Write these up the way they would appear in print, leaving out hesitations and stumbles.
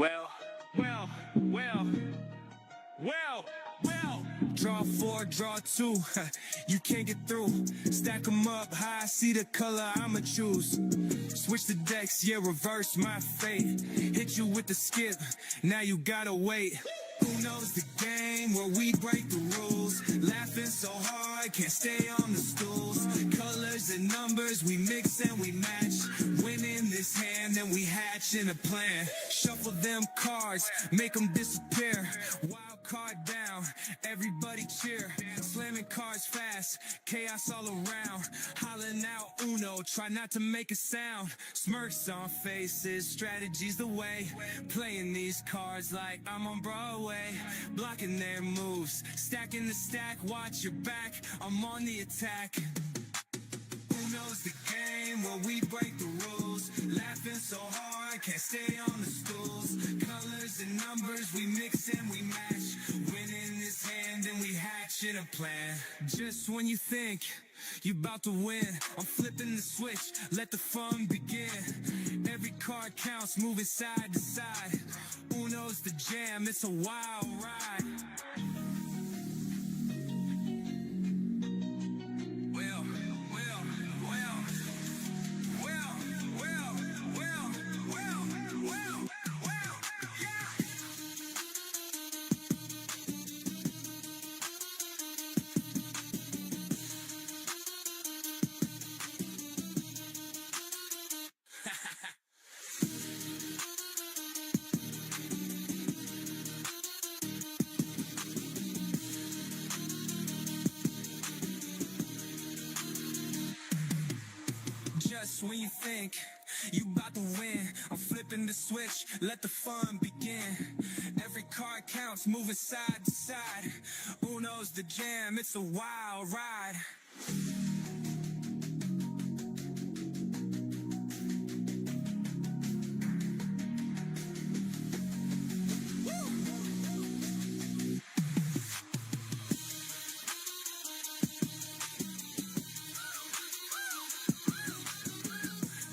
Well, well, well, well, well. Draw four, draw two, you can't get through. Stack 'em up high, see the color I'ma choose. Switch the decks, yeah, reverse my fate. Hit you with the skip, now you gotta wait. Who knows the game where we break the rules? Laughing so hard, can't stay on the stools. Colors and numbers, we mix and we match. Winning this hand, then we hatch in a plan. Shuffle them cards, make them disappear. Wild card down, everybody cheer. Slamming cards fast, chaos all around. Hollering out Uno, try not to make a sound. Smirks on faces, strategy's the way. Playing these cards like I'm on Broadway. Blocking their moves, stacking the stack, watch your back, I'm on the attack. Who knows the game where we break the rules? Laughing so hard, can't stay on the stools. Colors and numbers, we mix and we match. Winning this hand, then we hatch in a plan. Just when you think you about to win, I'm flipping the switch, let the fun begin. Every card counts, moving side to side. Uno's the jam, it's a wild ride. Just when you think you about to win, I'm flipping the switch, let the fun begin. Every card counts, moving side to side. Uno's the jam, it's a wild ride.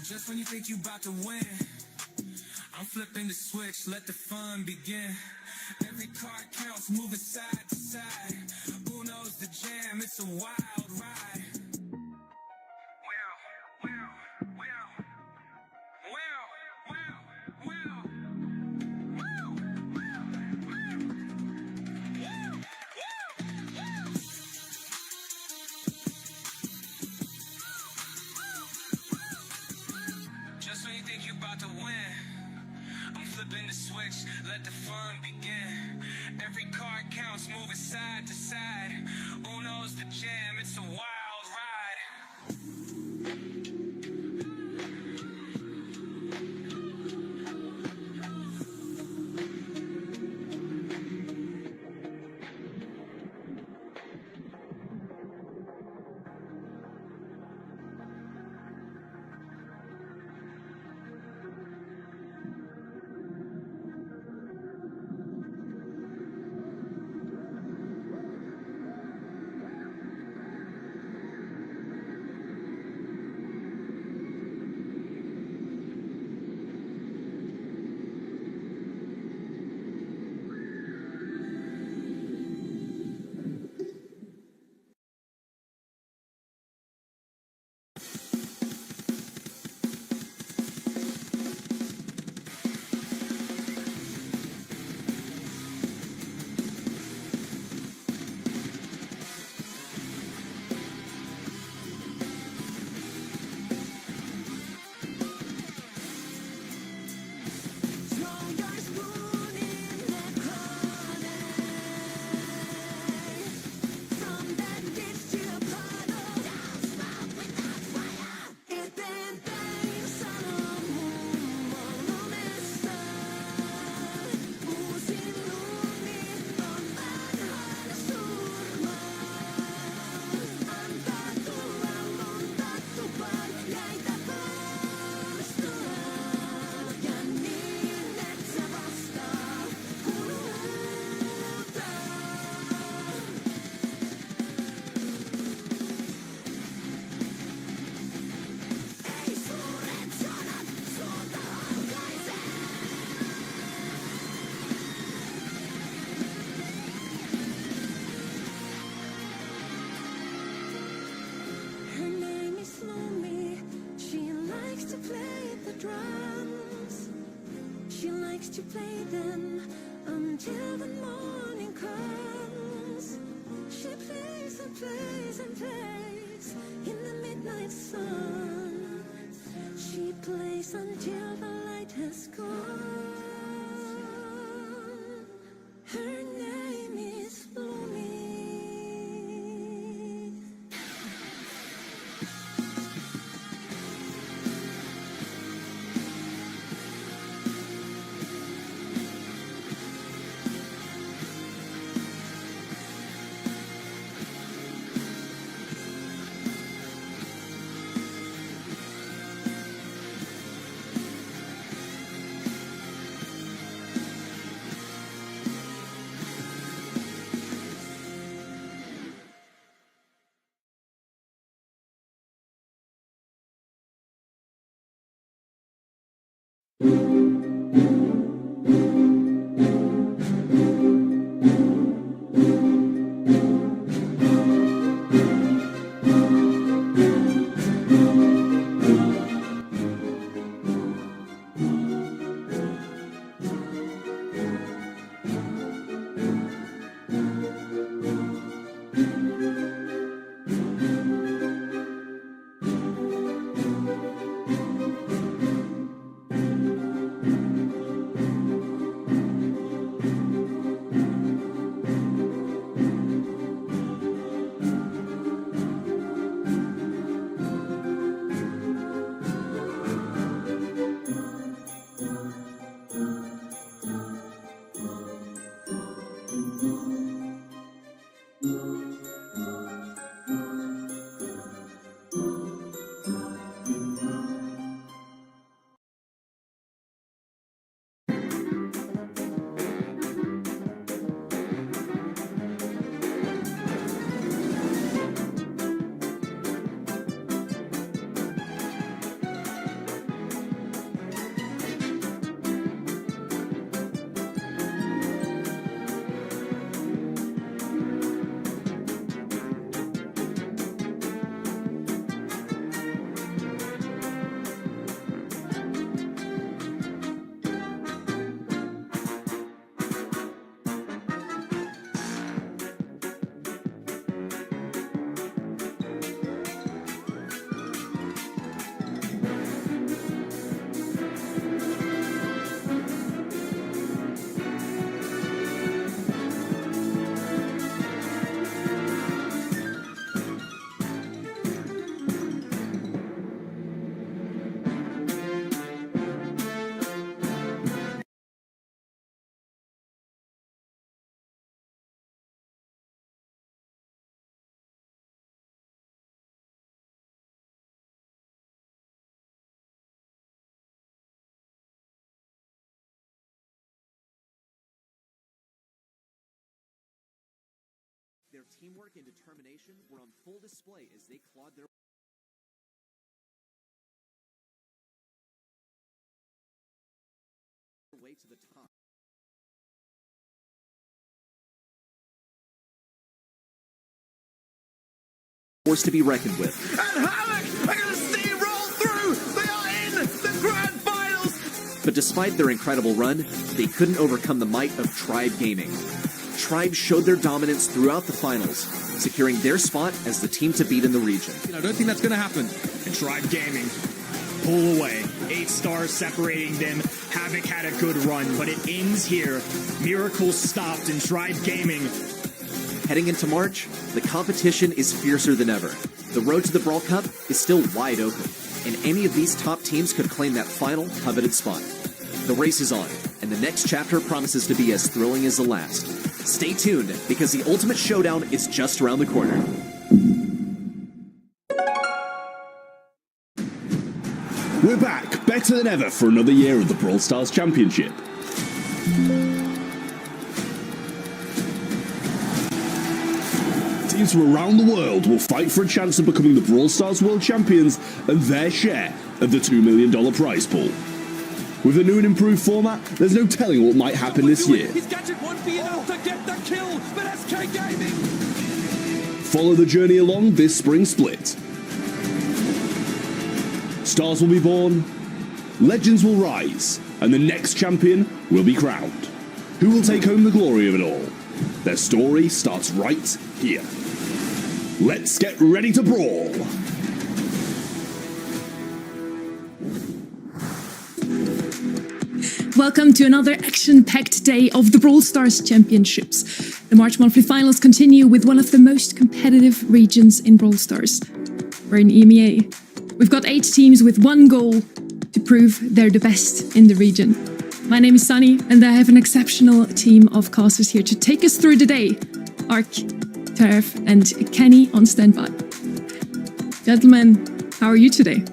Just when you think you about to win, I'm flipping the switch, let the fun begin. Every card counts, moving side to side. Uno's the jam, it's a wild ride. Just when you think you about to win, I'm flipping the switch, let the fun begin. Every card counts, moving side to side. Uno's the jam, it's a wild ride. likes to play them until the morning comes. She plays and plays and plays in the midnight sun. She plays until the light has gone. Her name is Blooming. Their teamwork and determination were on full display as they clawed their way to the top. Force to be reckoned with. And Halleck are going to steamroll through. They are in the grand finals. But despite their incredible run, they couldn't overcome the might of Tribe Gaming. Tribe showed their dominance throughout the finals, securing their spot as the team to beat in the region. I don't think that's going to happen. And Tribe Gaming pull away. 8 stars separating them. Havoc had a good run, but it ends here. Miracles stopped, and Tribe Gaming. Heading into March, the competition is fiercer than ever. The road to the Brawl Cup is still wide open, and any of these top teams could claim that final coveted spot. The race is on, and the next chapter promises to be as thrilling as the last. Stay tuned, because the ultimate showdown is just around the corner. We're back, better than ever, for another year of the Brawl Stars Championship. Teams from around the world will fight for a chance of becoming the Brawl Stars World Champions and their share of the $2 million prize pool. With a new and improved format, there's no telling what might happen this year. His gadget won't be enough to get the kill, but SK Gaming. Follow the journey along this spring split. Stars will be born, legends will rise, and the next champion will be crowned. Who will take home the glory of it all? Their story starts right here. Let's get ready to brawl! Welcome to another action-packed day of the Brawl Stars Championships. The March monthly finals continue with one of the most competitive regions in Brawl Stars. We're in EMEA. We've got 8 teams with one goal to prove they're the best in the region. My name is Sunny, and I have an exceptional team of casters here to take us through the day. Ark, Turf, and Kenny on standby. Gentlemen, how are you today?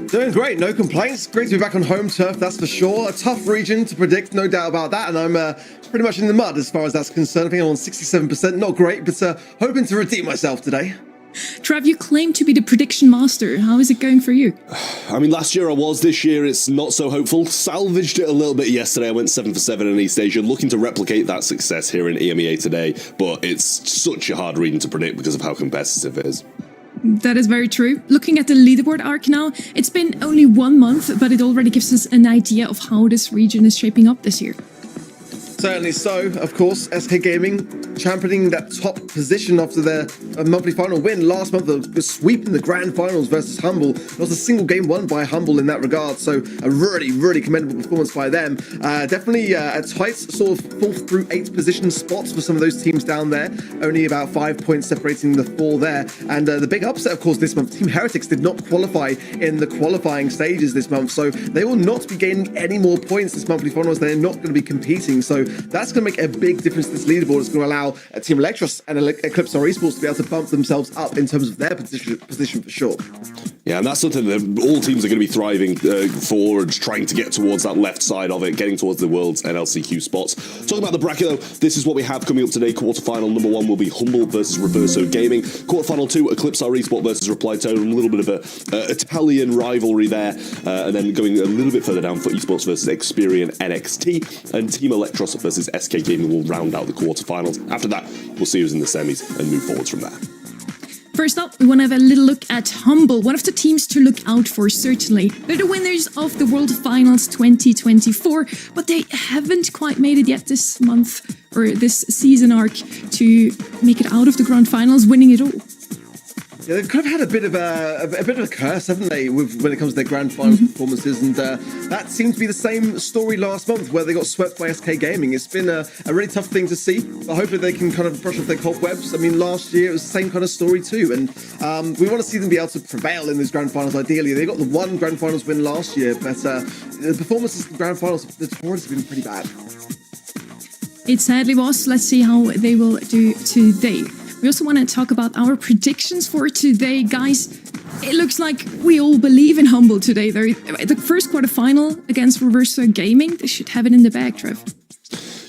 Doing great, no complaints. Great to be back on home turf, that's for sure. A tough region to predict, no doubt about that, and I'm pretty much in the mud as far as that's concerned. I think I'm on 67%, not great, but hoping to redeem myself today. Trav, you claim to be the prediction master. How is it going for you? I mean, last year I was. This year it's not so hopeful. Salvaged it a little bit yesterday. I went 7 for 7 in East Asia, looking to replicate that success here in EMEA today, but it's such a hard region to predict because of how competitive it is. That is very true. Looking at the leaderboard arc now, it's been only 1 month, but it already gives us an idea of how this region is shaping up this year. Certainly so, of course. SK Gaming championing that top position after their monthly final win last month, the sweep in the grand finals versus Humble. Not a single game won by Humble in that regard, so a really, really commendable performance by them. Definitely a tight sort of 4th through 8th position spots for some of those teams down there. Only about 5 points separating the 4 there. And the big upset, of course, this month, Team Heretics did not qualify in the qualifying stages this month, so they will not be gaining any more points this monthly finals. They're not going to be competing, so that's going to make a big difference to this leaderboard. It's going to allow Team Electros and Eclipse on Esports to be able to bump themselves up in terms of their position for sure. Yeah, and that's something that all teams are going to be thriving for and trying to get towards that left side of it, getting towards the World's NLCQ spots. Talking about the bracket, though, this is what we have coming up today. Quarterfinal number 1 will be Humble versus Reverso Gaming. Quarterfinal 2, Eclipse Esport versus Reply Tone. A little bit of a Italian rivalry there. And then going a little bit further down for Esports versus Experian NXT. And Team Electros versus SK Gaming will round out the quarterfinals. After that, we'll see who's in the semis and move forwards from there. First up, we want to have a little look at Humble, one of the teams to look out for, certainly. They're the winners of the World Finals 2024, but they haven't quite made it yet this month, or this season arc, to make it out of the Grand Finals, winning it all. Yeah, they've kind of had a bit of a curse, haven't they, when it comes to their grand finals performances, and that seemed to be the same story last month, where they got swept by SK Gaming. It's been a really tough thing to see, but hopefully they can kind of brush off their cobwebs. I mean, last year it was the same kind of story too, and we want to see them be able to prevail in those grand finals. Ideally, they got the 1 grand finals win last year, but the performances in the grand finals, the tours have been pretty bad. It sadly was. Let's see how they will do today. We also want to talk about our predictions for today, guys. It looks like we all believe in Humble today. They're the first quarterfinal against Reverso Gaming. They should have it in the bag, Trev.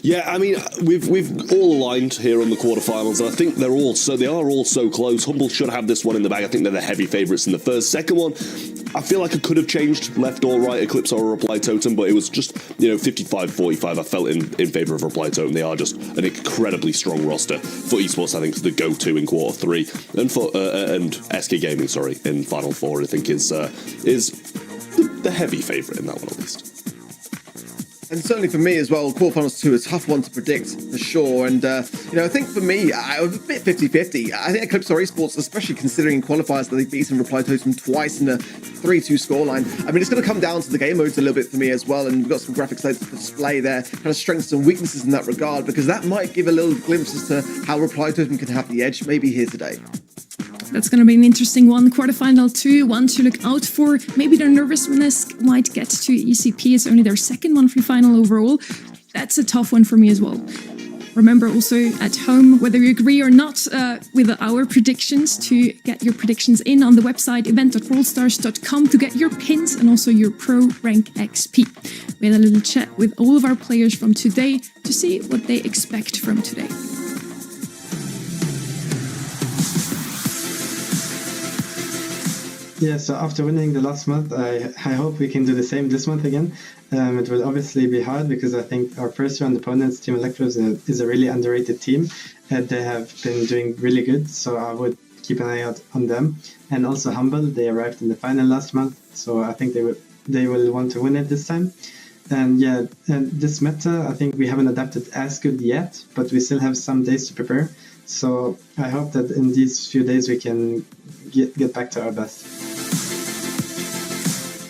Yeah, I mean, we've all aligned here on the quarterfinals, and I think they are all so close. Humble should have this one in the bag. I think they're the heavy favourites in the first. Second one, I feel like it could have changed left or right, Eclipse or Reply Totem, but it was just, 55-45. I felt in favour of Reply Totem. They are just an incredibly strong roster. For Esports, I think, the go-to in quarter 3, and for and SK Gaming, in final 4, I think is the heavy favourite in that one at least. And certainly for me as well, quarterfinals 2, a tough one to predict for sure. And, I think for me, I was a bit 50-50. I think Eclipse Esports, especially considering qualifiers that they've beaten Reply Totem twice in a 3-2 scoreline. I mean, it's going to come down to the game modes a little bit for me as well. And we've got some graphics later to display there, kind of strengths and weaknesses in that regard, because that might give a little glimpse as to how Reply Totem can have the edge maybe here today. That's going to be an interesting one. Quarterfinal 2, one to look out for. Maybe their nervousness might get to ECP. It's only their second monthly final overall. That's a tough one for me as well. Remember also at home, whether you agree or not with our predictions, to get your predictions in on the website event.brawlstars.com to get your pins and also your pro rank XP. We had a little chat with all of our players from today to see what they expect from today. Yeah, so after winning the last month, I hope we can do the same this month again. It will obviously be hard because I think our first round opponents, Team Electros, is a really underrated team. They have been doing really good, so I would keep an eye out on them. And also Humble, they arrived in the final last month, so I think they will they will want to win it this time. And yeah, and this meta, I think we haven't adapted as good yet, but we still have some days to prepare. So I hope that in these few days we can get back to our best.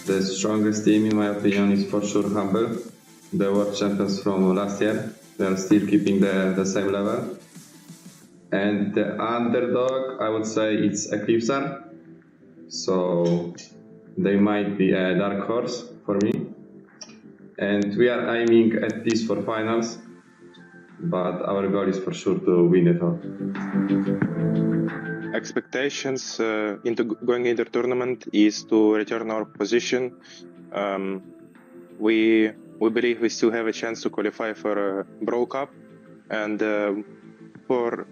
The strongest team, in my opinion, is for sure Humble. The world champions from last year. They are still keeping the same level. And the underdog, I would say it's Eclipser. So they might be a dark horse for me. And we are aiming at this for finals, but our goal is for sure to win it all. Expectations going into the tournament is to return our position. We believe we still have a chance to qualify for a Brawl Cup, and for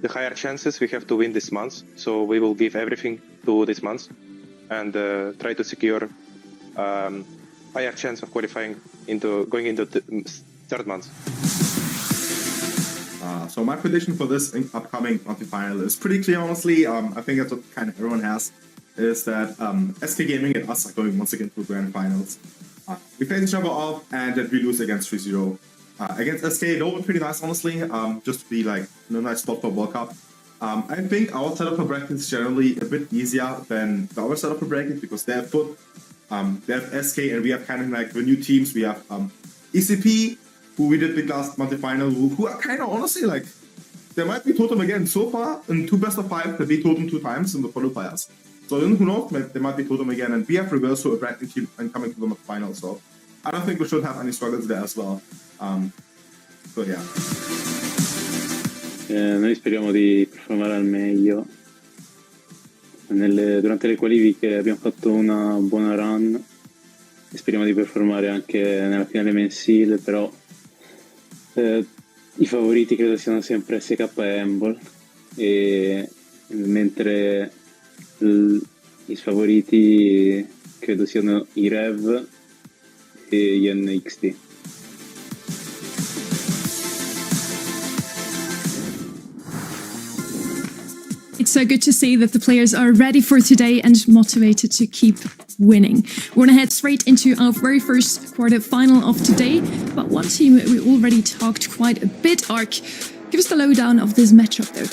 the higher chances we have to win this month. So we will give everything to this month and try to secure higher chance of qualifying going into the third month. So my prediction for this upcoming monthly final is pretty clear, honestly. I think that's what kind of everyone has, is that SK Gaming and us are going once again to grand finals. We face each other off and that we lose against 3-0. Against SK, they were pretty nice, honestly, just to be like in a nice spot for World Cup. I think our setup for bracket is generally a bit easier than the other setup for bracket because they have Foot, they have SK, and we have kind of like the new teams. We have ECP, who we did the last monthly final, who are kind of honestly like, they might be Totem again. So far, in 2 best of 5, they beat Totem 2 times in the qualifiers. So who knows, they might be Totem again, and we have reversed to a brand new team and coming to the final. So I don't think we should have any struggles there as well. So yeah. Noi speriamo di performare al meglio. Durante le qualifiche abbiamo fatto una buona run e speriamo di performare anche nella finale mensile, però i favoriti credo siano sempre SK e Embol, mentre i sfavoriti credo siano i Rev e gli NXT. It's so good to see that the players are ready for today and motivated to keep winning. We're going to head straight into our very first quarter-final of today, but one team we already talked quite a bit. Ark, give us the lowdown of this matchup though.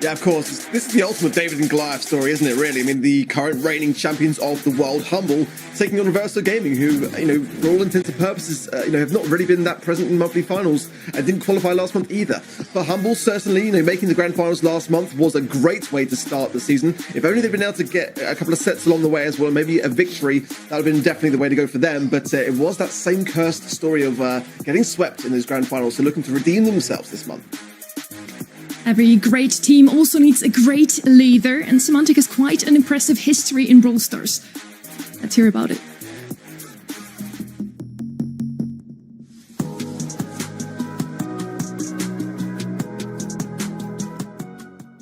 Yeah, of course. This is the ultimate David and Goliath story, isn't it, really? I mean, the current reigning champions of the world, Humble, taking on Reverso Gaming, who, for all intents and purposes, have not really been that present in monthly finals and didn't qualify last month either. But Humble, certainly, making the grand finals last month was a great way to start the season. If only they'd been able to get a couple of sets along the way as well, maybe a victory, that would have been definitely the way to go for them. But it was that same cursed story of getting swept in those grand finals, so looking to redeem themselves this month. Every great team also needs a great leader, and Semantic has quite an impressive history in Brawl Stars. Let's hear about it.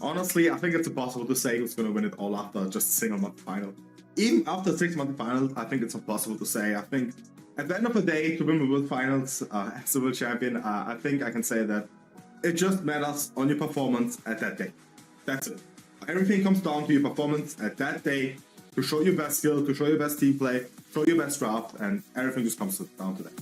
Honestly, I think it's impossible to say who's going to win it all after just a single month final. Even after 6 month finals, I think it's impossible to say. I think at the end of the day, to win the World Finals as the world champion, I think I can say that it just matters on your performance at that day. That's it. Everything comes down to your performance at that day, to show your best skill, to show your best team play, show your best draft, and everything just comes down to that.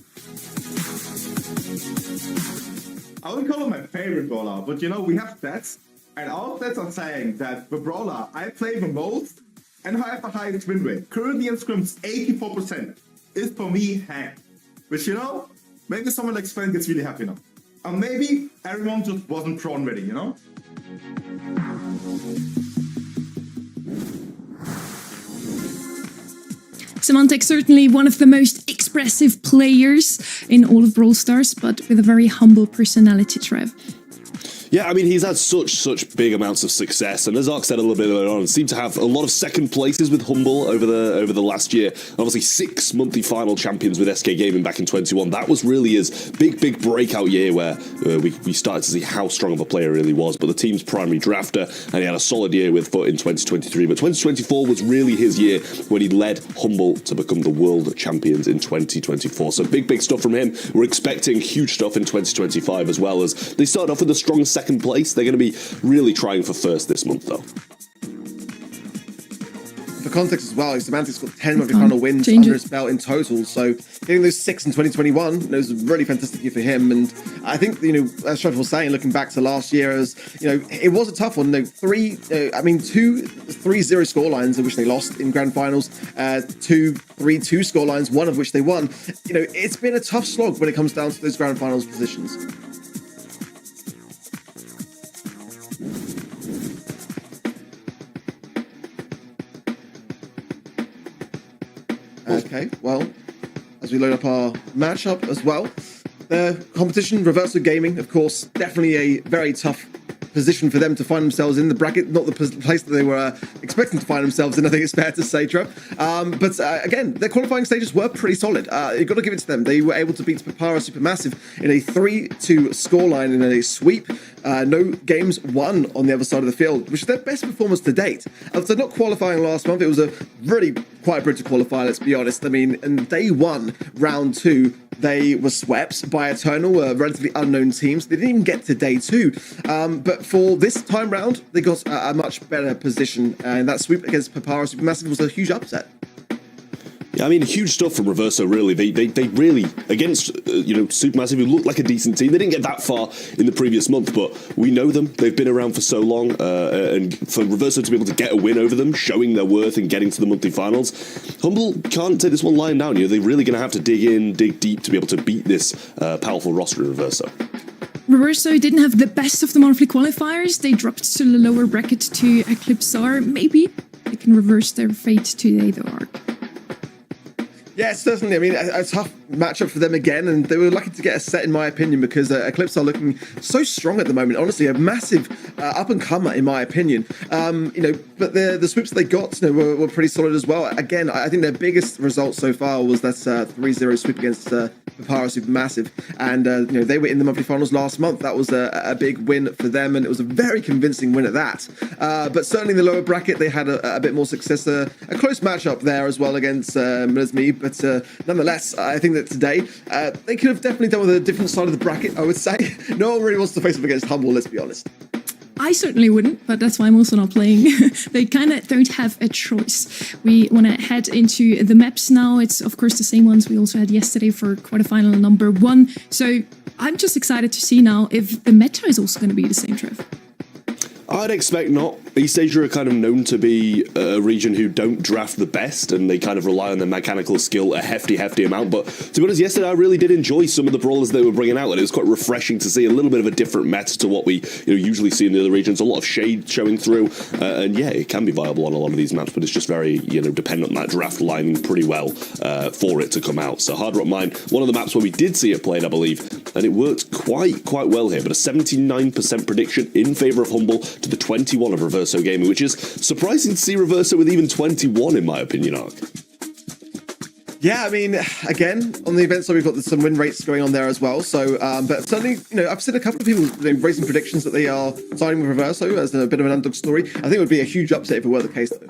I wouldn't call it my favorite brawler, but we have stats, and our stats are saying that the brawler I play the most and who have the highest win rate, currently in scrims 84%, is for me Hank. Which maybe someone like Sven gets really happy now. Or maybe everyone just wasn't prawn ready, Semantic, certainly one of the most expressive players in all of Brawl Stars, but with a very humble personality, Trev. Yeah, I mean, he's had such big amounts of success, and as Ark said a little bit earlier on, seemed to have a lot of second places with Humble over the last year. Obviously, 6 monthly final champions with SK Gaming back in 21. That was really his big breakout year where we started to see how strong of a player he really was. But the team's primary drafter, and he had a solid year with Foot in 2023. But 2024 was really his year when he led Humble to become the world champions in 2024. So big stuff from him. We're expecting huge stuff in 2025 as well, as they started off with a strong second place. They're going to be really trying for first this month, though. For context as well, Semantic's got 10 monthly final wins Change under it. his belt in total. So getting those 6 in 2021, it was a really fantastic year for him. And I think, as Trevor was saying, looking back to last year, as it was a tough one. 2 3-0 scorelines, of which they lost in grand finals, 2 3-2 scorelines, one of which they won. It's been a tough slog when it comes down to those grand finals positions. Okay, well, as we load up our matchup as well, the competition, Reverso Gaming, of course, definitely a very tough position for them to find themselves in the bracket, not the place that they were expecting to find themselves in, I think it's fair to say, Trev. But again, their qualifying stages were pretty solid. You've got to give it to them. They were able to beat Papara Supermassive in a 3-2 scoreline in a sweep. No games won on the other side of the field, which is their best performance to date. After not qualifying last month, it was a really quite brutal qualifier, let's be honest. I mean, in day 1, round 2, they were swept by Eternal, a relatively unknown team, so they didn't even get to day 2. But for this time round, they got a much better position, and that sweep against Papara Supermassive was a huge upset. Yeah, I mean, huge stuff from Reverso, really. They really, against, Supermassive, who looked like a decent team. They didn't get that far in the previous month, but we know them. They've been around for so long, and for Reverso to be able to get a win over them, showing their worth and getting to the monthly finals, Humble can't take this one lying down. They're really going to have to dig deep to be able to beat this powerful roster in Reverso. Reverso didn't have the best of the monthly qualifiers. They dropped to the lower bracket to Eclipsar. Maybe they can reverse their fate today, though, Ark. Yeah, certainly. I mean, a tough matchup for them again, and they were lucky to get a set, in my opinion, because Eclipse are looking so strong at the moment. Honestly, a massive up-and-comer, in my opinion. But the sweeps they got were pretty solid as well. Again, I think their biggest result so far was that 3-0 sweep against Papara Supermassive, and they were in the monthly finals last month. That was a big win for them, and it was a very convincing win at that. But certainly in the lower bracket, they had a bit more success. A close matchup there as well against Milesme, but nonetheless, I think that today they could have definitely done with a different side of the bracket, I would say. No one really wants to face up against Humble, let's be honest. I certainly wouldn't, but that's why I'm also not playing. They kind of don't have a choice. We want to head into the maps now. It's, of course, the same ones we also had yesterday for quarterfinal number 1. So I'm just excited to see now if the meta is also going to be the same, Trev. I'd expect not. East Asia are kind of known to be a region who don't draft the best, and they kind of rely on their mechanical skill a hefty amount. But to be honest, yesterday I really did enjoy some of the brawlers they were bringing out, and it was quite refreshing to see a little bit of a different meta to what we usually see in the other regions. A lot of shade showing through, and yeah, it can be viable on a lot of these maps, but it's just very dependent on that draft lining pretty well for it to come out. So Hard Rock Mine, one of the maps where we did see it played, I believe, and it worked quite well here. But a 79% prediction in favour of Humble to the 21 of Reverso Gaming, which is surprising to see Reverso with even 21, in my opinion, Ark. Yeah, I mean, again, on the event side, we've got some win rates going on there as well. So, but certainly, I've seen a couple of people raising predictions that they are siding with Reverso as a bit of an underdog story. I think it would be a huge upset if it were the case, though.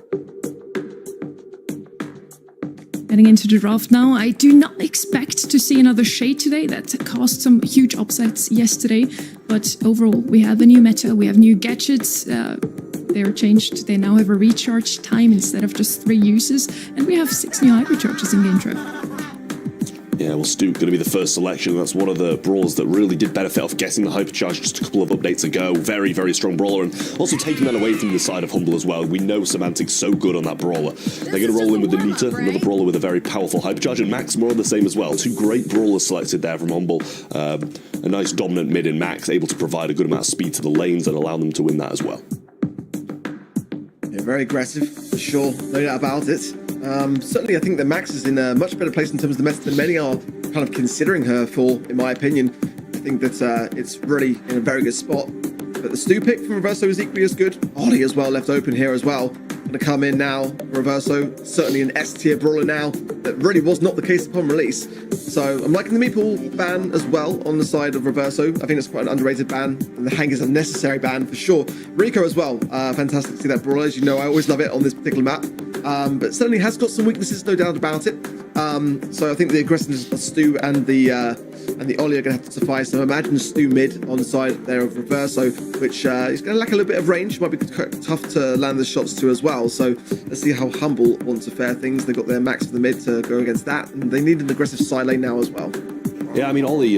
Heading into the draft now, I do not expect to see another shade today. That caused some huge upsets yesterday. But overall, we have a new meta, we have new gadgets. They're changed. They now have a recharge time instead of just 3 uses. And we have 6 new hyper charges in game, Trev. Yeah, well, Stu going to be the first selection. That's one of the brawlers that really did benefit off getting the hypercharge just a couple of updates ago. Very strong brawler, and also taking that away from the side of Humble as well. We know Semantic's so good on that brawler. They're going to roll in with the Nita, another brawler with a very powerful hypercharge, and Max more of the same as well. 2 great brawlers selected there from Humble. A nice dominant mid in Max, able to provide a good amount of speed to the lanes and allow them to win that as well. Yeah, very aggressive, for sure. No doubt about it. Certainly, I think that Max is in a much better place in terms of the meta than many are kind of considering her for, in my opinion. I think that it's really in a very good spot. But the Stu pick from Reverso is equally as good. Ollie as well left open here as well. Going to come in now. Reverso, certainly an S-tier brawler now. That really was not the case upon release. So I'm liking the Meeple ban as well on the side of Reverso. I think it's quite an underrated ban. And the Hang is a necessary ban for sure. Rico as well. Fantastic to see that brawler. As you know, I always love it on this particular map. But certainly has got some weaknesses, no doubt about it. So I think the aggressiveness of Stu and the and the Ollie are going to have to suffice. So imagine Stu mid on the side there of Reverso, which is going to lack a little bit of range. Might be tough to land the shots to as well. So let's see how Humble want to fare things. They've got their max for the mid to go against that, and they need an aggressive side lane now as well. Yeah, I mean, Ollie,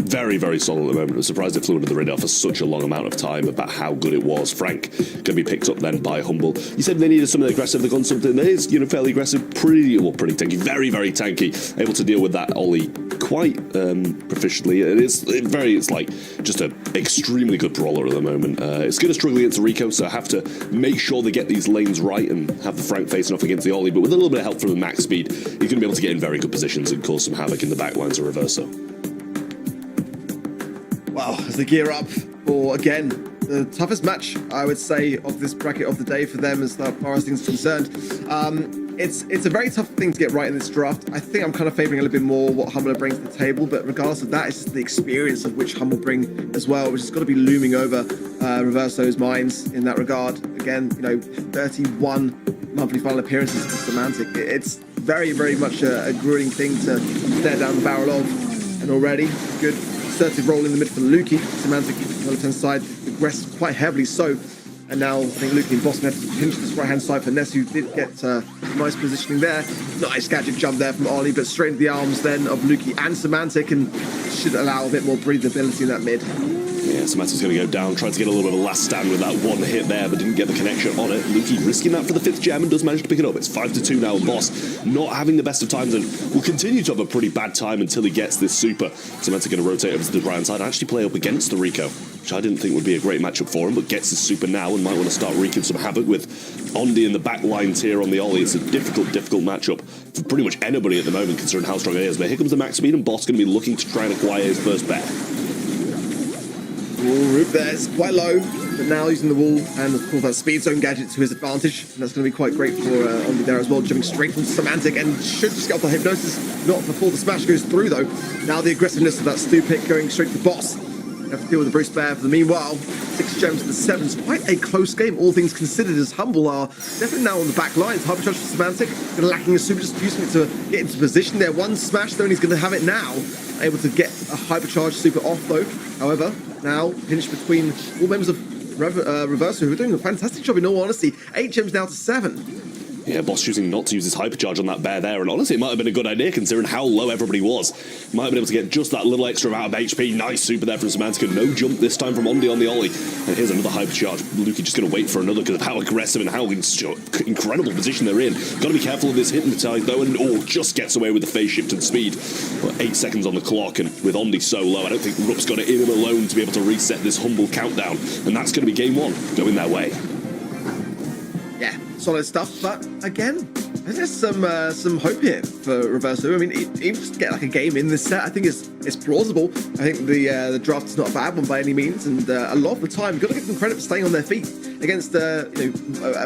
very, very solid at the moment. I was surprised it flew under the radar for such a long amount of time about how good it was. Frank going to be picked up then by Humble. You said they needed something aggressive. They've gone something that is, fairly aggressive, pretty tanky, very, very tanky. Able to deal with that Ollie quite proficiently. It's like just an extremely good brawler at the moment. It's going to struggle against Rico, so I have to make sure they get these lanes right and have the Frank facing off against the Ollie. But with a little bit of help from the max speed, he's going to be able to get in very good positions and cause some havoc in the backlines of Reverso. Wow, as they gear up for, again, the toughest match, I would say, of this bracket of the day for them as far as things are concerned. It's a very tough thing to get right in this draft. I think I'm kind of favouring a little bit more what Humble brings to the table, but regardless of that, it's just the experience of which Humble bring as well, which has got to be looming over Reverso's minds in that regard. Again, 31 monthly final appearances for Semantic. It's very, very much a grueling thing to stare down the barrel of, and already good assertive role in the mid for Lukey. Semantic on the left-hand side aggressed quite heavily so. And now I think Lukey and Boss have to pinch this right-hand side for Ness, who did get nice positioning there. Nice gadget jump there from Ollie, but straight into the arms then of Lukey and Semantic, and should allow a bit more breathability in that mid. Yeah, Semantic's going to go down, tried to get a little bit of a last stand with that one hit there, but didn't get the connection on it. Lukey risking that for the 5th gem and does manage to pick it up. It's 5-2 now, and Boss not having the best of times and will continue to have a pretty bad time until he gets this super. Semantic going to rotate over to the right-hand side and actually play up against the Rico, which I didn't think would be a great matchup for him, but gets his super now and might want to start wreaking some havoc with Ondi in the back line tier on the Ollie. It's a difficult matchup for pretty much anybody at the moment, considering how strong it is. But here comes the max speed, and Boss going to be looking to try and acquire his first bet. Roof there is quite low, but now using the wall and of course that speed zone gadget to his advantage, and that's going to be quite great for Ondi there as well, jumping straight from Semantic and should just get off the hypnosis, not before the smash goes through though. Now the aggressiveness of that Stu pick going straight to Boss. Have to deal with the Bruce Bear for the meanwhile. 6 gems to the 7's quite a close game, all things considered, as Humble are definitely now on the back lines. Hypercharge for Semantic, lacking a super, just using it to get into position there. One smash though, and he's going to have it now. Able to get a hypercharge super off though. However, now pinched between all members of Reverso, who are doing a fantastic job in all honesty. 8 gems now to 7. Yeah, Boss choosing not to use his hypercharge on that bear there, and honestly, it might have been a good idea considering how low everybody was. Might have been able to get just that little extra amount of HP. Nice super there from Semantic. No jump this time from Ondi on the Ollie. And here's another hypercharge. Lukey just going to wait for another because of how aggressive and how incredible position they're in. Got to be careful of this hypnotize though, and just gets away with the phase shift and speed. But 8 seconds on the clock, and with Ondi so low, I don't think Rupp's got it in him alone to be able to reset this Humble countdown. And that's going to be game 1 going their way. Yeah, solid stuff, but again, there's some hope here for Reverso. I mean, even just to get like a game in this set, I think it's plausible. I think the draft is not a bad one by any means, and a lot of the time, you've got to give them credit for staying on their feet against a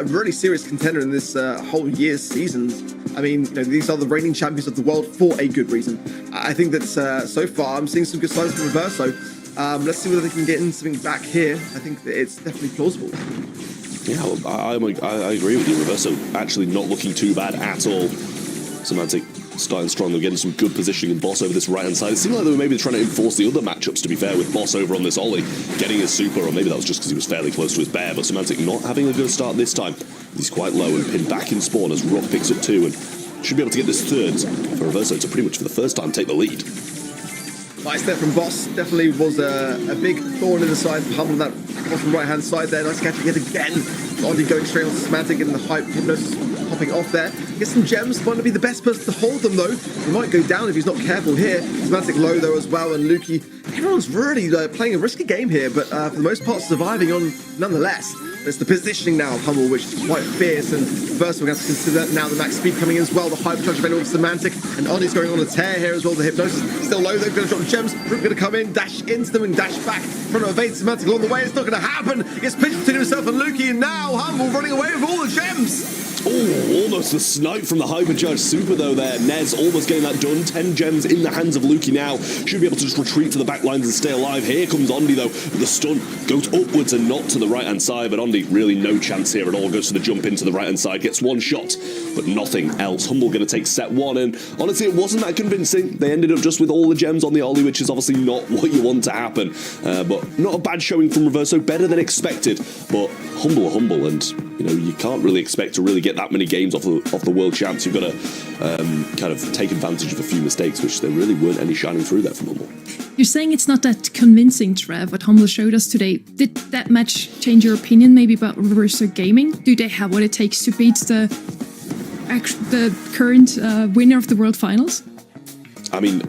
really serious contender in this whole year's seasons. I mean, these are the reigning champions of the world for a good reason. I think that so far, I'm seeing some good signs from Reverso. Let's see whether they can get in something back here. I think that it's definitely plausible. Yeah, well, I agree with you. Reverso actually not looking too bad at all. Semantic starting strong. They're getting some good positioning and Boss over this right-hand side. It seemed like they were maybe trying to enforce the other matchups, to be fair, with Boss over on this Ollie, getting his super, or maybe that was just because he was fairly close to his bear, but Semantic not having a good start this time. He's quite low and pinned back in spawn as Rock picks up 2 and should be able to get this 3rd for Reverso to pretty much for the first time take the lead. Nice there from Boss. Definitely was a big thorn in the side for Humble on that bottom right-hand side there. Nice catch yet again. Ondi going straight on Semantic and the hype hypnosis popping off there. Gets some gems. Might not be the best person to hold them though. He might go down if he's not careful here. Semantic low though as well, and Lukey. Everyone's really playing a risky game here, but for the most part surviving on nonetheless. It's the positioning now of Humble, which is quite fierce, and first we're going to have to consider that now the max speed coming in as well, the hypercharge available with Semantic, and Ondi's going on a tear here as well, the hypnosis still low, they're going to drop the gems, Rook going to come in, dash into them and dash back, trying to evade Semantic along the way, it's not going to happen, he gets pinched between himself and Lukey, and now Humble running away with all the gems! Oh, almost the snipe from the hypercharged super though there. Nez almost getting that done. 10 gems in the hands of Lukey now. Should be able to just retreat to the back lines and stay alive. Here comes Ondi though. The stun goes upwards and not to the right hand side, but Ondi really no chance here at all. Goes for the jump into the right hand side, gets one shot, but nothing else. Humble going to take set one, and honestly it wasn't that convincing. They ended up just with all the gems on the Ollie, which is obviously not what you want to happen, but not a bad showing from Reverso, better than expected, but Humble, and you know, you can't really expect to really get that many games off the world champs. You've got to kind of take advantage of a few mistakes, which there really weren't any shining through there from Humble. You're saying it's not that convincing, Trev, what Humble showed us today. Did that match change your opinion maybe about Reverso Gaming? Do they have what it takes to beat the current winner of the World Finals? I mean,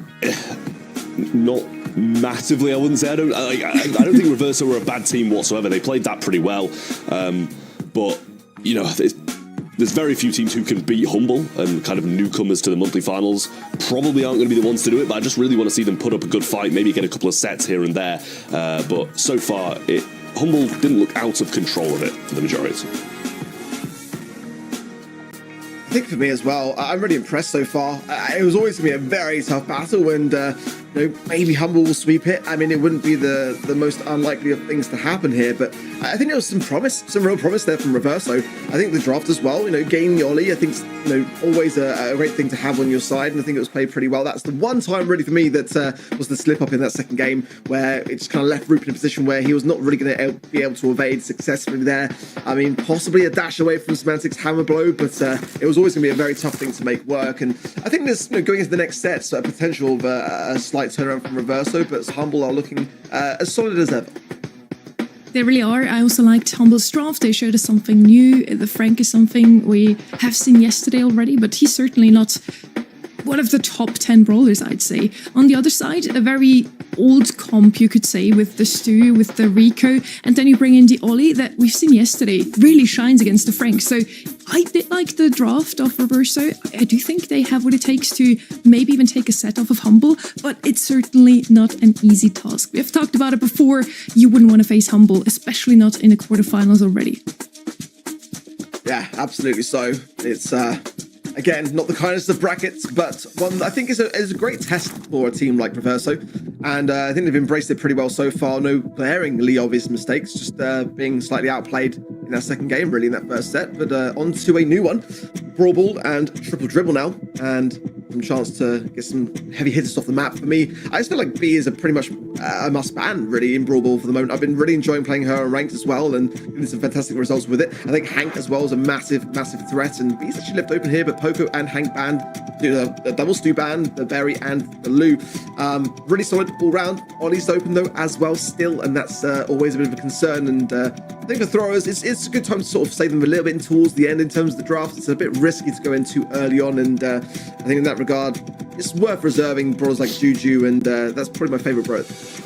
not massively, I wouldn't say. I don't think Reverso were a bad team whatsoever. They played that pretty well, but you know, there's very few teams who can beat Humble, and kind of newcomers to the monthly finals probably aren't going to be the ones to do it, but I just really want to see them put up a good fight, maybe get a couple of sets here and there, but so far Humble didn't look out of control of it for the majority. I think for me as well, I'm really impressed so far. It was always going to be a very tough battle, and you know, maybe Humble will sweep it. I mean, it wouldn't be the most unlikely of things to happen here, but I think there was some real promise there from Reverso. I think the draft as well, you know, gaining the Ollie, I think, you know, always a great thing to have on your side, and I think it was played pretty well. That's the one time really for me that was the slip up in that second game, where it just kind of left Roop in a position where he was not really going to be able to evade successfully there. I mean, possibly a dash away from Semantic's hammer blow, but it was always going to be a very tough thing to make work. And I think there's, you know, going into the next set, a potential of a slight turnaround from Reverso, but Humble are looking as solid as ever. They really are. I also liked Humble's draft. They showed us something new. The Frank is something we have seen yesterday already, but he's certainly not one of the top 10 brawlers, I'd say. On the other side, a very old comp, you could say, with the Stu, with the Rico, and then you bring in the Ollie that we've seen yesterday really shines against the Frank. So I did like the draft of Reverso. I do think they have what it takes to maybe even take a set off of Humble, but it's certainly not an easy task. We've talked about it before. You wouldn't want to face Humble, especially not in the quarterfinals already. Yeah, absolutely so. It's again, not the kindest of brackets, but one that I think is a great test for a team like Reverso. And I think they've embraced it pretty well so far. No glaringly obvious mistakes, just being slightly outplayed in that second game, really, in that first set. But on to a new one. Brawl Ball and Triple Dribble now. And some chance to get some heavy hitters off the map. For me, I just feel like B is a pretty much a must ban, really, in Brawl Ball for the moment. I've been really enjoying playing her on ranked as well, and getting some fantastic results with it. I think Hank as well is a massive threat, and B's actually left open here, but Poco and Hank banned, the double Stu ban, the Berry and the Lou. Really solid all round. Ollie's open though as well still, and that's always a bit of a concern. And I think for throwers, it's a good time to sort of save them a little bit towards the end in terms of the draft. It's a bit risky to go in too early on, and I think in that regard, it's worth reserving brawlers like Juju, and that's probably my favourite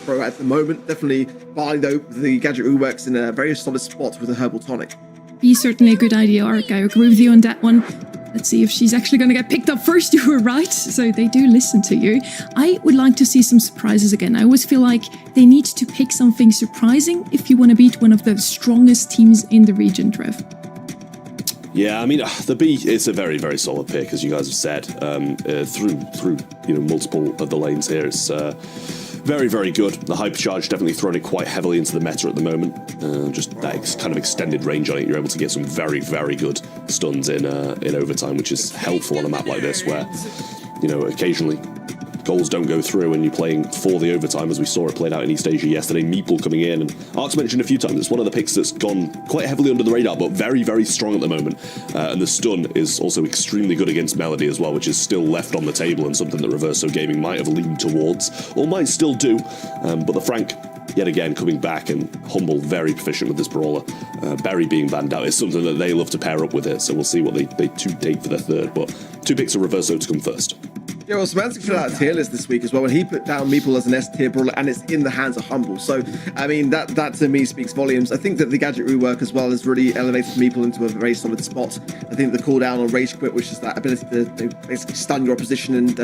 bro at the moment. Definitely Barley though, the gadget who works in a very solid spot with a herbal tonic. He's certainly a good idea, Ark. I agree with you on that one. Let's see if she's actually going to get picked up first. You were right, so they do listen to you. I would like to see some surprises again. I always feel like they need to pick something surprising if you want to beat one of the strongest teams in the region, Trev. Yeah, I mean, the B is a very, very solid pick, as you guys have said. Through multiple of the lanes here, it's very, very good. The hypercharge definitely throwing it quite heavily into the meta at the moment. Just that kind of extended range on it, you're able to get some very, very good stuns in overtime, which is helpful on a map like this, where occasionally goals don't go through and you're playing for the overtime, as we saw it played out in East Asia yesterday. Meeple coming in, and Ark's mentioned a few times, it's one of the picks that's gone quite heavily under the radar, but very, very strong at the moment. And the stun is also extremely good against Melody as well, which is still left on the table and something that Reverso Gaming might have leaned towards, or might still do. But the Frank, yet again, coming back, and Humble very proficient with this brawler. Berry being banned out is something that they love to pair up with it, so we'll see what they take for their third, but two picks of Reverso to come first. Yeah, well, Semantic put out a tier list this week as well, and he put down Meeple as an S tier brawler, and it's in the hands of Humble. So, I mean, that to me speaks volumes. I think that the gadget rework as well has really elevated Meeple into a very solid spot. I think the cooldown on Rage Quit, which is that ability to basically stun your opposition, and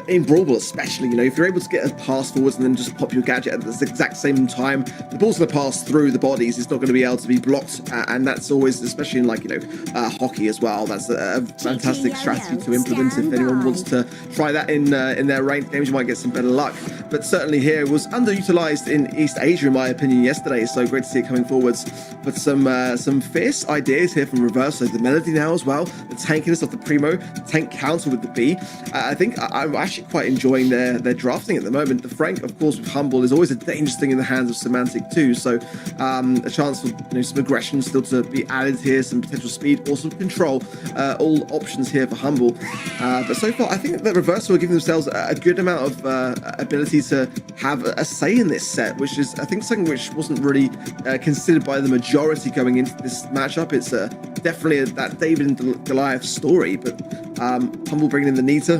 in Brawl Ball especially, you know, if you're able to get a pass forwards and then just pop your gadget at the exact same time, the ball's going to pass through the bodies. It's not going to be able to be blocked, and that's always, especially in like, you know, hockey as well, that's a fantastic strategy to implement if anyone wants to try that in their ranked games. You might get some better luck, but certainly here it was underutilized in East Asia in my opinion yesterday, so great to see it coming forwards. But some fierce ideas here from Reverse. So the Melody now as well, the tankiness of the Primo, the tank counter with the B. I think I'm actually quite enjoying their drafting at the moment. The Frank, of course, with Humble is always a dangerous thing in the hands of Semantic too, so a chance for, you know, some aggression still to be added here, some potential speed, also control, all options here for Humble. But so far I think that Reverse are giving themselves a good amount of ability to have a say in this set, which is I think something which wasn't really considered by the majority going into this matchup. It's definitely that David and Goliath story, but Humble bringing in the Nita,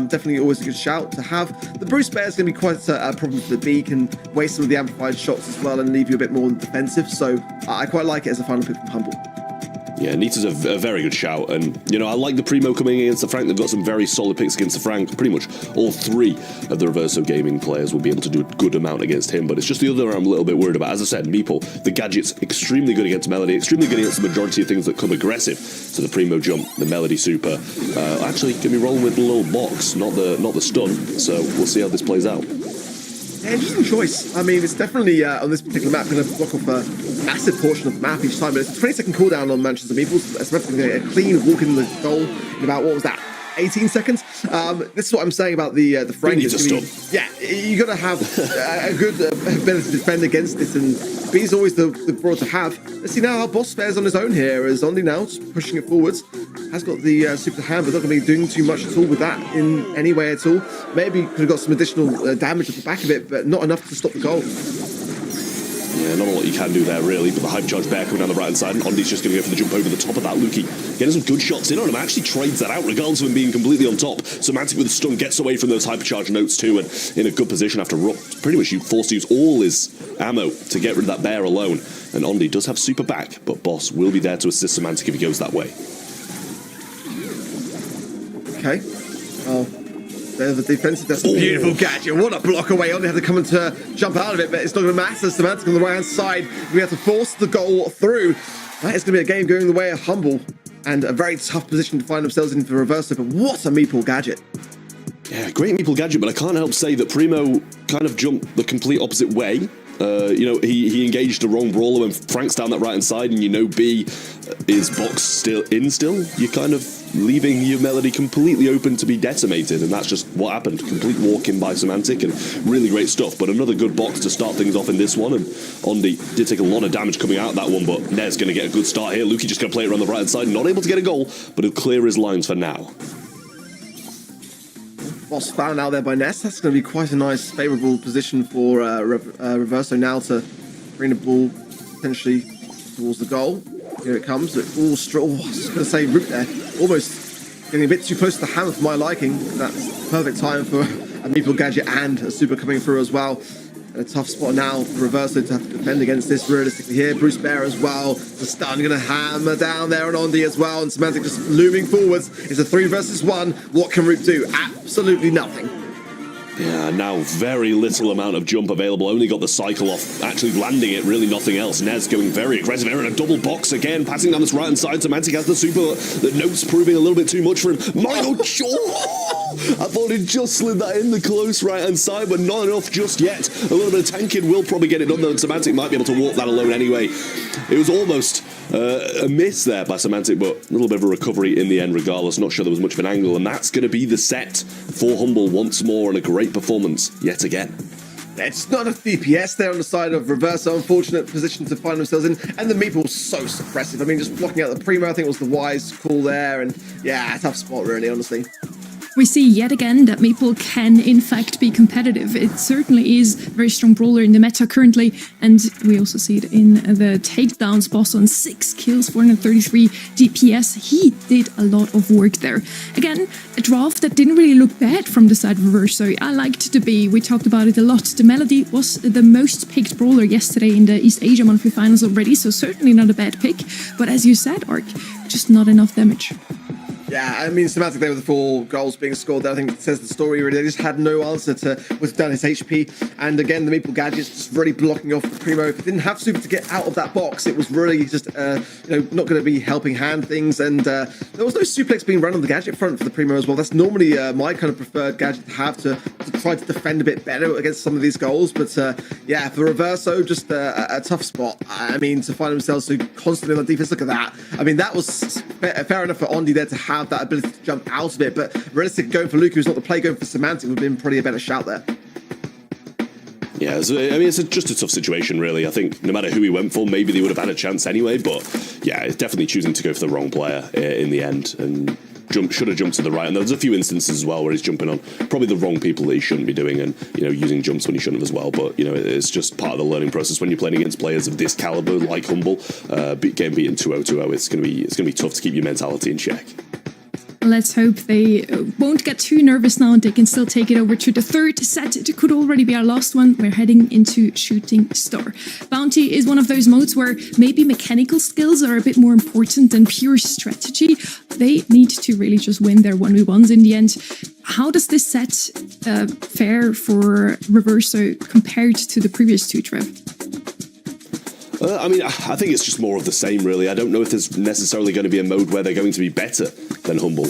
definitely always a good shout to have. The Bruce Bear is going to be quite a problem for the B, can waste some of the amplified shots as well and leave you a bit more defensive, so I quite like it as a final pick from Humble. Yeah, Nita's a very good shout, and you know, I like the Primo coming against the Frank. They've got some very solid picks against the Frank. Pretty much all three of the Reverso Gaming players will be able to do a good amount against him, but it's just the other I'm a little bit worried about. As I said, Meeple, the gadget's extremely good against Melody, extremely good against the majority of things that come aggressive. So the Primo jump, the Melody super, actually can be rolling with the little box, not the stun. So we'll see how this plays out. Yeah, interesting choice. I mean, it's definitely on this particular map going to block off a massive portion of the map each time, but it's a 20-second cooldown on Manchester Meeples. It's a clean walk in the goal in about, what was that, 18 seconds? This is what I'm saying about the Frank. Yeah, you got to have a good ability to defend against this, and B's always the broad to have. Let's see now how Boss fares on his own here, as Ondi now just pushing it forwards. Has got the super hand, but not going to be doing too much at all with that in any way at all. Maybe could have got some additional damage at the back of it, but not enough to stop the goal. Yeah, not a lot you can do there really, but the hype charge bear coming down the right hand side, and Ondi's just going to go for the jump over the top of that. Lukey getting some good shots in on him, actually trades that out regardless of him being completely on top. Semantic with the stun gets away from those hypercharge notes too, and in a good position after Rupp pretty much forced to use all his ammo to get rid of that bear alone. And Ondi does have super back, but Boss will be there to assist Semantic if he goes that way. Okay. Oh, there's the defensive. That's a beautiful gadget. What a block away. Ondi had to come and jump out of it, but it's not going to matter. Semantic on the right hand side. We have to force the goal through. That is going to be a game going the way of Humble, and a very tough position to find themselves in for Reverso. But what a Meeple gadget. Yeah, great Meeple gadget, but I can't help say that Primo kind of jumped the complete opposite way. You know, he engaged the wrong brawler when Frank's down that right hand side, and you know B is box still. You're kind of leaving your Melody completely open to be decimated, and that's just what happened. Complete walk in by Semantic, and really great stuff. But another good box to start things off in this one, and Ondi did take a lot of damage coming out of that one, but Nez going to get a good start here. Lukey just going to play it around the right hand side, not able to get a goal, but he'll clear his lines for now. Boss found out there by Ness. That's going to be quite a nice, favourable position for Reverso now to bring the ball potentially towards the goal. Here it comes. All straw. I was just going to say root there. Almost getting a bit too close to the hammer for my liking. That's perfect time for a Meeple gadget and a super coming through as well. A tough spot now for Reverso to have to defend against this realistically here. Bruce Bear as well. The stun going to hammer down there on Ondi as well. And Semantic just looming forwards. It's a 3 versus 1. What can Root do? Absolutely nothing. Yeah, now very little amount of jump available. Only got the cycle off, actually landing it, really nothing else. Nez going very aggressive here in a double box again, passing down this right hand side. Semantic has the super. The notes proving a little bit too much for him. Michael I thought he'd just slid that in the close right hand side, but not enough just yet. A little bit of tanking will probably get it done, though, and Semantic might be able to walk that alone anyway. It was almost a miss there by Semantic, but a little bit of a recovery in the end regardless. Not sure there was much of an angle, and that's going to be the set for Humble once more, and a great performance yet again. It's not enough DPS there on the side of Reverso. Unfortunate position to find themselves in, and the Meeple so suppressive. I mean, just blocking out the Primo, I think was the wise call there, and yeah, tough spot really, honestly. we see yet again that Maple can in fact be competitive. It certainly is a very strong brawler in the meta currently, and we also see it in the takedowns. Boss on 6 kills, 433 DPS. He did a lot of work there. Again, a draft that didn't really look bad from the side of Reverso. I liked the B. We talked about it a lot. The Melody was the most picked brawler yesterday in the East Asia Monthly Finals already, so certainly not a bad pick. But as you said, Ark, just not enough damage. Yeah, I mean, Semantic there with the 4 goals being scored there, I think it says the story really. They just had no answer to what's done his HP. And again, the Maple Gadgets just really blocking off the Primo. If it didn't have Super to get out of that box, it was really just, not going to be helping hand things. And there was no suplex being run on the Gadget front for the Primo as well. That's normally my kind of preferred Gadget to have to try to defend a bit better against some of these goals. But yeah, for Reverso, just a tough spot. I mean, to find themselves so constantly on the defense, look at that. I mean, that was fair enough for Ondi there to have that ability to jump out of it, but realistically going for Luke, who's not the play, going for Semantic would have been probably a better shout there. Yeah, I mean, it's just a tough situation, really. I think no matter who he went for, maybe they would have had a chance anyway, but yeah, it's definitely choosing to go for the wrong player in the end, and should have jumped to the right. And there's a few instances as well where he's jumping on probably the wrong people that he shouldn't be doing, and using jumps when he shouldn't have as well. But it's just part of the learning process when you're playing against players of this caliber, like Humble. Getting beaten 2-0, it's gonna be tough to keep your mentality in check. Let's hope they won't get too nervous now and they can still take it over to the third set. It could already be our last one. We're heading into Shooting Star. Bounty is one of those modes where maybe mechanical skills are a bit more important than pure strategy. They need to really just win their 1v1s in the end. How does this set fare for Reverso compared to the previous two, Trev? I mean, I think it's just more of the same, really. I don't know if there's necessarily going to be a mode where they're going to be better than Humble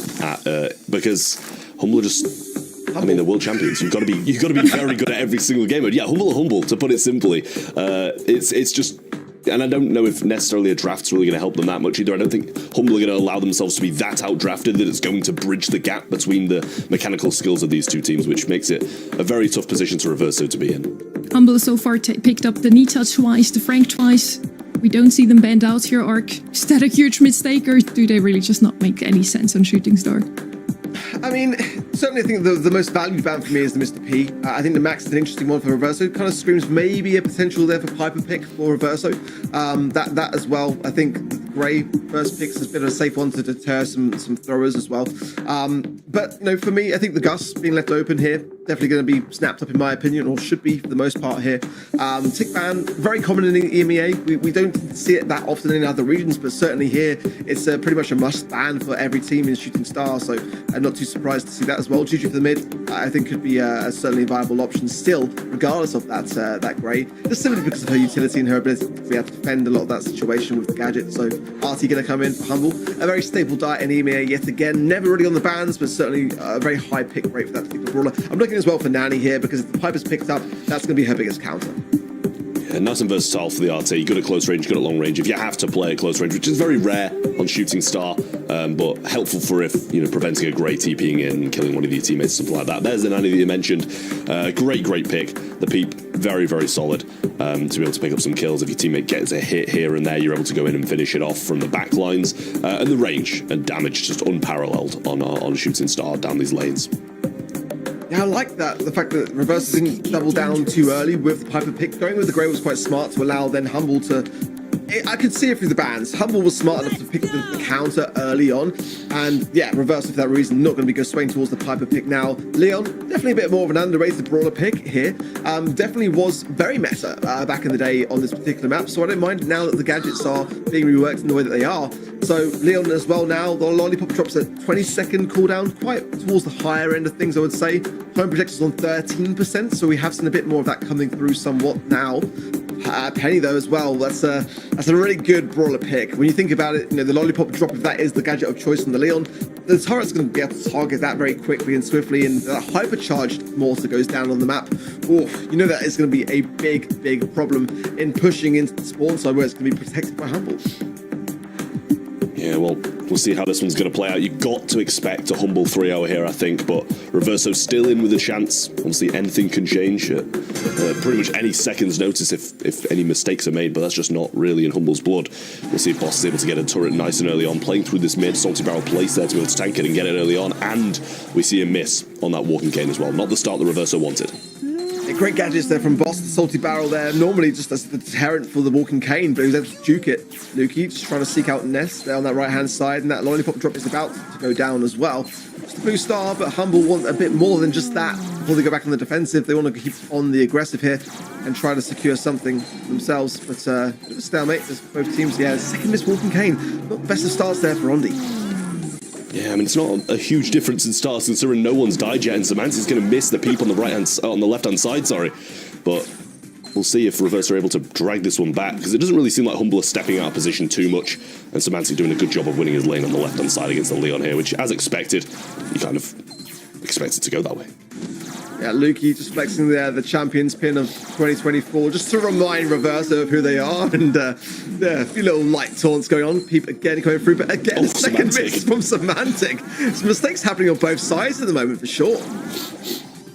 because Humble are just, I mean, they're world champions. You've got to be very good at every single game. And yeah, Humble, to put it simply. It's just, and I don't know if necessarily a draft's really going to help them that much either. I don't think Humble are going to allow themselves to be that outdrafted that it's going to bridge the gap between the mechanical skills of these two teams, which makes it a very tough position to Reverso to be in. Humble so far picked up the Nita twice, the Frank twice. We don't see them bend out here, Ark. Is that a huge mistake, or do they really just not make any sense on Shooting Star? I mean, certainly I think the most valued ban for me is the Mr. P. I think the Max is an interesting one for Reverso. It kind of screams maybe a potential there for Piper pick for Reverso. That as well. I think the Grey first picks has been a safe one to deter some throwers as well. But for me, I think the Gus being left open here, definitely going to be snapped up in my opinion, or should be for the most part here. Tick ban, very common in the EMEA. We don't see it that often in other regions, but certainly here it's pretty much a must ban for every team in Shooting Star. So I'm not too surprised to see that as well. Juju for the mid, I think could be a certainly viable option still, regardless of that Grey, just simply because of her utility and her ability to be able to defend a lot of that situation with the Gadget. So RT going to come in for Humble, a very stable diet in EMEA yet again, never really on the bans, but certainly a very high pick rate for that particular brawler. I'm looking as well for Nani here, because if the Piper's picked up, that's going to be her biggest counter. Yeah, nice and versatile for the RT. Good at close range, good at long range. If you have to play at close range, which is very rare on Shooting Star, but helpful for if preventing a Grey TPing in and killing one of your teammates, something like that. There's the Nani that you mentioned. Great pick. The Peep, very solid to be able to pick up some kills. If your teammate gets a hit here and there, you're able to go in and finish it off from the back lines. And the range and damage just unparalleled on Shooting Star down these lanes. Yeah, I like that. The fact that Reverso didn't double down too early with the Piper pick. Going with the Grey was quite smart to allow then Humble to... I could see it through the bans. Humble was smart enough to pick the counter early on. And yeah, Reverso for that reason, not going to be swaying towards the Piper pick now. Leon, definitely a bit more of an underrated brawler pick here. Definitely was very meta back in the day on this particular map. So I don't mind now that the gadgets are being reworked in the way that they are. So Leon as well now, the Lollipop drops a 20-second cooldown, quite towards the higher end of things, I would say. Home projector's on 13%, so we have seen a bit more of that coming through somewhat now. Penny though as well, that's a really good brawler pick. When you think about it, the Lollipop drop, if that is the gadget of choice from the Leon, the turret's going to be able to target that very quickly and swiftly, and that hypercharged mortar goes down on the map. That is going to be a big problem in pushing into the spawn side where it's going to be protected by Humble. Yeah, well, we'll see how this one's going to play out. You've got to expect a humble 3-0 here, I think, but Reverso still in with a chance. Obviously, anything can change at pretty much any second's notice if any mistakes are made, but that's just not really in Humble's blood. We'll see if Boss is able to get a turret nice and early on, playing through this mid. Salty Barrel place there to be able to tank it and get it early on, and we see a miss on that Walking Cane as well. Not the start that Reverso wanted. Great gadgets there from Boss, the Salty Barrel there. Normally just as the deterrent for the Walking Cane, but he was able to juke it. Lukey just trying to seek out Nest there on that right-hand side, and that Lollipop drop is about to go down as well. Just a blue star, but Humble want a bit more than just that before they go back on the defensive. They want to keep on the aggressive here and try to secure something themselves, but a bit of a stalemate as both teams. Yeah, second miss Walking Cane. Not the best of starts there for Ondi. Yeah, I mean, it's not a huge difference in stars considering no one's died yet, and Semantic's going to miss the peep on the left-hand side, sorry. But we'll see if Reverso are able to drag this one back, because it doesn't really seem like Humble is stepping out of position too much, and Semantic doing a good job of winning his lane on the left-hand side against the Leon here, which, as expected, you kind of expect it to go that way. Yeah, Lukey just flexing there, the champions pin of 2024, just to remind Reverso of who they are, and yeah, a few little light taunts going on. Peep again coming through, but again, second miss from Semantic. Some mistakes happening on both sides at the moment, for sure.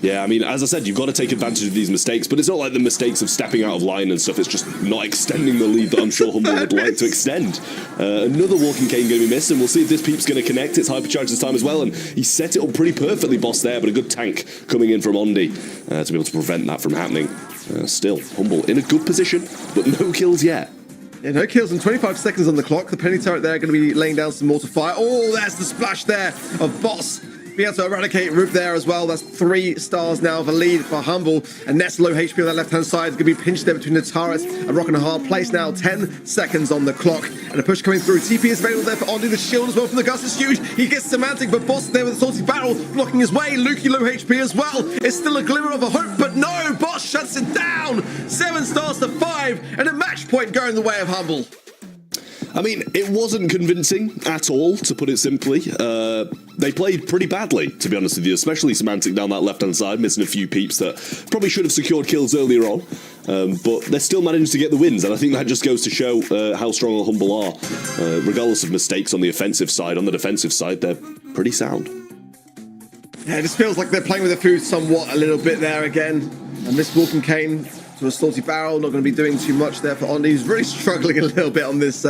Yeah, I mean, as I said, you've got to take advantage of these mistakes, but it's not like the mistakes of stepping out of line and stuff. It's just not extending the lead that I'm sure Humble would like to extend. Another Walking Cane going to be missed, and we'll see if this peep's going to connect. It's hypercharged this time as well, and he set it up pretty perfectly, Boss, there, but a good tank coming in from Ondi to be able to prevent that from happening. Still, Humble in a good position, but no kills yet. Yeah, no kills and 25 seconds on the clock. The penny turret there going to be laying down some more to fire. Oh, there's the splash there of Boss. Being able to eradicate Roop there as well. That's 3 stars now of a lead for Humble. And Nest low HP on that left-hand side. Going to be pinched there between the turrets. A rock and a hard place now. 10 seconds on the clock. And a push coming through. TP is available there for Ondi. The shield as well from the Gus is huge. He gets Semantic, but Boss there with a Salty Barrel blocking his way. Lukey low HP as well. It's still a glimmer of a hope, but no! Boss shuts it down! 7 stars to 5. And a match point going the way of Humble. I mean, it wasn't convincing at all, to put it simply. They played pretty badly, to be honest with you, especially Semantic down that left-hand side, missing a few peeps that probably should have secured kills earlier on. But they're still managing to get the wins, and I think that just goes to show how strong Humble are. Regardless of mistakes on the offensive side, on the defensive side, they're pretty sound. Yeah, it just feels like they're playing with the food somewhat a little bit there again. And this Walking Cane to a Salty Barrel, not going to be doing too much there for Ondi. He's really struggling a little bit on this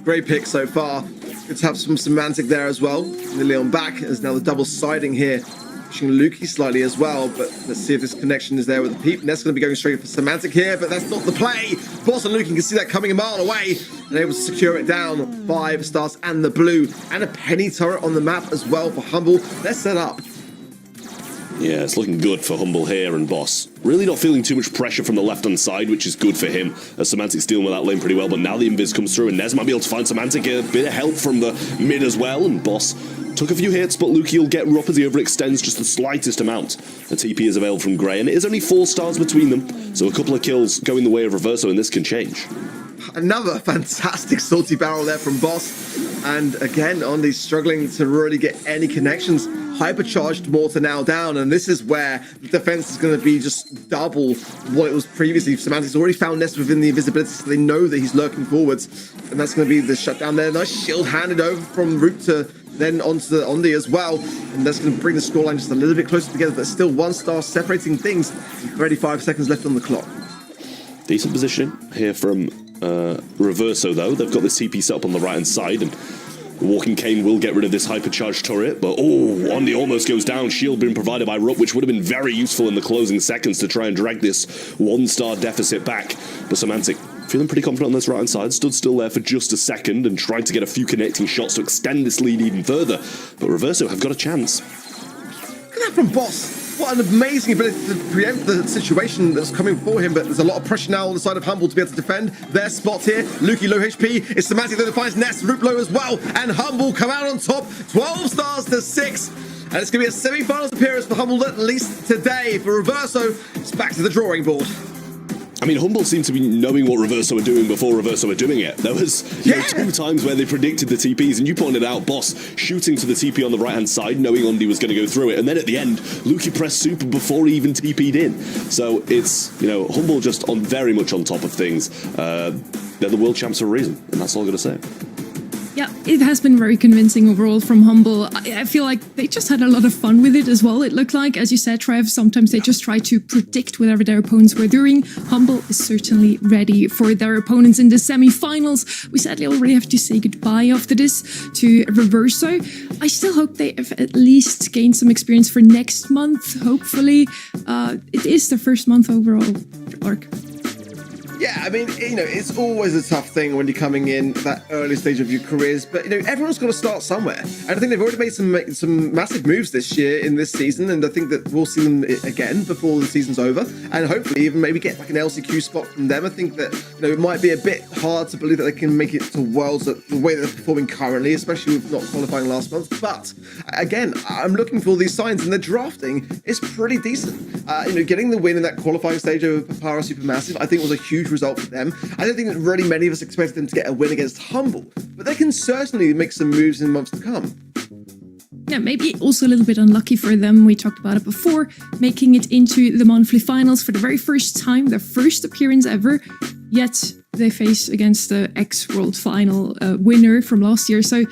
grey pick so far. Good to have some Semantic there as well. Nearly on back as now the double siding here. Pushing Lukey slightly as well, but let's see if this connection is there with the peep. Nest's going to be going straight for Semantic here, but that's not the play. Boss and Lukey can see that coming a mile away and able to secure it down. 5 stars and the blue, and a penny turret on the map as well for Humble. They're set up. Yeah, it's looking good for Humble here and Boss. Really not feeling too much pressure from the left-hand side, which is good for him, as Semantic's dealing with that lane pretty well, but now the invis comes through, and Nez might be able to find Semantic a bit of help from the mid as well, and Boss took a few hits, but Lukey will get up as he overextends just the slightest amount. The TP is available from Grey, and it is only 4 stars between them, so a couple of kills going the way of Reverso, and this can change. Another fantastic Salty Barrel there from Boss. And again, Ondi's struggling to really get any connections. Hypercharged Mortar now down, and this is where the defense is going to be just double what it was previously. Semantic's already found Nest within the invisibility, so they know that he's lurking forwards. And that's going to be the shutdown there. Nice shield handed over from Root to then onto the Ondi as well. And that's going to bring the scoreline just a little bit closer together, but still 1 star separating things. 35 seconds left on the clock. Decent positioning here from Reverso, though. They've got this TP set up on the right-hand side, and the Walking Cane will get rid of this hypercharged turret, but Ondi almost goes down. Shield being provided by Rupp, which would have been very useful in the closing seconds to try and drag this 1-star deficit back. But Semantic feeling pretty confident on this right-hand side, stood still there for just a second and tried to get a few connecting shots to extend this lead even further. But Reverso have got a chance. Look at that from Boss. What an amazing ability to preempt the situation that's coming for him, but there's a lot of pressure now on the side of Humble to be able to defend their spot here. Lukey low HP, it's Semantic that defines Nest, Roop low as well, and Humble come out on top, 12 stars to 6. And it's going to be a semi-finals appearance for Humble at least today. For Reverso, it's back to the drawing board. I mean, Humble seemed to be knowing what Reverso were doing before Reverso were doing it. There was 2 times where they predicted the TPs, and you pointed out Boss shooting to the TP on the right-hand side, knowing Ondi was going to go through it, and then at the end, Lukey pressed super before he even TP'd in. So it's, Humble just very much on top of things. They're the world champs for a reason, and that's all I'm going to say. Yeah, it has been very convincing overall from Humble. I feel like they just had a lot of fun with it as well. It looked like, as you said, Trev, sometimes they just try to predict whatever their opponents were doing. Humble is certainly ready for their opponents in the semi-finals. We sadly already have to say goodbye after this to Reverso. I still hope they have at least gained some experience for next month, hopefully. It is their first month overall, Ark. Yeah, I mean, it's always a tough thing when you're coming in that early stage of your careers, but, everyone's got to start somewhere. And I think they've already made some massive moves this year in this season, and I think that we'll see them again before the season's over, and hopefully even maybe get like an LCQ spot from them. I think that, it might be a bit hard to believe that they can make it to Worlds the way they're performing currently, especially with not qualifying last month. But, again, I'm looking for all these signs, and their drafting is pretty decent. Getting the win in that qualifying stage over Papara Supermassive, I think was a huge result for them. I don't think that really many of us expected them to get a win against Humble, but they can certainly make some moves in months to come. Yeah, maybe also a little bit unlucky for them. We talked about it before, making it into the monthly finals for the very first time, their first appearance ever, yet they face against the ex-World Final winner from last year. So,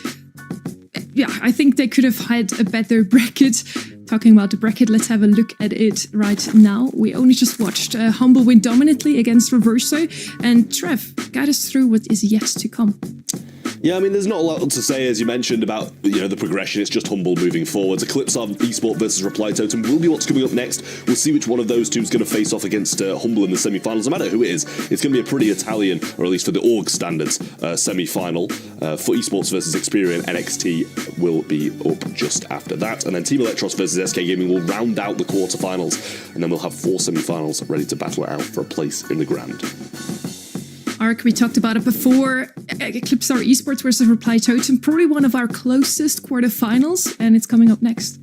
yeah, I think they could have had a better bracket. Talking about the bracket, let's have a look at it right now. We only just watched Humble win dominantly against Reverso. And Trev, guide us through what is yet to come. Yeah, I mean, there's not a lot to say, as you mentioned, about, the progression. It's just Humble moving forwards. Eclipse Esport versus Reply Totem will be what's coming up next. We'll see which one of those two is going to face off against Humble in the semi-finals. No matter who it is, it's going to be a pretty Italian, or at least for the org standards, semi-final. For Esports versus Xperia, and NXT will be up just after that. And then Team Electros versus SK Gaming will round out the quarterfinals, and then we'll have 4 semi-finals ready to battle it out for a place in the Grand. Ark, we talked about it before. Eclipse Esports versus Reply Totem, probably one of our closest quarterfinals, and it's coming up next.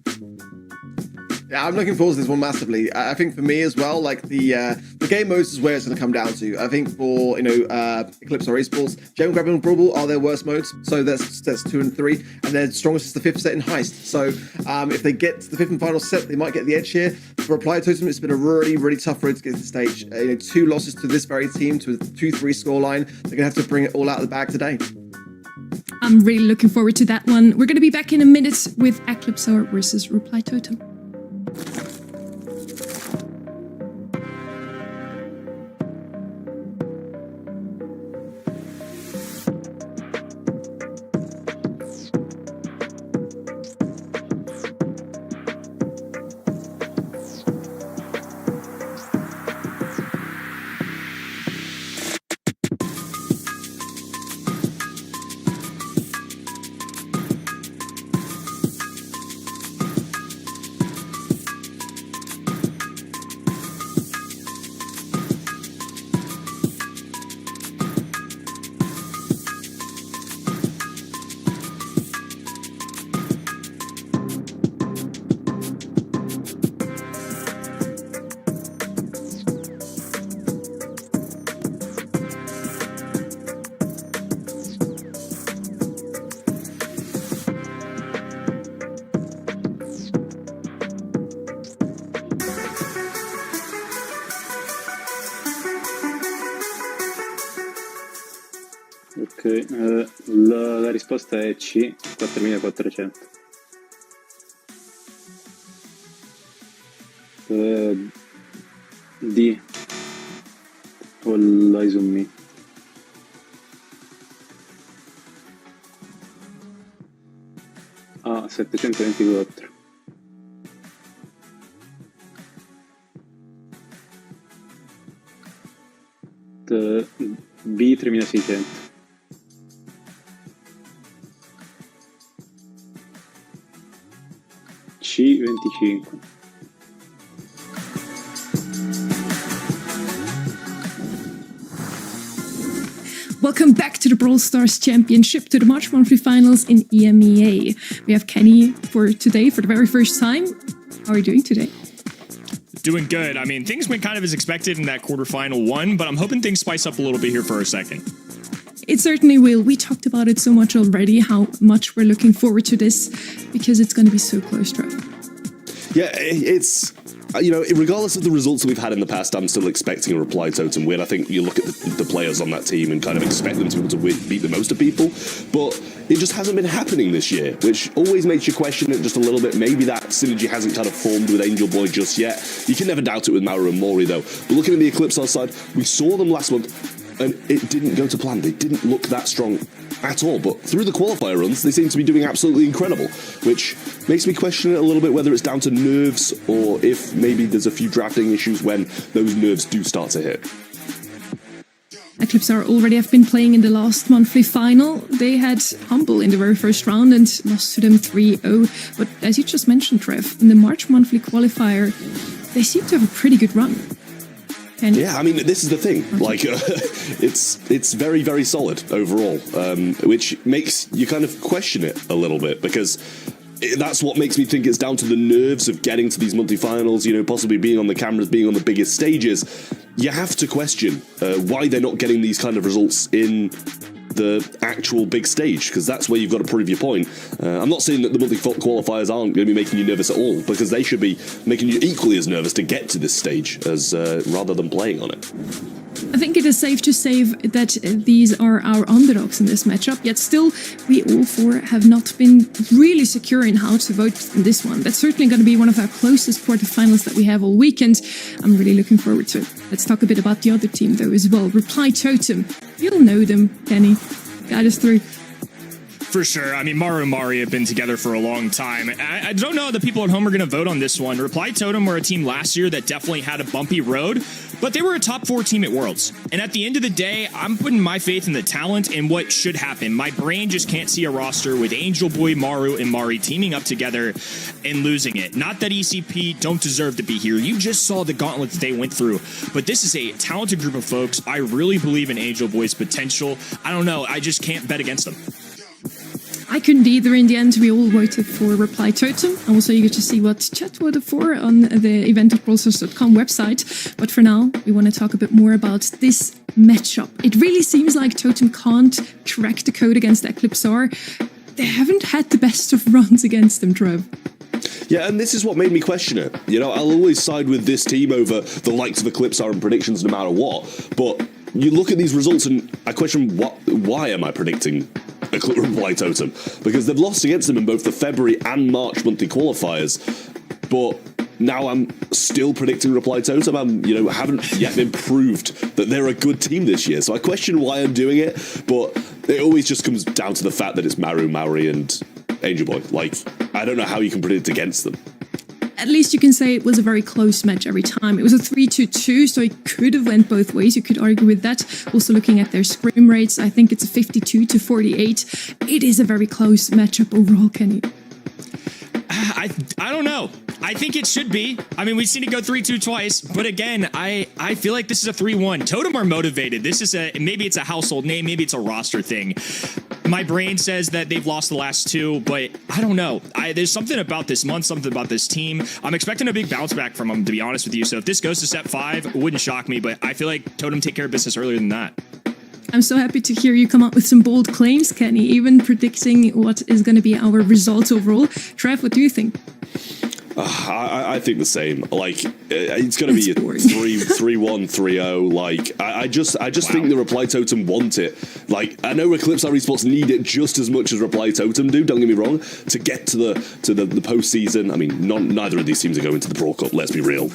Yeah, I'm looking forward to this one massively. I think for me as well, like the game modes is where it's going to come down to. I think for Eclipse Esports, Gem Grab and Brawl are their worst modes, so that's 2 and 3, and their strongest is the 5th set in Heist. So if they get to the 5th and final set, they might get the edge here. For Reply Totem, it's been a really, really tough road to get to the stage. 2 losses to this very team, to a 2-3 scoreline. They're going to have to bring it all out of the bag today. I'm really looking forward to that one. We're going to be back in a minute with Eclipse versus Reply Totem. Ok, la risposta è C, 4400. D, All Eyes on Me. A, 724. B, 3600. C, 25. Welcome back to the Brawl Stars Championship, to the March Monthly Finals in EMEA. We have Kenny for today for the very first time. How are you doing today? Doing good. I mean, things went kind of as expected in that quarterfinal 1, but I'm hoping things spice up a little bit here for a second. It certainly will. We talked about it so much already, how much we're looking forward to this, because it's going to be so close, Trev. Yeah, it's regardless of the results that we've had in the past, I'm still expecting a Reply Totem win. I think you look at the players on that team and kind of expect them to be able to beat the most of people, but it just hasn't been happening this year, which always makes you question it just a little bit. Maybe that synergy hasn't kind of formed with Angel Boy just yet. You can never doubt it with Maru and Mori, though. But looking at the Eclipse side, we saw them last month, and it didn't go to plan. They didn't look that strong at all, but through the qualifier runs, they seem to be doing absolutely incredible, which makes me question it a little bit whether it's down to nerves or if maybe there's a few drafting issues when those nerves do start to hit. Eclipse already have been playing in the last monthly final. They had Humble in the very first round and lost to them 3-0. But as you just mentioned, Trev, in the March monthly qualifier, they seem to have a pretty good run. Yeah, I mean, this is the thing. Like, it's very, very solid overall, which makes you kind of question it a little bit, because that's what makes me think it's down to the nerves of getting to these monthly finals, possibly being on the cameras, being on the biggest stages. You have to question why they're not getting these kind of results in the actual big stage, because that's where you've got to prove your point. I'm not saying that the monthly qualifiers aren't going to be making you nervous at all, because they should be making you equally as nervous to get to this stage as rather than playing on it. I think it is safe to say that these are our underdogs in this matchup, yet still, we all four have not been really secure in how to vote in this one. That's certainly going to be one of our closest quarterfinals that we have all weekend. I'm really looking forward to it. Let's talk a bit about the other team, though, as well. Reply Totem. You'll know them, Kenny. Guide us through. For sure. I mean, Maru and Mari have been together for a long time. I don't know the people at home are going to vote on this one. Reply Totem were a team last year that definitely had a bumpy road, but they were a top 4 team at Worlds. And at the end of the day, I'm putting my faith in the talent and what should happen. My brain just can't see a roster with Angel Boy, Maru, and Mari teaming up together and losing it. Not that ECP don't deserve to be here. You just saw the gauntlet that they went through. But this is a talented group of folks. I really believe in Angel Boy's potential. I don't know. I just can't bet against them. I couldn't either. In the end, we all voted for Reply Totem. I'm also eager to see what chat voted for on the event.brawlstars.com website. But for now, we want to talk a bit more about this matchup. It really seems like Totem can't crack the code against Eclipse R. They haven't had the best of runs against them, Trev. Yeah, and this is what made me question it. I'll always side with this team over the likes of Eclipse R in predictions no matter what. But you look at these results and I question why am I predicting Reply Totem, because they've lost against them in both the February and March monthly qualifiers, but now I'm still predicting Reply Totem. I haven't yet been proved that they're a good team this year, so I question why I'm doing it, but it always just comes down to the fact that it's Maru, Mari, and Angel Boy. Like, I don't know how you can predict against them. At least you can say it was a very close match every time. It was a 3-2, so it could have went both ways. You could argue with that. Also looking at their scrim rates, I think it's a 52-48. It is a very close matchup overall, Kenny. I don't know. I think it should be. I mean, we've seen it go 3-2 twice, but again, I feel like this is a 3-1. Totem are motivated. This is maybe it's a household name, maybe it's a roster thing. My brain says that they've lost the last 2, but I don't know. There's something about this month, something about this team. I'm expecting a big bounce back from them, to be honest with you. So if this goes to set 5, it wouldn't shock me, but I feel like Totem take care of business earlier than that. I'm so happy to hear you come up with some bold claims, Kenny, even predicting what is going to be our results overall. Trev, what do you think? I think the same. Like, it's going to be a 3-1, 3-0. Like, I just think the Reply Totem want it. Like, I know Eclipse Esports need it just as much as Reply Totem do. Don't get me wrong. To get to the postseason. I mean, neither of these teams are going to the Brawl Cup. Let's be real.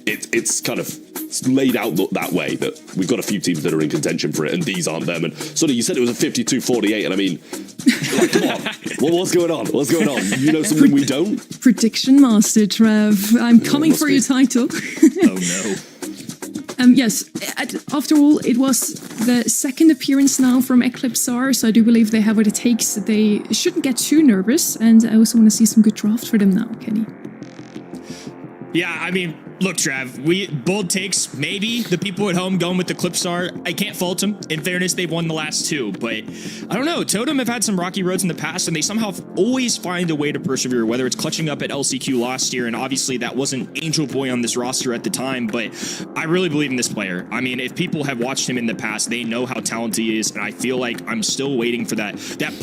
It's kind of laid out that way that we've got a few teams that are in contention for it, and these aren't them. And sort of, you said it was a 52-48, and I mean, like, come on, what's going on? What's going on? You know something we don't? Prediction master, Trev. I'm coming for your title. Oh no. Yes, after all, it was the second appearance now from Eclipse R, so I do believe they have what it takes. They shouldn't get too nervous, and I also want to see some good draft for them now, Kenny. Yeah, I mean, Look, Trav, bold takes. Maybe the people at home going with the Clipstar. I can't fault them. In fairness, they've won the last two, but I don't know. Totem have had some rocky roads in the past, and they somehow always find a way to persevere, whether it's clutching up at LCQ last year, and obviously that wasn't Angel Boy on this roster at the time, but I really believe in this player. I mean, if people have watched him in the past, they know how talented he is, and I feel like I'm still waiting for that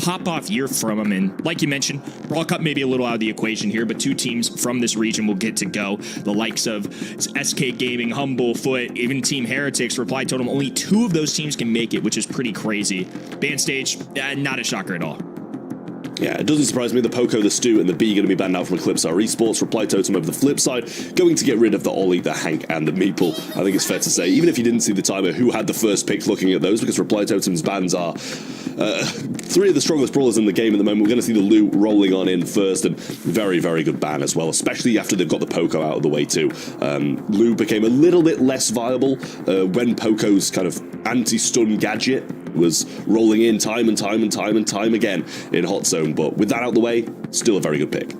pop-off year from him, and like you mentioned, Brawl Cup may be a little out of the equation here, but two teams from this region will get to go. The likes of SK Gaming, Humble, Foot, even Team Heretics, Reply Totem, only 2 of those teams can make it, which is pretty crazy. Band stage, not a shocker at all. Yeah, it doesn't surprise me. The Poco, the Stu, and the B going to be banned out from Eclipsar Esports. Reply Totem over the flip side, going to get rid of the Ollie, the Hank, and the Meeple. I think it's fair to say, even if you didn't see the timer, who had the first pick looking at those, because Reply Totem's bans are 3 of the strongest brawlers in the game at the moment. We're going to see the Lou rolling on in first, and very, very good ban as well, especially after they've got the Poco out of the way too. Lou became a little bit less viable when Poco's kind of anti-stun gadget was rolling in time and time again in Hot Zone, but with that out the way, still a very good pick.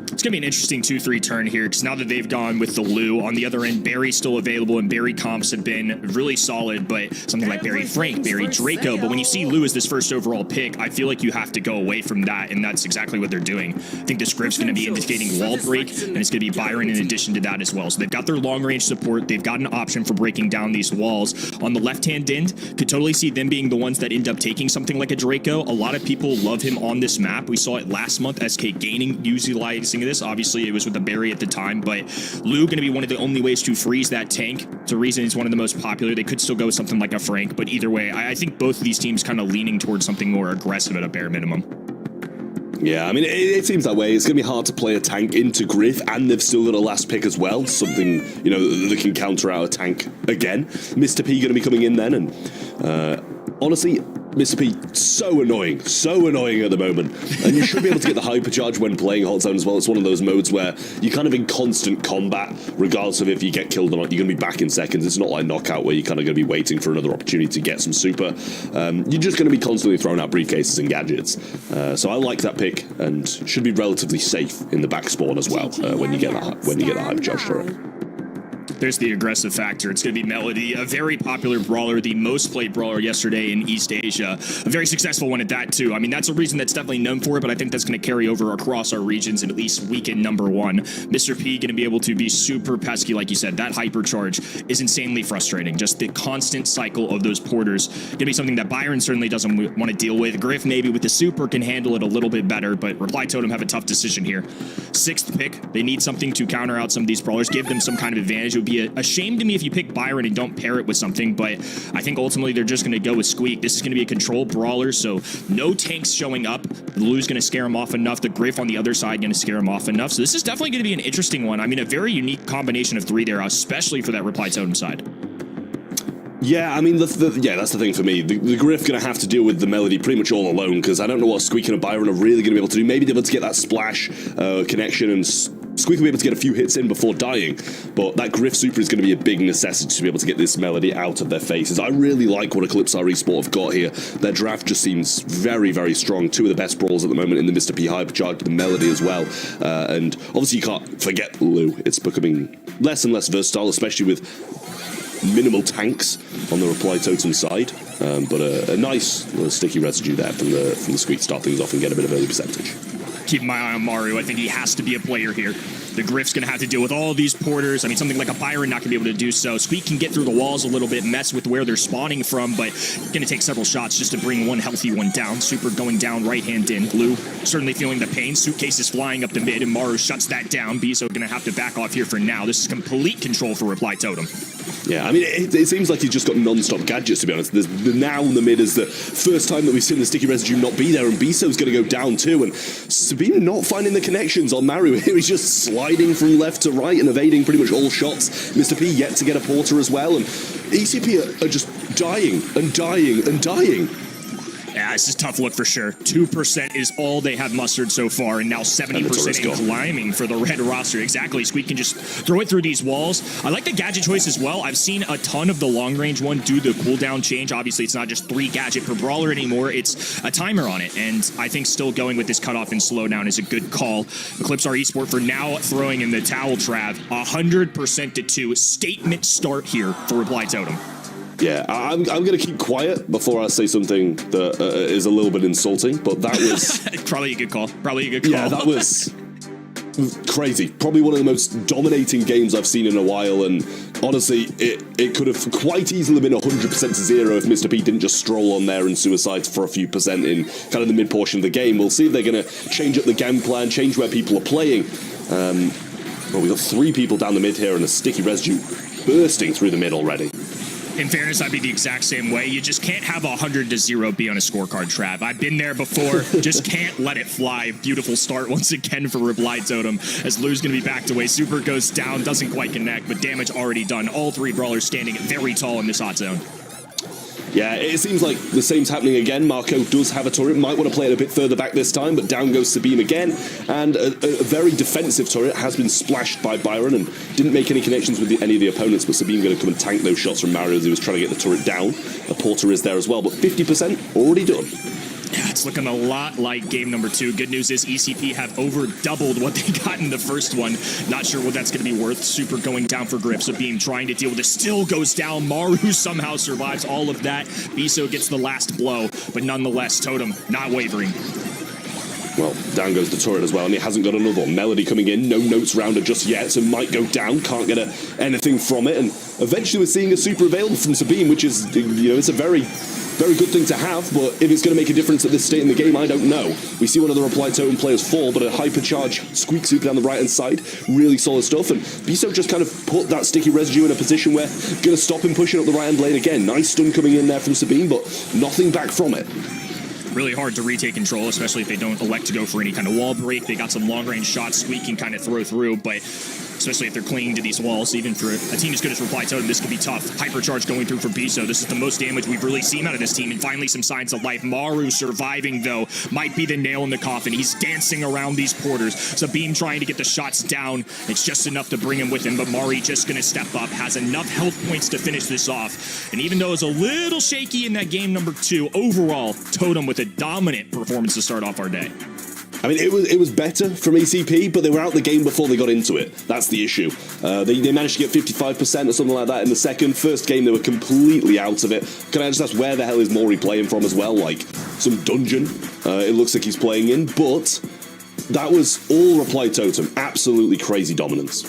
It's going to be an interesting 2-3 turn here, because now that they've gone with the Lou, on the other end, Barry's still available, and Barry comps have been really solid, but something like Barry Frank, Barry Draco, but when you see Lou as this first overall pick, I feel like you have to go away from that, and that's exactly what they're doing. I think the script's going to be indicating wall break, and it's going to be Byron in addition to that as well. So they've got their long-range support, they've got an option for breaking down these walls. On the left-hand end, could totally see them being the ones that end up taking something like a Draco. A lot of people love him on this map. We saw it last month, SK Gaining utilizing this. Obviously, it was with the Barry at the time, but Lou going to be one of the only ways to freeze that tank. It's a reason it's one of the most popular. They could still go with something like a Frank, but either way, I think both of these teams kind of leaning towards something more aggressive at a bare minimum. Yeah, I mean, it seems that way. It's going to be hard to play a tank into Griff, and they've still got a last pick as well. Something, you know, that can counter out a tank again. Mr. P going to be coming in then, and honestly, Mr. P, so annoying at the moment. And you should be able to get the hypercharge when playing Hot Zone as well. It's one of those modes where you're kind of in constant combat, regardless of if you get killed or not. You're going to be back in seconds. It's not like Knockout where you're kind of going to be waiting for another opportunity to get some super. You're just going to be constantly throwing out briefcases and gadgets. So I like that pick, and should be relatively safe in the back spawn as well when you get that hypercharge turret. There's the aggressive factor. It's going to be Melody, a very popular brawler, the most played brawler yesterday in East Asia. A very successful one at that, too. I mean, that's a reason that's definitely known for it, but I think that's going to carry over across our regions in at least weekend number 1. Mr. P going to be able to be super pesky, like you said. That hypercharge is insanely frustrating. Just the constant cycle of those porters going to be something that Byron certainly doesn't want to deal with. Griff maybe with the super can handle it a little bit better, but Reply Totem have a tough decision here. 6th pick. They need something to counter out some of these brawlers, give them some kind of advantage. It would be a shame to me if you pick Byron and don't pair it with something, but I think ultimately they're just going to go with Squeak. This is going to be a control brawler, so no tanks showing up. The Lou's going to scare him off enough. The Griff on the other side going to scare him off enough. So this is definitely going to be an interesting one. I mean, a very unique combination of 3 there, especially for that Reply Totem side. Yeah, I mean, that's the thing for me. The Griff going to have to deal with the Melody pretty much all alone, because I don't know what Squeak and Byron are really going to be able to do. Maybe they're able to get that splash connection, and Squeak will be able to get a few hits in before dying, but that Griff super is going to be a big necessity to be able to get this Melody out of their faces. I really like what Eclipsar Esports have got here. Their draft just seems very, very strong. 2 of the best brawlers at the moment in the Mr. P hypercharge, the Melody as well. And obviously you can't forget Lou. It's becoming less and less versatile, especially with minimal tanks on the Reply Totem side, but a nice little sticky residue there from the Squeak to start things off and get a bit of early percentage. Keeping my eye on Mario, I think he has to be a player here. The Griff's going to have to deal with all these porters. I mean, something like a Byron not going to be able to do so. Squeak can get through the walls a little bit, mess with where they're spawning from, but going to take several shots just to bring one healthy one down. Super going down right-hand in. Blue certainly feeling the pain. Suitcase is flying up the mid, and Maru shuts that down. Biso going to have to back off here for now. This is complete control for Reply Totem. Yeah, I mean, it seems like he's just got non-stop gadgets, to be honest. There's the now in the mid is the first time that we've seen the sticky residue not be there, and Biso's going to go down too, and Sabine not finding the connections on Mario here. He's just sliding from left to right and evading pretty much all shots. Mr. P yet to get a porter as well, and ECP are just dying and dying and dying. Yeah, this is a tough look for sure. 2% is all they have mustered so far, and now 70% and climbing for the red roster. Exactly. Squeak can just throw it through these walls. I like the gadget choice as well. I've seen a ton of the long-range one do the cooldown change. Obviously, it's not just 3 gadget per brawler anymore. It's a timer on it, and I think still going with this cutoff and slowdown is a good call. Eclipse our Esport for now throwing in the towel trap. 100% to 2. Statement start here for Reply Totem. Yeah, I'm going to keep quiet before I say something that is a little bit insulting, but that was... Probably a good call. Probably a good call. Yeah, that was crazy. Probably one of the most dominating games I've seen in a while, and honestly, it could have quite easily been 100% to 0 if Mr. P didn't just stroll on there and suicide for a few percent in kind of the mid-portion of the game. We'll see if they're going to change up the game plan, change where people are playing. Well, we've got 3 people down the mid here and a sticky residue bursting through the mid already. In fairness, I'd be the exact same way. You just can't have 100 to 0 be on a scorecard trap. I've been there before. Just can't let it fly. Beautiful start once again for Reply Totem as Lou's going to be backed away. Super goes down, doesn't quite connect, but damage already done. All 3 brawlers standing very tall in this hot zone. Yeah, it seems like the same's happening again. Marco does have a turret, might want to play it a bit further back this time, but down goes Sabine again, and a very defensive turret has been splashed by Byron and didn't make any connections with any of the opponents, but Sabine going to come and tank those shots from Mario as he was trying to get the turret down. A Porter is there as well, but 50% already done. Yeah, it's looking a lot like game number 2. Good news is ECP have over doubled what they got in the first one. Not sure what that's going to be worth. Super going down for grip. Sabine trying to deal with it. Still goes down. Maru somehow survives all of that. Biso gets the last blow, but nonetheless, Totem not wavering. Well, down goes the turret as well, and he hasn't got another one. Melody coming in, no notes rounder just yet, so might go down, can't get anything from it, and eventually we're seeing a super available from Sabine, which is, it's a very good thing to have, but if it's going to make a difference at this state in the game, I don't know. We see one of the Reply Totem players fall, but a hypercharge Squeak super down the right-hand side, really solid stuff, and Biso just kind of put that sticky residue in a position where going to stop him pushing up the right-hand lane again. Nice stun coming in there from Sabine, but nothing back from it. Really hard to retake control, especially if they don't elect to go for any kind of wall break. They got some long-range shots Squeak can kind of throw through, but especially if they're clinging to these walls, even for a team as good as Reply Totem, this could be tough. Hypercharge going through for Biso. This is the most damage we've really seen out of this team, and finally some signs of life. Maru surviving, though, might be the nail in the coffin. He's dancing around these porters. Sabine trying to get the shots down. It's just enough to bring him with him, but Mari just going to step up, has enough health points to finish this off. And even though it was a little shaky in that game number 2, overall, Totem with a dominant performance to start off our day. I mean, it was better from ECP, but they were out the game before they got into it. That's the issue. They managed to get 55% or something like that in the second. First game, they were completely out of it. Can I just ask, where the hell is Maury playing from as well? Like, some dungeon, it looks like he's playing in, but that was all Reply Totem. Absolutely crazy dominance.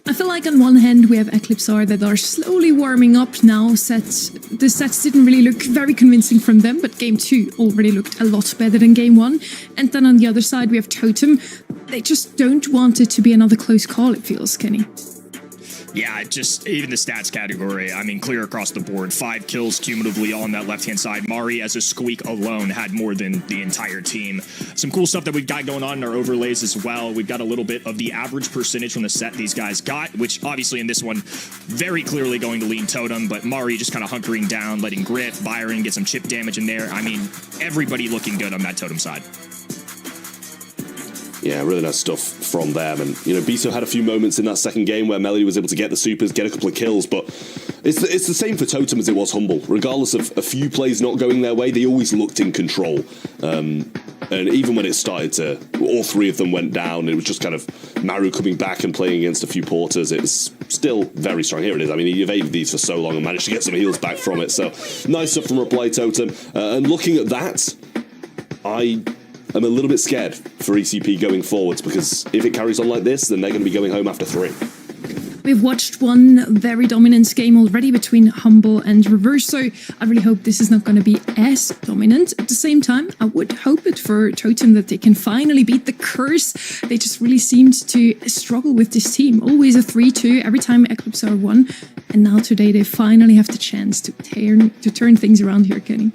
I feel like on one hand we have Eclipsar that are slowly warming up now. The sets didn't really look very convincing from them, but game 2 already looked a lot better than game 1. And then on the other side we have Totem. They just don't want it to be another close call, it feels, Kenny. Yeah, just even the stats category, I mean, clear across the board. 5 kills cumulatively on that left-hand side. Mari, as a Squeak alone, had more than the entire team. Some cool stuff that we've got going on in our overlays as well. We've got a little bit of the average percentage from the set these guys got, which obviously in this one, very clearly going to lean Totem, but Mari just kind of hunkering down, letting Griff, Byron get some chip damage in there. I mean, everybody looking good on that Totem side. Yeah, really nice stuff from them. And, Biso had a few moments in that second game where Melody was able to get the supers, get a couple of kills, but it's the same for Totem as it was Humble. Regardless of a few plays not going their way, they always looked in control. And even when it started to, all 3 of them went down, it was just kind of Maru coming back and playing against a few porters. It's still very strong. Here it is. I mean, he evaded these for so long and managed to get some heals back from it. So, nice stuff from Reply Totem. And looking at that, I'm a little bit scared for ECP going forwards, because if it carries on like this, then they're going to be going home after 3. We've watched one very dominant game already between Humble and Reverse, so I really hope this is not going to be as dominant. At the same time, I would hope it for Totem that they can finally beat the curse. They just really seemed to struggle with this team. Always a 3-2 every time Eclipsar won, and now today they finally have the chance to turn things around here, Kenny.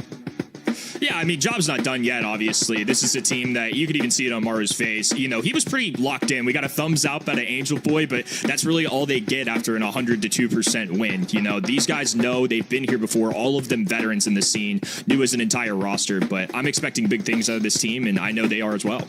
Yeah, I mean, job's not done yet, obviously. This is a team that you could even see it on Maru's face. You know, he was pretty locked in. We got a thumbs up out of Angel Boy, but that's really all they get after an 102% win. You know, these guys know they've been here before. All of them veterans in the scene, new as an entire roster, but I'm expecting big things out of this team, and I know they are as well.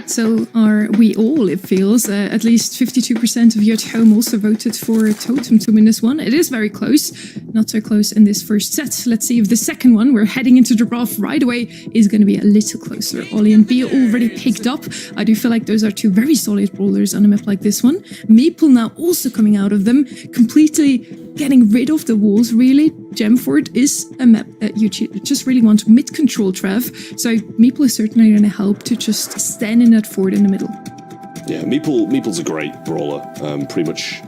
So are we all, it feels. At least 52% of you at home also voted for Totem to win this one. It is very close. Not so close in this first set. Let's see if the second one, we're heading into the draft right away, is going to be a little closer. Ollie and B already picked up. I do feel like those are two very solid brawlers on a map like this one. Maple now also coming out of them, completely getting rid of the walls, really. Gemford is a map that you just really want mid-control, Trev. So Maple is certainly going to help to just stand in that fort in the middle. Yeah, Meeple's a great brawler, pretty much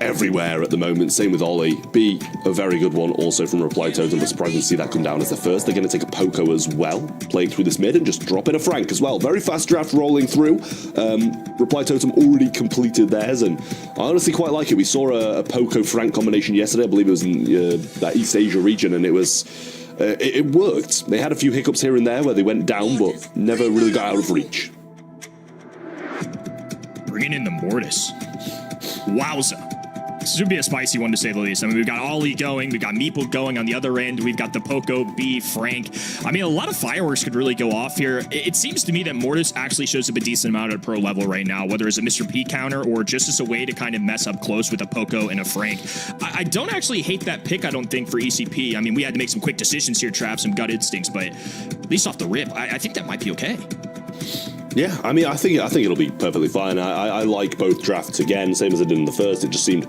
everywhere at the moment. Same with Ollie. B, a very good one also from Reply Totem, but surprising to see that come down as the first. They're going to take a Poco as well, playing through this mid, and just drop in a Frank as well. Very fast draft rolling through. Reply Totem already completed theirs, and I honestly quite like it. We saw a Poco Frank combination yesterday. I believe it was in that East Asia region, and it was... it worked. They had a few hiccups here and there where they went down, but never really got out of reach. Bringing in the Mortis. Wowza. This should be a spicy one to say the least. I mean, we've got Ollie going, we've got Meeple going on the other end, we've got the Poco, B, Frank. I mean, a lot of fireworks could really go off here. It seems to me that Mortis actually shows up a decent amount at pro level right now, whether it's a Mr. P counter or just as a way to kind of mess up close with a Poco and a Frank. I don't actually hate that pick, I don't think, for ECP. I mean, we had to make some quick decisions here, Trav, some gut instincts, but at least off the rip, I think that might be okay. Yeah, I mean, I think it'll be perfectly fine. I like both drafts again, same as I did in the first. It just seemed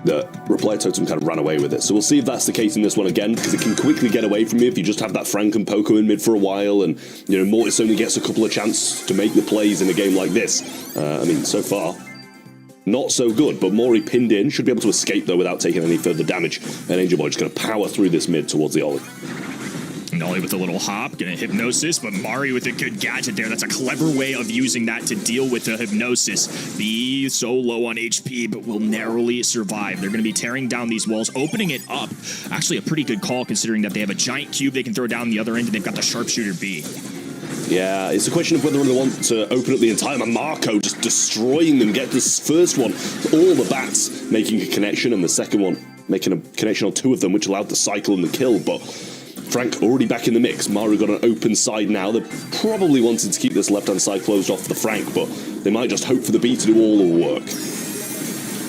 that Reply Totem kind of ran away with it. So we'll see if that's the case in this one again, because it can quickly get away from you if you just have that Frank and Poco in mid for a while, and, you know, Mortis only gets a couple of chances to make the plays in a game like this. I mean, so far, not so good, but Mori pinned in, should be able to escape, though, without taking any further damage, and Angel Boy just going to power through this mid towards the Ollie. And Ollie with a little hop, gonna hypnosis, but Mari with a good gadget there. That's a clever way of using that to deal with the hypnosis. Be so low on HP, but will narrowly survive. They're gonna be tearing down these walls, opening it up. Actually a pretty good call considering that they have a giant cube they can throw down the other end, and they've got the sharpshooter B. Yeah, it's a question of whether they want to open up the entire map. Marco just destroying them, get this first one, all the bats making a connection, and the second one making a connection on two of them, which allowed the cycle and the kill, but Frank already back in the mix. Maru got an open side now. They're probably wanting to keep this left-hand side closed off for the Frank, but they might just hope for the B to do all the work.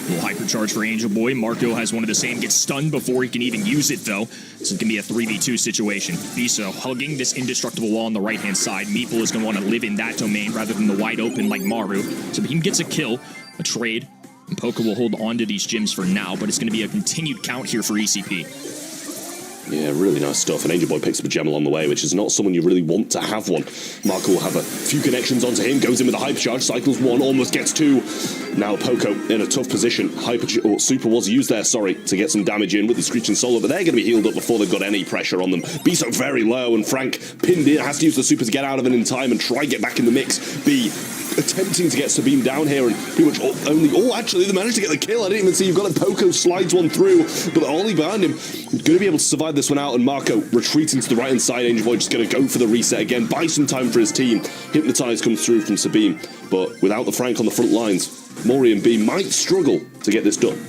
Little hypercharge for Angel Boy. Marco has one of the same, gets stunned before he can even use it, though. This is going to be a 3v2 situation. Bisa hugging this indestructible wall on the right-hand side. Meeple is going to want to live in that domain rather than the wide open like Maru. So he gets a kill, a trade, and Poco will hold on to these gems for now, but it's going to be a continued count here for ECP. Yeah, really nice stuff. And Angel Boy picks up a gem along the way, which is not someone you really want to have one. Marco will have a few connections onto him, goes in with a hypercharge, cycles one, almost gets two. Now Poco in a tough position. Super was used there, to get some damage in with the Screeching Solo, but they're going to be healed up before they've got any pressure on them. Biso very low, and Frank pinned in, has to use the Super to get out of it in time and try and get back in the mix. B attempting to get Sabine down here, and pretty much actually they managed to get the kill. I didn't even see. You've got a Poco slides one through, but Ollie behind him going to be able to survive this one out, and Marco retreating to the right hand side. Angel Boy just going to go for the reset again, buy some time for his team. Hypnotize comes through from Sabine, but without the Frank on the front lines, Mori and B might struggle to get this done.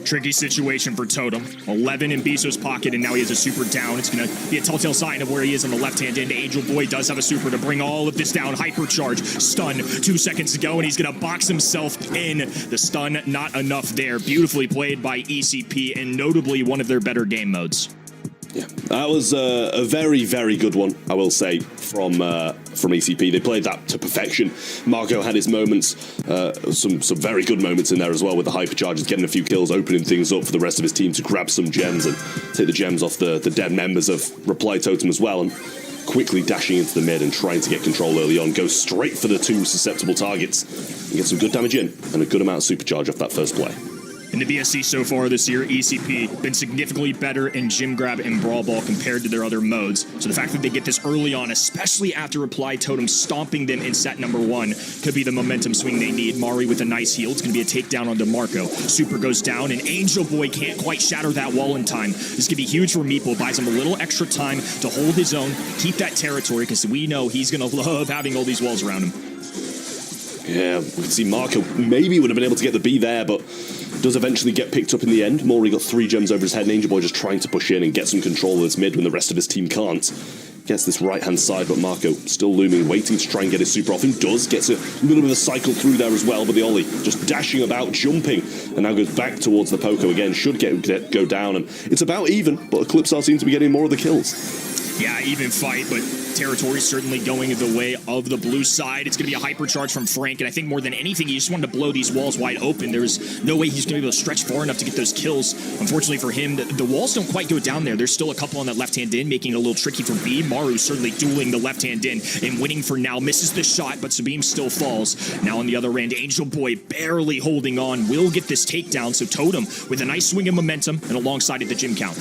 Tricky situation for Totem. 11 in Biso's pocket, and now he has a super down. It's going to be a telltale sign of where he is on the left-hand end. Angel Boy does have a super to bring all of this down. Hypercharge, stun, 2 seconds to go, and he's going to box himself in. The stun, not enough there. Beautifully played by ECP, and notably one of their better game modes. Yeah, that was a very, very good one, I will say, from ECP. They played that to perfection. Marco had his moments, some very good moments in there as well with the hypercharges, getting a few kills, opening things up for the rest of his team to grab some gems and take the gems off the dead members of Reply Totem as well, and quickly dashing into the mid and trying to get control early on, go straight for the two susceptible targets and get some good damage in and a good amount of supercharge off that first play. In the BSC so far this year, ECP been significantly better in Gym Grab and Brawl Ball compared to their other modes. So the fact that they get this early on, especially after Reply Totem stomping them in set number 1, could be the momentum swing they need. Mari with a nice heal. It's going to be a takedown on DeMarco. Super goes down, and Angel Boy can't quite shatter that wall in time. This is going to be huge for Meeple. Buys him a little extra time to hold his own, keep that territory, because we know he's going to love having all these walls around him. Yeah, we can see Marco maybe would have been able to get the B there, but does eventually get picked up in the end. Maury got 3 gems over his head, and Angel Boy just trying to push in and get some control of this mid when the rest of his team can't. Gets this right-hand side, but Marco still looming, waiting to try and get his super off, and does. Gets a little bit of a cycle through there as well, but the Ollie just dashing about, jumping, and now goes back towards the Poco again. Should go down, and it's about even, but Eclipse seems to be getting more of the kills. Yeah, even fight, but territory certainly going the way of the blue side. It's going to be a hypercharge from Frank, and I think more than anything, he just wanted to blow these walls wide open. There's no way he's going to be able to stretch far enough to get those kills. Unfortunately for him, the walls don't quite go down there. There's still a couple on that left-hand in, making it a little tricky for B. Maru certainly dueling the left-hand in and winning for now. Misses the shot, but Sabim still falls. Now on the other end, Angel Boy barely holding on. Will get this takedown, so Totem with a nice swing of momentum and alongside it the gym count.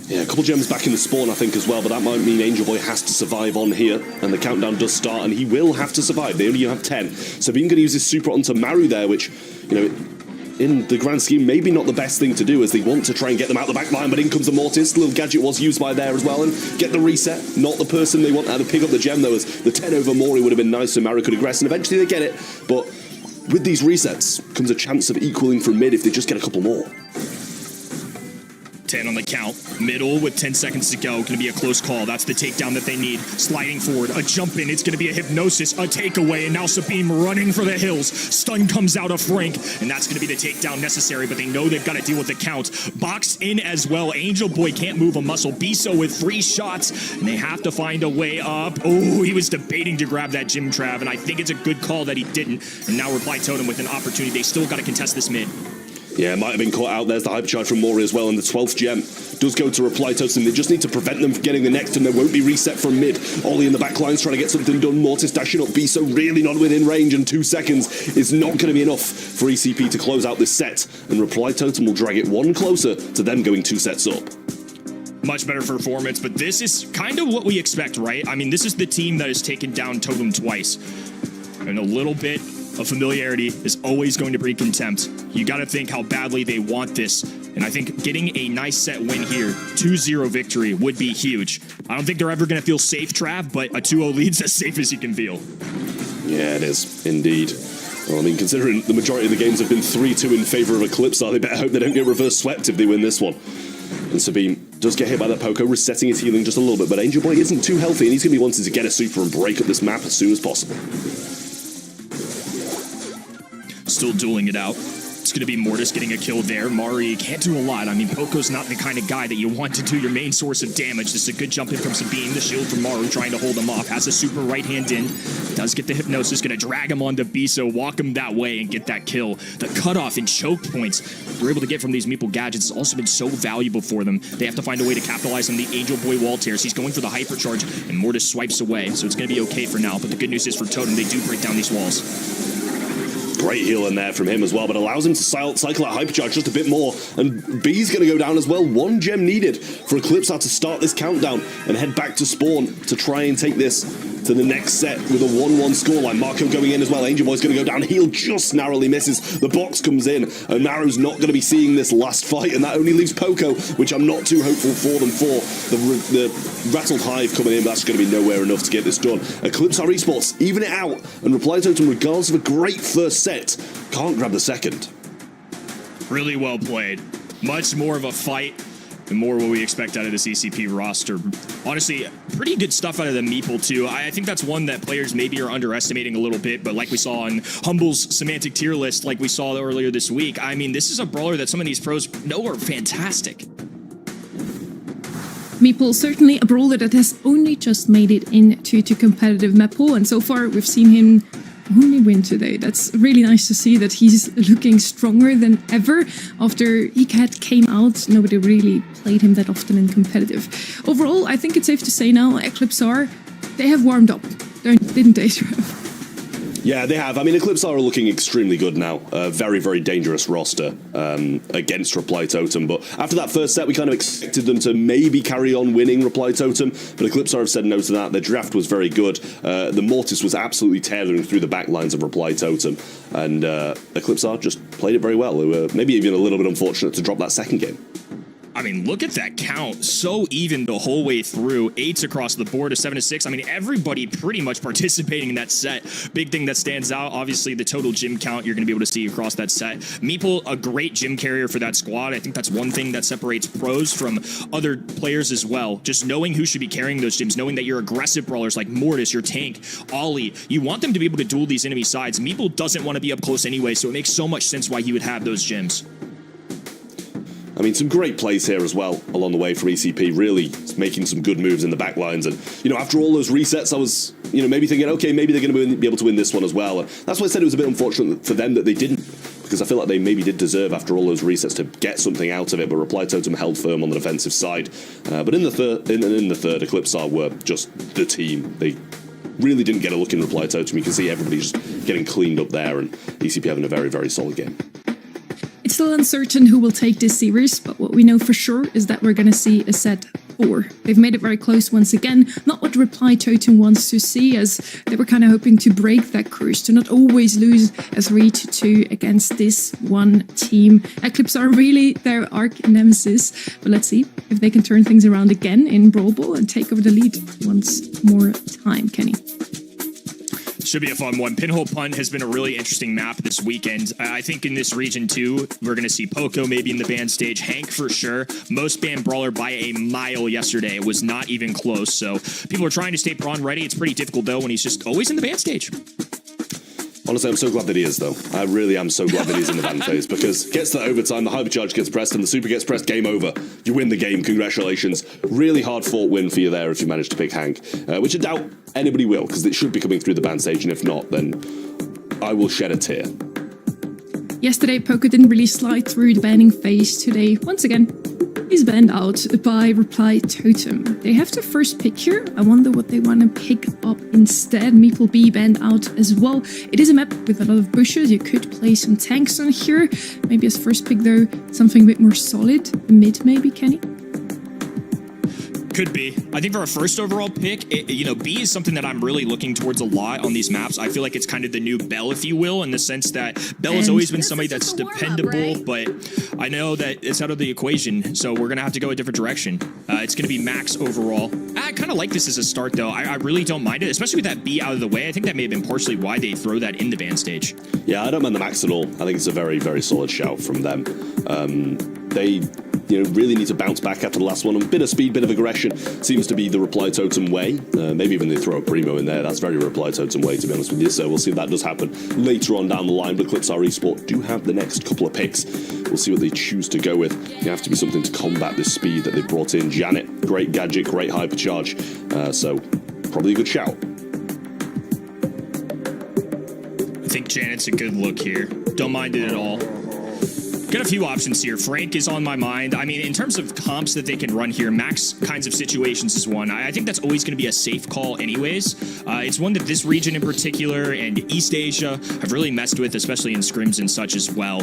Yeah, a couple gems back in the spawn, I think, as well, but that might mean Angel Boy has to survive on here, and the countdown does start, and he will have to survive. They only have 10. So being going to use his super onto Maru there, which, you know, in the grand scheme, maybe not the best thing to do, as they want to try and get them out the back line, but in comes the Mortis. The little gadget was used by there as well, and get the reset. Not the person they want to pick up the gem, though, as the 10 over Mori would have been nice, so Maru could aggress, and eventually they get it, but with these resets comes a chance of equaling from mid if they just get a couple more. 10 on the count. Middle with 10 seconds to go. Going to be a close call. That's the takedown that they need. Sliding forward. A jump in. It's going to be a hypnosis. A takeaway. And now Sabim running for the hills. Stun comes out of Frank. And that's going to be the takedown necessary. But they know they've got to deal with the count. Boxed in as well. Angel Boy can't move a muscle. Biso with 3 shots. And they have to find a way up. Oh, he was debating to grab that Gym Trav. And I think it's a good call that he didn't. And now Reply Totem with an opportunity. They still got to contest this mid. Yeah, might have been caught out. There's the hypercharge from Mori as well, and the 12th gem does go to Reply Totem. They just need to prevent them from getting the next, and there won't be reset from mid. Ollie in the back line's trying to get something done. Mortis dashing up B, so really not within range, and 2 seconds is not going to be enough for ECP to close out this set, and Reply Totem will drag it 1 closer to them going 2 sets up. Much better performance, but this is kind of what we expect, right? I mean, this is the team that has taken down Totem twice, and a little bit of familiarity is always going to breed contempt. You got to think how badly they want this, and I think getting a nice set win here, 2-0 victory, would be huge. I don't think they're ever going to feel safe, Trav, but a 2-0 lead's as safe as you can feel. Yeah, it is, indeed. Well, I mean, considering the majority of the games have been 3-2 in favour of Eclipse, they better hope they don't get reverse swept if they win this one. And Sabim does get hit by that Poco, resetting his healing just a little bit, but Angel Boy isn't too healthy, and he's going to be wanting to get a super and break up this map as soon as possible. Still dueling it out. It's going to be Mortis getting a kill there. Mari can't do a lot. I mean, Poco's not the kind of guy that you want to do your main source of damage. This is a good jump in from Sabine. The shield from Maru trying to hold him off. Has a super right hand in. Does get the hypnosis. Going to drag him onto Biso, walk him that way, and get that kill. The cutoff and choke points they're able to get from these Meeple gadgets has also been so valuable for them. They have to find a way to capitalize on the Angel Boy wall tears. He's going for the hypercharge, and Mortis swipes away. So it's going to be okay for now. But the good news is for Totem, they do break down these walls. Great heal in there from him as well, but allows him to cycle out hypercharge just a bit more, and B's going to go down as well. 1 gem needed for Eclipse to start this countdown and head back to spawn to try and take this to the next set with a 1-1 scoreline. Marco going in as well. Angel Boy's going to go down. Heal just narrowly misses. The box comes in, and Naru's not going to be seeing this last fight, and that only leaves Poco, which I'm not too hopeful for them for. The Rattled Hive coming in, that's going to be nowhere enough to get this done. Eclipse our esports, even it out, and Reply Totem, regardless of a great first set, can't grab the second. Really well played. Much more of a fight and more what we expect out of this ECP roster. Honestly, pretty good stuff out of the Meeple too. I think that's one that players maybe are underestimating a little bit, but like we saw on Humble's semantic tier list, like we saw earlier this week, I mean, this is a brawler that some of these pros know are fantastic. Meeple, certainly a brawler that has only just made it into competitive map pool, and so far we've seen him only win today. That's really nice to see that he's looking stronger than ever. After ECAT came out, nobody really played him that often in competitive. Overall, I think it's safe to say now, Eclipse R, they have warmed up, didn't they, Trev? Yeah, they have. I mean, Eclipse are looking extremely good now. Very, very dangerous roster against Reply Totem. But after that first set, we kind of expected them to maybe carry on winning Reply Totem. But Eclipse have said no to that. Their draft was very good. The Mortis was absolutely tearing through the back lines of Reply Totem. And Eclipse just played it very well. They were maybe even a little bit unfortunate to drop that second game. I mean, look at that count. So even the whole way through. 8s across the board, a 7-6. I mean, everybody pretty much participating in that set. Big thing that stands out, obviously, the total gym count you're going to be able to see across that set. Meeple, a great gym carrier for that squad. I think that's one thing that separates pros from other players as well. Just knowing who should be carrying those gyms, knowing that your aggressive brawlers like Mortis, your tank, Ollie, you want them to be able to duel these enemy sides. Meeple doesn't want to be up close anyway, so it makes so much sense why he would have those gyms. I mean, some great plays here as well along the way from ECP, really making some good moves in the back lines. And, after all those resets, I was, maybe thinking, okay, maybe they're going to be able to win this one as well. And that's why I said it was a bit unfortunate for them that they didn't, because I feel like they maybe did deserve, after all those resets, to get something out of it. But Reply Totem held firm on the defensive side. But in the third, Eclipse were just the team. They really didn't get a look in Reply Totem. You can see everybody just getting cleaned up there, and ECP having a very, very solid game. It's still uncertain who will take this series, but what we know for sure is that we're going to see a set 4. They've made it very close once again, not what Reply Totem wants to see, as they were kind of hoping to break that curse, to not always lose a 3-2 against this one team. Eclipse are really their arch nemesis, but let's see if they can turn things around again in Brawl Ball and take over the lead once more time. Kenny. Should be a fun one. Pinhole Punt has been a really interesting map this weekend. I think in this region too, we're going to see Poco maybe in the ban stage, Hank for sure. Most banned brawler by a mile yesterday. It was not even close. So people are trying to stay prawn ready. It's pretty difficult though when he's just always in the ban stage. Honestly, I'm so glad that he is, though. I really am so glad that he's in the ban phase, because gets to overtime, the hypercharge gets pressed, and the super gets pressed, game over. You win the game, congratulations. Really hard-fought win for you there if you manage to pick Hank, which I doubt anybody will, because it should be coming through the ban stage, and if not, then I will shed a tear. Yesterday, Poco didn't really slide through the banning phase. Today, once again, he's banned out by Reply Totem. They have to first pick here. I wonder what they want to pick up instead. Meeple B banned out as well. It is a map with a lot of bushes. You could play some tanks on here. Maybe as first pick though, something a bit more solid. Mid maybe, Kenny? Could be. I think for a first overall pick, B is something that I'm really looking towards a lot on these maps. I feel like it's kind of the new Bell, if you will, in the sense that Bell has always been somebody that's dependable, but I know that it's out of the equation, so we're going to have to go a different direction. It's going to be Max overall. I kind of like this as a start, though. I really don't mind it, especially with that B out of the way. I think that may have been partially why they throw that in the ban stage. Yeah, I don't mind the Max at all. I think it's a very, very solid shout from them. They really need to bounce back after the last one. A bit of speed, bit of aggression seems to be the Reply Totem way. Maybe even they throw a Primo in there. That's very Reply Totem way, to be honest with you. So we'll see if that does happen later on down the line. But Eclipse Esport do have the next couple of picks. We'll see what they choose to go with. You have to be something to combat this speed that they brought in. Janet, great gadget, great hypercharge. So probably a good shout. I think Janet's a good look here. Don't mind it at all. Got a few options here. Frank is on my mind. I mean, in terms of comps that they can run here, Max kinds of situations is one. I think that's always going to be a safe call anyways. It's one that this region in particular and East Asia have really messed with, especially in scrims and such as well.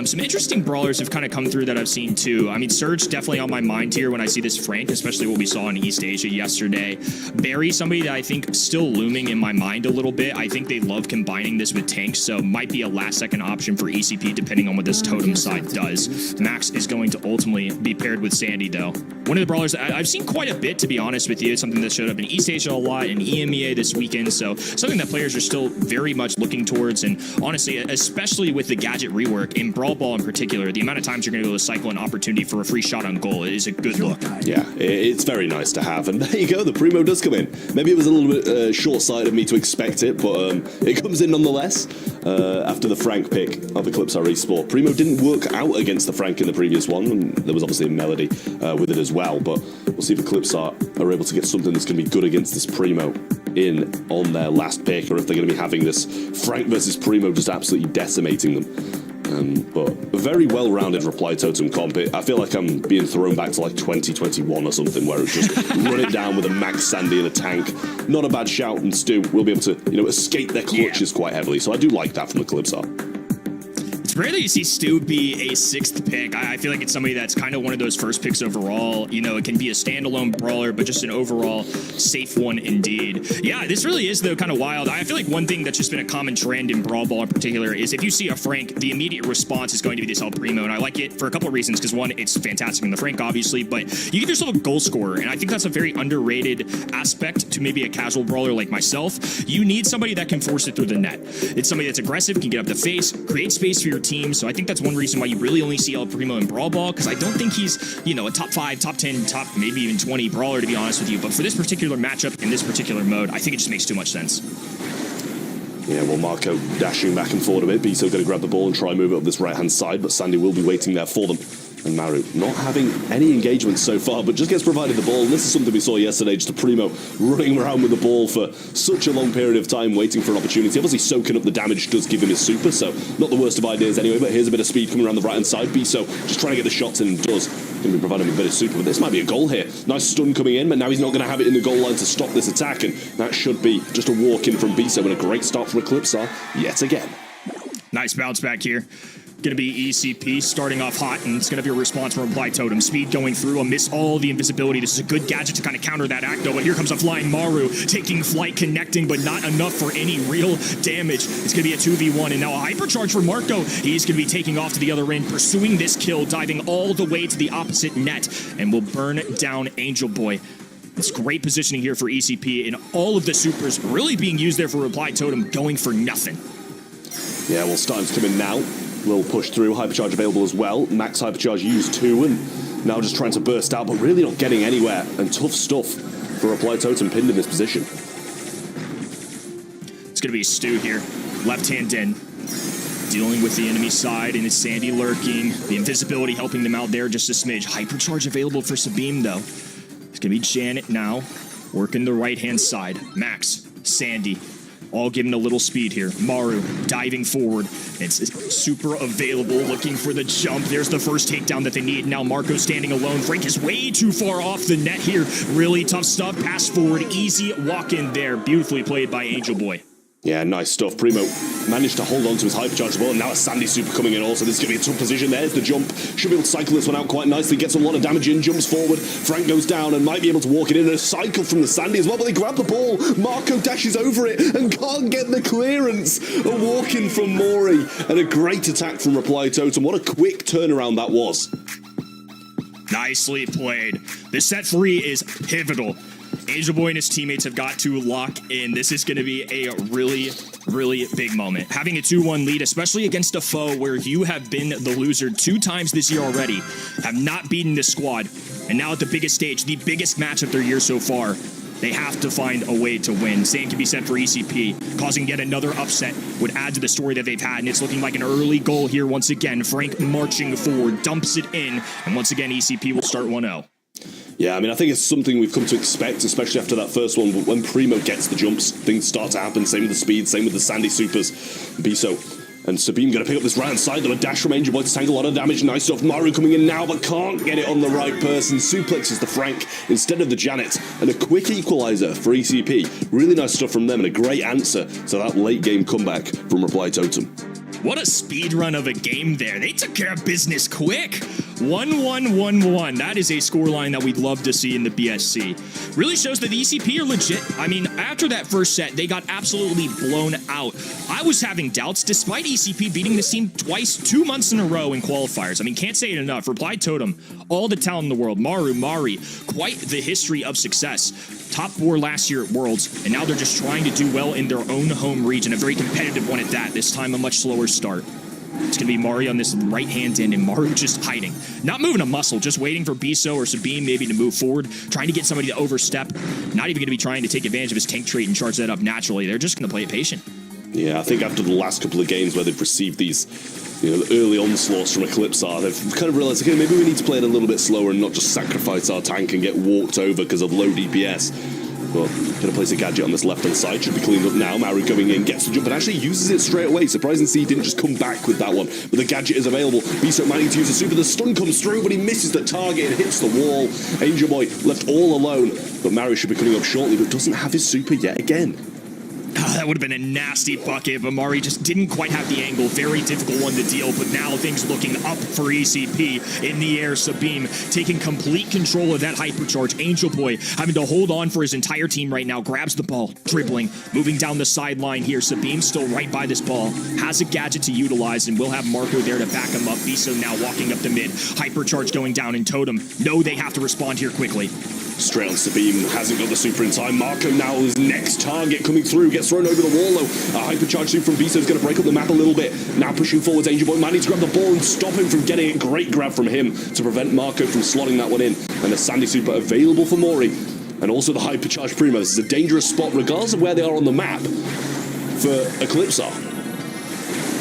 Some interesting brawlers have kind of come through that I've seen too. I mean, Surge definitely on my mind here when I see this Frank, especially what we saw in East Asia yesterday. Barry, somebody that I think still looming in my mind a little bit. I think they love combining this with tanks, so might be a last-second option for ECP depending on what this totem side does. Max is going to ultimately be paired with Sandy, though. One of the brawlers I've seen quite a bit, to be honest with you. It's something that showed up in East Asia a lot, in EMEA this weekend, so something that players are still very much looking towards, and honestly, especially with the gadget rework, in Brawl Ball in particular, the amount of times you're going to be able to cycle an opportunity for a free shot on goal is a good look. Yeah, it's very nice to have, and there you go, the Primo does come in. Maybe it was a little bit short-sighted of me to expect it, but it comes in nonetheless after the Frank pick of Eclipse Esport. Primo didn't work out against the Frank in the previous one, and there was obviously a melody with it as well, but we'll see if Eclipse are able to get something that's going to be good against this Primo in on their last pick, or if they're going to be having this Frank versus Primo just absolutely decimating them. But a very well-rounded Reply Totem comp. I feel like I'm being thrown back to like 2021 or something, where it's just run it down with a Max Sandy and a tank. Not a bad shout, and Stu will be able to, escape their clutches quite heavily. So I do like that from the Calypso. It's rare that you see Stu be a 6th pick. I feel like it's somebody that's kind of one of those first picks overall. It can be a standalone brawler, but just an overall safe one indeed. Yeah, this really is, though, kind of wild. I feel like one thing that's just been a common trend in Brawl Ball in particular is if you see a Frank, the immediate response is going to be this El Primo, and I like it for a couple of reasons, because one, it's fantastic in the Frank, obviously, but you give yourself a goal scorer, and I think that's a very underrated aspect to maybe a casual brawler like myself. You need somebody that can force it through the net. It's somebody that's aggressive, can get up the face, create space for your team. So I think that's one reason why you really only see El Primo in Brawl Ball, because I don't think he's, a top 5, top 10, top maybe even 20 brawler, to be honest with you. But for this particular matchup in this particular mode, I think it just makes too much sense. Yeah, well, Marco dashing back and forward a bit. Biso going to grab the ball and try and move it up this right-hand side, but Sandy will be waiting there for them. And Maru not having any engagement so far, but just gets provided the ball. And this is something we saw yesterday, just a Primo running around with the ball for such a long period of time, waiting for an opportunity. Obviously, soaking up the damage does give him his super, so not the worst of ideas anyway, but here's a bit of speed coming around the right-hand side. Biso just trying to get the shots in, and does. Going to be providing him a bit of super, but this might be a goal here. Nice stun coming in, but now he's not going to have it in the goal line to stop this attack, and that should be just a walk-in from Biso, and a great start for Eclipsar yet again. Nice bounce back here. Going to be ECP starting off hot, and it's going to be a response from Reply Totem. Speed going through, amidst all the invisibility. This is a good gadget to kind of counter that act, though. But here comes a flying Maru, taking flight, connecting, but not enough for any real damage. It's going to be a 2v1, and now a hypercharge for Marco. He's going to be taking off to the other end, pursuing this kill, diving all the way to the opposite net, and will burn down Angel Boy. It's great positioning here for ECP, and all of the supers really being used there for Reply Totem, going for nothing. Yeah, well, starting to come in now. Will push through, hypercharge available as well. Max hypercharge used too, and now just trying to burst out, but really not getting anywhere. And tough stuff for Reply Totem pinned in this position. It's going to be Stu here, left hand in, dealing with the enemy side, and it's Sandy lurking. The invisibility helping them out there just a smidge. Hypercharge available for Sabine, though. It's going to be Janet now, working the right hand side. Max, Sandy, all given a little speed here. Maru diving forward. It's super available, looking for the jump. There's the first takedown that they need. Now Marco standing alone. Frank is way too far off the net here. Really tough stuff. Pass forward. Easy walk in there. Beautifully played by Angel Boy. Yeah, nice stuff. Primo managed to hold on to his hypercharge as well, and now a Sandy super coming in also. This is going to be a tough position. There's the jump. Should be able to cycle this one out quite nicely. Gets a lot of damage in, jumps forward. Frank goes down and might be able to walk it in. And a cycle from the Sandy as well, but they grab the ball. Marco dashes over it and can't get the clearance. A walk-in from Mori and a great attack from Reply Totem. What a quick turnaround that was. Nicely played. This set 3 is pivotal. Angel Boy and his teammates have got to lock in. This is going to be a really, really big moment. Having a 2-1 lead, especially against a foe where you have been the loser 2 times this year already, have not beaten this squad, and now at the biggest stage, the biggest match of their year so far, they have to find a way to win. Same can be said for ECP. Causing yet another upset would add to the story that they've had, and it's looking like an early goal here once again. Frank marching forward, dumps it in, and once again, ECP will start 1-0. Yeah, I mean, I think it's something we've come to expect, especially after that first one. But when Primo gets the jumps, things start to happen. Same with the speed, same with the Sandy supers. Biso and Sabine going to pick up this right side. Though a dash from Angel Boy to tank a lot of damage. Nice stuff. Maru coming in now, but can't get it on the right person. Suplexes the Frank instead of the Janet. And a quick equalizer for ECP. Really nice stuff from them, and a great answer to that late game comeback from Reply Totem. What a speed run of a game there. They took care of business quick. 1-1-1-1. That is a scoreline that we'd love to see in the BSC. Really shows that the ECP are legit. I mean, after that first set, they got absolutely blown out. I was having doubts, despite ECP beating this team twice, 2 months in a row in qualifiers. I mean, can't say it enough. Reply Totem, all the talent in the world. Maru, Mari, quite the history of success. Top 4 last year at Worlds, and now they're just trying to do well in their own home region. A very competitive one at that. This time, a much slower start. It's going to be Mari on this right hand end, and Maru just hiding. Not moving a muscle, just waiting for Biso or Sabine maybe to move forward, trying to get somebody to overstep. Not even going to be trying to take advantage of his tank trait and charge that up naturally. They're just going to play it patient. Yeah, I think after the last couple of games where they've received these the early onslaughts from Eclipsar, they've kind of realized, okay, maybe we need to play it a little bit slower and not just sacrifice our tank and get walked over because of low DPS. But gonna place a gadget on this left-hand side. Should be cleaned up now. Maru going in, gets the jump, and actually uses it straight away. Surprising to see he didn't just come back with that one. But the gadget is available. Biso managing to use the super. The stun comes through, but he misses the target and hits the wall. Angel Boy left all alone. But Maru should be coming up shortly, but doesn't have his super yet again. Oh, that would have been a nasty bucket, but Mari just didn't quite have the angle. Very difficult one to deal, but now things looking up for ECP. In the air, Sabim taking complete control of that hypercharge. Angel Boy having to hold on for his entire team right now. Grabs the ball, dribbling, moving down the sideline here. Sabim still right by this ball. Has a gadget to utilize, and will have Marco there to back him up. Biso now walking up the mid. Hypercharge going down, and Totem know they have to respond here quickly. Straight on Sabim, hasn't got the super in time. Marco now his next target coming through, gets thrown over the wall though. A hypercharge super from Biso is going to break up the map a little bit. Now pushing forwards, Angel Boy managed to grab the ball and stop him from getting it. Great grab from him to prevent Marco from slotting that one in. And a Sandy super available for Mori. And also the hypercharge Primo. This is a dangerous spot regardless of where they are on the map for Eclipsar.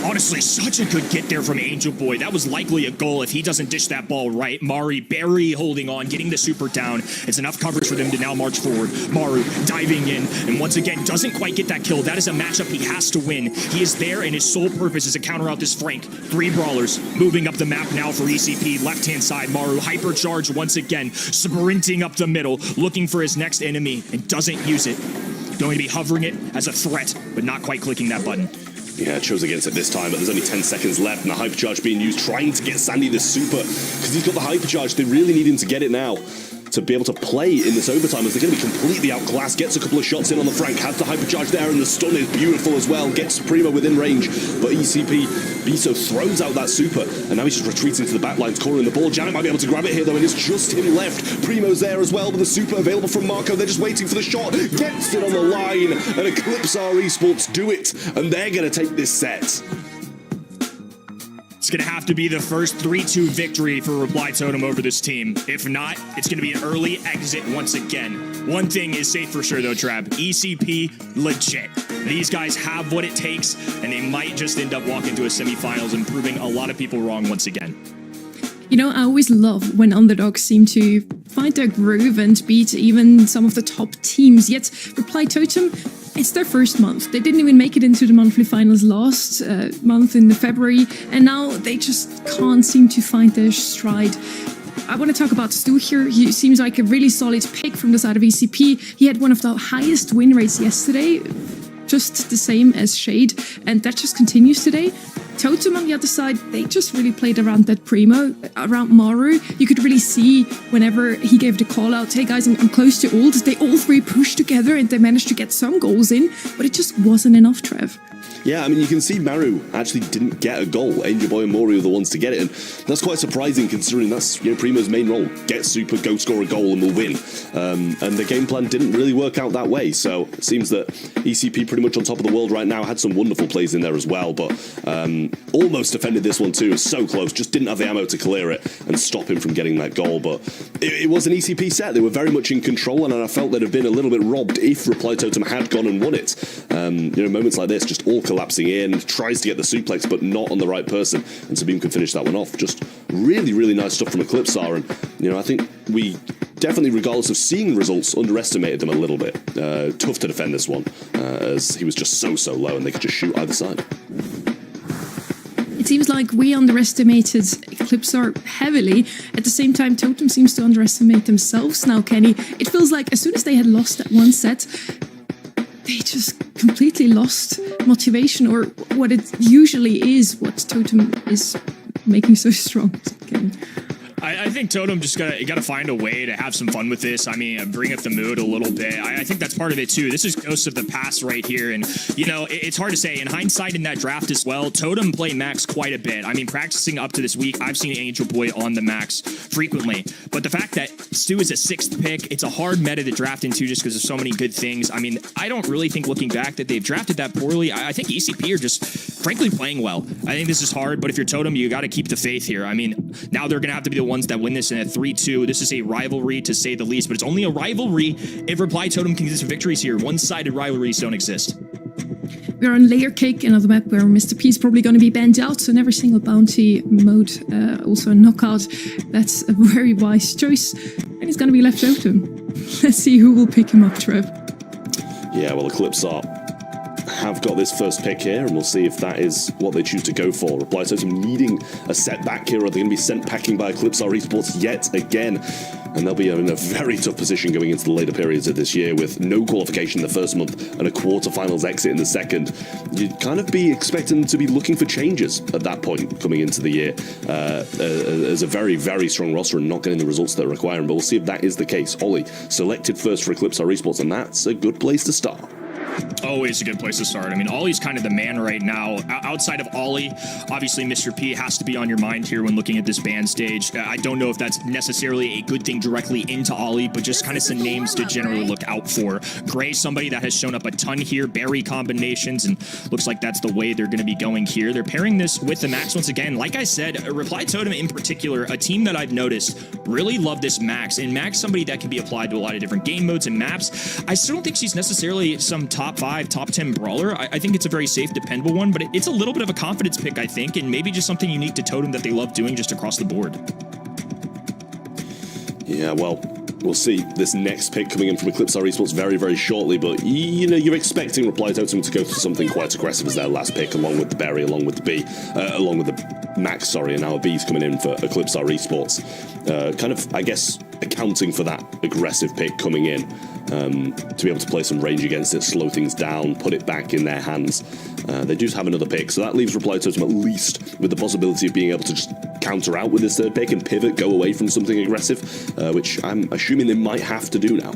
Honestly, such a good get there from Angel Boy. That was likely a goal if he doesn't dish that ball right. Mari barely holding on, getting the super down. It's enough coverage for them to now march forward. Maru diving in, and once again, doesn't quite get that kill. That is a matchup he has to win. He is there, and his sole purpose is to counter out this flank. 3 brawlers moving up the map now for ECP. Left-hand side, Maru hypercharge once again, sprinting up the middle, looking for his next enemy, and doesn't use it. Going to be hovering it as a threat, but not quite clicking that button. Yeah, chose against it this time, but there's only 10 seconds left, and the hypercharge being used, trying to get Sandy the super, because he's got the hypercharge. They really need him to get it now to be able to play in this overtime, as they're going to be completely outclassed. Gets a couple of shots in on the flank, has the hypercharge there, and the stun is beautiful as well. Gets Primo within range, but ECP, Biso throws out that super, and now he's just retreating to the back lines, cornering the ball. Janet might be able to grab it here, though, and it's just him left. Primo's there as well, but the super available from Marco. They're just waiting for the shot. Gets it on the line, and Eclipsar Esports do it, and they're going to take this set. It's going to have to be the first 3-2 victory for Reply Totem over this team. If not, it's going to be an early exit once again. One thing is safe for sure, though, Trav. ECP, legit. These guys have what it takes, and they might just end up walking to a semifinals and proving a lot of people wrong once again. You know, I always love when underdogs seem to find their groove and beat even some of the top teams. Yet, Reply Totem, it's their first month. They didn't even make it into the monthly finals last month in February, and now they just can't seem to find their stride. I want to talk about Stu here. He seems like a really solid pick from the side of ECP. He had one of the highest win rates yesterday, just the same as Shade, and that just continues today. Totem on the other side, they just really played around that Primo, around Maru. You could really see whenever he gave the call out, hey guys, I'm close to ult, they all 3 pushed together and they managed to get some goals in, but it just wasn't enough, Trev. Yeah, I mean, you can see Maru actually didn't get a goal. Angel Boy and Mori were the ones to get it, and that's quite surprising considering that's, you know, Primo's main role. Get super, go score a goal, and we'll win. And the game plan didn't really work out that way, so it seems that ECP pretty much on top of the world right now. Had some wonderful plays in there as well, but almost defended this one too. It was so close, just didn't have the ammo to clear it and stop him from getting that goal. But it was an ECP set. They were very much in control, and I felt they'd have been a little bit robbed if Reply Totem had gone and won it. You know, moments like this, just all collapsing in, tries to get the suplex, but not on the right person, and Sabim can finish that one off. Just really, really nice stuff from Eclipsar, and, you know, I think we definitely, regardless of seeing results, underestimated them a little bit. Tough to defend this one, as he was just so low, and they could just shoot either side. It seems like we underestimated Eclipsar heavily. At the same time, Totem seems to underestimate themselves now, Kenny. It feels like as soon as they had lost that one set, they just completely lost motivation, or what it usually is, what Totem is making so strong. Kenny. I think Totem just gotta find a way to have some fun with this. I mean, bring up the mood a little bit. I think that's part of it too. This is Ghosts of the Past right here, and you know, it's hard to say. In hindsight, in that draft as well, Totem played Max quite a bit. I mean, practicing up to this week, I've seen Angel Boy on the Max frequently. But the fact that Stu is a 6th pick, it's a hard meta to draft into just because of so many good things. I mean, I don't really think, looking back, that they've drafted that poorly. I think ECP are just frankly playing well. I think this is hard, but if you're Totem, you got to keep the faith here. I mean, now they're gonna have to be the ones that win this in a 3-2. This is a rivalry, to say the least, but it's only a rivalry if Reply Totem can get some victories here. One-sided rivalries don't exist. We're on Layer Cake, another map where Mr. P is probably going to be banned out, so never single bounty mode, also a knockout. That's a very wise choice, and he's going to be left open. Let's see who will pick him up, Trev. Yeah, well, Eclipsar have got this first pick here, and we'll see if that is what they choose to go for. Reply Totem needing a setback here, or they're going to be sent packing by Eclipsar Esports yet again. And they'll be in a very tough position going into the later periods of this year with no qualification in the first month and a quarterfinals exit in the second. You'd kind of be expecting them to be looking for changes at that point coming into the year as a very, very strong roster and not getting the results they're requiring. But we'll see if that is the case. Ollie selected first for Eclipsar Esports, and that's a good place to start. Always a good place to start. I mean, Ollie's kind of the man right now. Outside of Ollie, obviously Mr. P has to be on your mind here when looking at this band stage. I don't know if that's necessarily a good thing directly into Ollie, but just kind of some names to generally look out for. Gray, somebody that has shown up a ton here, berry combinations, and looks like that's the way they're going to be going here. They're pairing this with the Max once again. Like I said, Reply Totem in particular, a team that I've noticed really love this Max, and Max somebody that can be applied to a lot of different game modes and maps. I still don't think she's necessarily some top 5, top 10 brawler. I think it's a very safe, dependable one, but it's a little bit of a confidence pick, I think, and maybe just something unique to Totem that they love doing just across the board. Yeah, well, we'll see this next pick coming in from Eclipsar Esports very, very shortly, but you know, you're expecting Reply Totem to go for something quite aggressive as their last pick, along with the Berry, along with the B, along with the Max, sorry, and now a B's coming in for Eclipsar Esports. Kind of, I guess, accounting for that aggressive pick coming in. To be able to play some range against it, slow things down, put it back in their hands. They do have another pick, so that leaves Reply Totem at least with the possibility of being able to just counter out with this third pick and pivot, go away from something aggressive, which I'm assuming they might have to do now.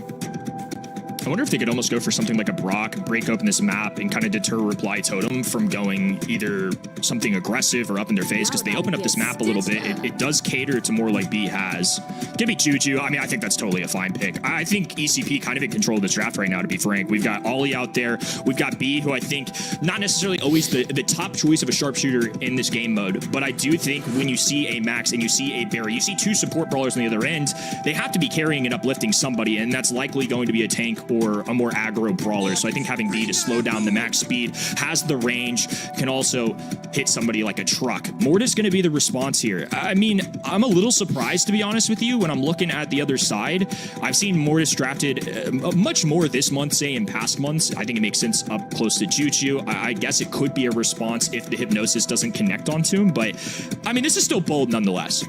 I wonder if they could almost go for something like a Brock, break open this map, and kind of deter Reply Totem from going either something aggressive or up in their face, because they open up this map a little bit. It does cater to more like B has. Give me Juju. I mean, I think that's totally a fine pick. I think ECP kind of in control of this draft right now, to be frank. We've got Ollie out there. We've got B, who I think not necessarily always the top choice of a sharpshooter in this game mode, but I do think when you see a Max and you see a Barry, you see 2 support brawlers on the other end, they have to be carrying and uplifting somebody, and that's likely going to be a tank or a more aggro brawler. So I think having B to slow down the Max speed, has the range, can also hit somebody like a truck. Mortis going to be the response here. I mean, I'm a little surprised, to be honest with you, when I'm looking at the other side. I've seen Mortis drafted much more this month, say in past months. I think it makes sense up close to Juju. I guess it could be a response if the Hypnosis doesn't connect onto him, but I mean, this is still bold nonetheless.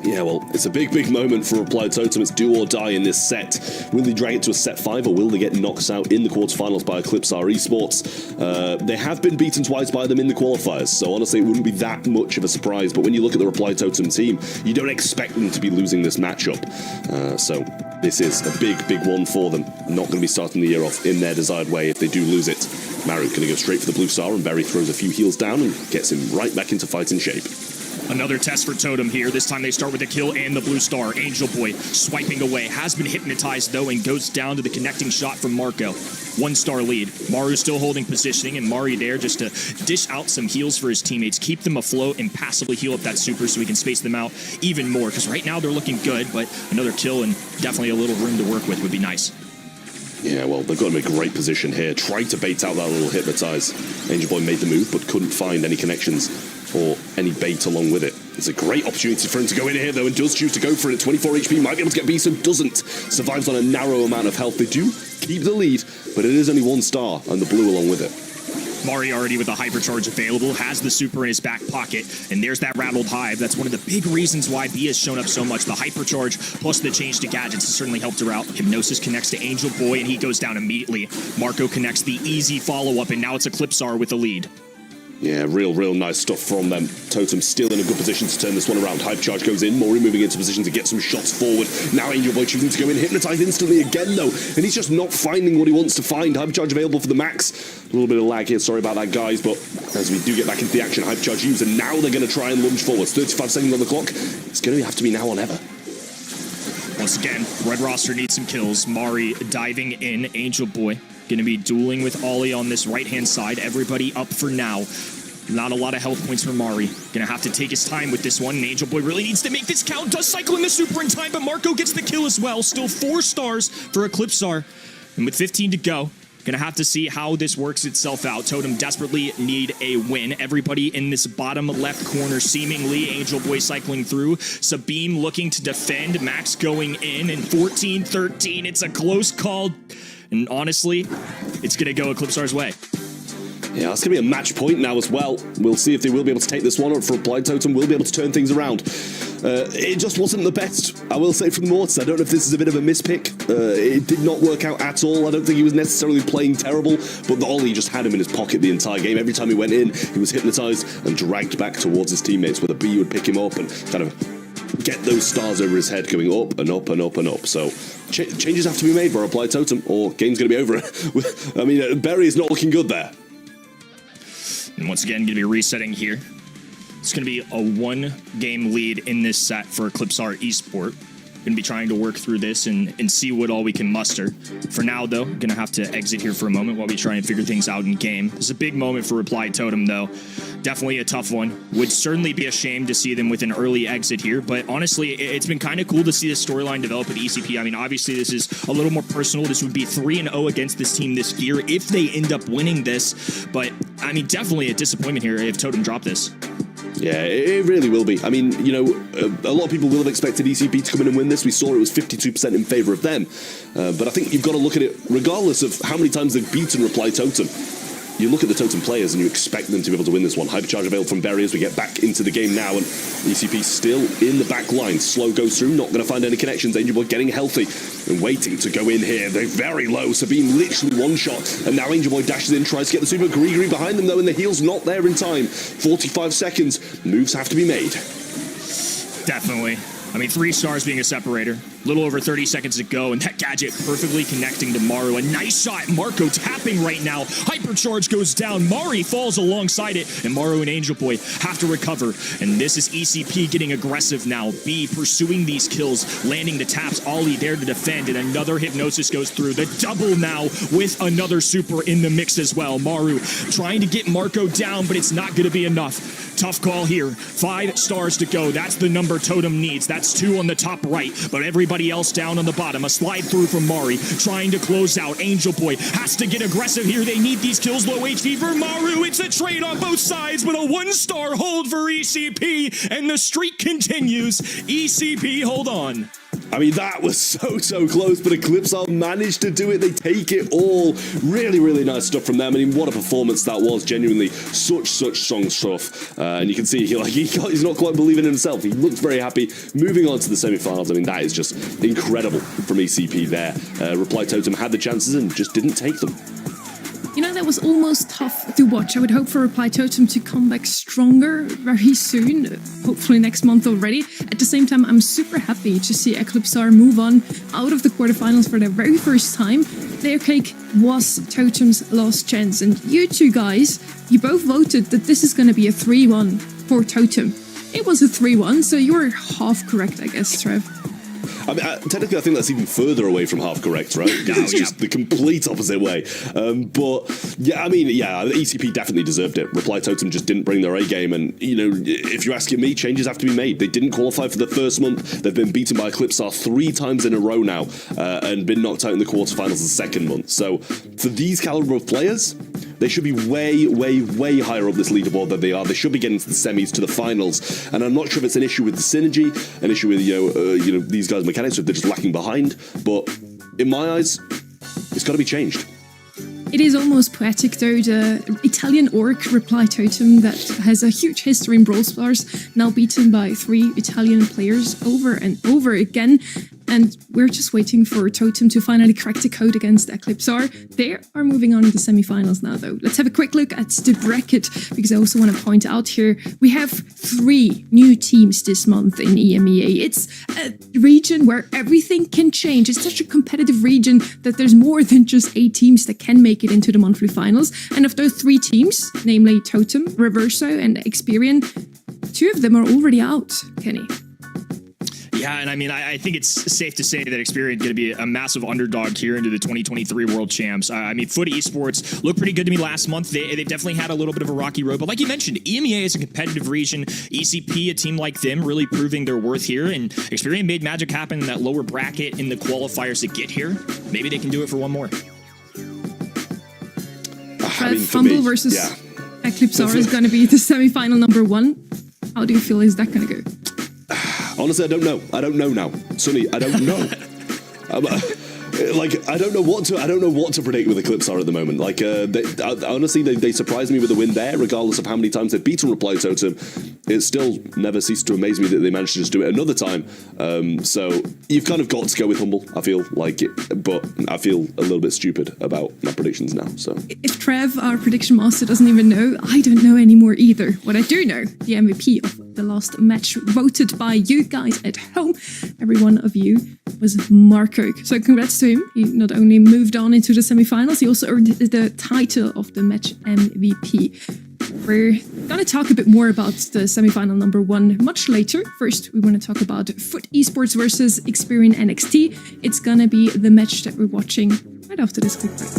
Yeah, well, it's a big, big moment for Reply Totem. It's do or die in this set. Will they drag it to a set 5, or will they get knocked out in the quarterfinals by Eclipsar Esports? They have been beaten twice by them in the qualifiers, so honestly, it wouldn't be that much of a surprise. But when you look at the Reply Totem team, you don't expect them to be losing this matchup. So this is a big, big one for them. Not going to be starting the year off in their desired way if they do lose it. Maru going to go straight for the blue star, and Berry throws a few heals down and gets him right back into fighting shape. Another test for Totem here. This time they start with a kill and the blue star. Angel Boy swiping away. Has been hypnotized, though, and goes down to the connecting shot from Marco. 1-star lead. Maru still holding positioning, and Mari there just to dish out some heals for his teammates. Keep them afloat and passively heal up that super so we can space them out even more. Because right now they're looking good, but another kill and definitely a little room to work with would be nice. Yeah, well, they've got him in a great position here. Tried to bait out that little hypnotize. Angel Boy made the move, but couldn't find any connections or any bait along with it. It's a great opportunity for him to go in here, though, and does choose to go for it. 24 HP, might be able to get B, so doesn't. Survives on a narrow amount of health. They do keep the lead, but it is only 1 star, and the blue along with it. Mari already with a hypercharge available, has the super in his back pocket, and there's that rattled hive. That's one of the big reasons why B has shown up so much. The hypercharge plus the change to gadgets has certainly helped her out. Hypnosis connects to Angel Boy, and he goes down immediately. Marco connects the easy follow-up, and now it's Eclipsar with the lead. Yeah, real nice stuff from them. Totem still in a good position to turn this one around. Hype charge goes in. Mori moving into position to get some shots forward. Now Angel Boy choosing to go in. Hypnotized instantly again, though. And he's just not finding what he wants to find. Hype charge available for the Max. A little bit of lag here. Sorry about that, guys. But as we do get back into the action, hype charge used. And now they're going to try and lunge forwards. 35 seconds on the clock. It's going to have to be now or never. Once again, red roster needs some kills. Mari diving in. Angel Boy going to be dueling with Ollie on this right-hand side. Everybody up for now. Not a lot of health points for Mari. Gonna have to take his time with this one. And Angel Boy really needs to make this count. Does cycle in the super in time, but Marco gets the kill as well. Still 4 stars for Eclipsar. And with 15 to go, gonna have to see how this works itself out. Totem desperately need a win. Everybody in this bottom left corner, seemingly. Angel Boy cycling through. Sabine looking to defend. Max going in. And 14-13. It's a close call. And honestly, it's going to go Eclipsar's way. Yeah, that's going to be a match point now as well. We'll see if they will be able to take this one, or if Reply Totem will be able to turn things around. It just wasn't the best, I will say, from Mortis. I don't know if this is a bit of a mispick. It did not work out at all. I don't think he was necessarily playing terrible, but the Ollie just had him in his pocket the entire game. Every time he went in, he was hypnotized and dragged back towards his teammates, where the B would pick him up and kind of get those stars over his head going up and up and up and up. So changes have to be made by Reply Totem, or game's going to be over. I mean, Berry is not looking good there. And once again, going to be resetting here. It's going to be a 1-game lead in this set for Eclipsar Esport. Going to be trying to work through this and see what all we can muster. For now, though, going to have to exit here for a moment while we try and figure things out in game. This is a big moment for Reply Totem, though. Definitely a tough one. Would certainly be a shame to see them with an early exit here, but honestly, it's been kind of cool to see this storyline develop at ECP. I mean, obviously, this is a little more personal. This would be 3-0 against this team this year if they end up winning this, but I mean, definitely a disappointment here if Totem drop this. Yeah, it really will be. I mean, you know, a lot of people will have expected ECP to come in and win this. We saw it was 52% in favour of them. But I think you've got to look at it, regardless of how many times they've beaten Reply Totem. You look at the Totem players and you expect them to be able to win this one. Hypercharge available from Berry as we get back into the game now, and ECP still in the back line. Slow goes through, not going to find any connections. Angel Boy getting healthy and waiting to go in here. They're very low, Sabine literally one shot, and now Angel Boy dashes in, tries to get the super. Gree behind them though, and the heal's not there in time. 45 seconds, moves have to be made. Definitely. I mean, 3 stars being a separator. Little over 30 seconds to go, and that gadget perfectly connecting to Maru. A nice shot. Marco tapping right now. Hypercharge goes down. Mari falls alongside it, and Maru and Angel Boy have to recover. And this is ECP getting aggressive now. B pursuing these kills, landing the taps. Ollie there to defend, and another hypnosis goes through. The double now with another super in the mix as well. Maru trying to get Marco down, but it's not going to be enough. Tough call here. 5 stars to go. That's the number Totem needs. That's 2 on the top right, but everybody else down on the bottom. A slide through from Mari, trying to close out. Angel Boy has to get aggressive here. They need these kills. Low HP for Maru. It's a trade on both sides, but a 1-star hold for ECP, and the streak continues. ECP, hold on. I mean, that was so close, but Eclipsar managed to do it. They take it all. Really nice stuff from them. I mean, what a performance that was. Genuinely, such strong stuff. And you can see he's not quite believing in himself. He looks very happy. Moving on to the semi-finals. I mean, that is just incredible from ECP there. Reply Totem had the chances and just didn't take them. You know, that was almost tough to watch. I would hope for Reply Totem to come back stronger very soon, hopefully next month already. At the same time, I'm super happy to see Eclipsar move on out of the quarterfinals for their very first time. Layer Cake was Totem's last chance, and you two guys, you both voted that this is going to be a 3-1 for Totem. It was a 3-1, so you were half correct, I guess, Trev. I mean, technically, I think that's even further away from half correct, right? It's just the complete opposite way. But, yeah, I mean, yeah, ECP definitely deserved it. Reply Totem just didn't bring their A game. And, you know, if you're asking me, changes have to be made. They didn't qualify for the first month. They've been beaten by Eclipsar 3 times in a row now and been knocked out in the quarterfinals the second month. So, for these caliber of players, they should be way higher up this leaderboard than they are. They should be getting to the semis, to the finals. And I'm not sure if it's an issue with the synergy, an issue with, you know, these guys' mechanics, or if they're just lacking behind. But in my eyes, it's got to be changed. It is almost poetic, though, the Italian orc Reply Totem that has a huge history in Brawl Stars, now beaten by 3 Italian players over and over again. And we're just waiting for Totem to finally crack the code against Eclipsar. They are moving on to the semi-finals now, though. Let's have a quick look at the bracket, because I also want to point out here, we have 3 new teams this month in EMEA. It's a region where everything can change. It's such a competitive region that there's more than just 8 teams that can make it into the monthly finals. And of those 3 teams, namely Totem, Reverso, and Experian, 2 of them are already out, Kenny. Yeah, and I mean, I think it's safe to say that Experian is going to be a massive underdog here into the 2023 World Champs. I mean, Foot Esports looked pretty good to me last month. They've definitely had a little bit of a rocky road, but like you mentioned, EMEA is a competitive region. ECP, a team like them, really proving their worth here, and Experian made magic happen in that lower bracket in the qualifiers to get here. Maybe they can do it for one more. Fumble versus Eclipsar is going to be the semi-final number 1. How do you feel is that going to go? Honestly, I don't know. I don't know now. Sonny, I don't know. Like, I don't know what to predict with Eclipsar at the moment. Like, honestly, they surprised me with the win there, regardless of how many times they've beaten Reply Totem. It still never ceased to amaze me that they managed to just do it another time. So you've kind of got to go with Humble, I feel like it, but I feel a little bit stupid about my predictions now. So if Trev, our prediction master, doesn't even know, I don't know anymore either. What I do know, the MVP of the last match, voted by you guys at home, every one of you, was Marco. So congrats to him. He not only moved on into the semi-finals, he also earned the title of the match MVP. We're going to talk a bit more about the semi-final number 1 much later. First, we want to talk about Foot Esports versus Experian NXT. It's going to be the match that we're watching right after this quick break.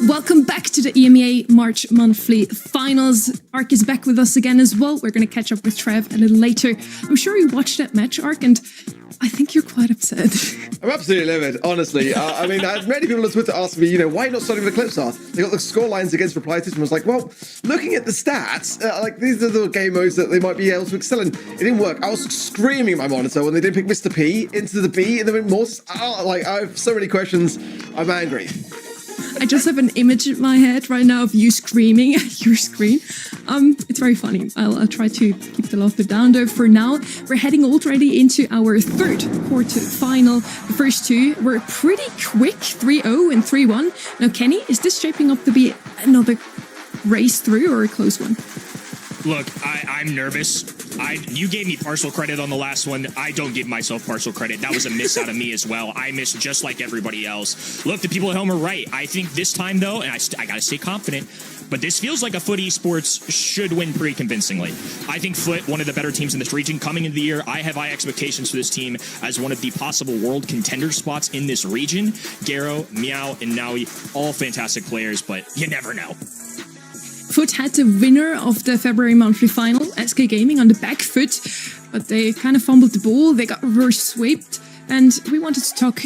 Welcome back to the EMEA March Monthly Finals. Ark is back with us again as well. We're going to catch up with Trev a little later. I'm sure you watched that match, Ark, and I think you're quite upset. I'm absolutely livid, honestly. I mean, I had many people on Twitter ask me, why not starting with Eclipsar? They got the score lines against Reply System. I was like, well, looking at the stats, these are the game modes that they might be able to excel in. It didn't work. I was screaming at my monitor when they didn't pick Mr. P into the B and then went more. I have so many questions. I'm angry. I just have an image in my head right now of you screaming at your screen. It's very funny. I'll try to keep the laughter down though. For now, we're heading already into our third quarter-final. The first two were pretty quick, 3-0 and 3-1. Now, Kenny, is this shaping up to be another race through or a close one? Look, I'm nervous. You gave me partial credit on the last one. I don't give myself partial credit. That was a miss out of me as well. I missed just like everybody else. Look, the people at home are right. I think this time, though, and I got to stay confident, but this feels like a Foot Esports should win pretty convincingly. I think Foot, one of the better teams in this region coming into the year. I have high expectations for this team as one of the possible world contender spots in this region. Garo, Meow, and Naui, all fantastic players, but you never know. Foot had the winner of the February monthly final, SK Gaming, on the back foot, but they kind of fumbled the ball, they got reverse swept, and we wanted to talk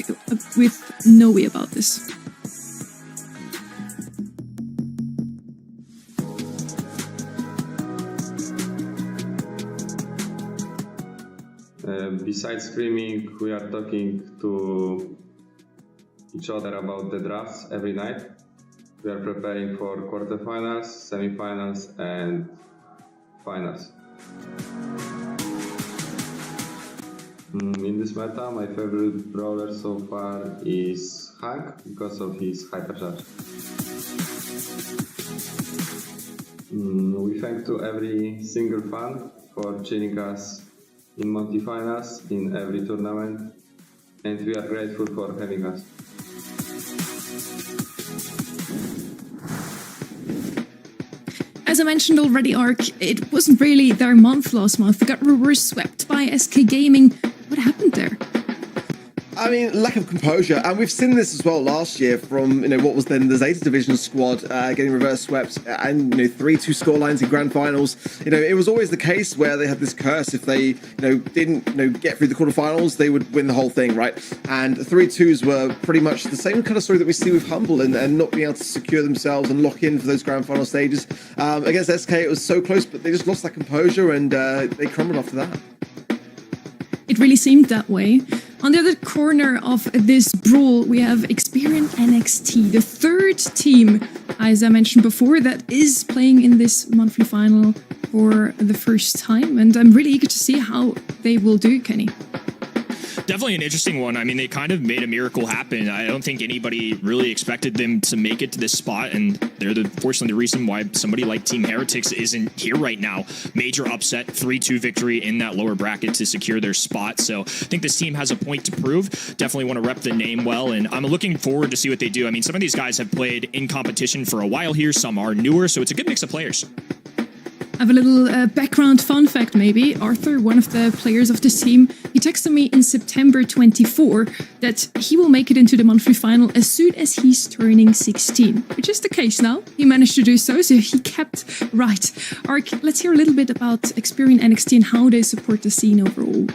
with Noe about this. Besides screaming, we are talking to each other about the drafts every night. We are preparing for quarterfinals, semifinals, and finals. In this meta, my favorite brawler so far is Hank because of his hypercharge. We thank to every single fan for cheering us in monthy finals in every tournament, and we are grateful for having us. As I mentioned already, Ark, it wasn't really their month last month. They got reverse swept by SK Gaming. What happened there? I mean, lack of composure, and we've seen this as well last year from what was then the Zeta Division squad getting reverse swept and 3-2 scorelines in grand finals. It was always the case where they had this curse: if they didn't get through the quarterfinals, they would win the whole thing, right? And 3-2s were pretty much the same kind of story that we see with Humble and not being able to secure themselves and lock in for those grand final stages. Against SK, it was so close, but they just lost that composure and they crumbled after that. It really seemed that way. On the other corner of this brawl, we have Experian NXT, the third team, as I mentioned before, that is playing in this monthly final for the first time. And I'm really eager to see how they will do, Kenny. Definitely an interesting one. I mean, they kind of made a miracle happen. I don't think anybody really expected them to make it to this spot, and they're fortunately the reason why somebody like Team Heretics isn't here right now. Major upset, 3-2 victory in that lower bracket to secure their spot. So I think this team has a point to prove. Definitely want to rep the name well, and I'm looking forward to see what they do. I mean, some of these guys have played in competition for a while here. Some are newer, so it's a good mix of players. I have a little background fun fact, maybe. Arthur, one of the players of this team, he texted me in September 24 that he will make it into the monthly final as soon as he's turning 16, which is the case now. He managed to do so he kept right. Ark, let's hear a little bit about Experian NXT and how they support the scene overall.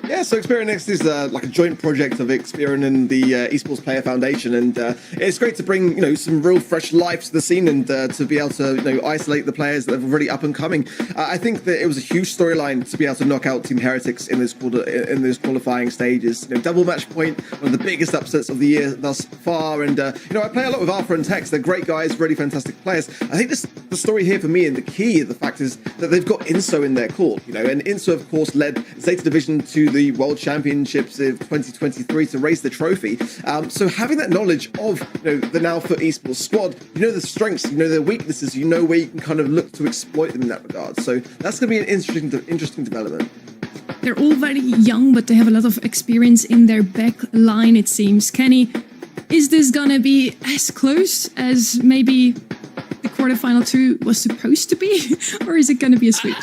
Yeah, so Experian NXT is like a joint project of Experian and the Esports Player Foundation, and it's great to bring some real fresh life to the scene and to be able to isolate the players that are really up and coming. I think that it was a huge storyline to be able to knock out Team Heretics in those qualifying stages. Double match point, one of the biggest upsets of the year thus far, and I play a lot with Alpha and Tex. They're great guys, really fantastic players. I think the story here for me and the key, the fact is that they've got Inso in their court, and Inso of course led Zeta Division to the World Championships of 2023 to raise the trophy. So having that knowledge of the Now Foot Esports squad, the strengths, their weaknesses, where you can kind of look to exploit them in that regard. So that's going to be an interesting development. They're all very young, but they have a lot of experience in their back line, it seems. Kenny, is this gonna be as close as maybe the quarterfinal 2 was supposed to be, or is it gonna be a sweep?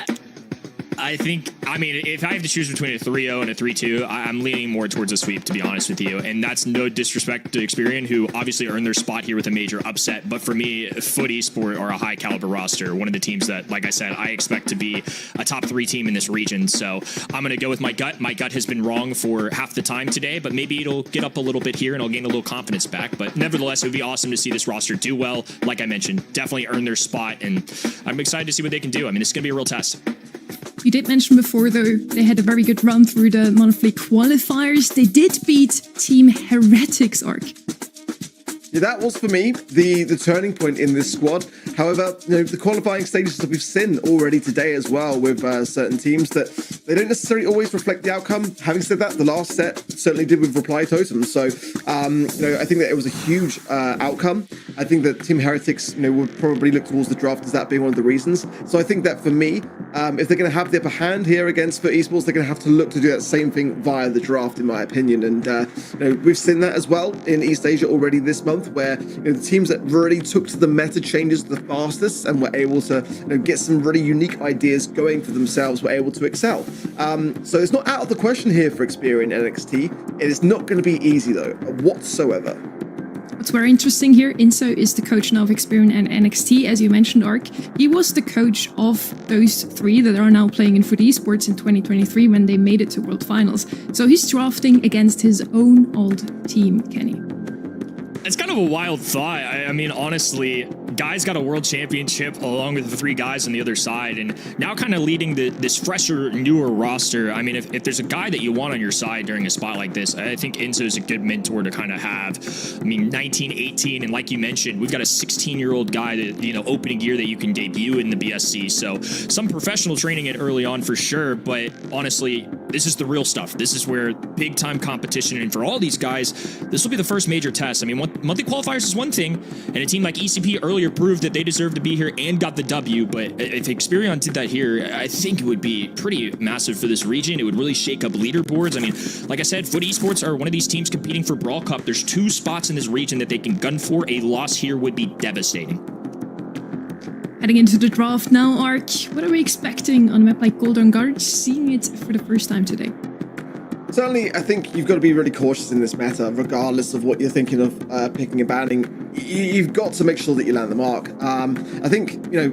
I think, if I have to choose between a 3-0 and a 3-2, I'm leaning more towards a sweep, to be honest with you. And that's no disrespect to Experian, who obviously earned their spot here with a major upset. But for me, Foot Esport are a high caliber roster. One of the teams that, like I said, I expect to be a top 3 team in this region. So I'm going to go with my gut. My gut has been wrong for half the time today, but maybe it'll get up a little bit here and I'll gain a little confidence back. But nevertheless, it would be awesome to see this roster do well. Like I mentioned, definitely earn their spot. And I'm excited to see what they can do. This is going to be a real test. You did mention before, though, they had a very good run through the monthly qualifiers. They did beat Team Heretics, Ark. Yeah, that was for me the turning point in this squad. However, the qualifying stages that we've seen already today as well with certain teams, that they don't necessarily always reflect the outcome. Having said that, the last set certainly did with Reply Totem. So, I think that it was a huge outcome. I think that Team Heretics, would probably look towards the draft as that being one of the reasons. So I think that for me, if they're going to have the upper hand here against Foot Esports, they're going to have to look to do that same thing via the draft, in my opinion. And we've seen that as well in East Asia already this month, where the teams that really took to the meta changes the fastest and were able to get some really unique ideas going for themselves were able to excel. So it's not out of the question here for Experian NXT. It is not going to be easy though, whatsoever. What's very interesting here, Inso is the coach now of Experian and NXT, as you mentioned, Ark. He was the coach of those 3 that are now playing in Foot Esports in 2023 when they made it to World Finals. So he's drafting against his own old team, Kenny. It's kind of a wild thought. Honestly, guys got a world championship along with the 3 guys on the other side, and now kind of leading this fresher, newer roster. If there's a guy that you want on your side during a spot like this, I think Inso is a good mentor to kind of have. 19, 18, and like you mentioned, we've got a 16-year-old guy that, opening year that you can debut in the BSC. So some professional training it early on for sure, but honestly, this is the real stuff. This is where big-time competition, and for all these guys, this will be the first major test. Monthly qualifiers is one thing, and a team like ECP earlier proved that they deserved to be here and got the W, but if Experian did that here, I think it would be pretty massive for this region. It would really shake up leaderboards. Like I said, Foot Esports are one of these teams competing for Brawl Cup. There's 2 spots in this region that they can gun for. A loss here would be devastating. Heading into the draft now, Ark. What are we expecting on a map like Golden Guard, seeing it for the first time today? Certainly, I think you've got to be really cautious in this meta, regardless of what you're thinking of picking and banning. You've got to make sure that you land the mark. I think,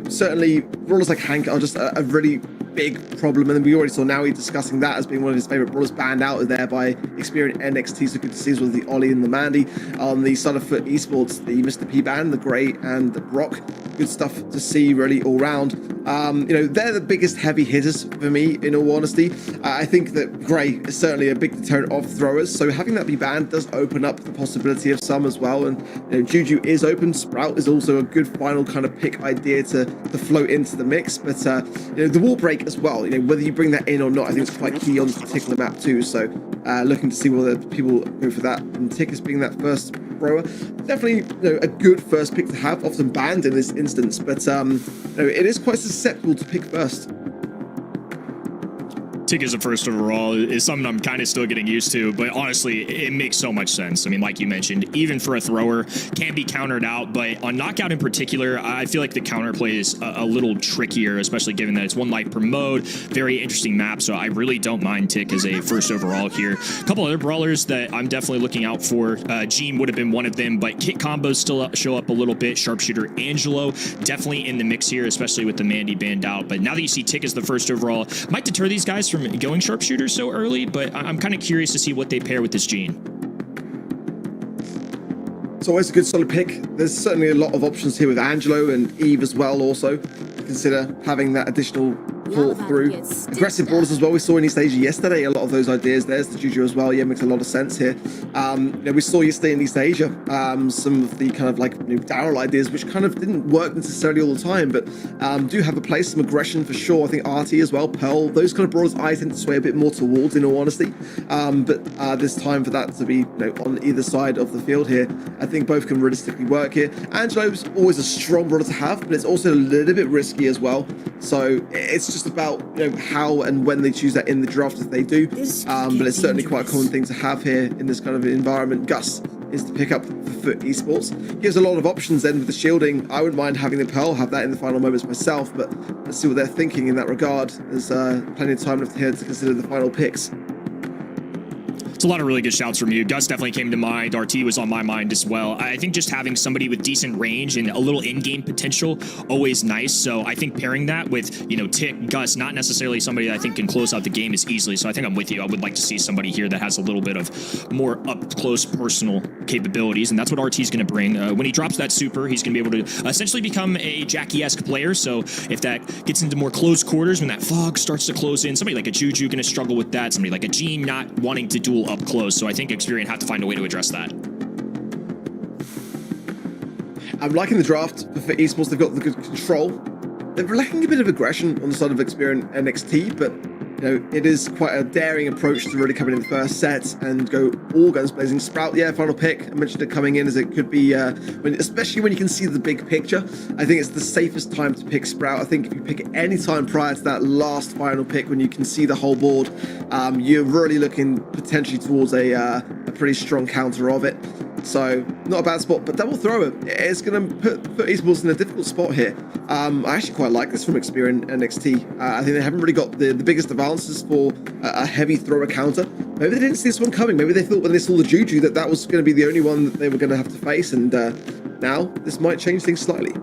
certainly brawlers like Hank are just a really big problem, and we already saw now he's discussing that as being one of his favorite brawlers, banned out of there by Experian NXT. So good to see as well the Ollie and the Mandy on the side of Foot Esports, the Mr. P ban, the Grey and the Brock. Good stuff to see really all round. They're the biggest heavy hitters for me, in all honesty. I think that Grey is certainly a big deterrent of throwers, so having that be banned does open up the possibility of some as well. And Juju is open. Sprout is also a good final kind of pick idea to float into the mix. But the wall break as well, whether you bring that in or not, I think it's quite key on this particular map too. So looking to see whether people go for that. And Tick as being that first thrower, definitely a good first pick to have, often banned in this instance, but it is quite susceptible to pick first. Tick as a first overall is something I'm kind of still getting used to, but honestly, it makes so much sense. I mean, like you mentioned, even for a thrower, can be countered out, but on knockout in particular, I feel like the counterplay is a little trickier, especially given that it's one life per mode. Very interesting map, so I really don't mind Tick as a first overall here. A couple other brawlers that I'm definitely looking out for. Gene would have been one of them, but kit combos still show up a little bit. Sharpshooter Angelo, definitely in the mix here, especially with the Mandy banned out. But now that you see Tick as the first overall, might deter these guys from going sharpshooter so early, but I'm kind of curious to see what they pair with this Gene. It's always a good solid pick. There's certainly a lot of options here with Angelo and Eve as well also. Consider having that additional thought through. Aggressive brawlers as well. We saw in East Asia yesterday a lot of those ideas. There's the Juju as well. Yeah, makes a lot of sense here. We saw yesterday in East Asia some of the kind of like Daryl ideas, which kind of didn't work necessarily all the time, but do have a place, some aggression for sure. I think RT as well, Pearl, those kind of brawlers I tend to sway a bit more towards, in all honesty. But there's time for that to be on either side of the field here. I think both can realistically work here. Angelo's always a strong brawler to have, but it's also a little bit risky as well. So it's just about how and when they choose that in the draft, if they do. But it's certainly quite a common thing to have here in this kind of environment. Gus is to pick up for Foot Esports. Gives a lot of options then with the shielding. I wouldn't mind having the Pearl have that in the final moments myself, but let's see what they're thinking in that regard. There's plenty of time left here to consider the final picks. It's a lot of really good shouts from you. Gus definitely came to mind. RT was on my mind as well. I think just having somebody with decent range and a little in-game potential, always nice. So I think pairing that with, Tick, Gus, not necessarily somebody that I think can close out the game as easily. So I think I'm with you. I would like to see somebody here that has a little bit of more up-close personal capabilities, and that's what RT is going to bring. When he drops that super, he's going to be able to essentially become a Jackie-esque player. So if that gets into more close quarters, when that fog starts to close in, somebody like a Juju going to struggle with that. Somebody like a Gene not wanting to duel up close. So I think Experian have to find a way to address that. I'm liking the draft for Esports. They've got the good control. They're lacking a bit of aggression on the side of Experian NXT, but it is quite a daring approach to really come in the first set and go all guns blazing. Sprout, yeah, final pick. I mentioned it coming in as it could be, especially when you can see the big picture. I think it's the safest time to pick Sprout. I think if you pick it any time prior to that last final pick, when you can see the whole board, you're really looking potentially towards a pretty strong counter of it. So not a bad spot, but double thrower is going to put Esports in a difficult spot here. I actually quite like this from Experian NXT. I think they haven't really got the biggest advances for a heavy thrower counter. Maybe they didn't see this one coming. Maybe they thought when they saw the Juju that was going to be the only one that they were going to have to face, and now this might change things slightly.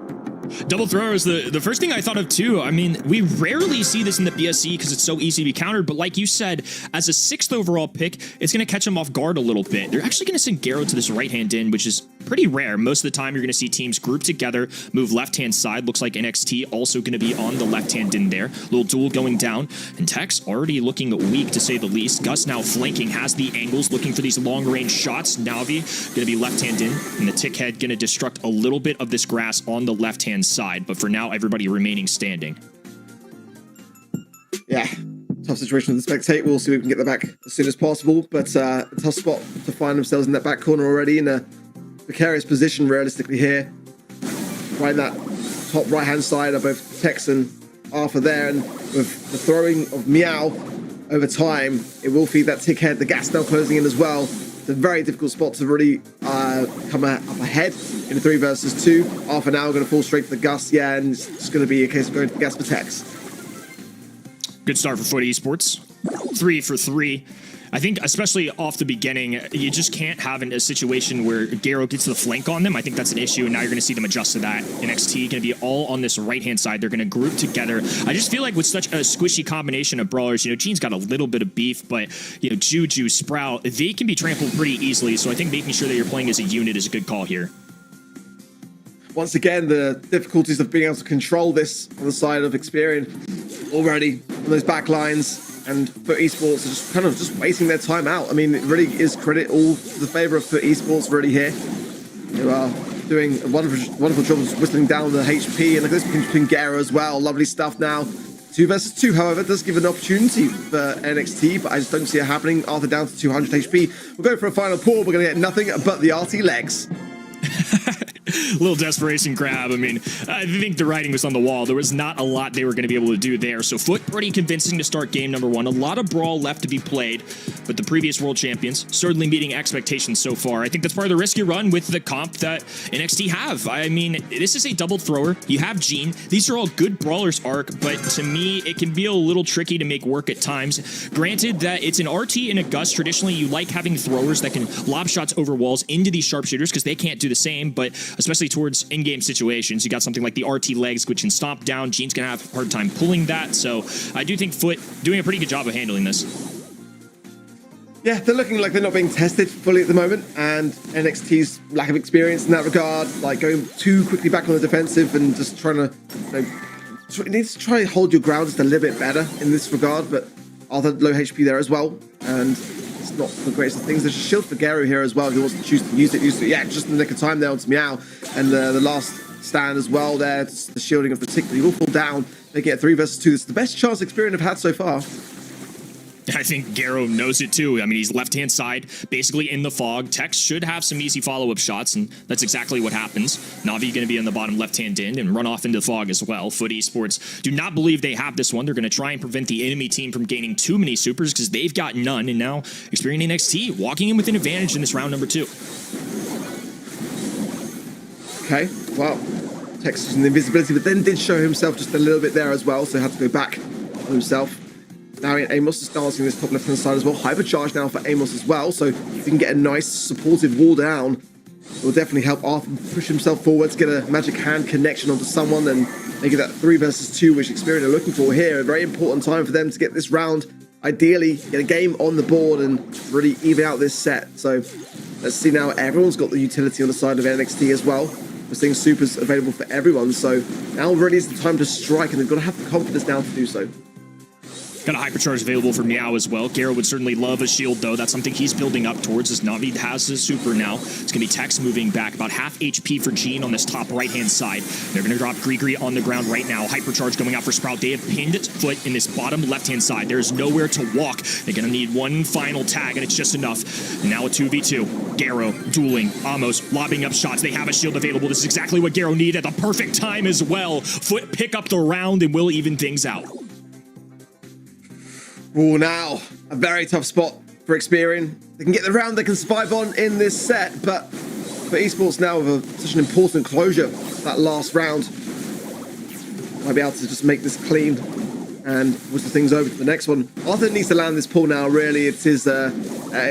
Double thrower is the first thing I thought of too. I mean, we rarely see this in the BSC because it's so easy to be countered, but like you said, as a 6th overall pick, it's going to catch them off guard a little bit. They're actually going to send Garo to this right-hand in, which is pretty rare. Most of the time, you're going to see teams group together, move left-hand side. Looks like NXT also going to be on the left-hand in there. Little duel going down, and Tech's already looking weak, to say the least. Gus now flanking, has the angles, looking for these long-range shots. Navi going to be left-hand in, and the Tick head going to destruct a little bit of this grass on the left-hand side, but for now, everybody remaining standing. Yeah, tough situation with the spectate. We'll see if we can get that back as soon as possible, but a tough spot to find themselves in that back corner already, in a precarious position realistically here. Right in that top right-hand side are both Tex and Arthur there, and with the throwing of Meow over time, it will feed that Tick head. The gas now closing in as well. It's a very difficult spot to really come up ahead in a 3 versus 2. Arthur now going to fall straight to the Gus, yeah, and it's just going to be a case of going to the gas for Tex. Good start for Foot Esports. 3 for 3. I think especially off the beginning, you just can't have a situation where Garo gets the flank on them. I think that's an issue, and now you're going to see them adjust to that. NXT going to be all on this right-hand side. They're going to group together. I just feel like with such a squishy combination of brawlers, Gene's got a little bit of beef, but, Juju, Sprout, they can be trampled pretty easily, so I think making sure that you're playing as a unit is a good call here. Once again, the difficulties of being able to control this on the side of Experian already on those back lines. And FUT Esports are just kind of just wasting their time out. I mean, it really is credit all to the favor of FUT Esports really here. Who are doing a wonderful job of whistling down the HP. And look at this between Garo as well. Lovely stuff now. 2 versus 2, however, does give an opportunity for NXT, but I just don't see it happening. Arthur down to 200 HP. We're going for a final pull. We're going to get nothing but the RT legs. Little desperation grab. I mean, I think the writing was on the wall. There was not a lot they were going to be able to do there. So FUT pretty convincing to start game number 1. A lot of Brawl left to be played, but the previous world champions certainly meeting expectations so far. I think that's part of the risk you run with the comp that NXT have. I mean, this is a double thrower. You have Gene. These are all good brawlers arc, but to me, it can be a little tricky to make work at times. Granted that it's an RT and a Gus. Traditionally, you like having throwers that can lob shots over walls into these sharpshooters because they can't do the same, but especially towards in-game situations, you got something like the RT legs, which can stomp down. Gene's gonna have a hard time pulling that, so I do think FUT doing a pretty good job of handling this. Yeah, they're looking like they're not being tested fully at the moment, and NXT's lack of experience in that regard, like going too quickly back on the defensive and just trying to, you need to try and hold your ground just a little bit better in this regard, but other low HP there as well, and it's not the greatest of things. There's a shield for Garo here as well if he wants to choose to use it. Yeah, just in the nick of time there onto Meow, and the last stand as well there, the shielding of the tick, he will fall down, making it 3 versus 2. This is the best chance Experian have had so far. I think Garo knows it too. I mean, he's left-hand side, basically in the fog. Tex should have some easy follow-up shots, and that's exactly what happens. Na'Vi going to be on the bottom left-hand end and run off into the fog as well. FUT Esports do not believe they have this one. They're going to try and prevent the enemy team from gaining too many supers because they've got none, and now Experian NXT walking in with an advantage in this round number 2. Okay, well, Tex using the invisibility, but then did show himself just a little bit there as well, so had to go back on himself. Now Amos is starting this top left-hand side as well. Hypercharge now for Amos as well, so if you can get a nice supportive wall down, it will definitely help Arthur push himself forward to get a magic hand connection onto someone and make it that 3 versus 2, which Experian are looking for here. A very important time for them to get this round, ideally get a game on the board and really even out this set. So let's see now, everyone's got the utility on the side of NXT as well. We're seeing supers available for everyone, so now really is the time to strike, and they've got to have the confidence now to do so. Got a hypercharge available for Meow as well. Garo would certainly love a shield, though. That's something he's building up towards as Na'Vi has his super now. It's going to be Tex moving back. About half HP for Gene on this top right-hand side. They're going to drop Grigri on the ground right now. Hypercharge going out for Sprout. They have pinned FUT in this bottom left-hand side. There's nowhere to walk. They're going to need one final tag, and it's just enough. Now a 2v2. Garo dueling. Amos lobbing up shots. They have a shield available. This is exactly what Garo needed at the perfect time as well. FUT pick up the round and will even things out. Oh, now a very tough spot for Experian. They can get the round they can survive on in this set, but for Esports now with such an important closure, that last round, might be able to just make this clean and push the things over to the next one. Arthur needs to land this pull now, really. It is a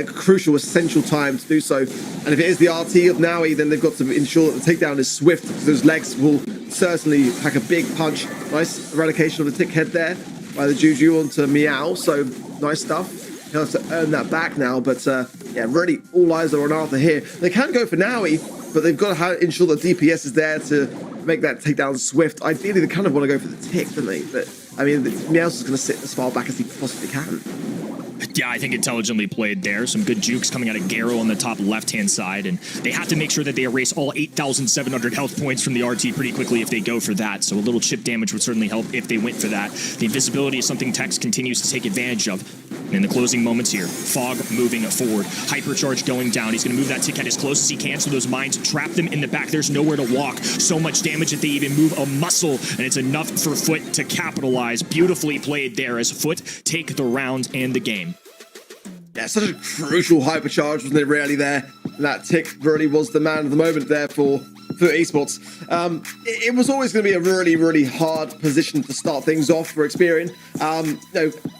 crucial, essential time to do so. And if it is the RT of Naui, then they've got to ensure that the takedown is swift, because those legs will certainly pack a big punch. Nice eradication of the tick head there by the Juju onto Meow, so nice stuff. He'll have to earn that back now, but yeah, really all eyes are on Arthur here. They can go for Naui, but they've got to ensure that DPS is there to make that takedown swift. Ideally, they kind of want to go for the tick, don't they? But I mean, Meow's just going to sit as far back as he possibly can. Yeah, I think intelligently played there. Some good jukes coming out of Garo on the top left-hand side, and they have to make sure that they erase all 8,700 health points from the RT pretty quickly if they go for that, so a little chip damage would certainly help if they went for that. The invisibility is something Tex continues to take advantage of. And in the closing moments here, Fog moving forward, Hypercharge going down. He's going to move that tick head as close as he can so those mines trap them in the back. There's nowhere to walk. So much damage that they even move a muscle, and it's enough for FUT to capitalize. Beautifully played there as FUT take the round and the game. Yeah, such a crucial hypercharge, wasn't it, really, there? And that tick really was the man of the moment there for for esports. It was always going to be a really, really hard position to start things off for Experian.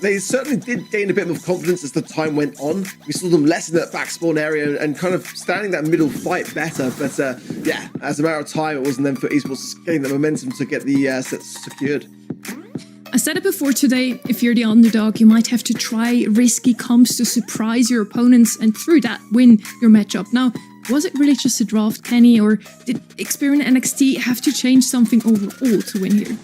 They certainly did gain a bit of confidence as the time went on. We saw them less in that back spawn area and kind of standing that middle fight better. But yeah, as a matter of time, it wasn't them for esports getting the momentum to get the sets secured. I said it before today, if you're the underdog, you might have to try risky comps to surprise your opponents and through that win your matchup. Now, was it really just a draft, Kenny, or did Experian NXT have to change something overall to win here?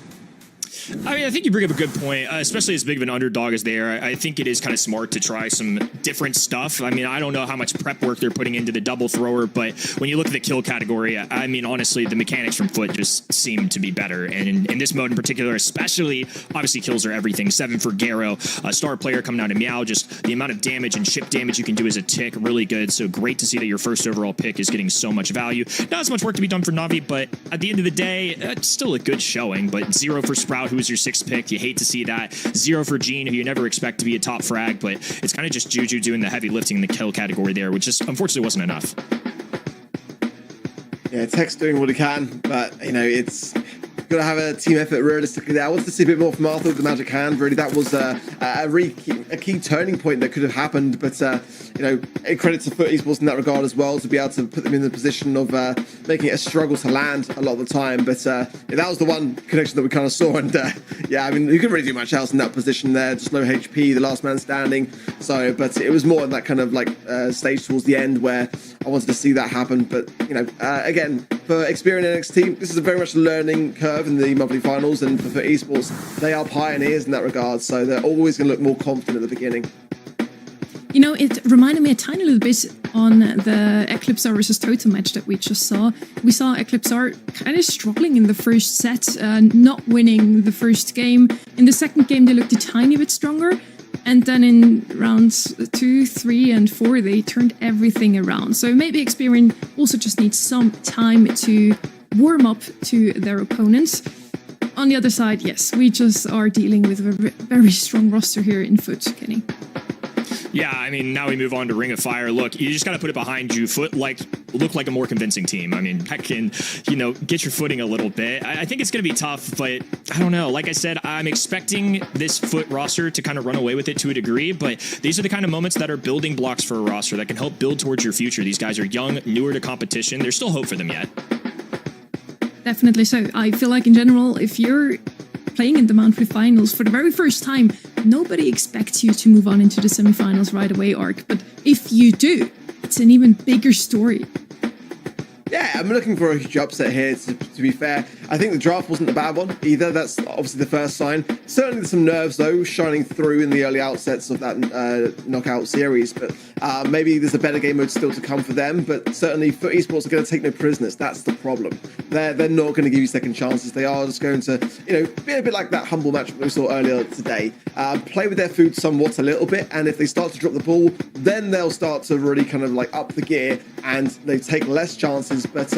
I mean, I think you bring up a good point, especially as big of an underdog as they are. I think it is kind of smart to try some different stuff. I mean, I don't know how much prep work they're putting into the double thrower, but when you look at the kill category, I mean, honestly, the mechanics from Foot just seem to be better. And in this mode in particular, especially, obviously kills are everything. 7 for Garo, a star player coming out of EMEA, just the amount of damage and chip damage you can do as a tick, really good. So great to see that your first overall pick is getting so much value. Not as much work to be done for Navi, but at the end of the day, it's still a good showing. But 0 for Sprout, who's your 6th pick. You hate to see that. 0 for Gene, who you never expect to be a top frag, but it's kind of just Juju doing the heavy lifting in the kill category there, which just unfortunately wasn't enough. Yeah, Tech's doing what he can, but, it's got to have a team effort realistically there. I wanted to see a bit more from Arthur with the magic hand. Really, that was a key turning point that could have happened, but, credit to Foot Esports in that regard as well, to be able to put them in the position of making it a struggle to land a lot of the time. But that was the one connection that we kind of saw, and yeah, I mean, you couldn't really do much else in that position there. Just no HP, the last man standing. So, but it was more in that kind of stage towards the end where I wanted to see that happen. But again, for Experian NXT, this is a very much a learning curve in the monthly finals, and for esports, they are pioneers in that regard. So they're always going to look more confident at the beginning. It reminded me a tiny little bit on the Eclipsar versus Totem match that we just saw. We saw Eclipsar kind of struggling in the first set, not winning the first game. In the second game, they looked a tiny bit stronger. And then in rounds 2, 3, and 4, they turned everything around. So maybe Experian also just needs some time to warm up to their opponents. On the other side, yes, we just are dealing with a very strong roster here in Foot, Kenny. Yeah, I mean, now we move on to Ring of Fire. Look, you just got to put it behind you. Foot look like a more convincing team. I mean, that can, get your footing a little bit. I think it's going to be tough, but I don't know. Like I said, I'm expecting this Foot roster to kind of run away with it to a degree, but these are the kind of moments that are building blocks for a roster that can help build towards your future. These guys are young, newer to competition. There's still hope for them yet. Definitely so. I feel like in general, if you're playing in the monthly finals for the very first time, nobody expects you to move on into the semifinals right away, Ark. But if you do, it's an even bigger story. Yeah, I'm looking for a huge upset here, to be fair. I think the draft wasn't a bad one either. That's obviously the first sign. Certainly there's some nerves, though, shining through in the early outsets of that knockout series. But maybe there's a better game mode still to come for them. But certainly for esports are going to take no prisoners. That's the problem. They're not going to give you second chances. They are just going to, be a bit like that humble match we saw earlier today. Play with their food somewhat a little bit. And if they start to drop the ball, then they'll start to really kind of up the gear and they take less chances. But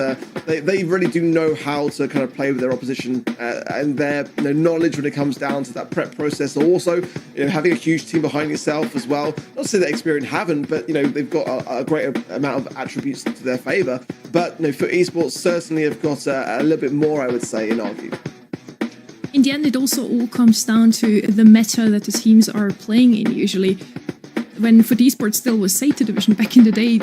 they really do know how to kind of play with their opposition and their knowledge when it comes down to that prep process. Also, having a huge team behind yourself as well. Not to say that Experian haven't, but they've got a great amount of attributes to their favour. But for esports, certainly have got a little bit more, I would say, in our view. In the end, it also all comes down to the meta that the teams are playing in usually. When Foot Esports still was Sata Division back in the day,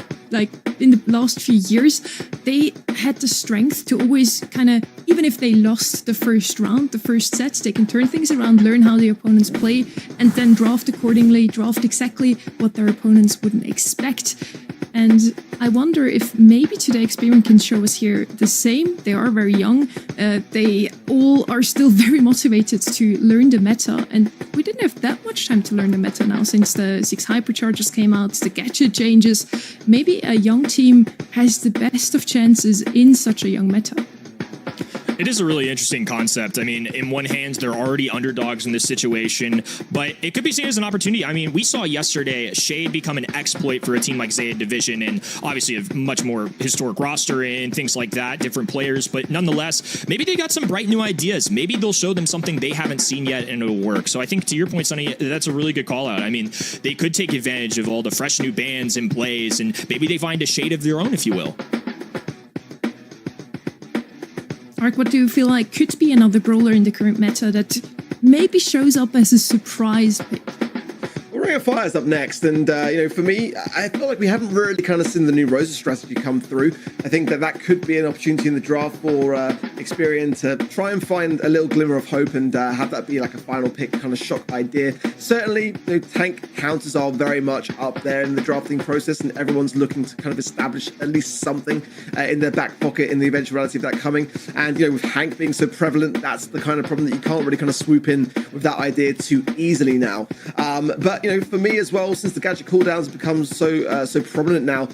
in the last few years, they had the strength to always kind of, even if they lost the first round, the first set, they can turn things around, learn how the opponents play, and then draft accordingly, draft exactly what their opponents wouldn't expect. And I wonder if maybe today Experian can show us here the same. They are very young. They all are still very motivated to learn the meta. And we didn't have that much time to learn the meta now since the 6 hyperchargers came out, the gadget changes. Maybe a young team has the best of chances in such a young meta. It is a really interesting concept. I mean, in one hand, they're already underdogs in this situation, but it could be seen as an opportunity. I mean, we saw yesterday Shade become an exploit for a team like Zeta Division, and obviously a much more historic roster and things like that, different players, but nonetheless, maybe they got some bright new ideas. Maybe they'll show them something they haven't seen yet and it'll work. So I think to your point, Sonny, that's a really good call out. I mean, they could take advantage of all the fresh new bands and plays, and maybe they find a shade of their own, if you will. Ark, what do you feel like could be another brawler in the current meta that maybe shows up as a surprise pick? Ring of Fire is up next, and for me, I feel like we haven't really kind of seen the new Rosa strategy come through. I think that could be an opportunity in the draft for Experian to try and find a little glimmer of hope and have that be like a final pick kind of shock idea. Certainly, tank counters are very much up there in the drafting process, and everyone's looking to kind of establish at least something in their back pocket in the eventuality of that coming. And with Hank being so prevalent, that's the kind of problem that you can't really kind of swoop in with that idea too easily now. But for me as well, since the gadget cooldowns have become so prominent now,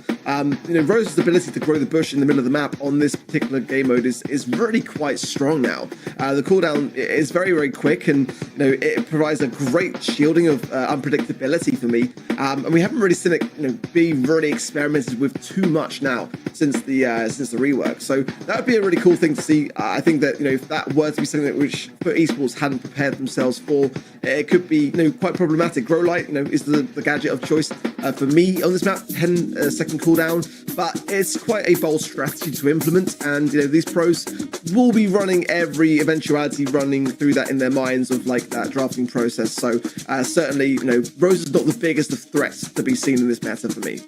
Rose's ability to grow the bush in the middle of the map on this particular game mode is really quite strong now. The cooldown is very, very quick, and it provides a great shielding of unpredictability for me. And we haven't really seen it be really experimented with too much now since the rework. So that would be a really cool thing to see. I think that if that were to be something that which FUT Esports hadn't prepared themselves for, it could be quite problematic. Grow Light is the gadget of choice for me on this map, 10-second cooldown, but it's quite a bold strategy to implement, and these pros will be running every eventuality running through that in their minds of that drafting process. So certainly Rose is not the biggest of threats to be seen in this meta for me.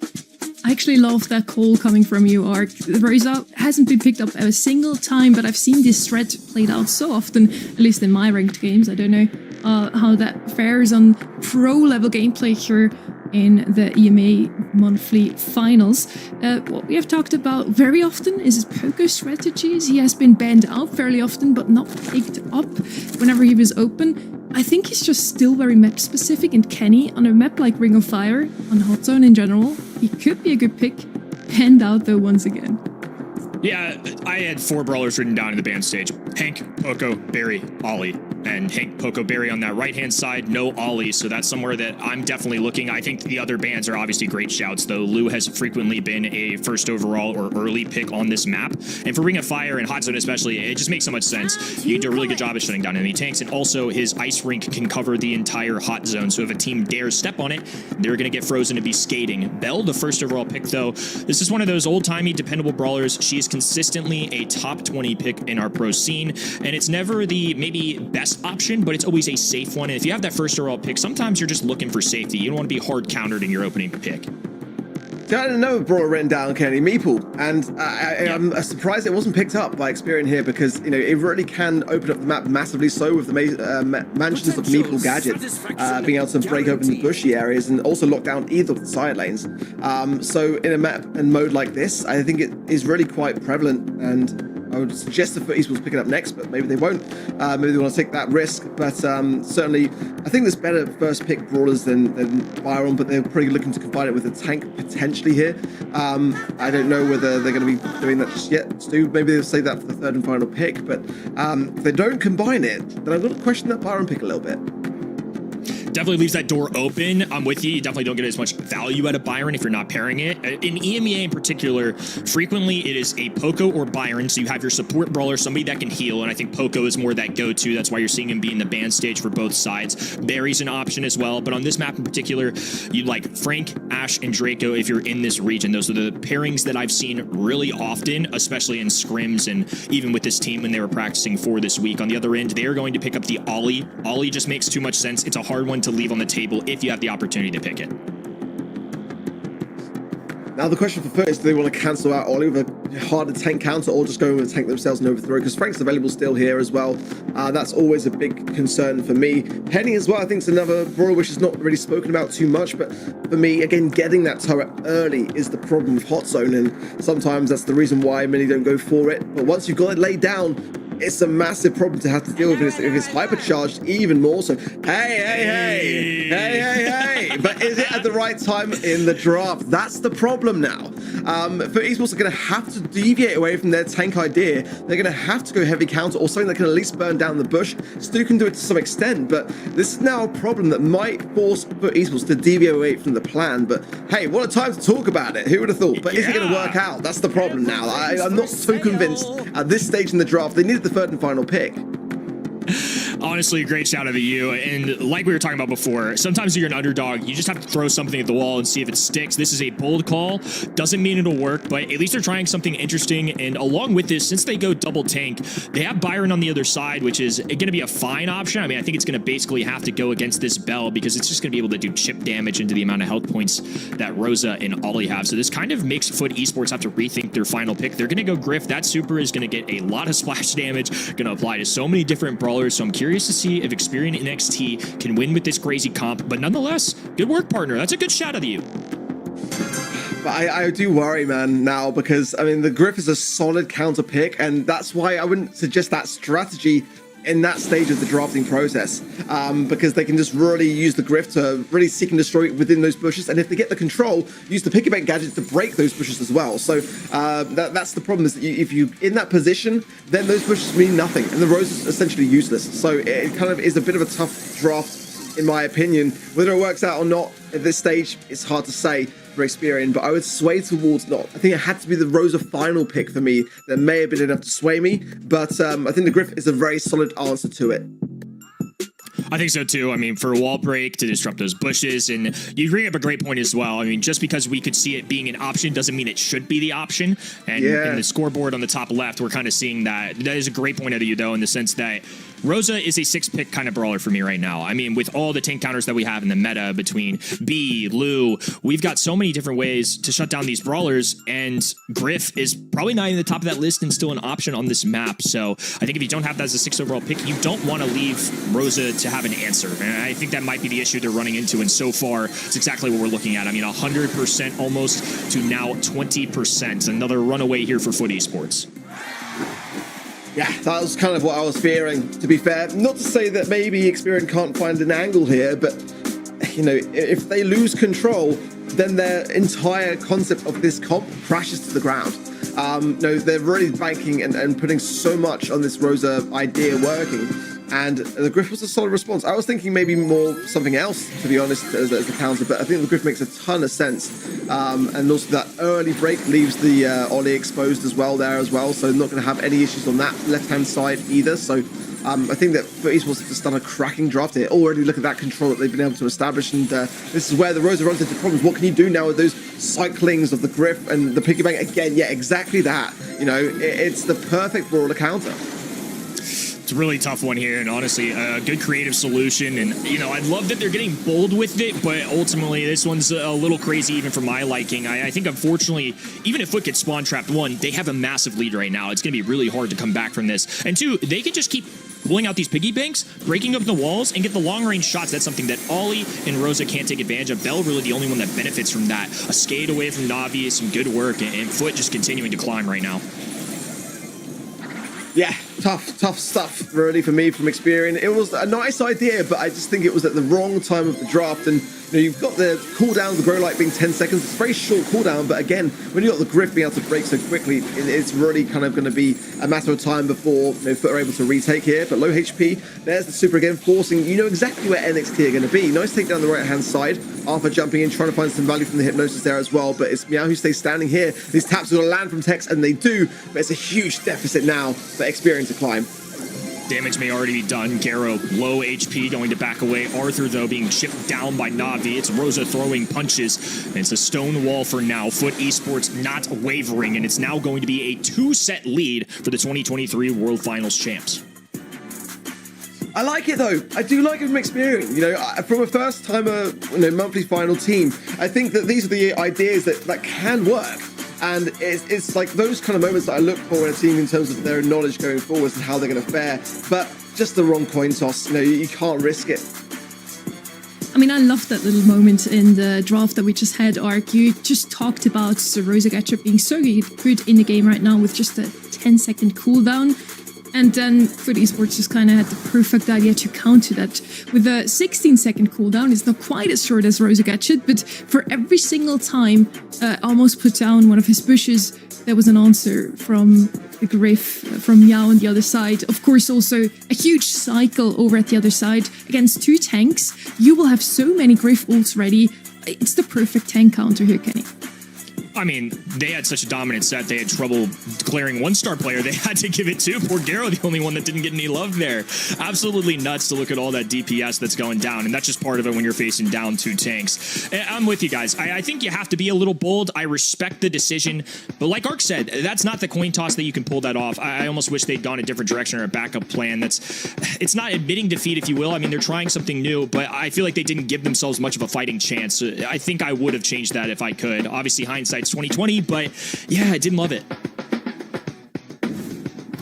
I actually love that call coming from you, Ark. Rosa hasn't been picked up a single time, but I've seen this threat played out so often, at least in my ranked games. I don't know how that fares on pro-level gameplay here in the EMEA monthly finals. What we have talked about very often is his poker strategies. He has been banned out fairly often, but not picked up whenever he was open. I think he's just still very map specific, and Kenny on a map like Ring of Fire, on Hot Zone in general, he could be a good pick. Banned out though once again. Yeah, I had 4 brawlers written down in the ban stage. Hank, Poco, Barry, Ollie. And Hank, Poco, Barry on that right-hand side, no Ollie, so that's somewhere that I'm definitely looking. I think the other bans are obviously great shouts, though. Lou has frequently been a first overall or early pick on this map. And for Ring of Fire and Hot Zone especially, it just makes so much sense. You do a really good job of shutting down enemy tanks, and also his ice rink can cover the entire Hot Zone, so if a team dares step on it, they're going to get frozen to be skating. Belle, the first overall pick, though, this is one of those old-timey, dependable brawlers. She is consistently a top 20 pick in our pro scene, and it's never the maybe best option, but it's always a safe one. And if you have that first overall pick, sometimes you're just looking for safety. You don't want to be hard countered in your opening pick. Got another brawler written down, Kenny, Meeple, and I'm surprised it wasn't picked up by Experian here, because it really can open up the map massively so with the mansions of Meeple gadgets being able to break open the bushy areas and also lock down either of the side lanes. So in a map and mode like this, I think it is really quite prevalent, and I would suggest the FUT Esports pick it up next, but maybe they won't. Maybe they want to take that risk. But certainly, I think there's better first pick brawlers than Byron, but they're probably looking to combine it with a tank potentially here. I don't know whether they're going to be doing that just yet. Stu, maybe they'll save that for the third and final pick. But if they don't combine it, then I'm going to question that Byron pick a little bit. Definitely leaves that door open. I'm with you. You definitely don't get as much value out of Byron if you're not pairing it. In EMEA in particular, frequently it is a Poco or Byron, so you have your support brawler, somebody that can heal, and I think Poco is more that go-to. That's why you're seeing him be in the ban stage for both sides. Barry's an option as well, but on this map in particular, you'd like Frank, Ash, and Draco if you're in this region. Those are the pairings that I've seen really often, especially in scrims and even with this team when they were practicing for this week. On the other end, they are going to pick up the Ollie. Ollie just makes too much sense. It's a hard one to leave on the table if you have the opportunity to pick it. Now the question for FUT is, do they want to cancel out Ollie with a harder tank counter, or just go with a tank themselves and overthrow? Because Frank's available still here as well. That's always a big concern for me. Penny as well, I think, is another brawler which is not really spoken about too much, but for me, again, getting that turret early is the problem with Hot Zone, and sometimes that's the reason why many don't go for it. But once you've got it laid down, it's a massive problem to have to deal with if it's hypercharged even more. So, hey. But is it at the right time in the draft? That's the problem now. FUT Esports are going to have to deviate away from their tank idea. They're going to have to go heavy counter or something that can at least burn down the bush. Stu can do it to some extent, but this is now a problem that might force FUT Esports to deviate away from the plan. But hey, what a time to talk about it. Who would have thought? But is it going to work out? That's the problem now. I'm not so convinced at this stage in the draft. They needed the third and final pick. Honestly, a great shout out to you. And like we were talking about before, sometimes you're an underdog. You just have to throw something at the wall and see if it sticks. This is a bold call. Doesn't mean it'll work, but at least they're trying something interesting. And along with this, since they go double tank, they have Byron on the other side, which is going to be a fine option. I mean, I think it's going to basically have to go against this Bell because it's just going to be able to do chip damage into the amount of health points that Rosa and Ollie have. So this kind of makes Foot Esports have to rethink their final pick. They're going to go Griff. That super is going to get a lot of splash damage, going to apply to so many different brawlers. So I'm curious to see if Experian NXT can win with this crazy comp. But nonetheless, good work, partner. That's a good shout out of you. But I do worry, man, now, because, I mean, the Griff is a solid counter pick, and that's why I wouldn't suggest that strategy in that stage of the drafting process, because they can just really use the Griff to really seek and destroy within those bushes, and if they get the control, use the piggy bank gadget to break those bushes as well. So that's the problem, is that if you're in that position, then those bushes mean nothing, and the Rose is essentially useless. So it kind of is a bit of a tough draft, in my opinion. Whether it works out or not at this stage, it's hard to say for Experian, but I would sway towards not. I think it had to be the Rosa final pick for me. That may have been enough to sway me, but I think the Griff is a very solid answer to it. I think so too. I mean, for a wall break to disrupt those bushes, and you bring up a great point as well. I mean, just because we could see it being an option doesn't mean it should be the option. And in the scoreboard on the top left, we're kind of seeing that. That is a great point out of you, though, in the sense that Rosa is a 6-pick kind of brawler for me right now. I mean, with all the tank counters that we have in the meta between B, Lu, we've got so many different ways to shut down these brawlers, and Griff is probably not in the top of that list and still an option on this map. So I think if you don't have that as a 6 overall pick, you don't want to leave Rosa to have an answer. And I think that might be the issue they're running into, and so far, it's exactly what we're looking at. I mean, 100% almost to now 20%. Another runaway here for Foot Esports. Yeah, that was kind of what I was fearing, to be fair. Not to say that maybe Experian can't find an angle here, but, you know, if they lose control, then their entire concept of this comp crashes to the ground. No, they're really banking and putting so much on this Rosa idea working. And the Griff was a solid response. I was thinking maybe more something else, to be honest, as the counter, but I think the Griff makes a ton of sense. And also that early break leaves the Ollie exposed as well there as well, so not going to have any issues on that left-hand side either. So I think that Foot Esports have just done a cracking draft here. Already look at that control that they've been able to establish, and this is where the Rosa runs into problems. What can you do now with those cyclings of the Griff and the piggy bank? Again, yeah, exactly that. You know, it's the perfect brawler counter. It's a really tough one here, and honestly, a good creative solution. And, you know, I love that they're getting bold with it, but ultimately, this one's a little crazy even for my liking. I think, unfortunately, even if Foot gets spawn trapped, one, they have a massive lead right now. It's going to be really hard to come back from this. And two, they can just keep pulling out these piggy banks, breaking up the walls, and get the long-range shots. That's something that Ollie and Rosa can't take advantage of. Bell really the only one that benefits from that. A skate away from Navi, some good work, and Foot just continuing to climb right now. Yeah, tough stuff, really, for me from Experian. It was a nice idea, but I just think it was at the wrong time of the draft. And you know, you've got the cooldown, the grow light being 10 seconds. It's a very short cooldown, but again, when you've got the Griff being able to break so quickly, it's really kind of going to be a matter of time before Foot are able to retake here. But low HP, there's the super again, forcing, you know exactly where NXT are going to be. Nice take down the right-hand side. Arthur jumping in, trying to find some value from the hypnosis there as well, but it's Meow who stays standing here. These taps are going to land from Tex, and they do, but it's a huge deficit now for Experian to climb. Damage may already be done. Garo, low HP, going to back away. Arthur, though, being chipped down by Navi. It's Rosa throwing punches. And it's a stone wall for now. Foot Esports not wavering, and it's now going to be a 2-set lead for the 2023 World Finals champs. I like it, though. I do like it from Experian. You know, from a first-timer, monthly final team, I think that these are the ideas that can work. And it's like those kind of moments that I look for in a team in terms of their knowledge going forwards and how they're going to fare. But just the wrong coin toss. You know, you can't risk it. I mean, I love that little moment in the draft that we just had, Ark. You just talked about the Rosa Gatchup being so good in the game right now with just a 10-second cooldown. And then Foot Esports just kind of had the perfect idea to counter that. With a 16-second cooldown, it's not quite as short as Rosa Gatchup, but for every single time almost put down one of his bushes, there was an answer from the Griff, from Yao on the other side. Of course, also a huge cycle over at the other side. Against 2 tanks, you will have so many Griff ults ready. It's the perfect tank counter here, Kenny. I mean, they had such a dominant set, they had trouble declaring one-star player. They had to give it to poor Garo, the only one that didn't get any love there. Absolutely nuts to look at all that DPS that's going down, and that's just part of it when you're facing down 2 tanks. I'm with you guys. I think you have to be a little bold. I respect the decision, but like Ark said, that's not the coin toss that you can pull that off. I almost wish they'd gone a different direction or a backup plan. It's not admitting defeat, if you will. I mean, they're trying something new, but I feel like they didn't give themselves much of a fighting chance. I think I would have changed that if I could. Obviously, hindsight's 2020, but yeah, I didn't love it.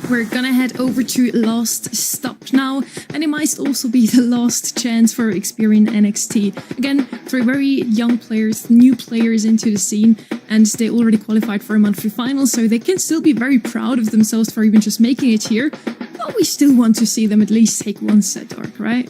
We're gonna head over to last stop now, and it might also be the last chance for Experian NXT. Again, 3 very young players, new players into the scene, and they already qualified for a monthly final, so they can still be very proud of themselves for even just making it here. But we still want to see them at least take one set, Ark, right?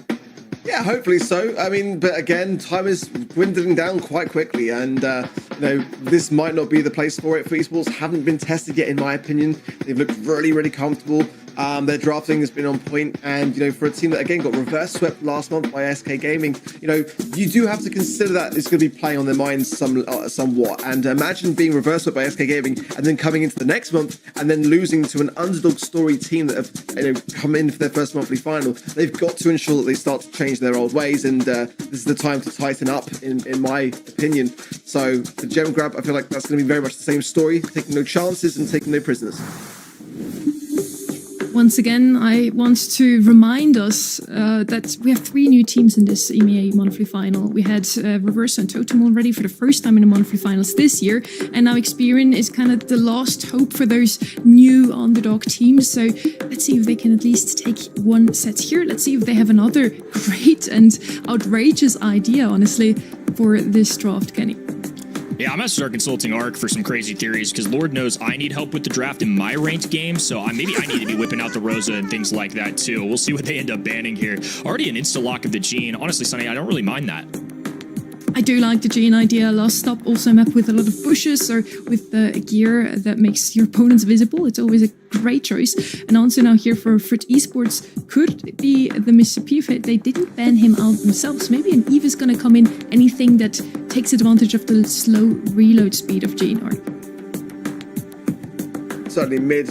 Yeah, hopefully so. I mean, but again, time is dwindling down quite quickly, and this might not be the place for it. For esports haven't been tested yet, in my opinion. They've looked really, really comfortable. Their drafting has been on point, and for a team that again got reverse swept last month by SK Gaming, you do have to consider that it's going to be playing on their minds somewhat. And imagine being reverse swept by SK Gaming and then coming into the next month and then losing to an underdog story team that have come in for their first monthly final. They've got to ensure that they start to change their old ways, and this is the time to tighten up, in my opinion. So the gem grab, I feel like that's going to be very much the same story, taking no chances and taking no prisoners. Once again, I want to remind us that we have 3 new teams in this EMEA monthly final. We had Reverse and Totem already for the first time in the monthly finals this year, and now Experian is kind of the last hope for those new underdog teams. So let's see if they can at least take one set here. Let's see if they have another great and outrageous idea, honestly, for this draft, Kenny. Yeah, I'm gonna start consulting Ark for some crazy theories, because Lord knows I need help with the draft in my ranked game, so maybe I need to be whipping out the Rosa and things like that too. We'll see what they end up banning here. Already an insta-lock of the Gene. Honestly, Sonny, I don't really mind that. I do like the Gene idea. Last stop also a map with a lot of bushes or with the gear that makes your opponents visible. It's always a great choice. And also now here for Frit Esports could be the Mr. P if they didn't ban him out themselves. Maybe an Eve is going to come in, anything that takes advantage of the slow reload speed of Gene. Certainly mid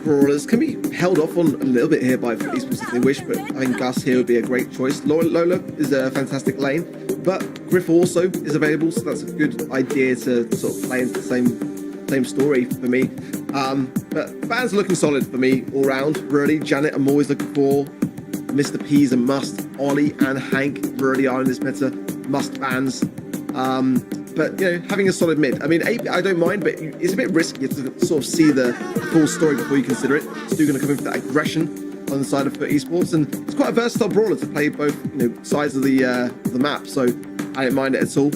brawlers can be held off on a little bit here by Frit Esports if they wish, but I think Gus here would be a great choice. Lola is a fantastic lane, but Griff also is available, so that's a good idea to sort of play into the same story for me. But bans are looking solid for me all round, really. Janet, I'm always looking for. Mr. P's a must. Ollie and Hank really are in this meta must bans. But having a solid mid. I mean, AP I don't mind, but it's a bit risky to sort of see the full story before you consider it. Stu going to come in for that aggression on the side of Frit Esports, and it's quite a versatile brawler to play both sides of the map. So I don't mind it at all.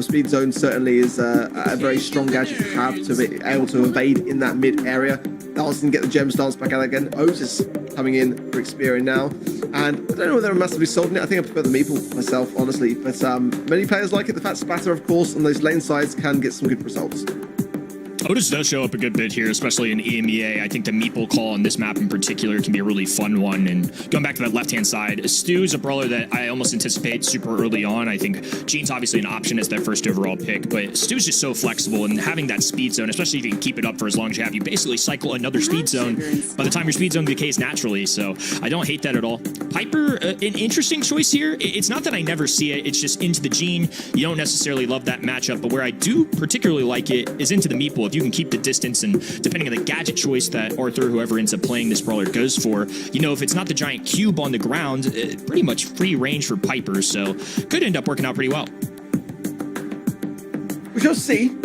Speed Zone certainly is a very strong gadget to have to be able to evade in that mid area. Dance and get the gems dance back out again. Otis coming in for Experian now. And I don't know whether I'm massively sold on it. I think I prefer the Meeple myself, honestly. But many players like it. The fat splatter, of course, on those lane sides can get some good results. Otis does show up a good bit here, especially in EMEA. I think the Meeple call on this map in particular can be a really fun one. And going back to that left-hand side, Stu's a brawler that I almost anticipate super early on. I think Gene's obviously an option as that first overall pick, but Stu's just so flexible, and having that speed zone, especially if you can keep it up for as long as you have, you basically cycle another speed zone by the time your speed zone decays naturally. So I don't hate that at all. Piper, an interesting choice here. It's not that I never see it. It's just into the Gene. You don't necessarily love that matchup, but where I do particularly like it is into the Meeple. If you can keep the distance, and depending on the gadget choice that Arthur, whoever ends up playing this brawler, goes for, if it's not the giant cube on the ground, pretty much free range for Piper, so could end up working out pretty well. We shall see.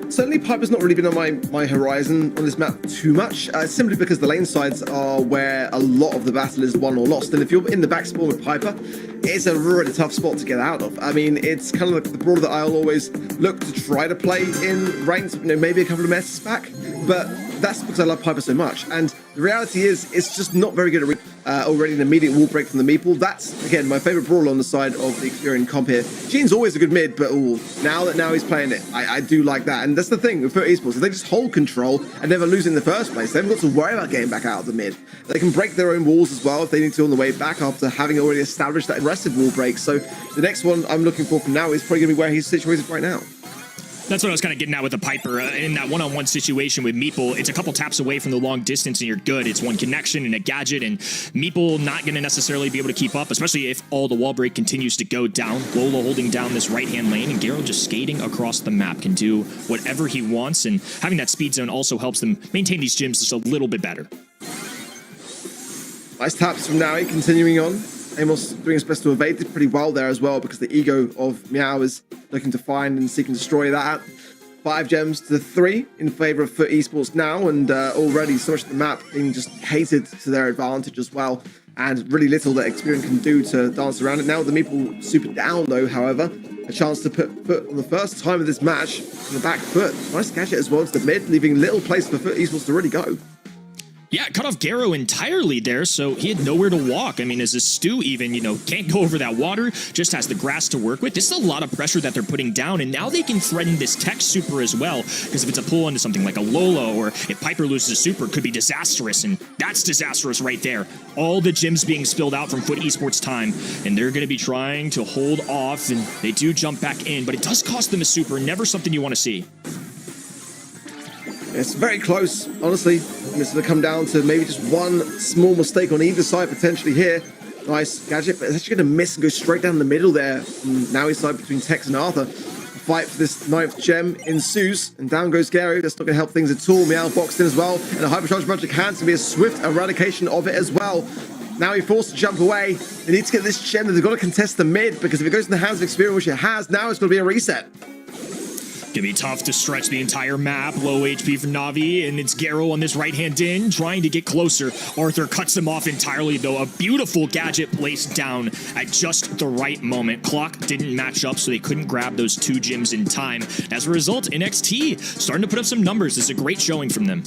Certainly Piper's not really been on my horizon on this map too much, simply because the lane sides are where a lot of the battle is won or lost, and if you're in the back spawn with Piper, it's a really tough spot to get out of. I mean, it's kind of like the brawler that I'll always look to try to play in ranked, maybe a couple of messes back, but that's because I love Piper so much. And the reality is, it's just not very good at already an immediate wall break from the Meeple. That's, again, my favorite brawler on the side of the Experian comp here. Gene's always a good mid, but now he's playing it, I do like that. And that's the thing with Frit Esports, if they just hold control and never lose in the first place, they haven't got to worry about getting back out of the mid. They can break their own walls as well if they need to on the way back after having already established that aggressive wall break. So the next one I'm looking for from now is probably going to be where he's situated right now. That's what I was kind of getting at with the Piper. In that one-on-one situation with Meeple, it's a couple taps away from the long distance and you're good. It's one connection and a gadget, and Meeple not going to necessarily be able to keep up, especially if all the wall break continues to go down. Lola holding down this right-hand lane, and Garo just skating across the map, can do whatever he wants, and having that speed zone also helps them maintain these gyms just a little bit better. Nice taps from Naui, continuing on. Amos doing his best to evade it pretty well there as well, because the ego of Meow is looking to find and seek and destroy that. 5 gems to 3 in favor of Foot Esports now, and already so much of the map being just catered to their advantage as well, and really little that Experian can do to dance around it. Now the Meeple super down though, however, a chance to put Foot on the first time of this match on the back foot. Nice gadget as well to the mid, leaving little place for Foot Esports to really go. Yeah, cut off Garo entirely there, so he had nowhere to walk. I mean, as a Stu even, can't go over that water, just has the grass to work with. This is a lot of pressure that they're putting down, and now they can threaten this tech super as well, because if it's a pull into something like a Lola, or if Piper loses a super, it could be disastrous, and that's disastrous right there. All the gyms being spilled out from Foot Esports time, and they're going to be trying to hold off, and they do jump back in, but it does cost them a super, never something you want to see. It's very close, honestly. And it's going to come down to maybe just one small mistake on either side potentially here. Nice gadget, but it's actually going to miss and go straight down the middle there. And now he's side between Tex and Arthur. The fight for this 9th gem ensues, and down goes Gary. That's not going to help things at all. Meow boxed in as well, and a hypercharged magic hand to be a swift eradication of it as well. Now he's forced to jump away. They need to get this gem, and they've got to contest the mid, because if it goes in the hands of Experian, which it has, now it's going to be a reset. Gonna be tough to stretch the entire map. Low HP for Na'Vi, and it's Garo on this right-hand in, trying to get closer. Arthur cuts him off entirely, though. A beautiful gadget placed down at just the right moment. Clock didn't match up, so they couldn't grab those 2 gems in time. As a result, NXT starting to put up some numbers. This is a great showing from them.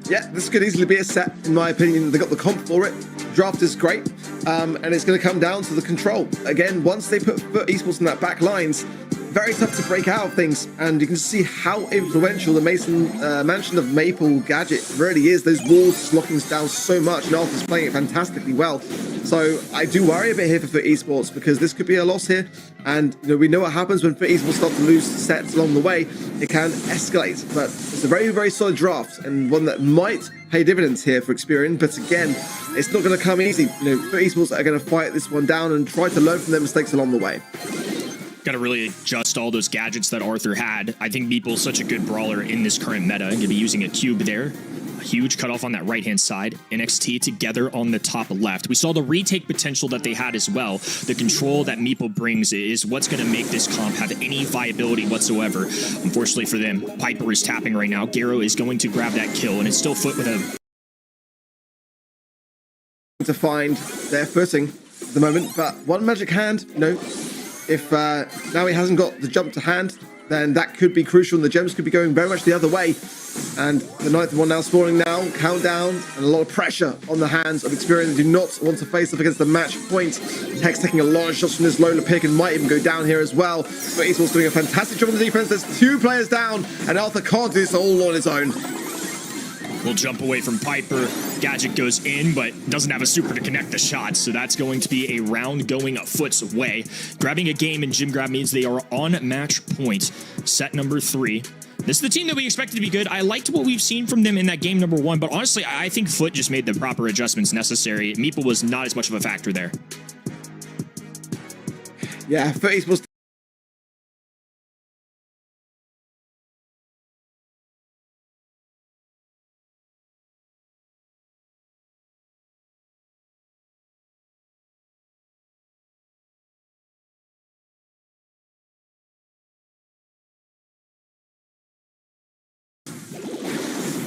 Yeah, this could easily be a set, in my opinion. They got the comp for it. Draft is great, and it's going to come down to the control. Again, once they put Foot Esports in that back lines, very tough to break out of things, and you can see how influential the Mansion of Maple gadget really is. Those walls locking us down so much, and Arthur's playing it fantastically well. So I do worry a bit here for Foot Esports, because this could be a loss here, and we know what happens when Foot Esports start to lose sets along the way. It can escalate, but it's a very, very solid draft, and one that might pay dividends here for Experian. But again, it's not going to come easy. Foot Esports are going to fight this one down and try to learn from their mistakes along the way. Got to really adjust all those gadgets that Arthur had. I think Meeple's such a good brawler in this current meta. Going to be using a cube there. A huge cutoff on that right-hand side. NXT together on the top left. We saw the retake potential that they had as well. The control that Meeple brings is what's going to make this comp have any viability whatsoever. Unfortunately for them, Piper is tapping right now. Garo is going to grab that kill, and it's still Foot with a... to find their footing at the moment, but one magic hand, if now he hasn't got the jump to hand, then that could be crucial, and the gems could be going very much the other way. And the 9th one now spawning now, countdown, and a lot of pressure on the hands of Experian. They do not want to face off against the match point. Tex taking a lot of shots from this Lola pick and might even go down here as well. But he's also doing a fantastic job on the defense. There's 2 players down, and Arthur can't do this all on his own. We'll jump away from Piper. Gadget goes in, but doesn't have a super to connect the shots, so that's going to be a round going Foot's way. Grabbing a game in Gym Grab means they are on match point. Set number 3. This is the team that we expected to be good. I liked what we've seen from them in that game number 1, but honestly, I think Foot just made the proper adjustments necessary. Meeple was not as much of a factor there. Yeah, Foot Esports.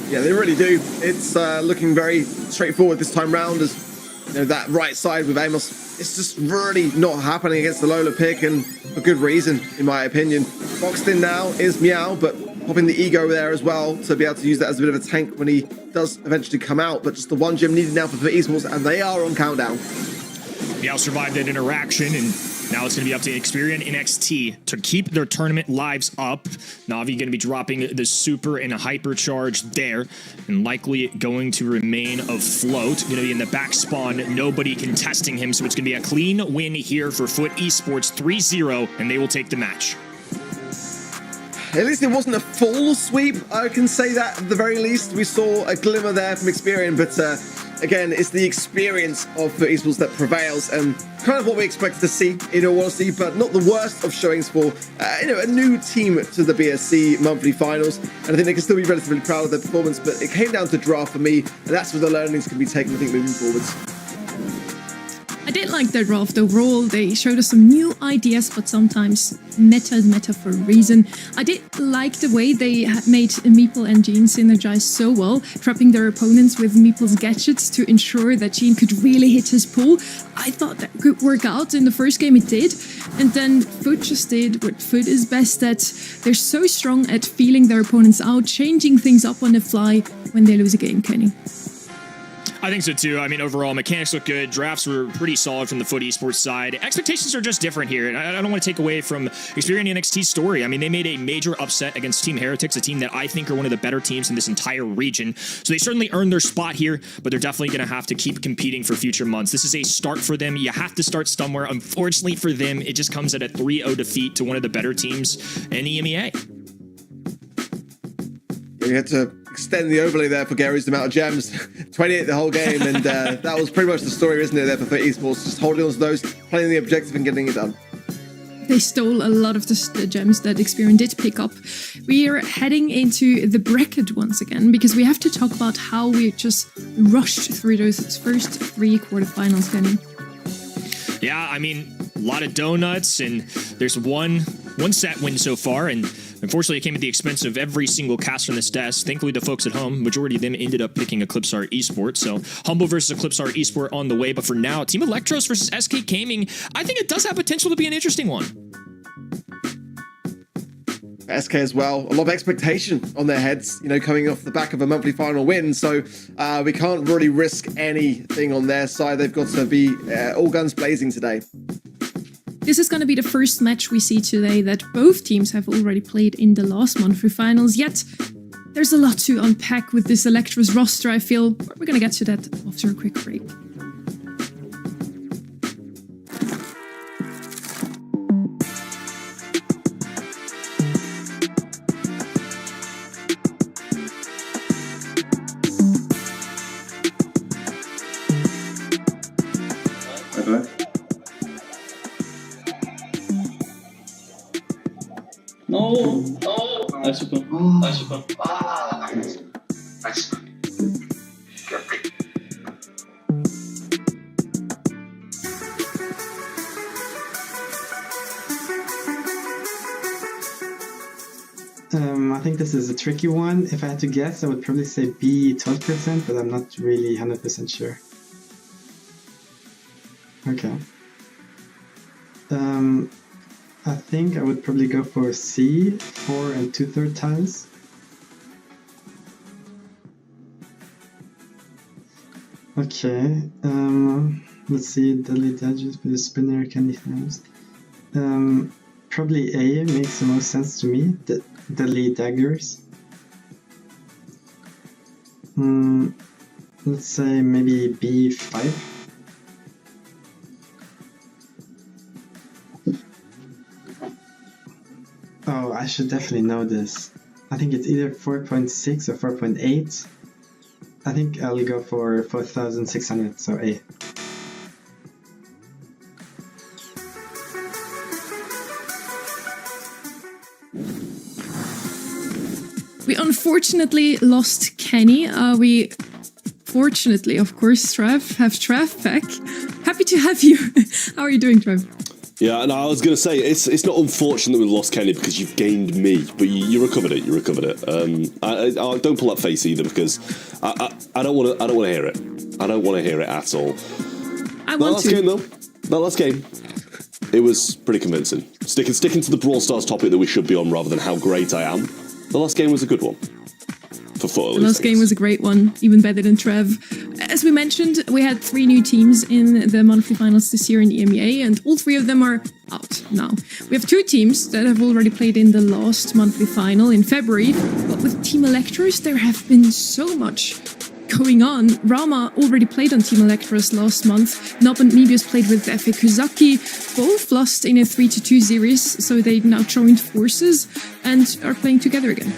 Yeah, they really do. It's looking very straightforward this time round, as that right side with Amos. It's just really not happening against the Lola pick, and for good reason, in my opinion. Boxed in now is Meow, but popping the ego there as well to be able to use that as a bit of a tank when he does eventually come out. But just the one gem needed now for Esports, and they are on countdown. Meow survived that interaction, and now it's going to be up to Experian NXT to keep their tournament lives up. Na'Vi going to be dropping the super and a hypercharge there, and likely going to remain afloat. Going to be in the back spawn, nobody contesting him, so it's going to be a clean win here for Foot Esports 3-0, and they will take the match. at least it wasn't a full sweep. I can say that at the very least. We saw a glimmer there from Experian, but again, it's the experience of FUT Esports that prevails, and kind of what we expected to see, in all honesty, but not the worst of showings for a new team to the BSC monthly finals. And I think they can still be relatively proud of their performance, but it came down to draft for me, and that's where the learnings can be taken, I think, moving forwards. I did like their draft overall. They showed us some new ideas, but sometimes meta is meta for a reason. I did like the way they made Meeple and Jean synergize so well, trapping their opponents with Meeple's gadgets to ensure that Jean could really hit his pull. I thought that could work out. In the first game it did, and then FUT just did what FUT is best at. They're so strong at feeling their opponents out, changing things up on the fly when they lose a game, Kenny. I think so too. I mean, overall, mechanics look good. Drafts were pretty solid from the FUT Esports side. Expectations are just different here, and I don't want to take away from Experian NXT's story. I mean, they made a major upset against Team Heretics, a team that I think are one of the better teams in this entire region. So they certainly earned their spot here, but they're definitely going to have to keep competing for future months. This is a start for them. You have to start somewhere. Unfortunately for them, it just comes at a 3-0 defeat to one of the better teams in the EMEA. You had to extend the overlay there for Gary's amount of gems. 28 the whole game, and that was pretty much the story, isn't it, there for FUT Esports? Just holding on to those, playing the objective and getting it done. They stole a lot of the gems that Experian did pick up. We are heading into the bracket once again, because we have to talk about how we just rushed through those first 3 quarterfinals, Kenny. Yeah, I mean, a lot of donuts, and there's one set win so far, and unfortunately, it came at the expense of every single caster on this desk. Thankfully, the folks at home, majority of them ended up picking Eclipsar Esports. So, Humble versus Eclipsar Esport on the way. But for now, Team Electros versus SK Gaming, I think it does have potential to be an interesting one. SK as well, a lot of expectation on their heads, coming off the back of a monthly final win. So we can't really risk anything on their side. They've got to be all guns blazing today. This is going to be the first match we see today that both teams have already played in the last monthly finals, yet there's a lot to unpack with this Electros roster, I feel. We're going to get to that after a quick break. I think this is a tricky one. If I had to guess, I would probably say B 12%, but I'm not really 100% sure. Okay. I think I would probably go for C, 4 2/3 times. Okay, let's see, Deadly Dodges with a spinner, candy flames. Probably A makes the most sense to me, Deadly Daggers. Let's say maybe B5. Oh, I should definitely know this. I think it's either 4.6 or 4.8. I think I'll go for 4,600, so A. We unfortunately lost Kenny. We fortunately, of course, have Trav back. Happy to have you. How are you doing, Trav? Yeah, and I was going to say, it's not unfortunate we've lost Kenny because you've gained me, but you recovered it. I don't pull that face either because I don't want to hear it. I don't want to hear it at all. I want to. That last game, it was pretty convincing. Sticking to the Brawl Stars topic that we should be on rather than how great I am. The last game was a good one. For FUT, the last game was a great one, even better than Trev. As we mentioned, we had 3 new teams in the monthly finals this year in EMEA, and all 3 of them are out now. We have 2 teams that have already played in the last monthly final in February, but with Team Electros, there have been so much going on. Rama already played on Team Electros last month. Nob and Mebius played with FA Kozaki. Both lost in a 3-2 series, so they now joined forces and are playing together again.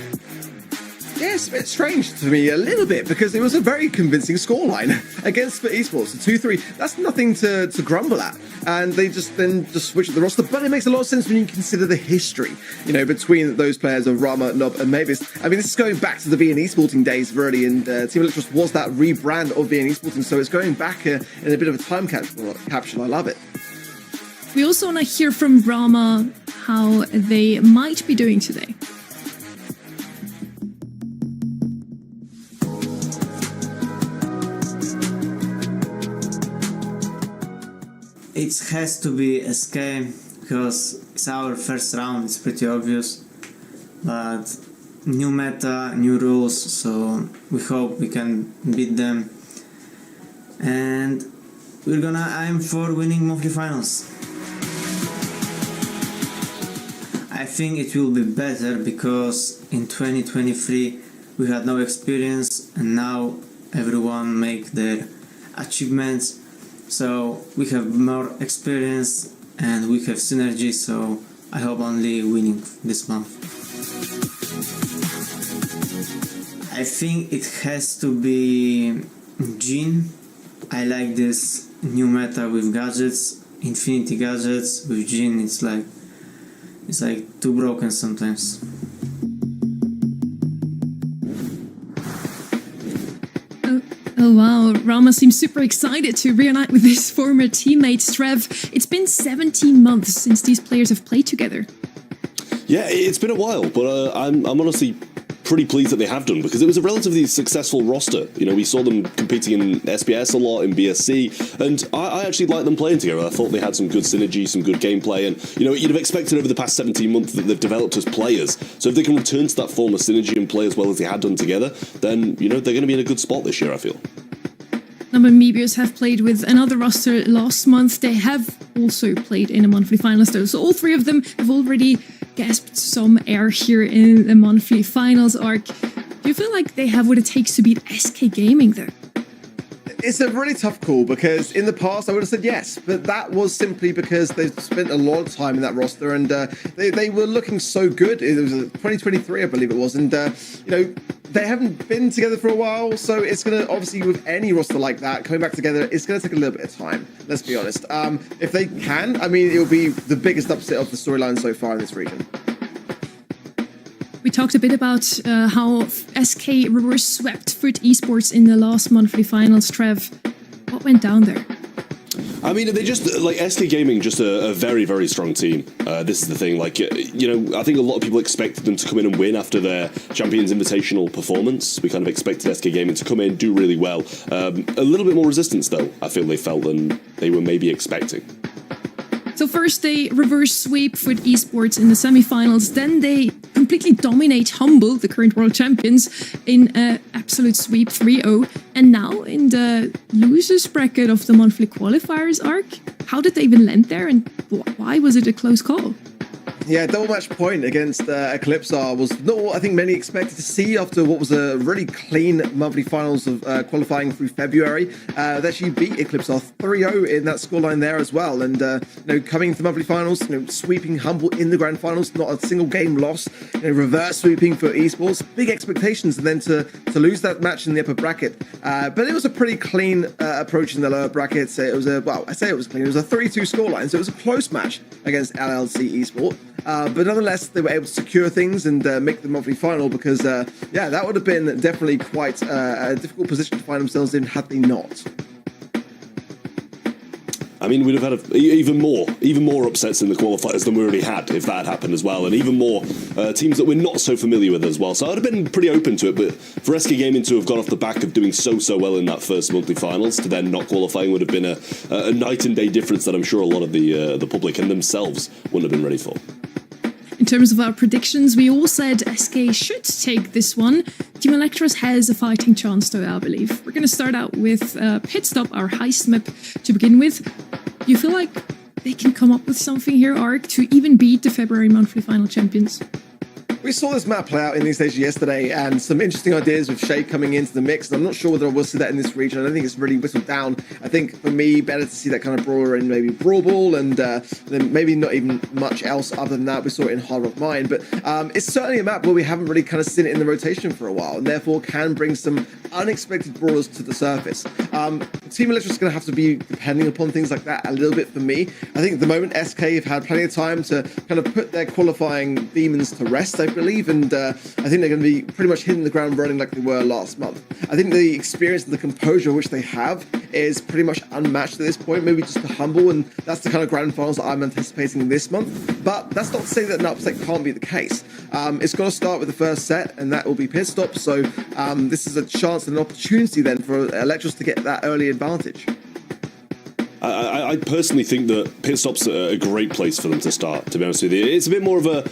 Yeah, it's a bit strange to me, a little bit, because it was a very convincing scoreline against Spit Esports. The 2-3, that's nothing to grumble at. And they just switched the roster. But it makes a lot of sense when you consider the history, between those players of Rama, Nob, and Mavis. I mean, this is going back to the VN Esporting days, really, and Team Electros was that rebrand of VN Esporting, so it's going back in a bit of a time capsule. I love it. We also want to hear from Rama how they might be doing today. It has to be SK because it's our first round, it's pretty obvious, but new meta, new rules, so we hope we can beat them, and we're gonna aim for winning monthly finals. I think it will be better because in 2023 we had no experience and now everyone make their achievements. So we have more experience and we have synergy, so I hope only winning this month. I think it has to be Jhin. I like this new meta with gadgets, infinity gadgets. With Jhin it's like too broken sometimes. Oh wow, Rama seems super excited to reunite with his former teammates. Trev, it's been 17 months since these players have played together. Yeah, it's been a while, but I'm honestly pretty pleased that they have done, because it was a relatively successful roster. We saw them competing in SBS a lot, in BSC, and I actually liked them playing together. I thought they had some good synergy, some good gameplay, and you'd have expected over the past 17 months that they've developed as players. So if they can return to that form of synergy and play as well as they had done together, then they're going to be in a good spot this year, I feel. Nob and Mebius have played with another roster last month. They have also played in a monthly finals though, so all three of them have already gasped some air here in the monthly finals arc. Do you feel like they have what it takes to beat SK Gaming though? It's a really tough call, because in the past I would have said yes, but that was simply because they've spent a lot of time in that roster, and they were looking so good. It was 2023, I believe it was, and they haven't been together for a while, so it's going to, obviously with any roster like that, coming back together, it's going to take a little bit of time, let's be honest. If they can, I mean, it'll be the biggest upset of the storyline so far in this region. We talked a bit about how SK reverse swept Foot Esports in the last monthly finals. Trev, what went down there? I mean, they just, SK Gaming, just a very, very strong team. This is the thing, I think a lot of people expected them to come in and win after their Champions Invitational performance. We kind of expected SK Gaming to come in, do really well. A little bit more resistance, though, I feel they felt than they were maybe expecting. So first they reverse sweep Foot Esports in the semi-finals, then they completely dominate Humble, the current world champions, in an absolute sweep 3-0. And now in the losers bracket of the monthly qualifiers arc, how did they even land there, and why was it a close call? Yeah, double match point against Eclipsar was not what I think many expected to see after what was a really clean monthly finals of qualifying through February. They actually beat Eclipsar 3-0 in that scoreline there as well. And, coming into monthly finals, sweeping Humble in the grand finals, not a single game lost, reverse sweeping for esports. Big expectations, and then to lose that match in the upper bracket. But it was a pretty clean approach in the lower brackets. It was I say it was clean. It was a 3-2 scoreline, so it was a close match against LLC Esport. But nonetheless, they were able to secure things and make the monthly final, because, that would have been definitely quite a difficult position to find themselves in had they not. I mean, we'd have had even more upsets in the qualifiers than we already had if that had happened as well, and even more teams that we're not so familiar with as well. So I'd have been pretty open to it, but for SK Gaming to have gone off the back of doing so well in that first monthly finals to then not qualifying would have been a night and day difference that I'm sure a lot of the public and themselves wouldn't have been ready for. In terms of our predictions, we all said SK should take this one. Team Electros has a fighting chance though, I believe. We're going to start out with Pit Stop, our heist map to begin with. You feel like they can come up with something here, Ark, to even beat the February monthly final champions? We saw this map play out in the stage yesterday, and some interesting ideas with Shade coming into the mix. And I'm not sure whether I will see that in this region. I don't think it's really whistled down. I think for me, better to see that kind of brawler in maybe Brawl Ball, and then maybe not even much else other than that. We saw it in Hard Rock Mine, but it's certainly a map where we haven't really kind of seen it in the rotation for a while, and therefore can bring some unexpected brawlers to the surface. Team Electro's going to have to be depending upon things like that a little bit for me. I think at the moment SK have had plenty of time to kind of put their qualifying demons to rest, I believe, and I think they're going to be pretty much hitting the ground running like they were last month. I think the experience and the composure which they have is pretty much unmatched at this point, maybe just the humble, and that's the kind of grand finals that I'm anticipating this month. But that's not to say that an upset can't be the case. It's got to start with the first set, and that will be pit stop, so this is a chance and an opportunity then for Electros to get that early advantage. I personally think that pit stop's a great place for them to start, to be honest with you. It's a bit more of a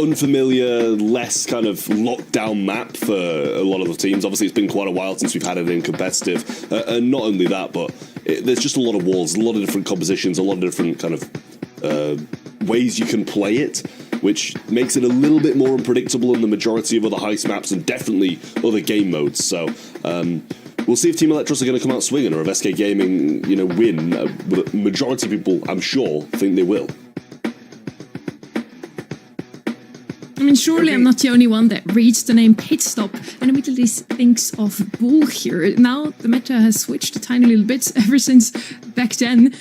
unfamiliar, less kind of locked down map for a lot of the teams. Obviously, it's been quite a while since we've had it in competitive. And not only that, but there's just a lot of walls, a lot of different compositions, a lot of different kind of ways you can play it, which makes it a little bit more unpredictable than the majority of other heist maps and definitely other game modes. So, we'll see if Team Electros are going to come out swinging, or if SK Gaming, win. But majority of people, I'm sure, think they will. I mean, surely I'm not the only one that reads the name Pit Stop and immediately thinks of Bull here. Now the meta has switched a tiny little bit ever since back then.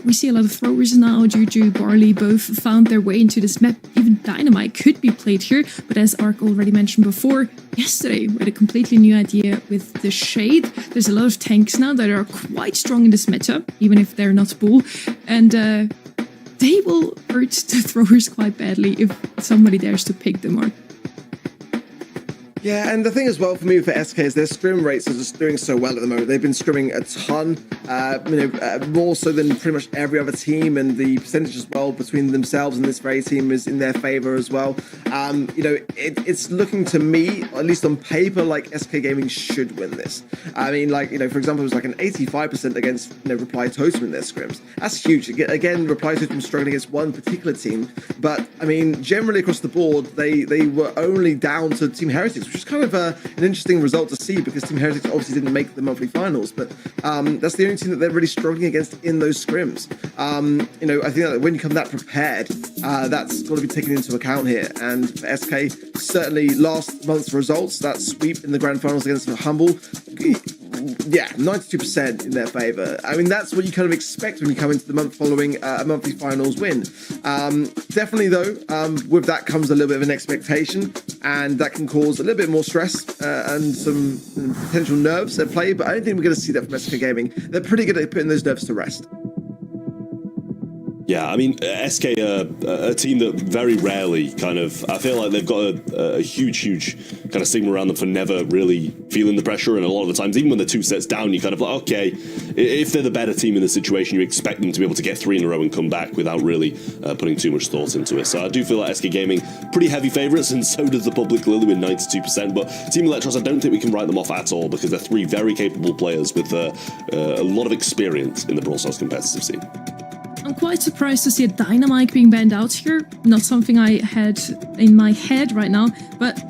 We see a lot of throwers now. Juju, Barley both found their way into this map. Even Dynamite could be played here, but as Ark already mentioned before, yesterday we had a completely new idea with the Shade. There's a lot of tanks now that are quite strong in this meta, even if they're not Bull, and they will hurt the throwers quite badly if somebody dares to pick them up. Yeah, and the thing as well for me for SK is their scrim rates are just doing so well at the moment. They've been scrimming a ton, more so than pretty much every other team, and the percentage as well between themselves and this very team is in their favor as well. It's looking to me, at least on paper, like SK Gaming should win this. I mean, for example, it was like an 85% against Reply Totem in their scrims. That's huge. Again, Reply Totem struggling against one particular team, but I mean, generally across the board, they were only down to Team Heretics, which is kind of an interesting result to see, because Team Heretics obviously didn't make the monthly finals, but that's the only team that they're really struggling against in those scrims. I think that when you come that prepared, that's got to be taken into account here. And for SK, certainly last month's results, that sweep in the grand finals against Humble, yeah, 92% in their favor. I mean, that's what you kind of expect when you come into the month following a monthly finals win. Definitely, though, with that comes a little bit of an expectation, and that can cause a little bit more stress and some potential nerves at play, but I don't think we're going to see that from SK Gaming. They're pretty good at putting those nerves to rest. Yeah, I mean, SK are a team that very rarely I feel like they've got a huge kind of stigma around them for never really feeling the pressure, and a lot of the times, even when they're 2 sets down, you kind of like, okay, if they're the better team in the situation, you expect them to be able to get 3 in a row and come back without really putting too much thought into it. So I do feel like SK Gaming, pretty heavy favourites, and so does the public clearly with 92%, but Team Electros, I don't think we can write them off at all, because they're 3 very capable players with a lot of experience in the Brawl Stars competitive scene. I'm quite surprised to see a Dynamite being banned out here. Not something I had in my head right now, but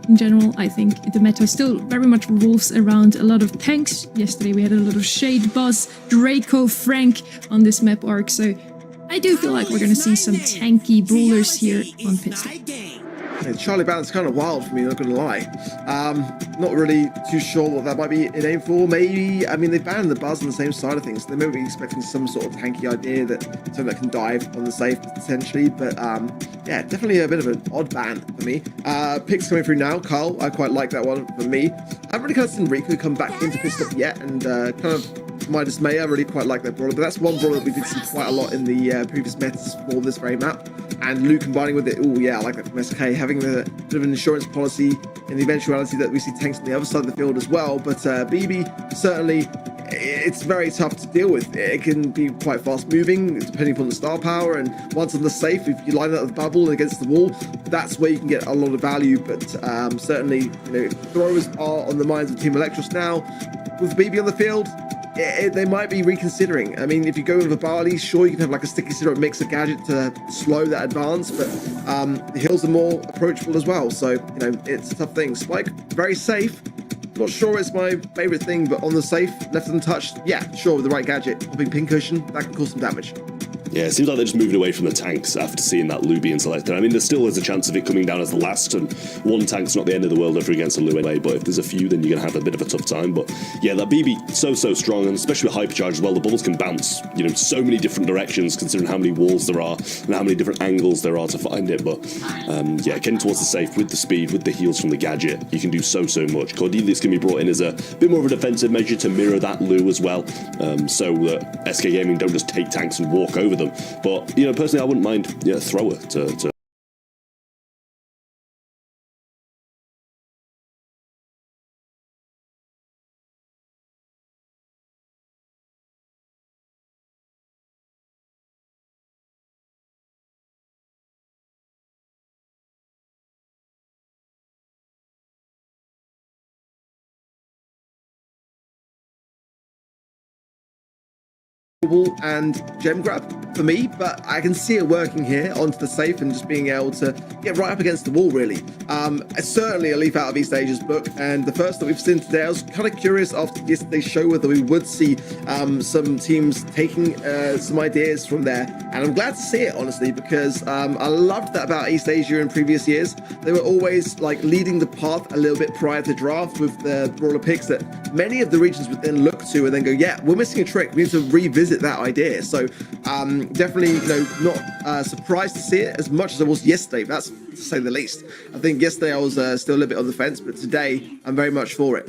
in general, I think the meta still very much revolves around a lot of tanks. Yesterday we had a lot of Shade, Buzz, Draco, Frank on this map arc, so I do feel like we're going to see some tanky brawlers here on pit stop. Yeah, Charlie Bannon's kind of wild for me, not going to lie. Not really too sure what that might be in aim for. Maybe, I mean, they banned the Buzz on the same side of things. They may be expecting some sort of tanky idea, that something that can dive on the safe potentially. But yeah, definitely a bit of an odd ban for me. Picks coming through now. Carl, I quite like that one for me. I haven't really kind of seen Riku come back into pit stop yet, and kind of my dismay, I really quite like that brawler. But that's one brawler that we did see quite a lot in the previous metas for this very map. And Luke combining with it, oh yeah, I like that from SK, having the bit of an insurance policy in the eventuality that we see tanks on the other side of the field as well. But BB, certainly, it's very tough to deal with. It can be quite fast moving, depending upon the star power, and once on the safe, if you line up the bubble against the wall, that's where you can get a lot of value. But certainly, throwers are on the minds of Team Electros now. With BB on the field, they might be reconsidering. I mean, if you go with a Barley, sure, you can have like a sticky syrup mixer gadget to slow that advance, but the hills are more approachable as well. So, you know, it's a tough thing. Spike, very safe. Not sure it's my favorite thing, but on the safe, left untouched, yeah, sure, with the right gadget, popping Pincushion, that can cause some damage. Yeah, it seems like they're just moving away from the tanks after seeing that Lu being selected. I mean, there still is a chance of it coming down as the last, and one tank's not the end of the world if you're against a Lu anyway, but if there's a few, then you're going to have a bit of a tough time. But yeah, that BB, so strong, and especially with Hypercharge as well, the bubbles can bounce, you know, so many different directions, considering how many walls there are, and how many different angles there are to find it. But yeah, getting towards the safe with the speed, with the heals from the gadget, you can do so much. Cordelius can be brought in as a bit more of a defensive measure to mirror that Lu as well, so that SK Gaming don't just take tanks and walk over them. But you know, personally, I wouldn't mind a thrower to and gem grab for me, but I can see it working here onto the safe and just being able to get right up against the wall, really. It's certainly a leaf out of East Asia's book, and the first that we've seen today, I was kind of curious after yesterday's show whether we would see some teams taking some ideas from there, and I'm glad to see it, honestly, because I loved that about East Asia in previous years. They were always like leading the path a little bit prior to draft with the brawler picks that many of the regions would then look to and then go, yeah, we're missing a trick, we need to revisit that idea. So definitely, you know, not surprised to see it as much as I was yesterday, that's to say the least. I think yesterday I was still a little bit on the fence, but today I'm very much for it.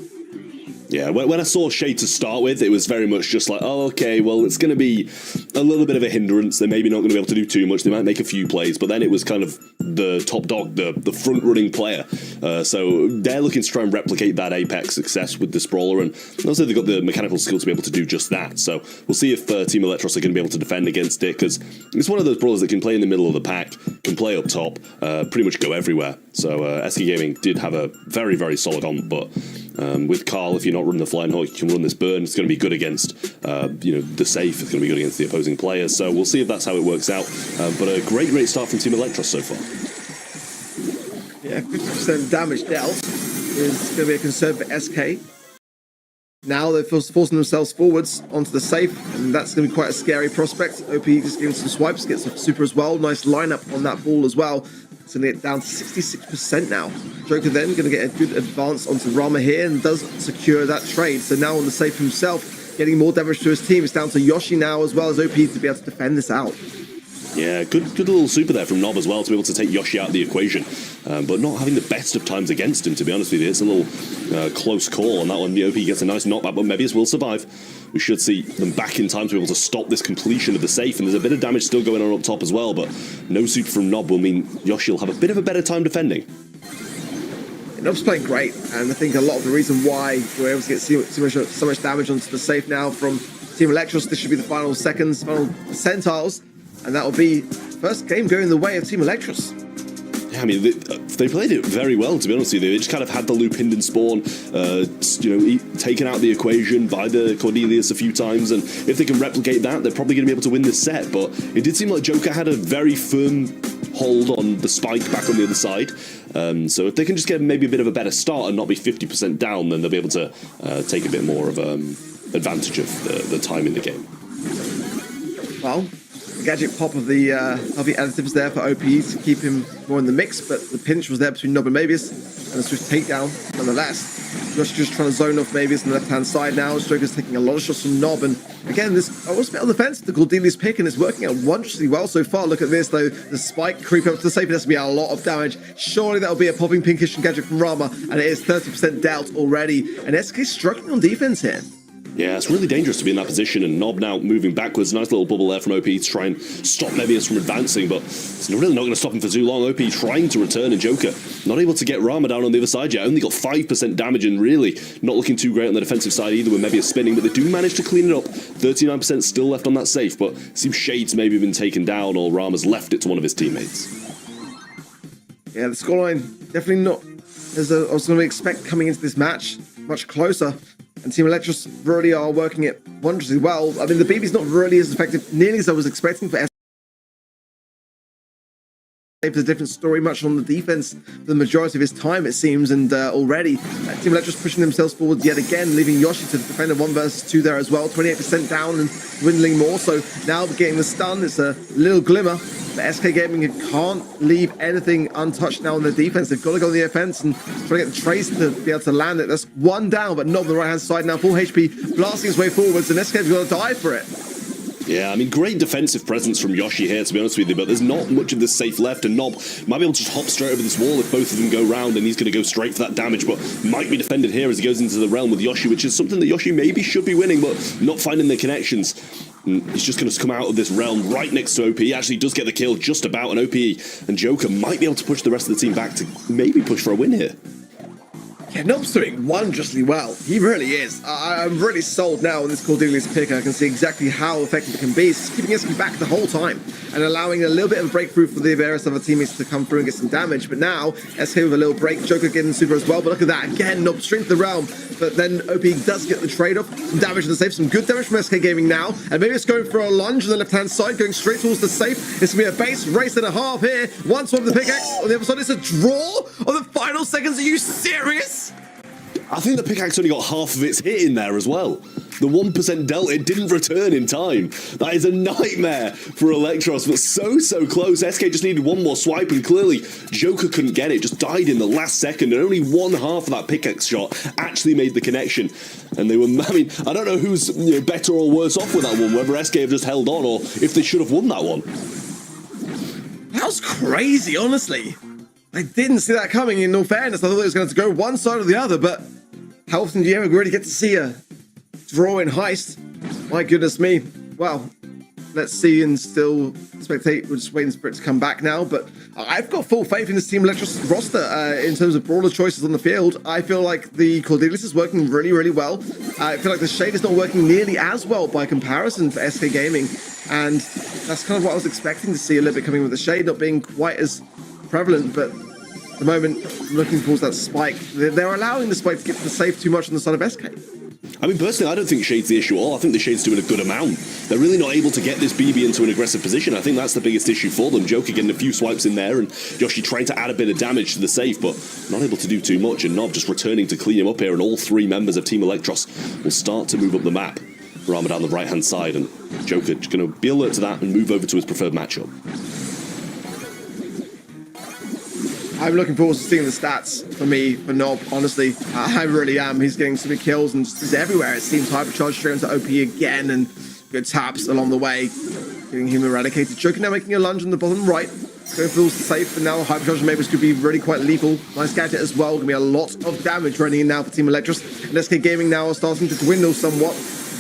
Yeah, when I saw Shade to start with, it was very much just like, oh, okay, well, it's going to be a little bit of a hindrance. They're maybe not going to be able to do too much. They might make a few plays, but then it was kind of the top dog, the front-running player. So they're looking to try and replicate that Apex success with this brawler, and also they've got the mechanical skill to be able to do just that. So we'll see if Team Electros are going to be able to defend against it, because it's one of those brawlers that can play in the middle of the pack, can play up top, pretty much go everywhere. So SK Gaming did have a very solid comp, but with Carl, if you're not running the Flying Hawk, you can run this burn. It's going to be good against, you know, the safe. It's going to be good against the opposing players. So we'll see if that's how it works out. But a great start from Team Electros so far. Yeah, 50% damage dealt is going to be a concern for SK. Now they're forcing themselves forwards onto the safe, and that's going to be quite a scary prospect. OP just giving some swipes, gets a super as well. Nice lineup on that ball as well. It's going to get down to 66% now. Joker then going to get a good advance onto Rama here and does secure that trade. So now on the safe himself, getting more damage to his team. It's down to Yoshi now as well as OP to be able to defend this out. Yeah, good little super there from Nob as well to be able to take Yoshi out of the equation, but not having the best of times against him, to be honest with you. It's a little close call on that one. The OP gets a nice knockback, but Mebius will survive. We should see them back in time to be able to stop this completion of the safe, and there's a bit of damage still going on up top as well, but no super from Nob will mean Yoshi will have a bit of a better time defending. Nob's playing great, and I think a lot of the reason why we're able to get so much damage onto the safe now from Team Electros, this should be the final seconds, final centiles, and that will be first game going the way of Team Electros. Yeah, I mean, they played it very well, to be honest with you. They just kind of had the loop pinned and spawn, you know, taken out the equation by the Cordelius a few times, and if they can replicate that, they're probably going to be able to win this set. But it did seem like Joker had a very firm hold on the spike back on the other side. So if they can just get maybe a bit of a better start and not be 50% down, then they'll be able to take a bit more of advantage of the time in the game. Well, the gadget pop of the additives there for OP to keep him more in the mix, but the pinch was there between Nob and Mavius, and a swift takedown nonetheless. Josh just trying to zone off Mavius on the left-hand side now. Stroker's taking a lot of shots from Nob, and again, this I was a bit on the fence with the Cordelius pick, and it's working out wondrously well so far. Look at this, though. The spike creep up to the safe, it has to be a lot of damage. Surely that'll be a popping pinkish gadget from Rama, and it is 30% dealt already, and SK struggling on defense here. Yeah, it's really dangerous to be in that position, and Nob now moving backwards. Nice little bubble there from OP to try and stop Mebius from advancing, but it's really not going to stop him for too long. OP trying to return, and Joker not able to get Rama down on the other side yet. Only got 5% damage, and really not looking too great on the defensive side either with Mebius spinning, but they do manage to clean it up. 39% still left on that safe, but it seems Shades maybe been taken down, or Rama's left it to one of his teammates. Yeah, the scoreline definitely not as I was going to expect coming into this match. Much closer. And Team Electros really are working it wondrously well. I mean, the BB's not really as effective nearly as I was expecting for a different story, much on the defense for the majority of his time, it seems, and already Team Electros pushing themselves forward yet again, leaving Yoshi to defend a 1 versus 2 there as well. 28% down and dwindling more, so now getting the stun, it's a little glimmer. But SK Gaming can't leave anything untouched now on their defense. They've got to go on the offense and try to get the Trace to be able to land it. That's 1 down, but not on the right-hand side now. Full HP, blasting his way forwards, and SK's got to die for it. Yeah, I mean, great defensive presence from Yoshi here, to be honest with you, but there's not much of this safe left, and Nob might be able to just hop straight over this wall if both of them go round, and he's going to go straight for that damage, but might be defended here as he goes into the realm with Yoshi, which is something that Yoshi maybe should be winning, but not finding the connections. He's just going to come out of this realm right next to OP. He actually does get the kill just about, and OP and Joker might be able to push the rest of the team back to maybe push for a win here. Yeah, Nob's doing wondrously well. He really is. I'm really sold now on this Cordelius pick. I can see exactly how effective it can be. It's keeping SK back the whole time and allowing a little bit of a breakthrough for the various other teammates to come through and get some damage. But now, SK with a little break. Joker getting super as well. But look at that. Again, Nob straight to the realm. But then OP does get the trade-off. Some damage to the safe. Some good damage from SK Gaming now. And maybe it's going for a lunge on the left-hand side, going straight towards the safe. It's going to be a base race and a half here. One swap of the pickaxe. On the other side, it's a draw on the final seconds. Are you serious? I think the pickaxe only got half of its hit in there as well. The 1% delta, it didn't return in time. That is a nightmare for Electros, but so close. SK just needed one more swipe, and clearly Joker couldn't get it, just died in the last second, and only one half of that pickaxe shot actually made the connection. And they were, I mean, I don't know who's better or worse off with that one, whether SK have just held on or if they should have won that one. That was crazy, honestly. I didn't see that coming, in all fairness. I thought it was going to go one side or the other, but how often do you ever really get to see a draw in Heist? My goodness me. Well, let's see and still spectate. We're just waiting for it to come back now, but I've got full faith in this Team Electros roster in terms of brawler choices on the field. I feel like the Cordelius is working really well. I feel like the Shade is not working nearly as well by comparison for SK Gaming, and that's kind of what I was expecting to see a little bit coming with the Shade not being quite as prevalent, but at the moment, looking towards that spike, they're allowing the spike to get to the safe too much on the side of SK. I mean, personally, I don't think Shade's the issue at all. I think the Shade's doing a good amount. They're really not able to get this BB into an aggressive position. I think that's the biggest issue for them. Joker getting a few swipes in there, and Yoshi trying to add a bit of damage to the safe, but not able to do too much, and Nob just returning to clean him up here, and all 3 members of Team Electros will start to move up the map. Rama down the right-hand side, and Joker just going to be alert to that and move over to his preferred matchup. I'm looking forward to seeing the stats for me, for Nob, honestly. I really am. He's getting some big kills and he's everywhere. It seems Hypercharge straight into OP again and good taps along the way, getting him eradicated. Joker now making a lunge on the bottom right, going for the safe, and now Hypercharge maybe could be really quite lethal. Nice gadget as well. Gonna be a lot of damage running in now for Team Electros. And SK Gaming now are starting to dwindle somewhat.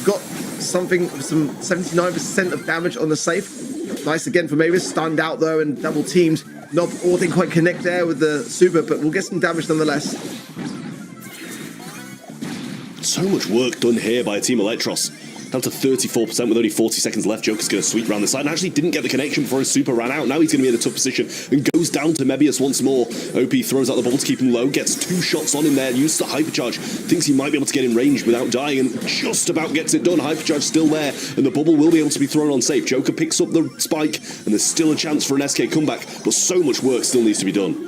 Got something, some 79% of damage on the safe. Nice again for Mavis, stunned out though and double teamed. Nob all didn't quite connect there with the super, but we'll get some damage nonetheless. So much work done here by Team Electros. Down to 34% with only 40 seconds left. Joker's going to sweep around the side and actually didn't get the connection before his super ran out. Now he's going to be in a tough position and goes down to Mebius once more. OP throws out the ball to keep him low, gets 2 shots on him there, uses the Hypercharge, thinks he might be able to get in range without dying, and just about gets it done. Hypercharge still there, and the bubble will be able to be thrown on safe. Joker picks up the spike, and there's still a chance for an SK comeback, but so much work still needs to be done.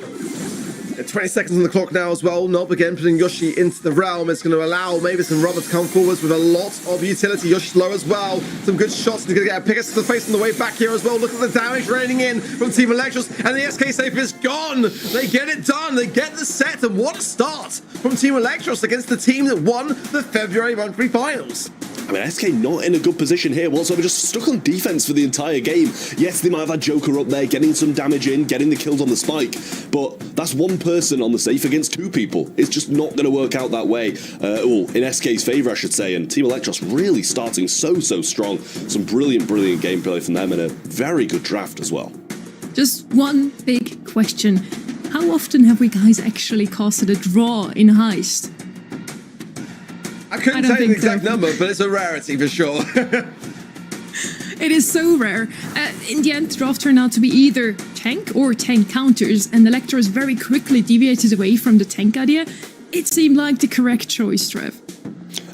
20 seconds on the clock now as well. Nob again putting Yoshi into the realm. It's going to allow Mavis and Robert to come forwards with a lot of utility. Yoshi's low as well. Some good shots. He's going to get a pickaxe to the face on the way back here as well. Look at the damage raining in from Team Electros. And the SK safe is gone. They get it done. They get the set. And what a start from Team Electros against the team that won the February monthly finals. I mean, SK not in a good position here whatsoever, just stuck on defense for the entire game. Yes, they might have had Joker up there, getting some damage in, getting the kills on the spike, but that's one person on the safe against 2 people. It's just not going to work out that way. In SK's favour, I should say, and Team Electros really starting so strong. Some brilliant gameplay from them and a very good draft as well. Just one big question. How often have we guys actually casted a draw in Heist? I couldn't tell you the exact number, but it's a rarity for sure. It is so rare. In the end, the draft turned out to be either tank or tank counters, and Electros very quickly deviated away from the tank idea. It seemed like the correct choice, Trev.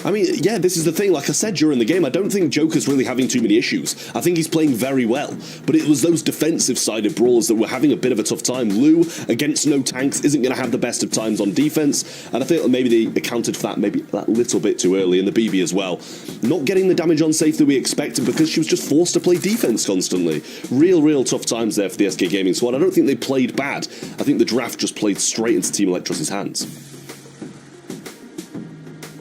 I mean, yeah, this is the thing. Like I said during the game, I don't think Joker's really having too many issues. I think he's playing very well. But it was those defensive-sided brawlers that were having a bit of a tough time. Lou, against no tanks, isn't going to have the best of times on defense. And I think maybe they accounted for that maybe that little bit too early. And the BB as well. Not getting the damage on safe that we expected because she was just forced to play defense constantly. Real tough times there for the SK Gaming squad. I don't think they played bad. I think the draft just played straight into Team Electros' hands.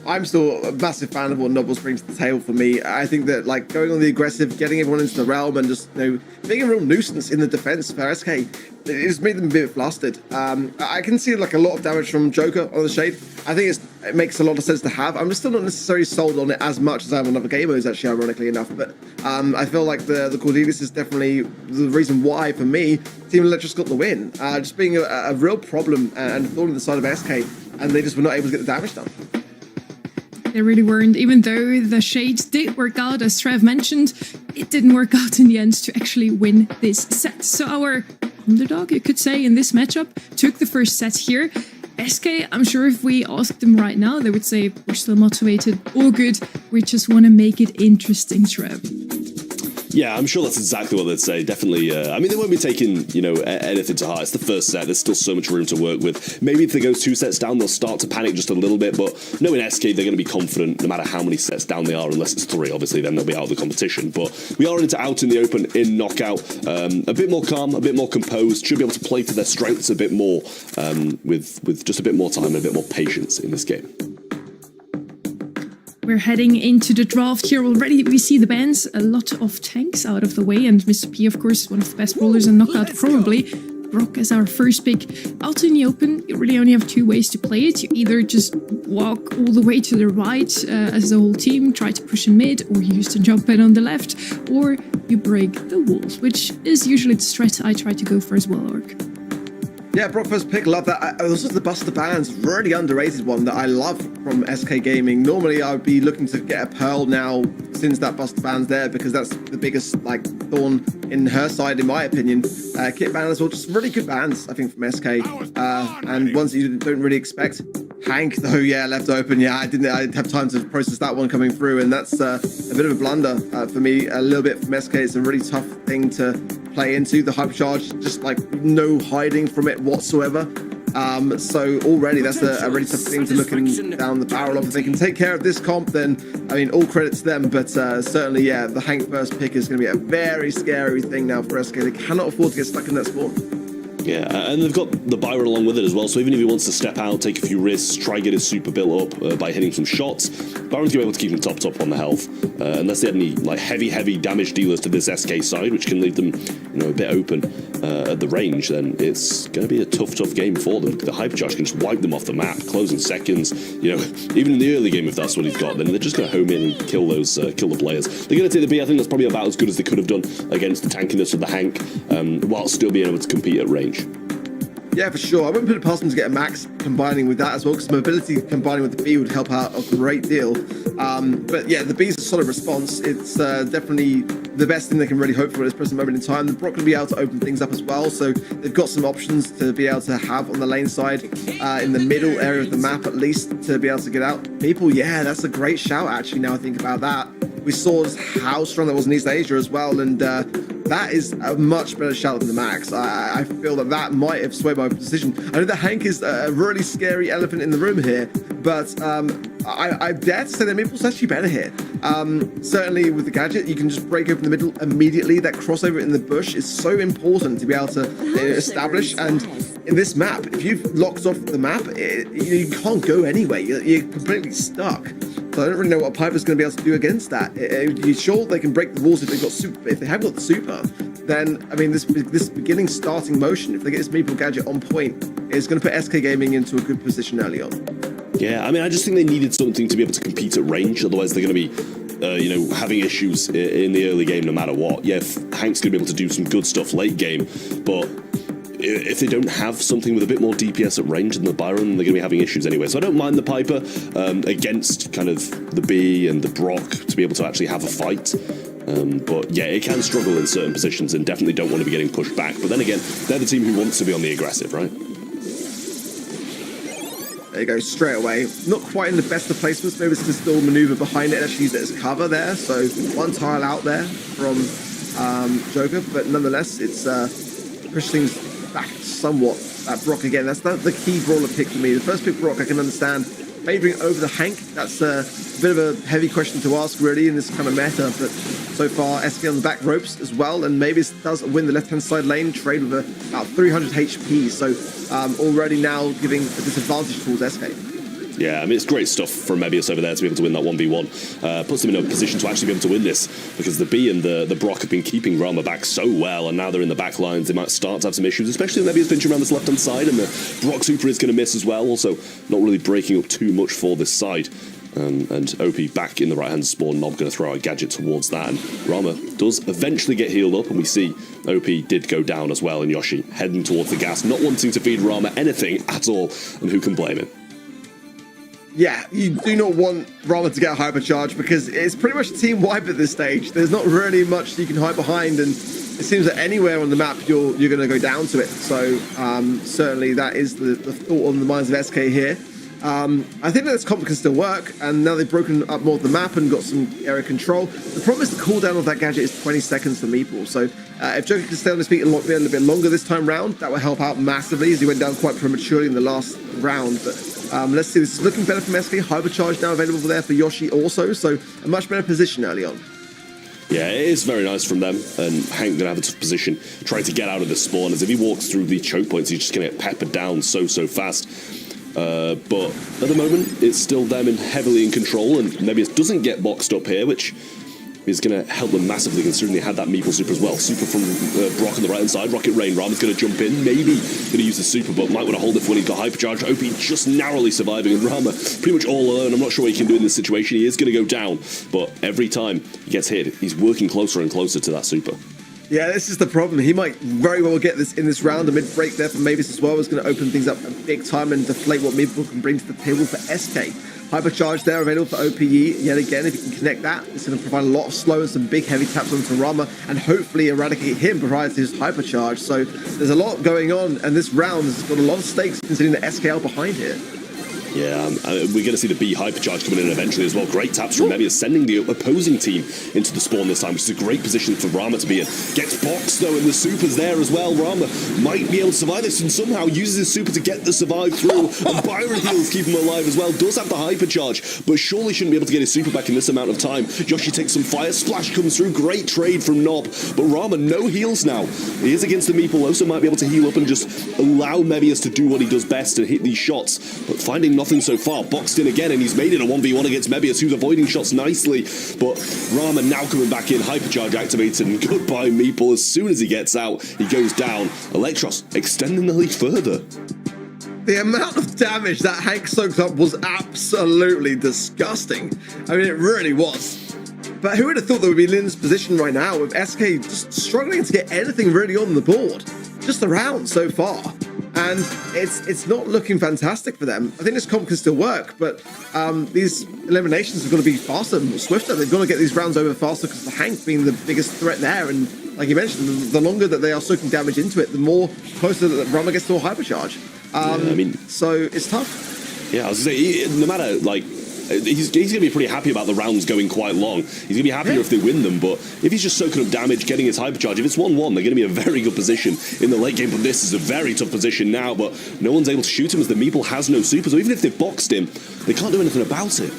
I'm still a massive fan of what Nobles brings to the table for me. I think that like going on the aggressive, getting everyone into the realm and just being a real nuisance in the defense for SK, it just made them a bit flustered. I can see like a lot of damage from Joker on the Shade. I think it makes a lot of sense to have. I'm just still not necessarily sold on it as much as I am on other gamers, actually, ironically enough. But I feel like the Cordelius is definitely the reason why, for me, Team Electros got the win. Just being a real problem and thorn in the side of SK, and they just were not able to get the damage done. They really weren't, even though the Shades did work out, as Trev mentioned, it didn't work out in the end to actually win this set. So our underdog, you could say, in this matchup, took the first set here. SK, I'm sure if we asked them right now, they would say, we're still motivated, all good, we just want to make it interesting, Trev. Yeah, I'm sure that's exactly what they'd say. Definitely. I mean, they won't be taking, anything to heart. It's the first set. There's still so much room to work with. Maybe if they go 2 sets down, they'll start to panic just a little bit. But knowing SK, they're going to be confident no matter how many sets down they are, unless it's 3, obviously, then they'll be out of the competition. But we are out in the open in knockout. A bit more calm, a bit more composed. Should be able to play to their strengths a bit more with just a bit more time and a bit more patience in this game. We're heading into the draft here already. We see the bans, a lot of tanks out of the way, and Mr. P, of course, one of the best brawlers in knockout, probably. Brock as our first pick. Out in the open, you really only have 2 ways to play it. You either just walk all the way to the right as the whole team, try to push in mid, or you use the jump pad on the left, or you break the walls, which is usually the strat I try to go for as well, Orc. Yeah, Brock first pick, love that. Also, the Buster Bands, really underrated one that I love from SK Gaming. Normally, I would be looking to get a Pearl now since that Buster Band's there because that's the biggest thorn in her side, in my opinion. Kit Band as well, just really good bands, I think, from SK. And ones that you don't really expect. Hank, though, yeah, left open. Yeah, I didn't have time to process that one coming through, and that's a bit of a blunder for me. A little bit from SK. It's a really tough thing to play into. The hypercharge, just no hiding from it whatsoever. So already that's a really tough thing to looking down the barrel of. If they can take care of this comp, then I mean, all credit to them. But certainly, yeah, the Hank first pick is going to be a very scary thing now for SK. They cannot afford to get stuck in that spawn. Yeah, and they've got the Byron along with it as well, so even if he wants to step out, take a few risks, try get his super built up by hitting some shots, Byron's going to be able to keep him top on the health, unless they had any heavy damage dealers to this SK side, which can leave them a bit open at the range, then it's going to be a tough game for them. The hypercharge can just wipe them off the map, closing seconds, even in the early game if that's what he's got, then they're just going to home in and kill the players. They're going to take the B. I think that's probably about as good as they could have done against the tankiness of the Hank, while still being able to compete at range. Yeah, for sure. I wouldn't put it past them to get a max combining with that as well, because mobility combining with the B would help out a great deal. But yeah, the B's a solid response. It's definitely the best thing they can really hope for at this present moment in time. The Brock will be able to open things up as well, so they've got some options to be able to have on the lane side, in the middle area of the map at least, to be able to get out. People, yeah, that's a great shout actually, now I think about that. We saw how strong that was in East Asia as well, and that is a much better shout than the Max. I feel that might have swayed my decision. I know the Hank is a really scary elephant in the room here, but I dare to say that Maple's actually better here. Certainly with the gadget, you can just break open the middle immediately. That crossover in the bush is so important to be able to establish, and in this map, if you've locked off the map, you can't go anywhere. You're completely stuck. So I don't really know what Piper's going to be able to do against that. You sure they can break the walls if they've got super? If they have got the super, then I mean this beginning starting motion, if they get this Maple gadget on point, is going to put SK Gaming into a good position early on. Yeah, I mean, I just think they needed something to be able to compete at range. Otherwise, they're going to be, having issues in the early game no matter what. Yeah, Hank's going to be able to do some good stuff late game, but if they don't have something with a bit more DPS at range than the Byron, they're going to be having issues anyway. So I don't mind the Piper against kind of the B and the Brock to be able to actually have a fight. But yeah, it can struggle in certain positions and definitely don't want to be getting pushed back. But then again, they're the team who wants to be on the aggressive, right? There you go, straight away. Not quite in the best of placements. Maybe this can still maneuver behind it and actually use it as cover there. So one tile out there from Joker, but nonetheless, it's push things back somewhat. Brock again, that's the key brawler pick for me. The first pick, Brock, I can understand. Favouring over the Hank, that's a bit of a heavy question to ask really in this kind of meta, but so far SK on the back ropes as well, and maybe it does win the left-hand side lane, trade with about 300 HP, so already now giving a disadvantage towards SK. Yeah, I mean, it's great stuff from Mebius over there to be able to win that 1v1. Puts them in a position to actually be able to win this, because the B and the Brock have been keeping Rama back so well, and now they're in the back lines. They might start to have some issues, especially when Mebius pinching around this left-hand side, and the Brock super is going to miss as well. Also, not really breaking up too much for this side. And OP back in the right-hand spawn, Nob going to throw a gadget towards that, and Rama does eventually get healed up, and we see OP did go down as well, and Yoshi heading towards the gas, not wanting to feed Rama anything at all, and who can blame him? Yeah, you do not want Rama to get hypercharged because it's pretty much a team wipe at this stage. There's not really much you can hide behind, and it seems that anywhere on the map you're going to go down to it. So certainly that is the thought on the minds of SK here. I think that this comp can still work, and now they've broken up more of the map and got some area control. The problem is the cooldown of that gadget is 20 seconds for Meeple, so if Joker can stay on his feet a little bit longer this time round, that will help out massively, as he went down quite prematurely in the last round. But let's see, this is looking better from SK. Hypercharge now available there for Yoshi also, so a much better position early on. Yeah, it is very nice from them, and Hank gonna have a tough position trying to get out of the spawn, as if he walks through the choke points, he's just gonna get peppered down so fast. But at the moment, it's still them heavily in control, and maybe it doesn't get boxed up here, which is going to help them massively, considering they had that Meeple super as well. Super from Brock on the right-hand side. Rocket Rain, Rama's going to jump in, maybe going to use the super, but might want to hold it for when he's got hypercharge. OP just narrowly surviving, and Rama pretty much all alone. I'm not sure what he can do in this situation. He is going to go down, but every time he gets hit, he's working closer and closer to that super. Yeah, this is the problem. He might very well get this in this round. A mid-break there for Mavis as well is going to open things up a big time and deflate what Meeple can bring to the table for SK. Hypercharge there available for OPE yet again. If you can connect that, it's going to provide a lot of slow and some big heavy taps onto Rama, and hopefully eradicate him prior to his hypercharge. So there's a lot going on, and this round has got a lot of stakes considering the SKL behind here. Yeah, we're going to see the B hypercharge coming in eventually as well. Great taps from Mebius, sending the opposing team into the spawn this time, which is a great position for Rama to be in. Gets boxed though, and the super's there as well. Rama might be able to survive this, and somehow uses his super to get the survive through. And Byron heals keep him alive as well. Does have the hypercharge, but surely shouldn't be able to get his super back in this amount of time. Yoshi takes some fire, splash comes through. Great trade from Nob, but Rama no heals now. He is against the Meeple, also might be able to heal up and just allow Mebius to do what he does best and hit these shots, but finding nothing so far. Boxed in again, and he's made it a 1v1 against Mebius, who's avoiding shots nicely, but Rama now coming back in, hypercharge activated, and goodbye Meeple. As soon as he gets out, he goes down. Electros extending the lead further. The amount of damage that Hank soaked up was absolutely disgusting. I mean, it really was. But who would have thought that we'd be in this position right now with SK just struggling to get anything really on the board? Just around so far. And it's not looking fantastic for them. I think this comp can still work, but these eliminations are going to be faster and swifter. They've got to get these rounds over faster because the Hank being the biggest threat there. And like you mentioned, the longer that they are soaking damage into it, the more closer that Rama gets to a hypercharge. So it's tough. Yeah, I was going to say, no matter, like, he's going to be pretty happy about the rounds going quite long. He's going to be happier if they win them, but if he's just soaking up damage, getting his hypercharge, if it's 1-1, they're going to be in a very good position in the late game, but this is a very tough position now, but no one's able to shoot him as the Meeple has no super, so even if they've boxed him, they can't do anything about it.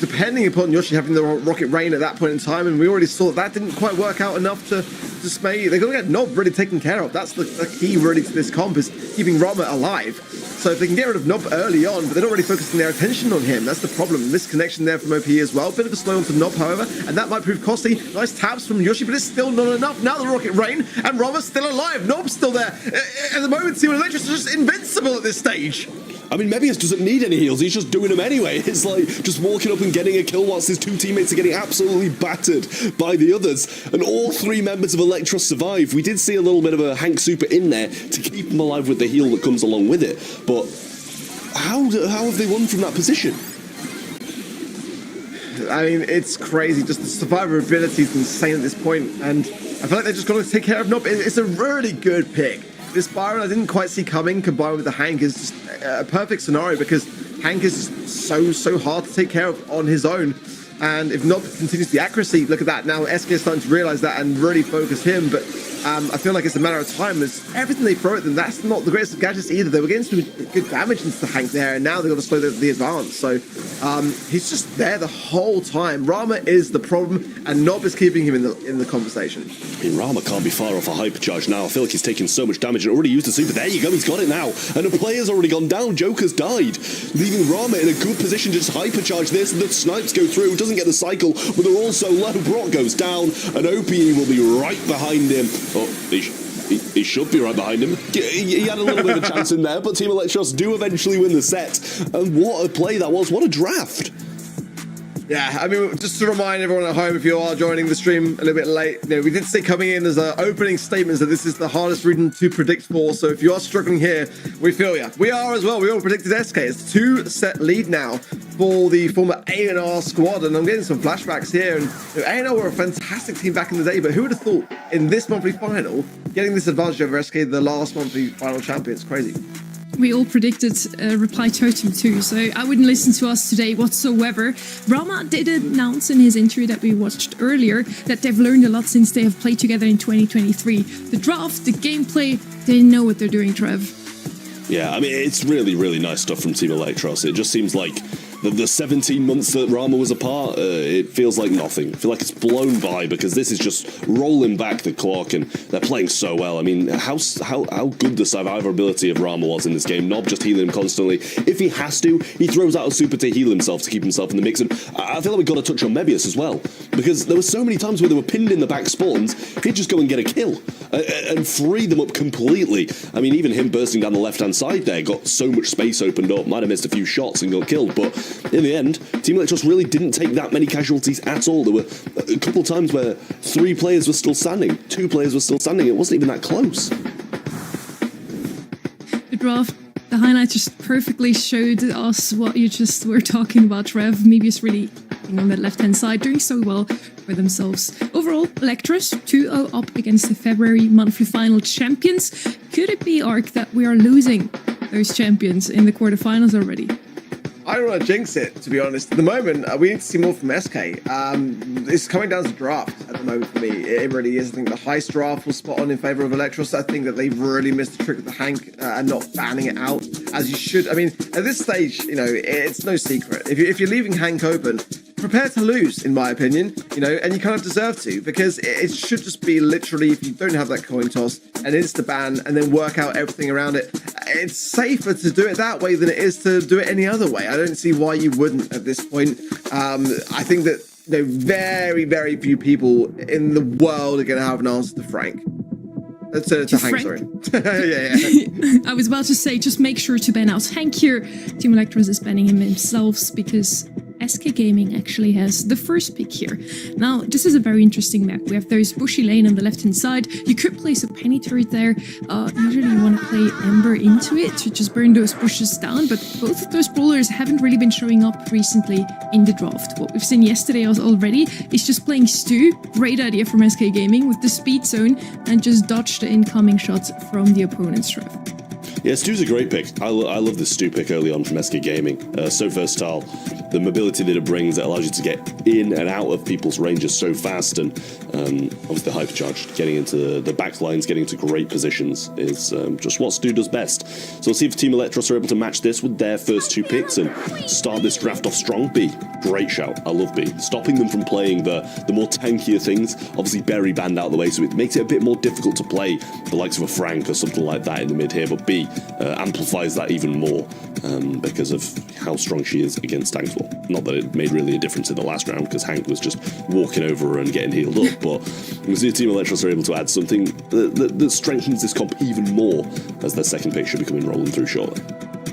Depending upon Yoshi having the Rocket Rain at that point in time, and we already saw that didn't quite work out enough to dismay. They're going to get Nob really taken care of. That's the key really to this comp, is keeping Rama alive. So if they can get rid of Nob early on, but they're not really focusing their attention on him, that's the problem. Misconnection there from OP as well. Bit of a slow on to Nob, however, and that might prove costly. Nice taps from Yoshi, but it's still not enough. Now the Rocket Rain, and Rama's still alive. Nob's still there. At the moment, Team Electros are just invincible at this stage. I mean, Mebius doesn't need any heals, he's just doing them anyway. It's like just walking up and getting a kill whilst his two teammates are getting absolutely battered by the others. And all three members of Electros survive. We did see a little bit of a Hank super in there to keep him alive with the heal that comes along with it. But how have they won from that position? I mean, it's crazy. Just the survivability is insane at this point, and I feel like they're just going to take care of Nob. It's a really good pick. this Byron I didn't quite see coming, combined with the Hank, is just a perfect scenario because Hank is so hard to take care of on his own. And if Nob continues the accuracy, look at that. Now SK is starting to realize that and really focus him. But I feel like it's a matter of time. There's everything they throw at them. That's not the greatest of gadgets either. They were getting some good damage into the Hank there, and now they've got to slow the advance. So he's just there the whole time. Rama is the problem, and Nob is keeping him in the conversation. I mean, Rama can't be far off a hypercharge now. I feel like he's taking so much damage and already used the super. There you go, he's got it now. And the player's already gone down. Joker's died, leaving Rama in a good position to just hypercharge this. The snipes go through, doesn't get the cycle, but they're all so low. Brock goes down, and OPE will be right behind him. Oh, he should be right behind him. He had a little bit of a chance in there, but Team Electros do eventually win the set. And what a play that was. What a draft. Yeah, I mean, just to remind everyone at home, if you are joining the stream a little bit late, we did say coming in as opening statements that this is the hardest region to predict for. So if you are struggling here, we feel ya. We are as well. We all predicted SK. It's 2-set lead now for the former A&R squad. And I'm getting some flashbacks here. And A&R were a fantastic team back in the day, but who would have thought in this monthly final, getting this advantage over SK, the last monthly final champion? It's crazy. We all predicted Reply Totem too, so I wouldn't listen to us today whatsoever. Rama did announce in his interview that we watched earlier that they've learned a lot since they have played together in 2023. The draft, the gameplay, they know what they're doing, Trev. Yeah, I mean, it's really, really nice stuff from Team Electros. It just seems like the 17 months that Rama was apart, it feels like nothing. I feel like it's blown by because this is just rolling back the clock and they're playing so well. I mean, how good the survivability of Rama was in this game. Nob just healing him constantly. If he has to, he throws out a super to heal himself to keep himself in the mix. And I feel like we've got to touch on Mebius as well because there were so many times where they were pinned in the back spawns, he'd just go and get a kill and free them up completely. I mean, even him bursting down the left-hand side there got so much space opened up, might have missed a few shots and got killed, but in the end, Team Electros really didn't take that many casualties at all. There were a couple of times where 3 players were still standing, 2 players were still standing. It wasn't even that close. The draft, the highlights just perfectly showed us what you just were talking about, Trev. Mebius really on that left-hand side, doing so well for themselves. Overall, Electros 2-0 up against the February monthly final champions. Could it be, Ark, that we are losing those champions in the quarterfinals already? I don't want to jinx it, to be honest. At the moment, we need to see more from SK. It's coming down to draft at the moment for me. It really is. I think the heist draft was spot on in favour of Electros. I think that they've really missed the trick with the Hank and not banning it out as you should. I mean, at this stage, it's no secret. If you're leaving Hank open, prepare to lose, in my opinion, and you kind of deserve to, because it should just be literally, if you don't have that coin toss, an insta-ban and then work out everything around it. It's safer to do it that way than it is to do it any other way. I don't see why you wouldn't at this point. I think that very, very few people in the world are going to have an answer to Frank. To Hank, sorry. yeah. I was about to say, just make sure to ban out Hank here. Team Electros is banning him themselves because SK Gaming actually has the first pick here. Now, this is a very interesting map. We have those bushy lane on the left-hand side. You could place a penny turret there. Usually you want to play Ember into it to just burn those bushes down, but both of those brawlers haven't really been showing up recently in the draft. What we've seen yesterday already is just playing Stu. Great idea from SK Gaming with the speed zone and just dodge the incoming shots from the opponent's draft. Yeah, Stu's a great pick. I love this Stu pick early on from SK Gaming. So versatile. The mobility that it brings, that allows you to get in and out of people's ranges so fast, and obviously the hypercharge, getting into the back lines, getting into great positions is just what Stu does best. So we'll see if Team Electros are able to match this with their first 2 picks and start this draft off strong. B, great shout. I love B. Stopping them from playing the more tankier things. Obviously Berry banned out of the way, so it makes it a bit more difficult to play the likes of a Frank or something like that in the mid here, but B amplifies that even more because of how strong she is against tanks. Well, not that it made really a difference in the last round because Hank was just walking over and getting healed up, but we see Team Electros are able to add something that strengthens this comp even more as their second pick should be coming rolling through shortly.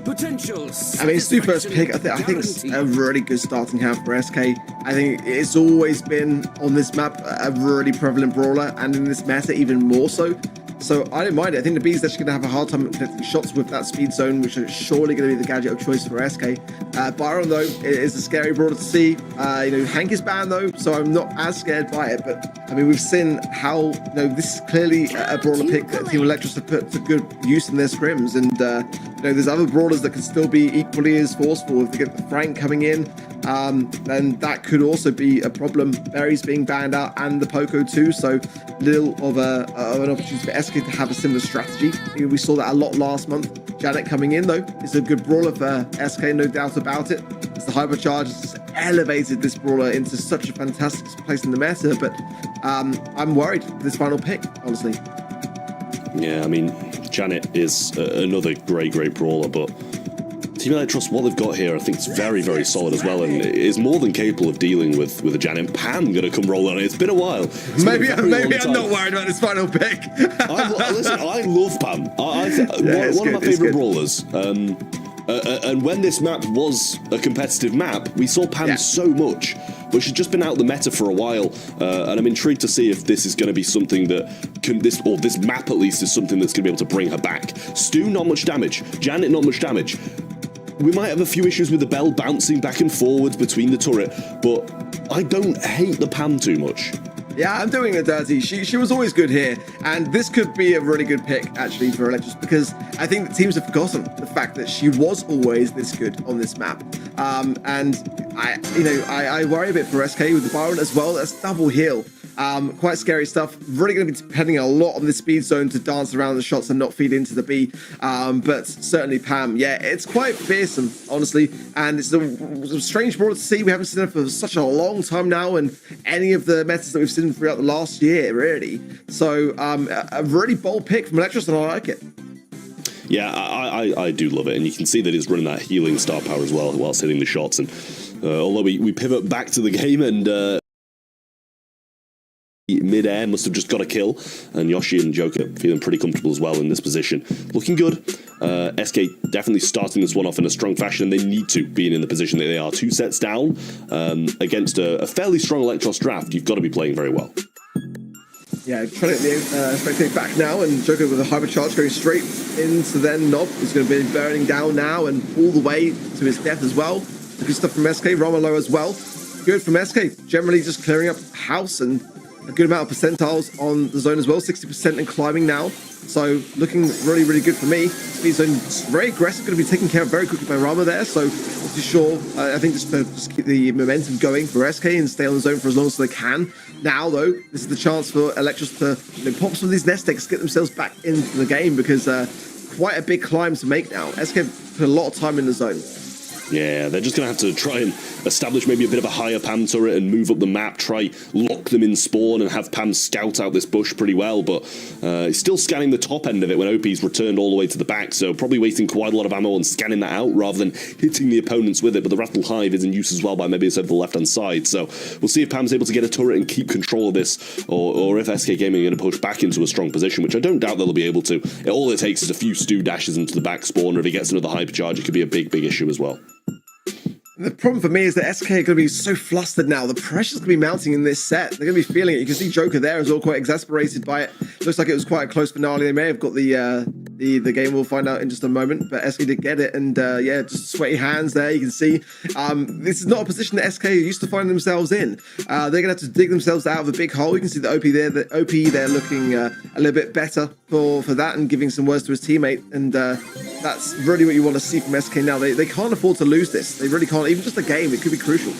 I mean, Stu's first pick, I think it's a really good starting hand for SK. I think it's always been on this map a really prevalent brawler, and in this meta even more so. So I don't mind it. I think the B's actually going to have a hard time connecting shots with that speed zone, which is surely going to be the gadget of choice for SK. Byron, though, is a scary brawler to see. Hank is banned, though, so I'm not as scared by it. But, I mean, we've seen how, this is clearly a brawler pick that Team Electros have put to good use in their scrims. And, there's other brawlers that can still be equally as forceful. If they get the Frank coming in, then that could also be a problem. Berry's being banned out and the Poco too, so little of an opportunity for SK to have a similar strategy. We saw that a lot last month. Janet coming in, though, is a good brawler for SK, no doubt about it. As the Hypercharge has elevated this brawler into such a fantastic place in the meta, but I'm worried with this final pick, honestly. Yeah, I mean, Janet is another great brawler, but Team Electros, what they've got here, I think it's very, very solid as well, and is more than capable of dealing with a Janet. Pam going to come roll on it. It's been a while. Maybe I'm not worried about this final pick. Listen, I love Pam. One of my favourite brawlers. And when this map was a competitive map, we saw Pam so much, but she's just been out the meta for a while, and I'm intrigued to see if this is going to be something that this map at least is something that's going to be able to bring her back. Stu, not much damage. Janet, not much damage. We might have a few issues with the Bell bouncing back and forwards between the turret, but I don't hate the Pam too much. Yeah, I'm doing it dirty. She was always good here, and this could be a really good pick actually for Electros, because I think the teams have forgotten the fact that she was always this good on this map. And I worry a bit for SK with the Byron as well. That's double heal. Quite scary stuff. Really going to be depending a lot on the speed zone to dance around the shots and not feed into the B. But certainly Pam, it's quite fearsome, honestly. And it's a strange brawler to see. We haven't seen her for such a long time now, and any of the metas that we've seen throughout the last year, really. So a really bold pick from Electros, and I like it. Yeah, I do love it, and you can see that he's running that healing star power as well whilst hitting the shots. And although we pivot back to the game, and mid-air must have just got a kill, and Yoshi and Joker feeling pretty comfortable as well in this position. Looking good. SK definitely starting this one off in a strong fashion, and they need to, being in the position that they are. 2 sets down against a fairly strong Electros draft. You've got to be playing very well. Yeah, trying to get the spectator back now, and Joker with a hypercharge going straight into then Nob is going to be burning down now and all the way to his death as well. Good stuff from SK, Romolo as well. Good from SK, generally just clearing up house, and a good amount of percentiles on the zone as well, 60% and climbing now. So looking really, really good for me. Speed zone very aggressive, going to be taken care of very quickly by Rama there. So not too sure. I think just to keep the momentum going for SK and stay on the zone for as long as they can. Now though, this is the chance for Electros to pop some of these nest eggs, get themselves back into the game, because quite a big climb to make now. SK put a lot of time in the zone. Yeah, they're just going to have to try and establish maybe a bit of a higher Pam turret and move up the map, try lock them in spawn and have Pam scout out this bush pretty well, but he's still scanning the top end of it when OP's returned all the way to the back, so probably wasting quite a lot of ammo on scanning that out rather than hitting the opponents with it. But the Rattle Hive is in use as well by maybe over the left-hand side, so we'll see if Pam's able to get a turret and keep control of this, or if SK Gaming are going to push back into a strong position, which I don't doubt they'll be able to. All it takes is a few Stu dashes into the back spawn, or if he gets another hypercharge, it could be a big issue as well. The problem for me is that SK are going to be so flustered now. The pressure's going to be mounting in this set. They're going to be feeling it. You can see Joker there as well, quite exasperated by it. Looks like it was quite a close finale. They may have got the game. We'll find out in just a moment. But SK did get it, and just sweaty hands there. You can see this is not a position that SK are used to finding themselves in. They're going to have to dig themselves out of a big hole. You can see the OP there. The OP there looking a little bit better for that, and giving some words to his teammate. And that's really what you want to see from SK now. They can't afford to lose this. They really can't. Even just a game, it could be crucial.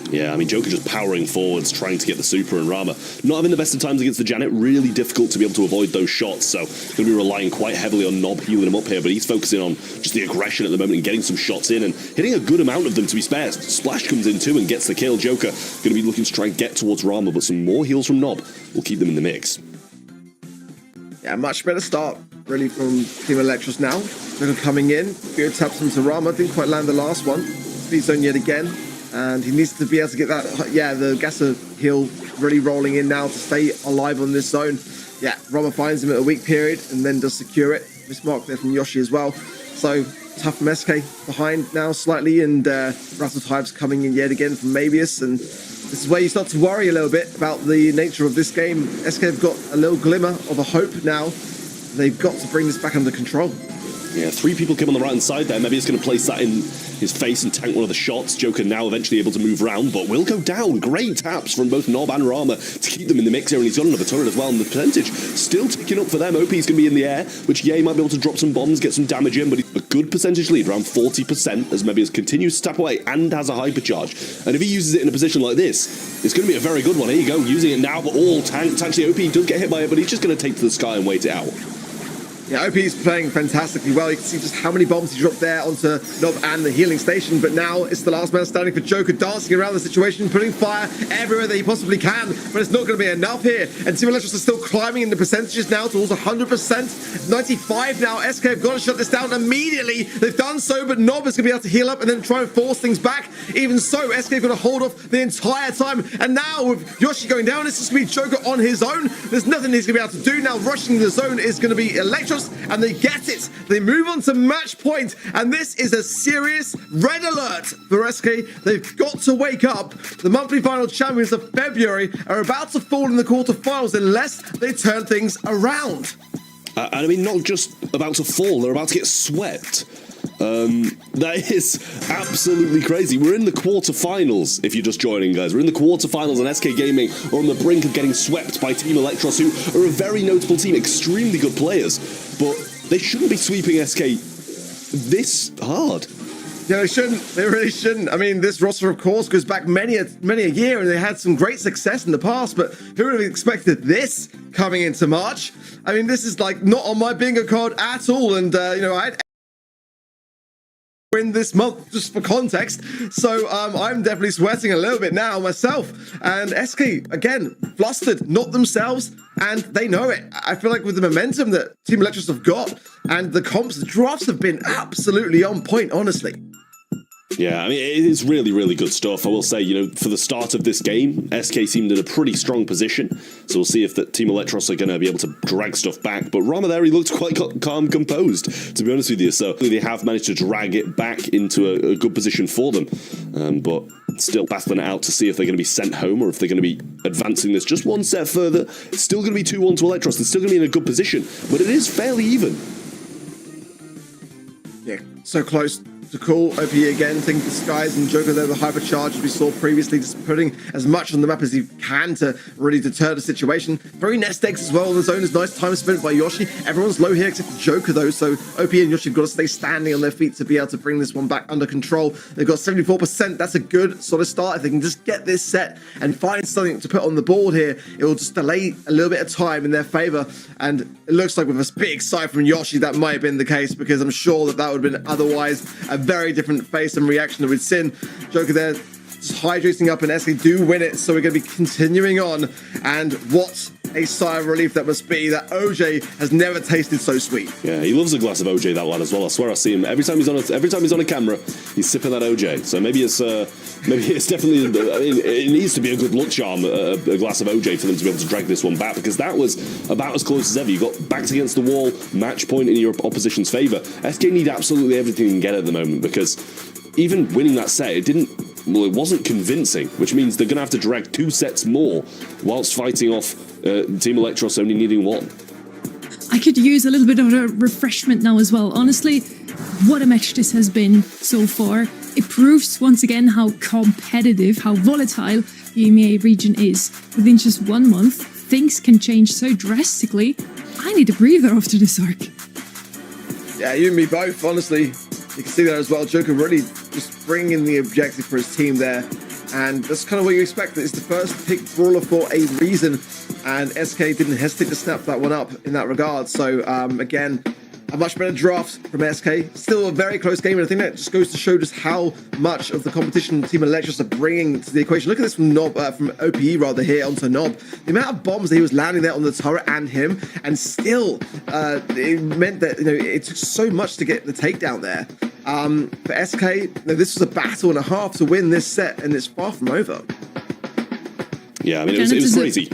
Yeah, I mean, Joker just powering forwards, trying to get the super, and Rama not having the best of times against the Janet. Really difficult to be able to avoid those shots, so going to be relying quite heavily on Nob healing him up here, but he's focusing on just the aggression at the moment and getting some shots in and hitting a good amount of them, to be fair. Splash comes in too and gets the kill. Joker going to be looking to try and get towards Rama, but some more heals from Nob will keep them in the mix. Yeah, much better start, really, from Team Electros now. Joker coming in, good taps into Rama, didn't quite land the last one. Speed zone yet again, and he needs to be able to get that, the Gasser heal really rolling in now to stay alive on this zone. Yeah, Rama finds him at a weak period and then does secure it. Mismark there from Yoshi as well. So tough from SK behind now slightly, and Rattled Hives coming in yet again from Mabius, and This is where you start to worry a little bit about the nature of this game. SK have got a little glimmer of a hope now. They've got to bring this back under control. Yeah, 3 people came on the right-hand side there. Maybe it's going to place that in his face and tank one of the shots. Joker now eventually able to move around, but will go down. Great taps from both Nob and Rama to keep them in the mix here, and he's got another turret as well, and the percentage still ticking up for them. OP's going to be in the air, which Ye might be able to drop some bombs, get some damage in, but a good percentage lead, around 40%, as Mebius continues to tap away and has a hypercharge. And if he uses it in a position like this, it's going to be a very good one. Here you go, using it now, but all tanked. Actually, OP does get hit by it, but he's just going to take to the sky and wait it out. Yeah, OP is playing fantastically well. You can see just how many bombs he dropped there onto Nob and the healing station, but now it's the last man standing for Joker, dancing around the situation, putting fire everywhere that he possibly can, but it's not going to be enough here. And Team Electros are still climbing in the percentages now towards 100%. 95 now. SK have got to shut this down immediately. They've done so, but Nob is going to be able to heal up and then try and force things back. Even so, SK have got to hold off the entire time. And now with Yoshi going down, it's just going to be Joker on his own. There's nothing he's going to be able to do now. Rushing the zone is going to be Electros, and they get it. They move on to match point, and this is a serious red alert for SK. They've got to wake up. The monthly final champions of February are about to fall in the quarterfinals unless they turn things around. And I mean, not just about to fall, they're about to get swept. That is absolutely crazy. We're in the quarterfinals, if you're just joining, guys. We're in the quarterfinals, and SK Gaming are on the brink of getting swept by Team Electros, who are a very notable team, extremely good players, but they shouldn't be sweeping SK this hard. Yeah, they shouldn't. They really shouldn't. I mean, this roster, of course, goes back many a year, and they had some great success in the past, but who would have expected this coming into March? I mean, this is like not on my bingo card at all, and, you know, I'd win this month, just for context. So I'm definitely sweating a little bit now myself. And SK, again, flustered, not themselves, and they know it. I feel like with the momentum that Team Electros have got, and the comps, the drafts have been absolutely on point, honestly. Yeah, I mean, it is really, really good stuff. I will say, you know, for the start of this game, SK seemed in a pretty strong position. So we'll see if the Team Electros are going to be able to drag stuff back. But Rama there, he looked quite calm, composed, to be honest with you. So they have managed to drag it back into a good position for them. But still battling it out to see if they're going to be sent home or if they're going to be advancing this just one step further. It's still going to be 2-1 to Electros. They're still going to be in a good position. But it is fairly even. Yeah, so close to call. OP again, taking the skies, and Joker there, the hypercharge, as we saw previously, just putting as much on the map as he can to really deter the situation. Very nest eggs as well in the zone is nice time spent by Yoshi. Everyone's low here except Joker though, so OP and Yoshi have got to stay standing on their feet to be able to bring this one back under control. They've got 74%. That's a good solid start. If they can just get this set and find something to put on the board here, it will just delay a little bit of time in their favor. And it looks like with a big sigh from Yoshi, that might have been the case, because I'm sure that would have been otherwise a very different face and reaction that we'd seen. Joker there just hydrating up, and SK do win it, so we're going to be continuing on. And what a sigh of relief that must be, that OJ has never tasted so sweet. Yeah, he loves a glass of OJ, that lad, as well. I swear I see him every time he's on a camera, he's sipping that OJ. So maybe it's definitely, I mean, it needs to be a good luck charm, a glass of OJ, for them to be able to drag this one back, because that was about as close as ever. You got backed against the wall, match point in your opposition's favor. SK need absolutely everything they can get at the moment, because even winning that set, it wasn't convincing, which means they're going to have to drag 2 sets more whilst fighting off Team Electros only needing 1. I could use a little bit of a refreshment now as well. Honestly, what a match this has been so far. It proves once again how competitive, how volatile the EMEA region is. Within just 1 month, things can change so drastically. I need a breather after this arc. Yeah, you and me both, honestly. You can see that as well. Joker really just bringing the objective for his team there. And that's kind of what you expect. It's the first pick brawler for a reason. And SK didn't hesitate to snap that one up in that regard. So, again, a much better draft from SK. Still a very close game, and I think that just goes to show just how much of the competition Team Electros are bringing to the equation. Look at this from Nob, from OPE rather, here onto Nob. The amount of bombs that he was landing there on the turret and him, and still it meant that, you know, it took so much to get the takedown there. For SK, you know, this was a battle and a half to win this set, and it's far from over. Yeah, I mean, it was crazy.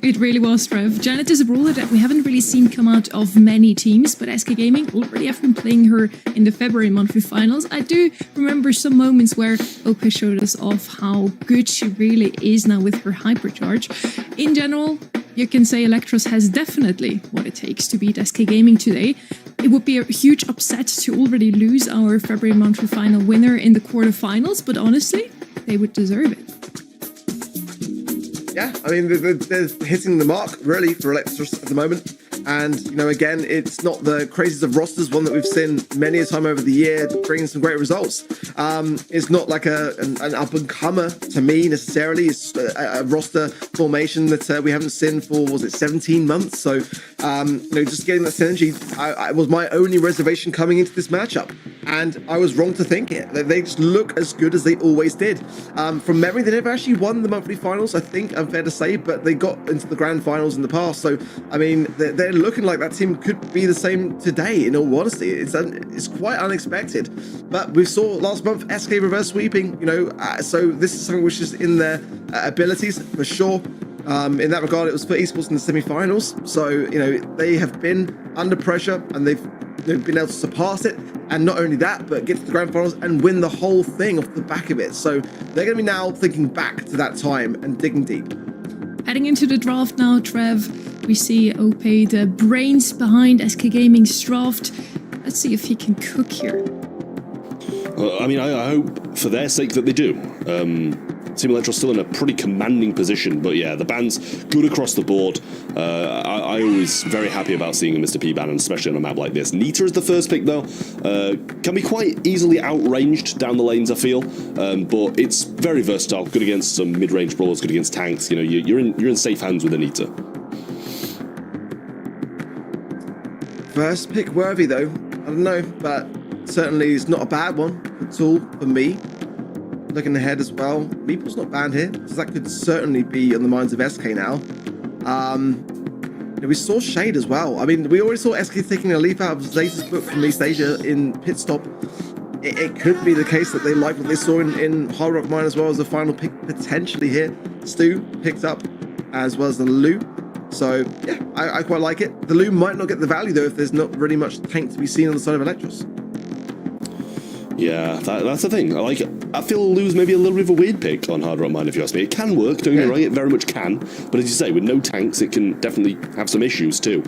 It really was, Trev. Janet is a brawler that we haven't really seen come out of many teams, but SK Gaming already have been playing her in the February monthly finals. I do remember some moments where OP showed us off how good she really is now with her hypercharge. In general, you can say Electros has definitely what it takes to beat SK Gaming today. It would be a huge upset to already lose our February monthly final winner in the quarterfinals, but honestly, they would deserve it. Yeah, I mean, they're hitting the mark, really, for Electros at the moment. And, you know, again, it's not the craziest of rosters, one that we've seen many a time over the year, bringing some great results. It's not like an up-and-comer to me, necessarily. It's a roster formation that we haven't seen for, was it 17 months? So, you know, just getting that synergy was my only reservation coming into this matchup. And I was wrong to think it. They just look as good as they always did. From memory, they never actually won the monthly finals, I think, I'm fair to say, but they got into the grand finals in the past. So, I mean, they're looking like that team could be the same today, in all honesty. It's quite unexpected. But we saw last month SK reverse sweeping, you know, so this is something which is in their abilities, for sure. In that regard, it was for esports in the semi-finals. So, you know, they have been under pressure and they've been able to surpass it. And not only that, but get to the grand finals and win the whole thing off the back of it. So they're going to be now thinking back to that time and digging deep. Heading into the draft now, Trev, we see OP, the brains behind SK Gaming's draft. Let's see if he can cook here. I mean, I hope for their sake that they do. Team Electro's still in a pretty commanding position, but yeah, the ban's good across the board. I always very happy about seeing a Mr. P ban, and especially on a map like this. Nita is the first pick though. Can be quite easily outranged down the lanes, I feel, but it's very versatile. Good against some mid-range brawlers, good against tanks. You know, you're in safe hands with a Nita. First pick worthy though. I don't know, but certainly it's not a bad one at all for me. Looking ahead as well, Meeple's not banned here, so that could certainly be on the minds of SK now. We saw Shade as well. I mean, we already saw SK taking a leaf out of Zeta's book from East Asia in Pit Stop. It could be the case that they like what they saw in Hard Rock Mine as well as the final pick potentially here. Stu picked up as well as the Lou. So yeah, I quite like it. The Lou might not get the value though if there's not really much tank to be seen on the side of Electros. Yeah, that's the thing. I like it. I feel Lou's maybe a little bit of a weird pick on Hard Rock Mine, if you ask me. It can work, don't get me wrong, it very much can. But as you say, with no tanks, it can definitely have some issues too.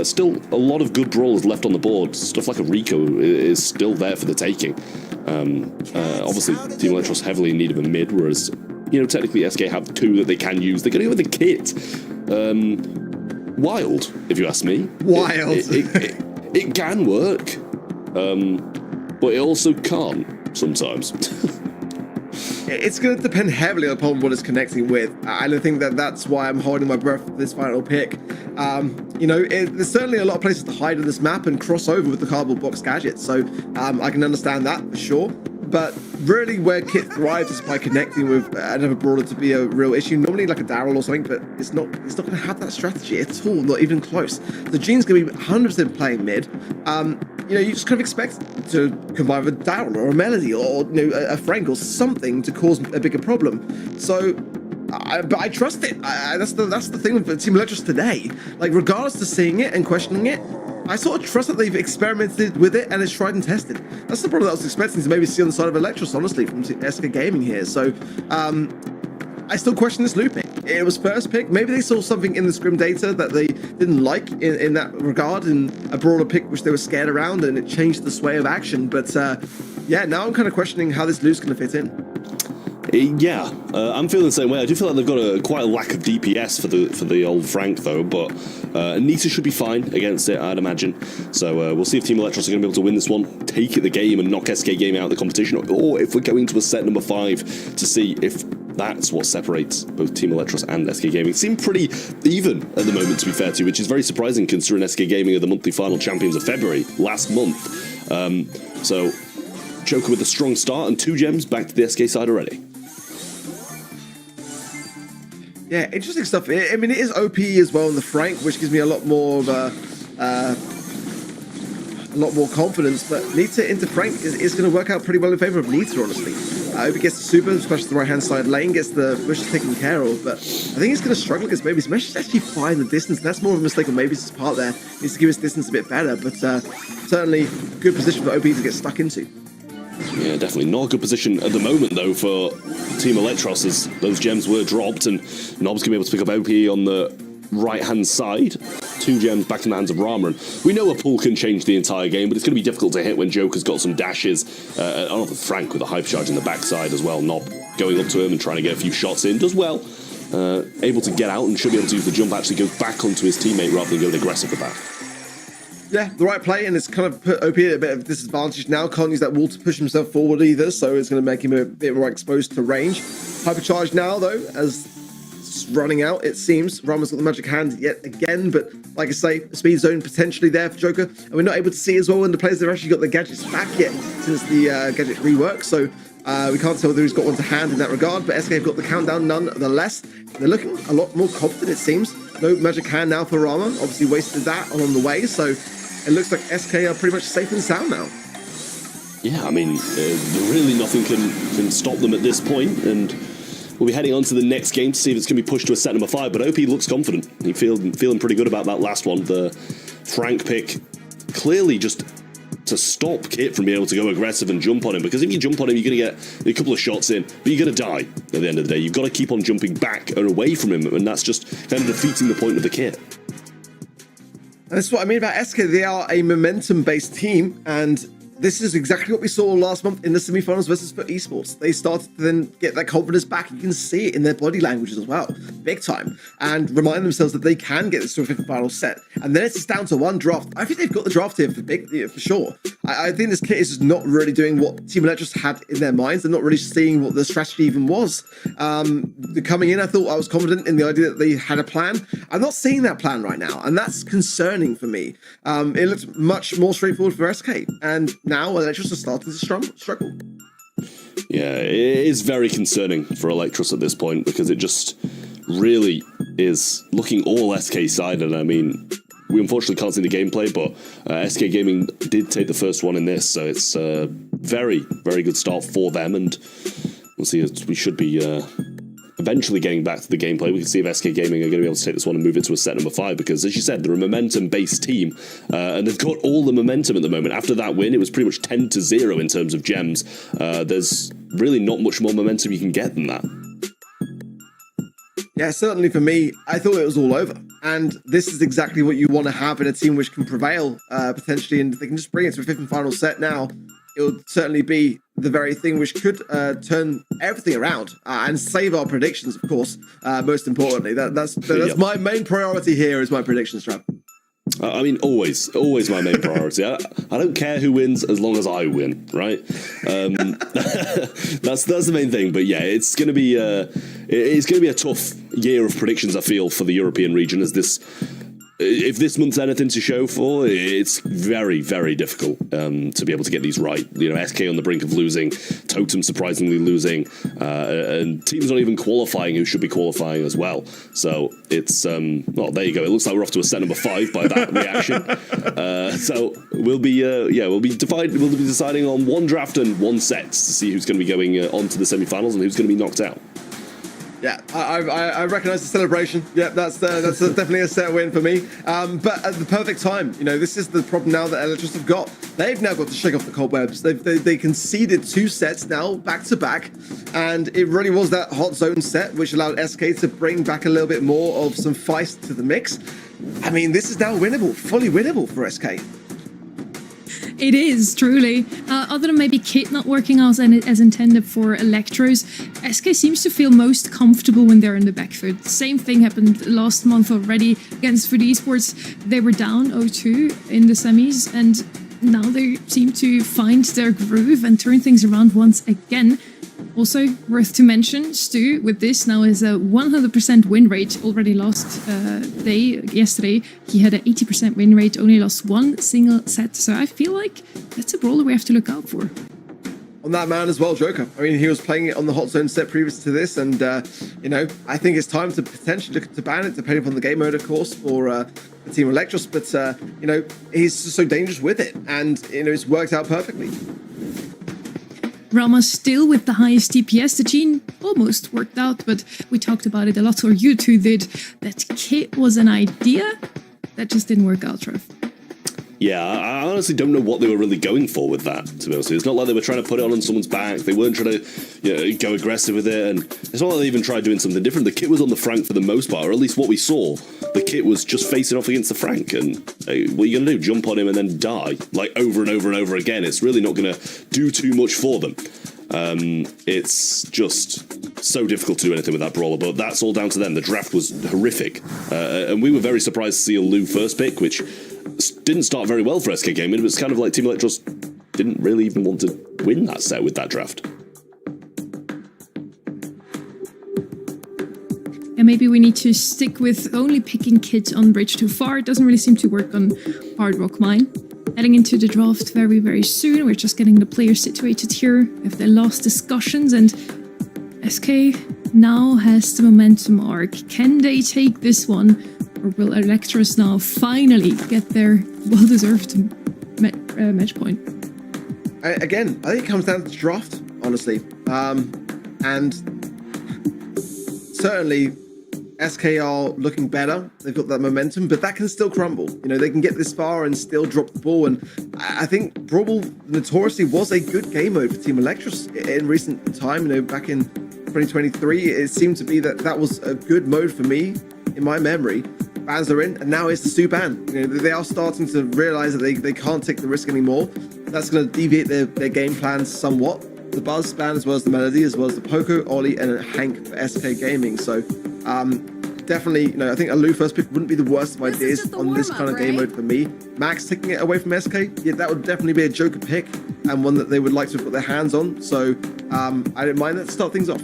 Still, a lot of good brawlers left on the board. Stuff like a Rico is still there for the taking. Obviously, Team Electros heavily in need of a mid, whereas, you know, technically SK have two that they can use. They're going to go with the kit. Wild, if you ask me. Wild. It can work. But it also can't sometimes. It's going to depend heavily upon what it's connecting with. And I think that's why I'm holding my breath for this final pick. You know, there's certainly a lot of places to hide on this map and cross over with the cardboard box gadget. So I can understand that for sure. But really where Kit thrives is by connecting with another brawler to be a real issue. Normally like a Daryl or something, but it's not going to have that strategy at all, not even close. The Gene's going to be 100% playing mid. You know, you just kind of expect to combine with a Daryl or a Melody or, you know, a Frank or something to cause a bigger problem. So, but I trust it. That's the thing with Team Electros today. Like, regardless of seeing it and questioning it, I sort of trust that they've experimented with it and it's tried and tested. That's the problem that I was expecting to maybe see on the side of Electros, honestly, from SK Gaming here. So, I still question this looping. It was first pick. Maybe they saw something in the scrim data that they didn't like in that regard, in a brawler pick which they were scared around, and it changed the sway of action. But yeah, now I'm kind of questioning how this loot's going to fit in. Yeah, I'm feeling the same way. I do feel like they've got quite a lack of DPS for the old Frank though, but Nita should be fine against it, I'd imagine. So we'll see if Team Electros are going to be able to win this one, take it the game and knock SK Gaming out of the competition, or if we're going to a set number 5 to see if that's what separates both Team Electros and SK Gaming. Seem pretty even at the moment, to be fair to you, which is very surprising considering SK Gaming are the monthly final champions of February last month. So Joker with a strong start and 2 gems back to the SK side already. Yeah, interesting stuff. I mean, it is OP as well in the Frank, which gives me a lot more of a a lot more confidence, but Nita into Frank is going to work out pretty well in favor of Nita, honestly. Obi gets the super, splashes the right-hand side lane, gets the bushes taken care of, but I think he's going to struggle against Mavis. Mesh is actually fine the distance, and that's more of a mistake on Mavis' part there. He needs to give his distance a bit better, but certainly good position for OP to get stuck into. Yeah, definitely not a good position at the moment, though, for Team Electros, as those gems were dropped, and Nob's going to be able to pick up OP on the right-hand side. 2 gems back in the hands of Rama, and we know a pull can change the entire game, but it's going to be difficult to hit when Joker's got some dashes. I don't know, Frank with a hypercharge in the backside as well, Nob going up to him and trying to get a few shots in, does well. Able to get out and should be able to use the jump, actually goes back onto his teammate rather than going aggressive with that. Yeah, the right play, and it's kind of put OP at a bit of disadvantage now. Can't use that wall to push himself forward either, so it's going to make him a bit more exposed to range. Hypercharge now, though, as it's running out, it seems. Rama's got the magic hand yet again, but like I say, speed zone potentially there for Joker, and we're not able to see as well when the players have actually got their gadgets back yet since the gadget rework, so we can't tell whether he's got one to hand in that regard, but SK have got the countdown nonetheless. They're looking a lot more confident, it seems. No magic hand now for Rama, obviously wasted that along the way, so it looks like SK are pretty much safe and sound now. Yeah, I mean, really nothing can stop them at this point, and we'll be heading on to the next game to see if it's going to be pushed to a set number 5, but OP looks confident. He's feeling pretty good about that last one. The Frank pick, clearly just to stop Kit from being able to go aggressive and jump on him, because if you jump on him, you're going to get a couple of shots in, but you're going to die at the end of the day. You've got to keep on jumping back and away from him, and that's just kind of defeating the point of the Kit. That's what I mean about SK. They are a momentum-based team, and this is exactly what we saw last month in the semi-finals versus for esports. They started to then get that confidence back. You can see it in their body language as well, big time, and remind themselves that they can get this to a 5th final set. And then it's just down to one draft. I think they've got the draft here for sure. I think this kit is just not really doing what Team Electros had in their minds. They're not really seeing what the strategy even was. Coming in, I thought I was confident in the idea that they had a plan. I'm not seeing that plan right now, and that's concerning for me. It looks much more straightforward for SK, and now Electros are starting to struggle. Yeah, it is very concerning for Electros at this point, because it just really is looking all SK-sided. I mean, we unfortunately can't see the gameplay, but SK Gaming did take the first one in this, so it's a very, very good start for them, and we'll see. We should be eventually getting back to the gameplay. We can see if SK Gaming are going to be able to take this one and move it to a set number 5, because as you said, they're a momentum-based team, and they've got all the momentum at the moment. After that win, it was pretty much 10-0 in terms of gems. There's really not much more momentum you can get than that. Yeah, certainly for me, I thought it was all over. And this is exactly what you want to have in a team which can prevail, potentially, and if they can just bring it to a 5th and final set now, it would certainly be the very thing which could turn everything around and save our predictions, of course, most importantly. That's yep. My main priority here is my predictions, Trav. I mean, always my main priority. I don't care who wins as long as I win, right? That's the main thing. But yeah, it's going to be a tough year of predictions, I feel, for the European region, as this. If this month's anything to show for, it's very, very difficult to be able to get these right. You know, SK on the brink of losing, Totem surprisingly losing, and teams not even qualifying who should be qualifying as well. So it's, well, there you go. It looks like we're off to a set number 5 by that reaction. So we'll be deciding on one draft and one set to see who's going to be going on to the semi-finals and who's going to be knocked out. Yeah, I recognise the celebration. Yeah, that's definitely a set win for me. But at the perfect time, you know, this is the problem now that Electros have got. They've now got to shake off the cobwebs. They conceded 2 sets now back to back, and it really was that hot zone set which allowed SK to bring back a little bit more of some feist to the mix. I mean, this is now winnable, fully winnable for SK. It is, truly. Other than maybe Kit not working out as intended for Electros, SK seems to feel most comfortable when they're in the back foot. Same thing happened last month already against Food Esports. They were down 0-2 in the semis, and now they seem to find their groove and turn things around once again. Also, worth to mention, Stu, with this now is a 100% win rate. Already lost yesterday. He had an 80% win rate, only lost 1 single set. So I feel like that's a brawler we have to look out for. on that man as well, Joker. I mean, he was playing it on the hot zone set previous to this, and you know, I think it's time to potentially look to ban it, depending upon the game mode, of course, for the Team Electros. But you know, he's just so dangerous with it, and you know, it's worked out perfectly. Rama still with the highest DPS. The gene almost worked out, but we talked about it a lot, or you two did. That kit was an idea that just didn't work out, Trev. Yeah, I honestly don't know what they were really going for with that, to be honest with you. It's not like they were trying to put it on someone's back. They weren't trying to go aggressive with it, and it's not like they even tried doing something different. The kit was on the Frank for the most part, or at least what we saw. The kit was just facing off against the Frank, and hey, what are you going to do? Jump on him and then die, like over and over and over again. It's really not going to do too much for them. It's just so difficult to do anything with that brawler, but that's all down to them. The draft was horrific, and we were very surprised to see a Lu first pick, which didn't start very well for SK Gaming. It was kind of like Team Electros didn't really even want to win that set with that draft. And maybe we need to stick with only picking kids on Bridge too far. It doesn't really seem to work on Hard Rock Mine. Heading into the draft very, very soon. We're just getting the players situated here. If they lost discussions, and SK now has the momentum arc. Can they take this one? Or will Electros now finally get their well-deserved match point? Again, I think it comes down to the draft, honestly. And certainly SK are looking better. They've got that momentum, but that can still crumble. You know, they can get this far and still drop the ball. And I think Brawl notoriously was a good game mode for Team Electros in recent time. You know, back in 2023, it seemed to be that was a good mode for me in my memory. Bans are in, and now it's the Stu ban. You know, they are starting to realize that they can't take the risk anymore. That's going to deviate their game plans somewhat. The Buzz ban, as well as the Melody, as well as the Poco, Ollie, and Hank for SK Gaming. So definitely, you know, I think a Lu first pick wouldn't be the worst of ideas on this kind of game mode for me. Max taking it away from SK, yeah, that would definitely be a Joker pick, and one that they would like to put their hands on. So I don't mind that to start things off.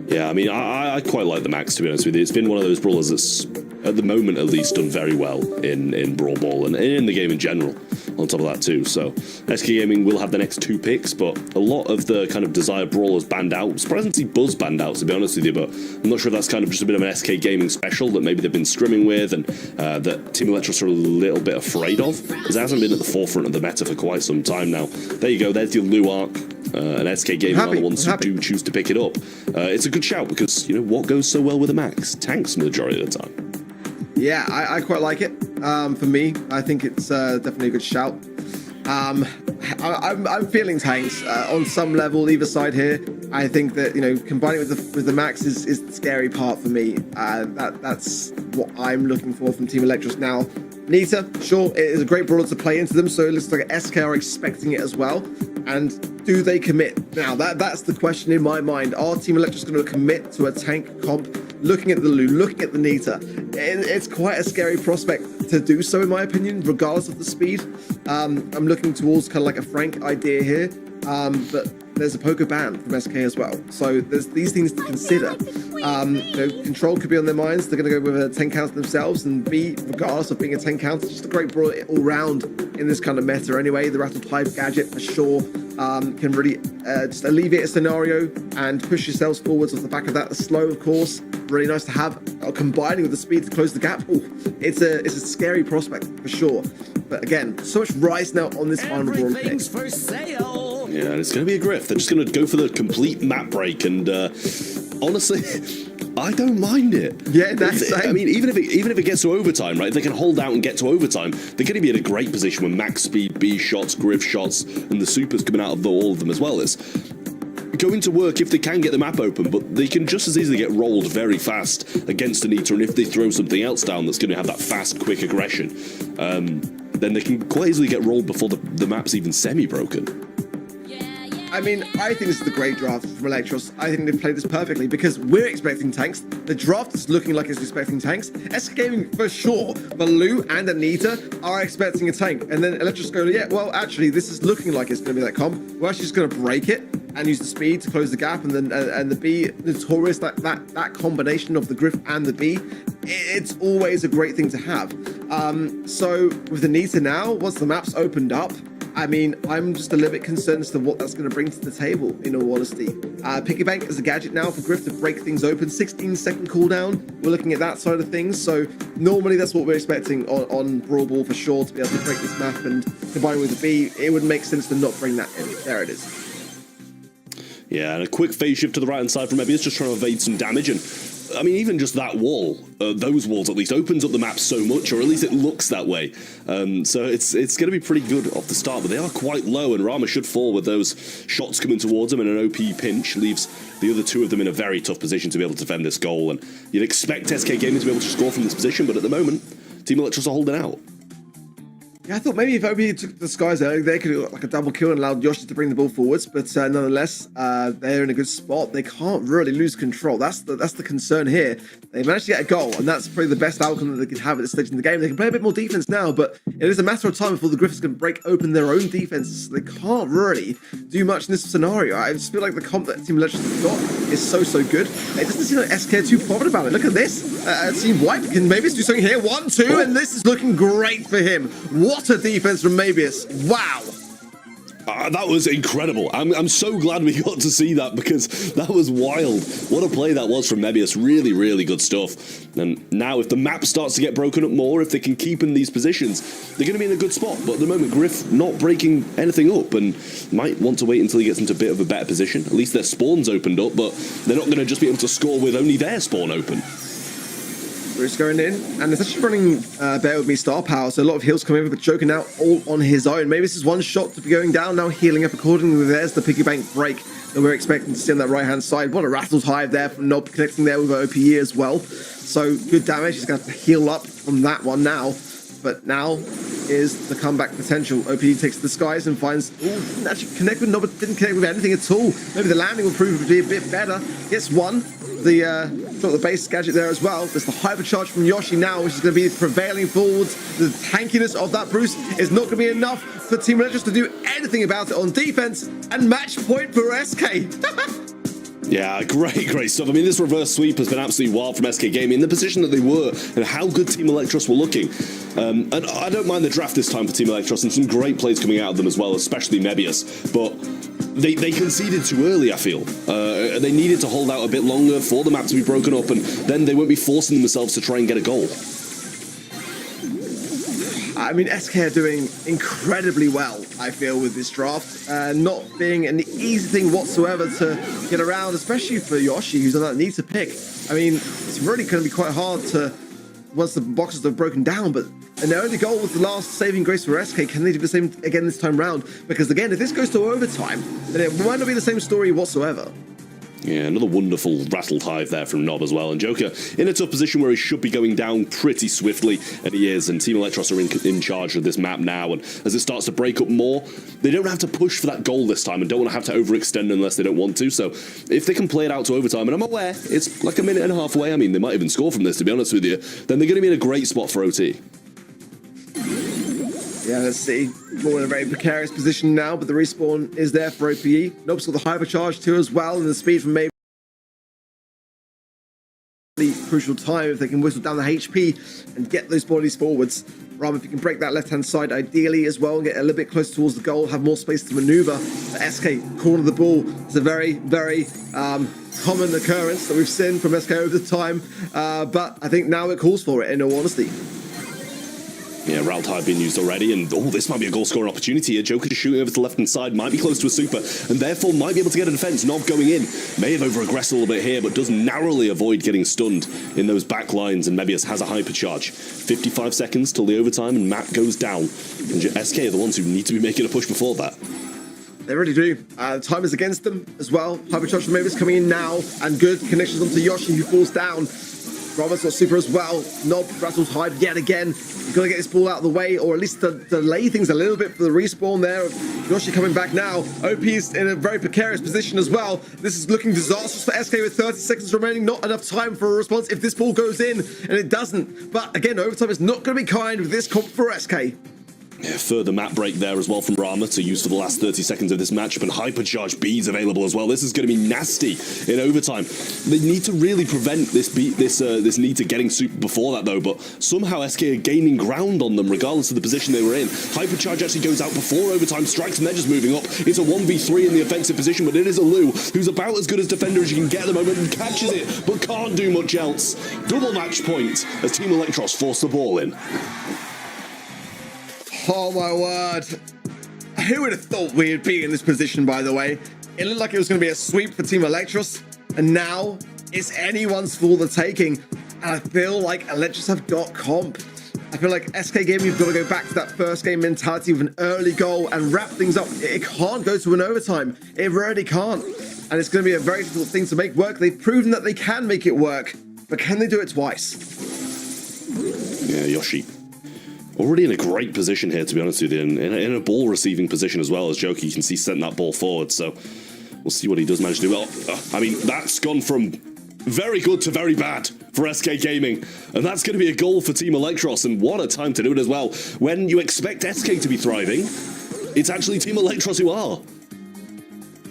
Yeah, I mean, I quite like the Max, to be honest with you. It's been one of those brawlers that's, at the moment at least, done very well in Brawl Ball and in the game in general, on top of that too. So SK Gaming will have the next 2 picks, but a lot of the kind of desired brawlers banned out. Surprising to see Buzz banned out, to be honest with you, but I'm not sure if that's kind of just a bit of an SK Gaming special that maybe they've been scrimming with, and that Team Electros are a little bit afraid of, because it hasn't been at the forefront of the meta for quite some time now. There you go, there's your Lu arc. And SK Gaming are the ones who do choose to pick it up. It's a good shout, because, you know, what goes so well with a Max? Tanks majority of the time. Yeah, I quite like it. For me, I think it's definitely a good shout. I'm feeling tanks on some level, either side here. I think that, you know, combining with the Max is the scary part for me. That's what I'm looking for from Team Electros now. Nita, sure, it is a great brawler to play into them, so it looks like SK are expecting it as well. And do they commit? Now, that's the question in my mind. Are Team Electros going to commit to a tank comp? Looking at the Lu, looking at the Nita, it's quite a scary prospect to do so, in my opinion, regardless of the speed. I'm looking towards kind of like a Frank idea here, but there's a Poker ban from SK as well. So there's these things to consider. You know, control could be on their minds. They're going to go with a 10 counter themselves, and B, regardless of being a 10 counter, just a great brawler all round in this kind of meta anyway. The Rattle Pipe gadget for sure can really just alleviate a scenario and push yourselves forwards off the back of that. The slow, of course, really nice to have, combining with the speed to close the gap. Ooh, it's a scary prospect for sure. But again, so much rise now on this final brawl pick. For sale. Yeah, and it's going to be a grift. They're just going to go for the complete map break, and honestly, I don't mind it. Yeah, that's I mean, even if it gets to overtime, right? If they can hold out and get to overtime, they're going to be in a great position with max speed, B shots, griff shots, and the supers coming out of all of them as well. It's going to work if they can get the map open, but they can just as easily get rolled very fast against Anita, and if they throw something else down that's going to have that fast, quick aggression, then they can quite easily get rolled before the map's even semi-broken. I mean, I think this is the great draft from Electros. I think they've played this perfectly because we're expecting tanks. The draft is looking like it's expecting tanks. SK Gaming for sure, but Lu and Anita are expecting a tank. And then Electros go, yeah, well, actually, this is looking like it's going to be that comp. We're actually just going to break it and use the speed to close the gap. And then and the B, notorious, that combination of the Griff and the B, it's always a great thing to have. So with Anita now, once the map's opened up, I mean, I'm just a little bit concerned as to what that's going to bring to the table, in all honesty. Piggy Bank is a gadget now for Griff to break things open. 16-second cooldown. We're looking at that side of things. So normally that's what we're expecting on Brawl Ball for sure, to be able to break this map and combine with the B. It would make sense to not bring that in. There it is. Yeah, and a quick phase shift to the right-hand side from Mebius, just trying to evade some damage. And I mean, even just that wall, those walls at least, opens up the map so much, or at least it looks that way. So it's going to be pretty good off the start, but they are quite low, and Rama should fall with those shots coming towards him, and an OP pinch leaves the other two of them in a very tough position to be able to defend this goal. And you'd expect SK Gaming to be able to score from this position, but at the moment, Team Electros are holding out. Yeah, I thought maybe if OP took the skies early, they could have like a double kill and allowed Yoshi to bring the ball forwards. But nonetheless, they're in a good spot. They can't really lose control. That's the concern here. They managed to get a goal, and that's probably the best outcome that they could have at this stage in the game. They can play a bit more defense now, but it is a matter of time before the Griffins can break open their own defenses. They can't really do much in this scenario. I just feel like the comp that Team Legends have got is so good. It doesn't seem like SK are too bothered about it. Look at this. Team White can maybe do something here. 1-2, and this is looking great for him. What a defense from Mebius. Wow. That was incredible. I'm so glad we got to see that, because that was wild. What a play that was from Mebius. Really, really good stuff. And now if the map starts to get broken up more, if they can keep in these positions, they're going to be in a good spot. But at the moment, Griff not breaking anything up, and might want to wait until he gets into a bit of a better position. At least their spawn's opened up, but they're not going to just be able to score with only their spawn open. Bruce going in, and it's actually running Bear With Me star power, so a lot of heals coming in, but Joker now all on his own. Maybe this is one shot to be going down, now healing up accordingly. There's the piggy bank break that we're expecting to see on that right-hand side. What a Rattles Hive there from Nob, connecting there with OPE as well. So good damage. He's going to have to heal up from that one now. But now is the comeback potential. OP takes the skies and finds, didn't actually connect with Nob, didn't connect with anything at all. Maybe the landing will prove to be a bit better. Gets one. The base gadget there as well. There's the hypercharge from Yoshi now, which is going to be prevailing forwards. The tankiness of that Bruce is not going to be enough for Team Legends to do anything about it on defense, and match point for SK. Yeah, great stuff. I mean, this reverse sweep has been absolutely wild from SK Gaming in the position that they were and how good Team Electros were looking. And I don't mind the draft this time for Team Electros, and some great plays coming out of them as well, especially Mebius. But they conceded too early, I feel. They needed to hold out a bit longer for the map to be broken up, and then they won't be forcing themselves to try and get a goal. I mean, SK are doing incredibly well, I feel, with this draft. Not being an easy thing whatsoever to get around, especially for Yoshi, who's on that need to pick. I mean, it's really going to be quite hard to, once the boxes are broken down, but and their only goal was the last saving grace for SK. Can they do the same again this time round? Because again, if this goes to overtime, then it might not be the same story whatsoever. Yeah, another wonderful rattled hive there from Nob as well. And Joker in a tough position where he should be going down pretty swiftly, and he is. And Team Electros are in charge of this map now. And as it starts to break up more, they don't have to push for that goal this time and don't want to have to overextend unless they don't want to. So if they can play it out to overtime, and I'm aware it's like a minute and a half away, I mean, they might even score from this, to be honest with you, then they're going to be in a great spot for OT. Yeah, let's see. More in a very precarious position now, but the respawn is there for OPE. Nob's got the hypercharge too as well, and the speed from maybe crucial time if they can whistle down the HP and get those bodies forwards. Rather, if you can break that left-hand side ideally as well and get a little bit closer towards the goal, have more space to maneuver. The SK corner the ball is a very common occurrence that we've seen from SK over the time, but I think now it calls for it, in all honesty. Yeah, Ralt Tide being used already, and this might be a goal-scoring opportunity here. Joker just shooting over to the left-hand side, might be close to a super, and therefore might be able to get a defense. Nob going in, may have over-aggressed a little bit here, but does narrowly avoid getting stunned in those back lines, and Mebius has a hypercharge. 55 seconds till the overtime, and Matt goes down. And SK are the ones who need to be making a push before that. They really do. Time is against them as well. Hypercharge from Mebius coming in now, and good connections onto Yoshi, who falls down. Robert's got super as well. Nob rattles hide yet again. You've got to get this ball out of the way, or at least delay things a little bit for the respawn there. Yoshi coming back now. OP's in a very precarious position as well. This is looking disastrous for SK with 30 seconds remaining. Not enough time for a response if this ball goes in, and it doesn't. But again, overtime is not going to be kind with this comp for SK. Yeah, further map break there as well from Rama to use for the last 30 seconds of this matchup, and Hypercharge B's available as well. This is going to be nasty in overtime. They need to really prevent this need to getting super before that though, but somehow SK are gaining ground on them regardless of the position they were in. Hypercharge actually goes out before overtime strikes, and they're just moving up. It's a 1v3 in the offensive position, but it is a Lou who's about as good as defender as you can get at the moment and catches it, but can't do much else. Double match point as Team Electros force the ball in. Oh my word. Who would have thought we'd be in this position, by the way? It looked like it was going to be a sweep for Team Electros, and now it's anyone's for the taking. And I feel like Electros have got comp. I feel like SK Gaming, you've got to go back to that first game mentality with an early goal and wrap things up. It can't go to an overtime. It really can't. And it's going to be a very difficult thing to make work. They've proven that they can make it work, but can they do it twice? Yeah, Yoshi. Already in a great position here, to be honest with you, in a ball receiving position as well as Joker. You can see sent that ball forward, so we'll see what he does manage to do. Well, I mean, that's gone from very good to very bad for SK Gaming, and that's going to be a goal for Team Electros, and what a time to do it as well. When you expect SK to be thriving, it's actually Team Electros who are.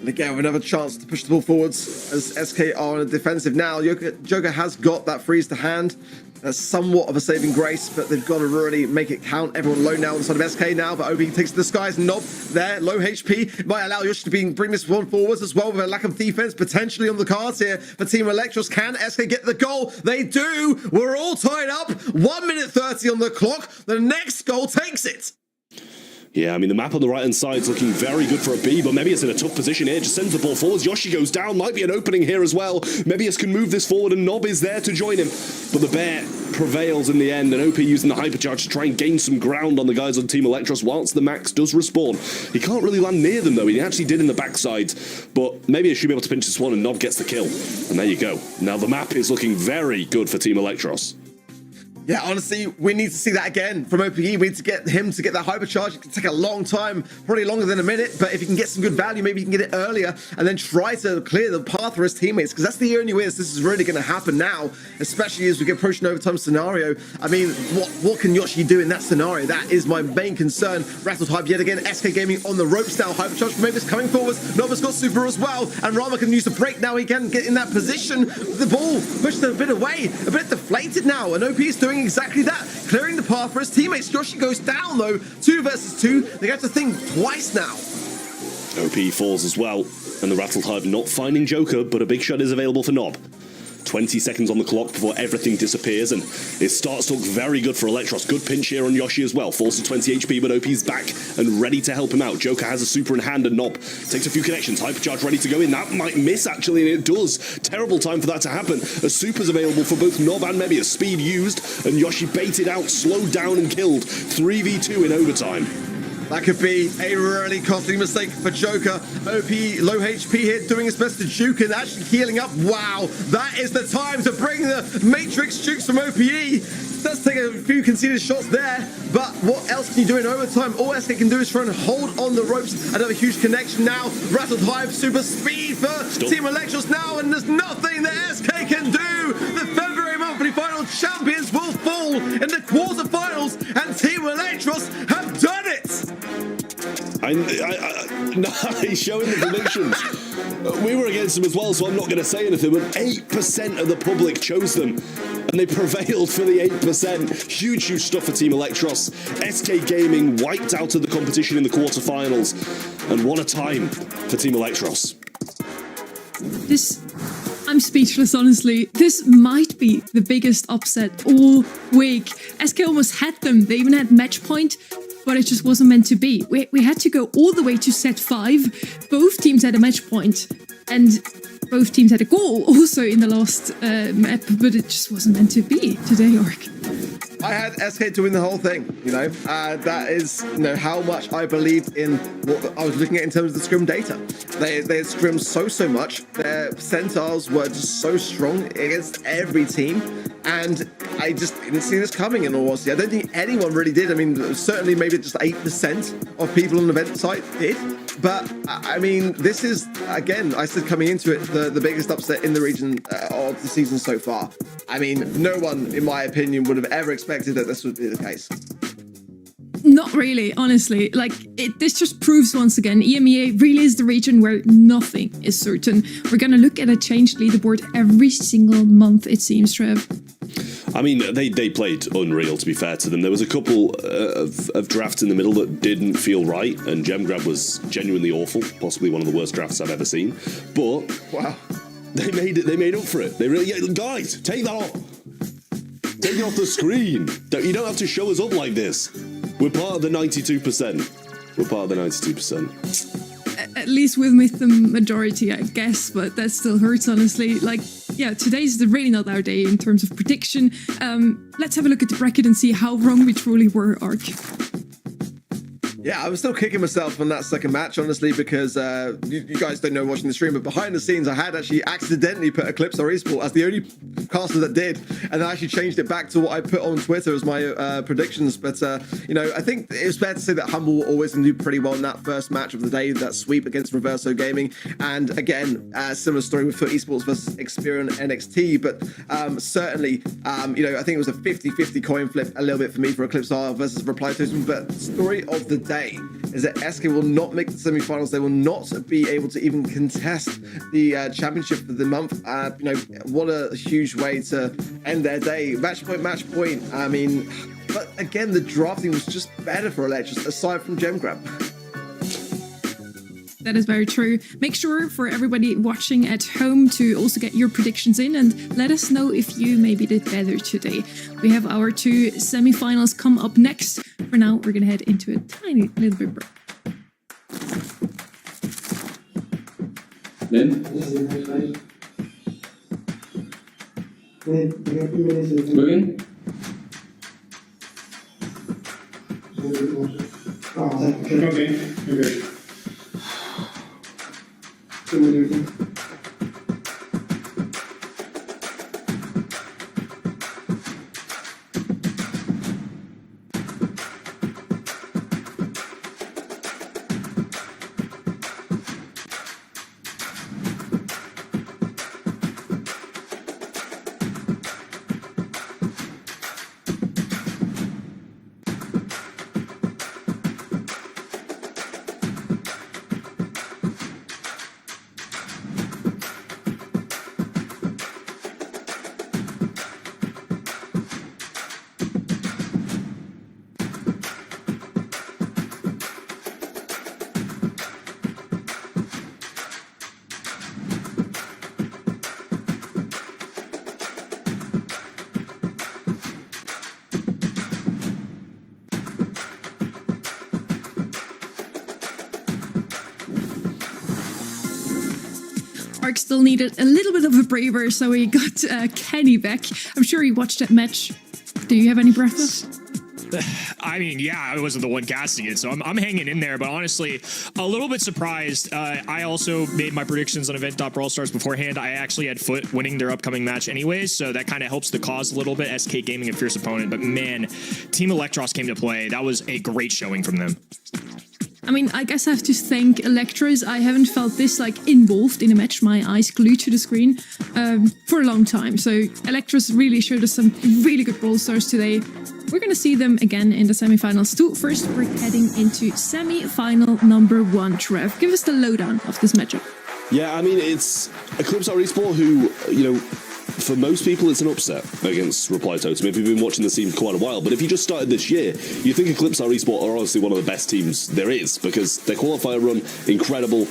And again, with another chance to push the ball forwards as SK are on a defensive now. Joker has got that freeze to hand. That's somewhat of a saving grace, but they've got to really make it count. Everyone low now on the side of SK now, but OP takes the skies. Nob there, low HP. Might allow Yoshi to bring this one forwards as well with a lack of defense potentially on the cards here for Team Electros. Can SK get the goal? They do. We're all tied up. 1 minute 30 on the clock. The next goal takes it. Yeah, I mean, the map on the right-hand side is looking very good for a B, but Mebius in a tough position here. Just sends the ball forwards. Yoshi goes down. Might be an opening here as well. Mebius can move this forward, and Nob is there to join him. But the bear prevails in the end, and OP using the hypercharge to try and gain some ground on the guys on Team Electros whilst the Max does respawn. He can't really land near them, though. He actually did in the backside, but Mebius should be able to pinch this one, and Nob gets the kill. And there you go. Now the map is looking very good for Team Electros. Yeah, honestly, we need to see that again from OPE. We need to get him to get that hypercharge. It can take a long time, probably longer than a minute, but if he can get some good value, maybe he can get it earlier and then try to clear the path for his teammates, because that's the only way this is really going to happen now, especially as we get approaching overtime scenario. I mean, what can Yoshi do in that scenario? That is my main concern. Rattled Hype yet again. SK Gaming on the ropes now. Hypercharge from Mavis coming forwards. Nova's got super as well, and Rama can use the break now. He can get in that position. The ball pushed a bit away, a bit deflated now, and OP is doing exactly that, clearing the path for his teammates. Yoshi goes down though, 2 versus 2. They have to think twice now. OP falls as well, and the Rattled Hive not finding Joker, but a big shot is available for Nob. 20 seconds on the clock before everything disappears, and it starts to look very good for Electros. Good pinch here on Yoshi as well. Falls to 20 HP, but OP's back and ready to help him out. Joker has a super in hand, and Nob takes a few connections. Hypercharge ready to go in. That might miss, actually, and it does. Terrible time for that to happen. A super's available for both Nob and Mebius. Speed used, and Yoshi baited out, slowed down, and killed. 3v2 in overtime. That could be a really costly mistake for Joker. OP, low HP here, doing his best to juke and actually healing up. Wow, that is the time to bring the Matrix jukes from OPE. Does take a few conceded shots there, but what else can you do in overtime? All SK can do is try and hold on the ropes. Another huge connection now. Rattled Hive, super speed for Team Electros now, and there's nothing that SK can do. The February monthly final champions will fall in the quarterfinals, and Team Electros have done it. No, he's showing the predictions. We were against them as well, so I'm not going to say anything, but 8% of the public chose them, and they prevailed for the 8%. Huge stuff for Team Electros. SK Gaming wiped out of the competition in the quarterfinals, and what a time for Team Electros. I'm speechless, honestly. This might be the biggest upset all week. SK almost had them. They even had match point, but it just wasn't meant to be. We had to go all the way to set 5. Both teams had a match point, and both teams had a goal also in the last map, but it just wasn't meant to be today, Orc. I had SK to win the whole thing, you know. That is, you know, how much I believed in what I was looking at in terms of the scrim data. They had scrimmed so much. Their percentiles were just so strong against every team, and I just didn't see this coming, in all honesty. I don't think anyone really did. I mean, certainly maybe just 8% of people on the event site did. But, I mean, this is, again, I said coming into it, the biggest upset in the region of the season so far. I mean, no one, in my opinion, would have ever expected that this would be the case. Not really, honestly. Like, this just proves once again, EMEA really is the region where nothing is certain. We're gonna look at a changed leaderboard every single month, it seems, Trev. I mean, they played unreal, to be fair to them. There was a couple of drafts in the middle that didn't feel right, and Gem Grab was genuinely awful, possibly one of the worst drafts I've ever seen. But wow, they made up for it. They really, guys, take that off. Take it off the screen. You don't have to show us up like this. We're part of the 92%. We're part of the 92%. At least with the majority, I guess, but that still hurts, honestly. Like, yeah, today's really not our day in terms of prediction. Let's have a look at the bracket and see how wrong we truly were, Ark. Yeah, I was still kicking myself on that second match, honestly, because you guys don't know watching the stream, but behind the scenes, I had actually accidentally put Eclipse or Esport as the only caster that did, and I actually changed it back to what I put on Twitter as my predictions. But, you know, I think it's fair to say that Humble always can do pretty well in that first match of the day, that sweep against Reverso Gaming. And again, similar story with Foot Esports versus Experian NXT, but certainly, you know, I think it was a 50-50 coin flip a little bit for me for Eclipse R versus Reply Totem. But story of the day is that SK will not make the semi-finals. They will not be able to even contest the championship for the month. You know, what a huge way to end their day. Match point. I mean, but again, the drafting was just better for Electros, aside from Gem Grab. That is very true. Make sure for everybody watching at home to also get your predictions in and let us know if you maybe did better today. We have our 2 semi-finals come up next. For now, we're going to head into a tiny little bit break. Moving? Okay, okay. Ark still needed a little bit of a breather, so he got Kenny back. I'm sure he watched that match. Do you have any breath left? I mean, yeah, I wasn't the one casting it, so I'm hanging in there. But honestly, a little bit surprised. I also made my predictions on Event.Brawl Stars beforehand. I actually had Foot winning their upcoming match anyways, so that kind of helps the cause a little bit. SK Gaming, a fierce opponent. But man, Team Electros came to play. That was a great showing from them. I mean, I guess I have to thank Electros. I haven't felt this involved in a match, my eyes glued to the screen, for a long time. So Electros really showed us some really good Brawl Stars today. We're going to see them again in the semifinals too. First, we're heading into semi-final number 1. Trev, give us the lowdown of this matchup. Yeah, I mean, it's Eclipse Esport who, you know, for most people, it's an upset against Reply Totem if you've been watching the scene for quite a while. But if you just started this year, you think Eclipse Esport are honestly one of the best teams there is because their qualifier run, incredible.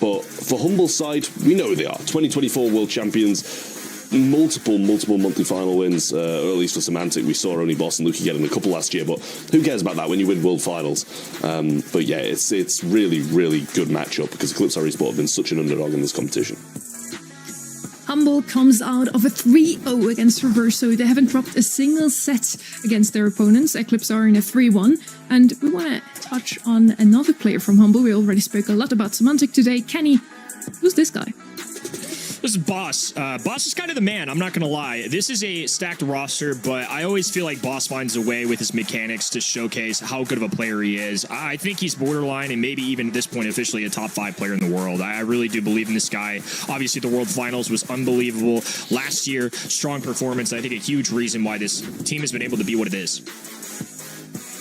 But for Humble's side, we know who they are. 2024 World Champions, multiple monthly final wins, or at least for Semantic. We saw only Boss and Luki getting a couple last year, but who cares about that when you win World Finals? But yeah, it's really good matchup because Eclipse Esport have been such an underdog in this competition. Humble comes out of a 3-0 against Reverso. They haven't dropped a single set against their opponents. Eclipse are in a 3-1. And we want to touch on another player from Humble. We already spoke a lot about Semantic today. Kenny, who's this guy? This is Boss. Boss is kind of the man, I'm not going to lie. This is a stacked roster, but I always feel like Boss finds a way with his mechanics to showcase how good of a player he is. I think he's borderline and maybe even at this point officially a top 5 player in the world. I really do believe in this guy. Obviously, the World Finals was unbelievable last year. Strong performance. I think a huge reason why this team has been able to be what it is.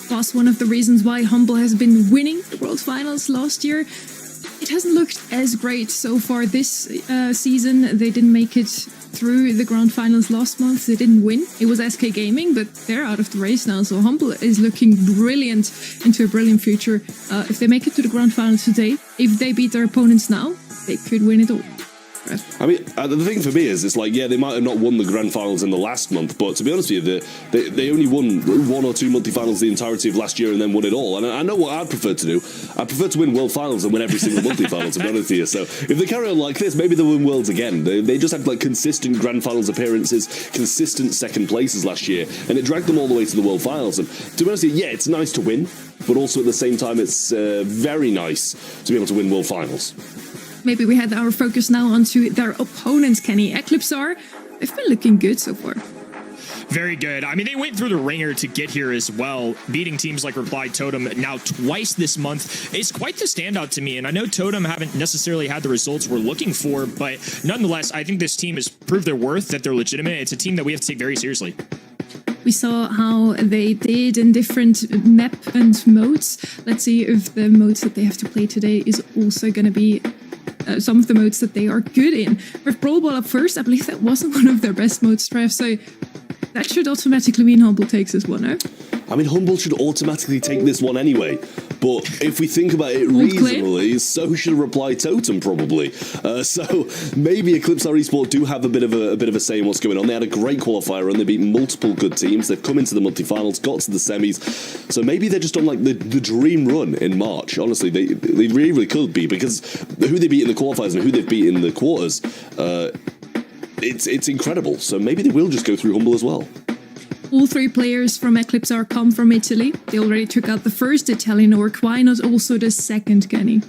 was one of the reasons why Humble has been winning the World Finals last year. It hasn't looked as great so far this season. They didn't make it through the Grand Finals last month. They didn't win. It was SK Gaming, but they're out of the race now. So Humble is looking brilliant, into a brilliant future. If they make it to the Grand Finals today, if they beat their opponents now, they could win it all. I mean, the thing for me is, it's like, yeah, they might have not won the grand finals in the last month, but to be honest with you, they only won 1 or 2 monthly finals the entirety of last year and then won it all. And I know what I'd prefer to do. I'd prefer to win world finals and win every single monthly final, to be honest with you. So if they carry on like this, maybe they'll win worlds again. They just had like consistent grand finals appearances, consistent second places last year, and it dragged them all the way to the world finals. And to be honest with you, yeah, it's nice to win, but also at the same time, it's very nice to be able to win world finals. Maybe we had our focus now onto their opponents, Kenny. Eclipsar, they've been looking good so far. Very good. I mean, they went through the ringer to get here as well, beating teams like Reply Totem now twice this month. It's quite the standout to me, and I know Totem haven't necessarily had the results we're looking for, but nonetheless, I think this team has proved their worth, that they're legitimate. It's a team that we have to take very seriously. We saw how they did in different map and modes. Let's see if the modes that they have to play today is also going to be some of the modes that they are good in. With Brawl Ball up first, I believe that wasn't one of their best modes, Trev, so that should automatically mean Humble takes this one, no? I mean, Humble should automatically take this one anyway. But if we think about it reasonably, so should Reply Totem probably. So maybe Eclipsar Esports do have a bit of a say in what's going on. They had a great qualifier run. They beat multiple good teams. They've come into the monthly finals, got to the semis. So maybe they're just on like the dream run in March. Honestly, they really could be, because who they beat in the qualifiers and who they've beat in the quarters, it's incredible. So maybe they will just go through Humble as well. All 3 players from Eclipsar come from Italy. They already took out the first Italian orc. Why not also the second, Kenny?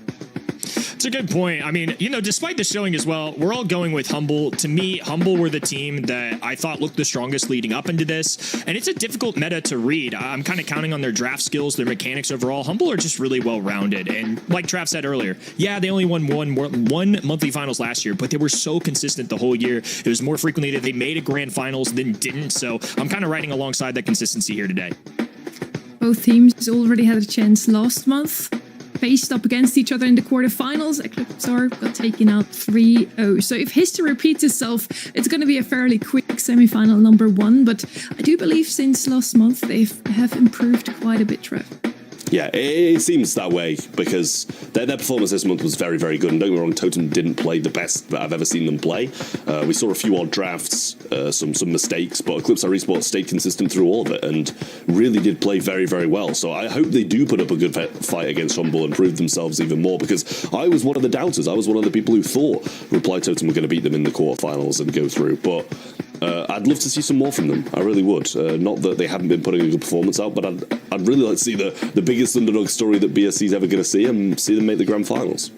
It's a good point. I mean, you know, despite the showing as well, we're all going with Humble. To me, Humble were the team that I thought looked the strongest leading up into this. And it's a difficult meta to read. I'm kind of counting on their draft skills, their mechanics overall. Humble are just really well-rounded. And like Trav said earlier, yeah, they only won one monthly finals last year, but they were so consistent the whole year. It was more frequently that they made a grand finals than didn't. So I'm kind of riding alongside that consistency here today. Both teams already had a chance last month. Faced up against each other in the quarterfinals. Eclipsar got taken out 3-0. So if history repeats itself, it's going to be a fairly quick semi-final number 1. But I do believe since last month they have improved quite a bit, Trev. Yeah, it seems that way, because their performance this month was very, very good. And don't get me wrong, Totem didn't play the best that I've ever seen them play. We saw a few odd drafts, some mistakes, but Eclipsar Esports stayed consistent through all of it and really did play very, very well. So I hope they do put up a good fight against Humble and prove themselves even more, because I was one of the doubters. I was one of the people who thought Reply Totem were going to beat them in the quarterfinals and go through. But I'd love to see some more from them. I really would. Not that they haven't been putting a good performance out, but I'd really like to see the biggest underdog story that BSC is ever going to see, and see them make the grand finals.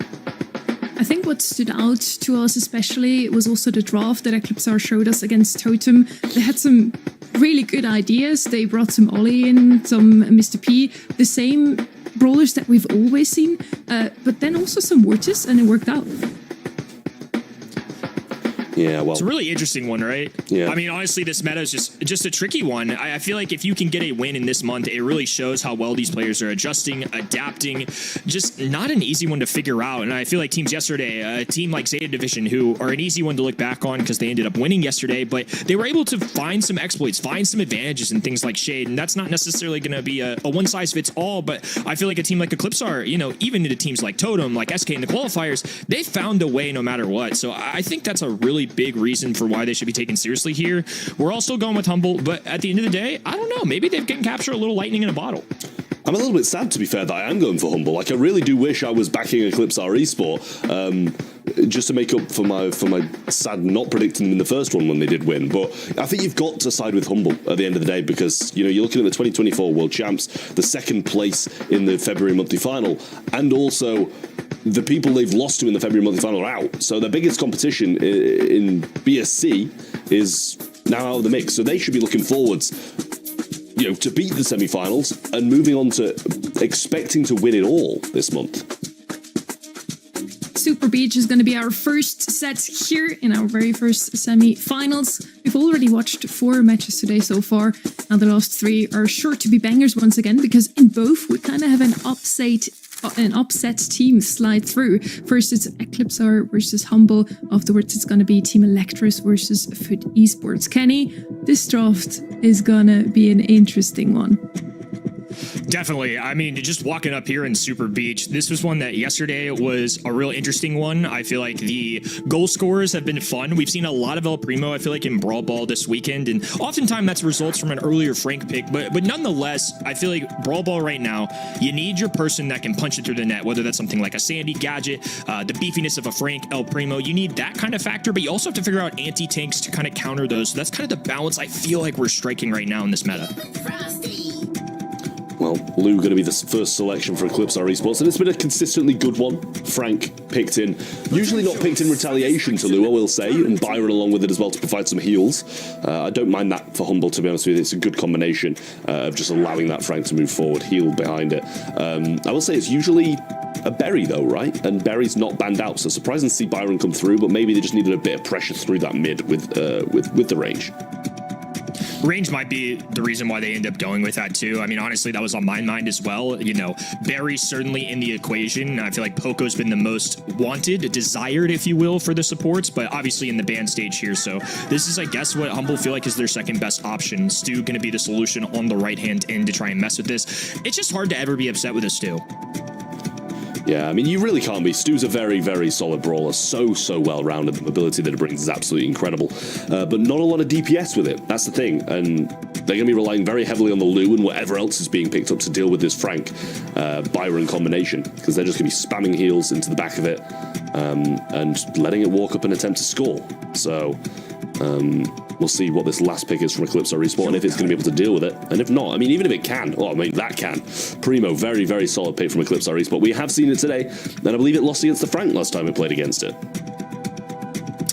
I think what stood out to us especially was also the draft that Eclipsar showed us against Totem. They had some really good ideas. They brought some Ollie in, some Mr. P, the same brawlers that we've always seen, but then also some Mortis, and it worked out. Yeah, well, it's a really interesting one, right? Yeah. I mean, honestly, this meta is just a tricky one. I feel like if you can get a win in this month, it really shows how well these players are adjusting, adapting. Just not an easy one to figure out. And I feel like teams yesterday, a team like Zeta Division, who are an easy one to look back on because they ended up winning yesterday, but they were able to find some exploits, find some advantages in things like Shade. And that's not necessarily going to be a one-size-fits-all, but I feel like a team like Eclipsar, you know, even into teams like Totem, like SK in the qualifiers, they found a way no matter what. So I think that's a really big reason for why they should be taken seriously here. We're all still going with Humble, but at the end of the day, I don't know, maybe they can capture a little lightning in a bottle. I'm a little bit sad, to be fair, that I am going for Humble. Like, I really do wish I was backing Eclipsar Esport, just to make up for my sad not predicting them in the first one when they did win. But I think you've got to side with Humble at the end of the day, because, you know, you're looking at the 2024 World Champs, the second place in the February monthly final, and also the people they've lost to in the February monthly final are out. So their biggest competition in BSC is now out of the mix. So they should be looking forwards, you know, to beat the semi-finals and moving on to expecting to win it all this month. Super Beach is going to be our first set here in our very first semi-finals. We've already watched 4 matches today so far, and the last 3 are sure to be bangers once again, because in both we kind of have an upset team slide through. First it's Eclipsar versus Humble, afterwards it's going to be Team Electros versus Foot Esports. Kenny, this draft is gonna be an interesting one. Definitely. I mean, just walking up here in Super Beach, this was one that yesterday was a real interesting one. I feel like the goal scorers have been fun. We've seen a lot of El Primo, I feel like, in Brawl Ball this weekend, and oftentimes that's results from an earlier Frank pick, but nonetheless, I feel like Brawl Ball right now, you need your person that can punch it through the net, whether that's something like a Sandy Gadget, the beefiness of a Frank, El Primo, you need that kind of factor, but you also have to figure out anti-tanks to kind of counter those. So that's kind of the balance I feel like we're striking right now in this meta. Well, Lou going to be the first selection for Eclipsar Esports, and it's been a consistently good one. Frank picked in, usually not picked in retaliation to Lou, I will say, and Byron along with it as well to provide some heals. I don't mind that for Humble, to be honest with you. It's a good combination of just allowing that Frank to move forward, heal behind it. I will say it's usually a Berry though, right? And Berry's not banned out, so surprising to see Byron come through, but maybe they just needed a bit of pressure through that mid with the range. Range might be the reason why they end up going with that too. I mean, honestly, that was on my mind as well. You know, Barry's certainly in the equation. I feel like Poco's been the most wanted, desired, if you will, for the supports, but obviously in the ban stage here. So this is, I guess, what Humble feel like is their second best option. Stu going to be the solution on the right-hand end to try and mess with this. It's just hard to ever be upset with a Stu. Yeah, I mean, you really can't be. Stu's a very, very solid brawler. So well-rounded. The mobility that it brings is absolutely incredible. But not a lot of DPS with it. That's the thing. And they're going to be relying very heavily on the Lou and whatever else is being picked up to deal with this Frank Byron combination, because they're just going to be spamming heals into the back of it and letting it walk up and attempt to score. So we'll see what this last pick is from Eclipsar Esports and if it's going to be able to deal with it. And if not, I mean, even if it can, oh, I mean, that can. Primo, very, very solid pick from Eclipsar Esports. We have seen it today, and I believe it lost against the Frank last time we played against it.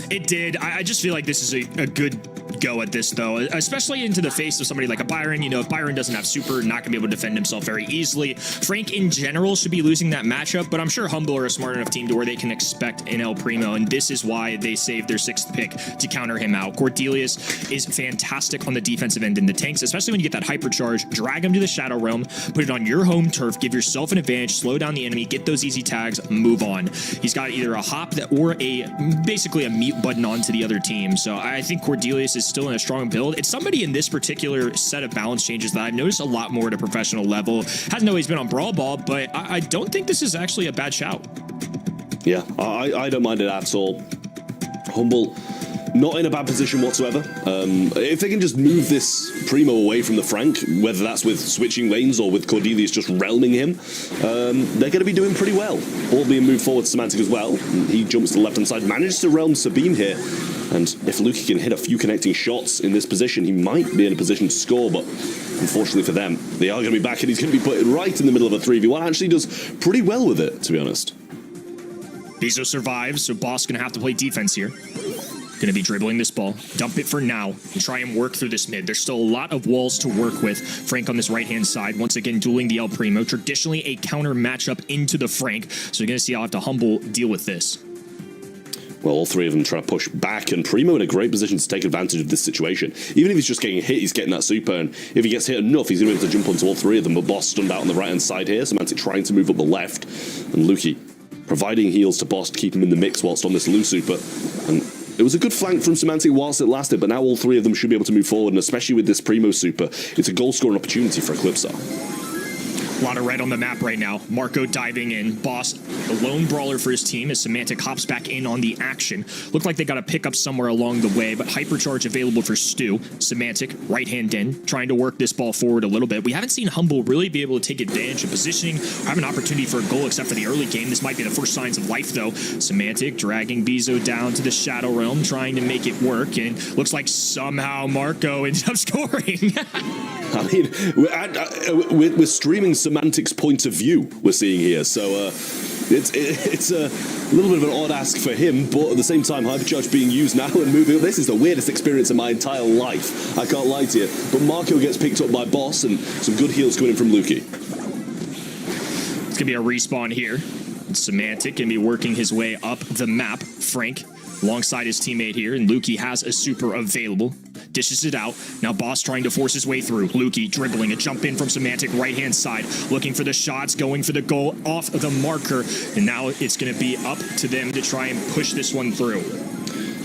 It did. I just feel like this is a good go at this, though, especially into the face of somebody like a Byron. You know, if Byron doesn't have super, not gonna be able to defend himself very easily. Frank in general should be losing that matchup, but I'm sure Humble are a smart enough team to where they can expect an El Primo, and this is why they saved their 6th pick to counter him out. Cordelius is fantastic on the defensive end in the tanks, especially when you get that hypercharge. Drag him to the Shadow Realm, put it on your home turf, give yourself an advantage, slow down the enemy, get those easy tags, move on. He's got either a hop or basically a mute button onto the other team. So I think Cordelius is still in a strong build. It's somebody in this particular set of balance changes that I've noticed a lot more at a professional level. Hasn't always been on Brawl Ball, but I don't think this is actually a bad shout. Yeah, I don't mind it at all. Humble, not in a bad position whatsoever. If they can just move this Primo away from the Frank, whether that's with switching lanes or with Cordelius just realming him, they're going to be doing pretty well. Ball being moved forward to Semantic as well. He jumps to the left-hand side, manages to realm Sabine here. And if Luki can hit a few connecting shots in this position, he might be in a position to score, but unfortunately for them, they are going to be back and he's going to be put right in the middle of a 3v1. Actually does pretty well with it, to be honest. Bezo survives, so Boss going to have to play defense here. Going to be dribbling this ball. Dump it for now and try and work through this mid. There's still a lot of walls to work with. Frank on this right-hand side, once again dueling the El Primo. Traditionally a counter matchup into the Frank, so you're going to see how have to Humble deal with this. Well, all 3 of them try to push back, and Primo in a great position to take advantage of this situation. Even if he's just getting hit, he's getting that super, and if he gets hit enough, he's going to be able to jump onto all 3 of them. But Boss stunned out on the right-hand side here. Semantic trying to move up the left, and Luki providing heals to Boss to keep him in the mix whilst on this Lu super. And it was a good flank from Semantic whilst it lasted, but now all 3 of them should be able to move forward, and especially with this Primo super, it's a goal-scoring opportunity for Eclipsar. A lot of red on the map right now. Marco diving in. Boss, the lone brawler for his team, as Semantic hops back in on the action. Looked like they got a pickup somewhere along the way, but hypercharge available for Stu. Semantic, right-hand in, trying to work this ball forward a little bit. We haven't seen Humble really be able to take advantage of positioning or have an opportunity for a goal except for the early game. This might be the first signs of life, though. Semantic dragging Bezo down to the Shadow Realm, trying to make it work, and looks like somehow Marco ended up scoring. I mean, we're streaming Semantic's point of view we're seeing here, so it's a little bit of an odd ask for him, but at the same time, Hypercharge being used now and moving up. This is the weirdest experience in my entire life, I can't lie to you. But Marco gets picked up by Boss, and some good heals coming in from Luki. It's going to be a respawn here. Semantic can be working his way up the map. Frank alongside his teammate here, and Lukey has a super available. Dishes it out. Now Boss trying to force his way through. Lukey dribbling a jump in from Semantic right-hand side, looking for the shots, going for the goal off the marker, and now it's going to be up to them to try and push this one through.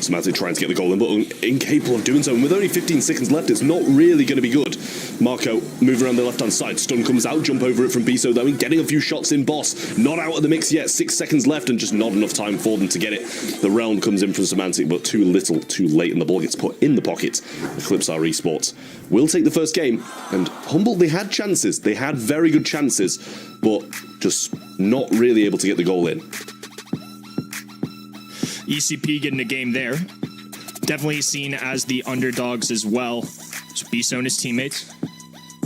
Semantic trying to get the goal in, but incapable of doing so. And with only 15 seconds left, it's not really going to be good. Marco moving around the left-hand side. Stun comes out, jump over it from Biso, though, and getting a few shots in. Boss not out of the mix yet. 6 seconds left and just not enough time for them to get it. The realm comes in from Semantic, but too little, too late, and the ball gets put in the pocket. Eclipsar Esports will take the first game, and Humble, they had chances. They had very good chances, but just not really able to get the goal in. ECP getting a game there. Definitely seen as the underdogs as well. So Biso and his teammates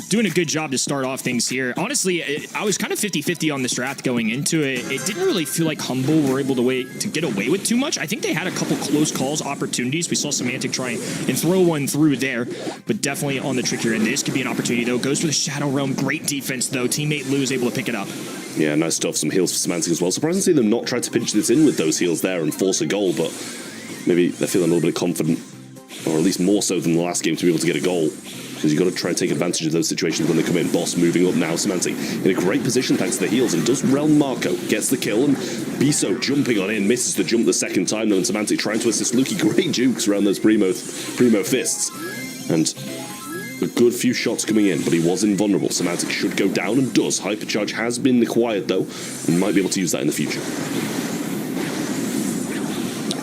doing a good job to start off things here. Honestly, I was kind of 50-50 on this draft going into it. It didn't really feel like Humble were able to get away with too much. I think they had a couple close calls, opportunities. We saw Semantic try and throw one through there, but definitely on the trickier end. This could be an opportunity, though. Goes for the Shadow Realm. Great defense, though. Teammate Lou is able to pick it up. Yeah, nice stuff. Some heals for Semantic as well. Surprising to see them not try to pinch this in with those heals there and force a goal, but maybe they're feeling a little bit confident, or at least more so than the last game, to be able to get a goal. Because you've got to try and take advantage of those situations when they come in. Boss moving up now. Semantic in a great position thanks to the heals, and does Realm Marco. Gets the kill, and Biso jumping on in. Misses the jump the second time, though, and Semantic trying to assist Lukey. Great jukes around those primo fists. And a good few shots coming in, but he was invulnerable. Semantic should go down, and does. Hypercharge has been acquired, though, and might be able to use that in the future.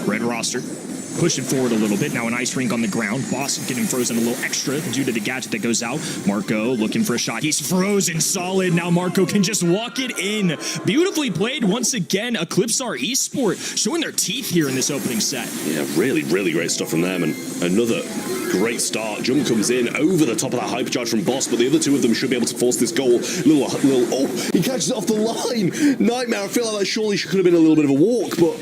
Red roster pushing forward a little bit. Now an ice rink on the ground. Boss getting frozen a little extra due to the gadget that goes out. Marco looking for a shot. He's frozen solid. Now Marco can just walk it in. Beautifully played once again. Eclipsar Esport showing their teeth here in this opening set. Yeah, really, really great stuff from them. And another great start. Jump comes in over the top of that hypercharge from Boss, but the other two of them should be able to force this goal. Oh, he catches it off the line. Nightmare. I feel like that surely could have been a little bit of a walk, but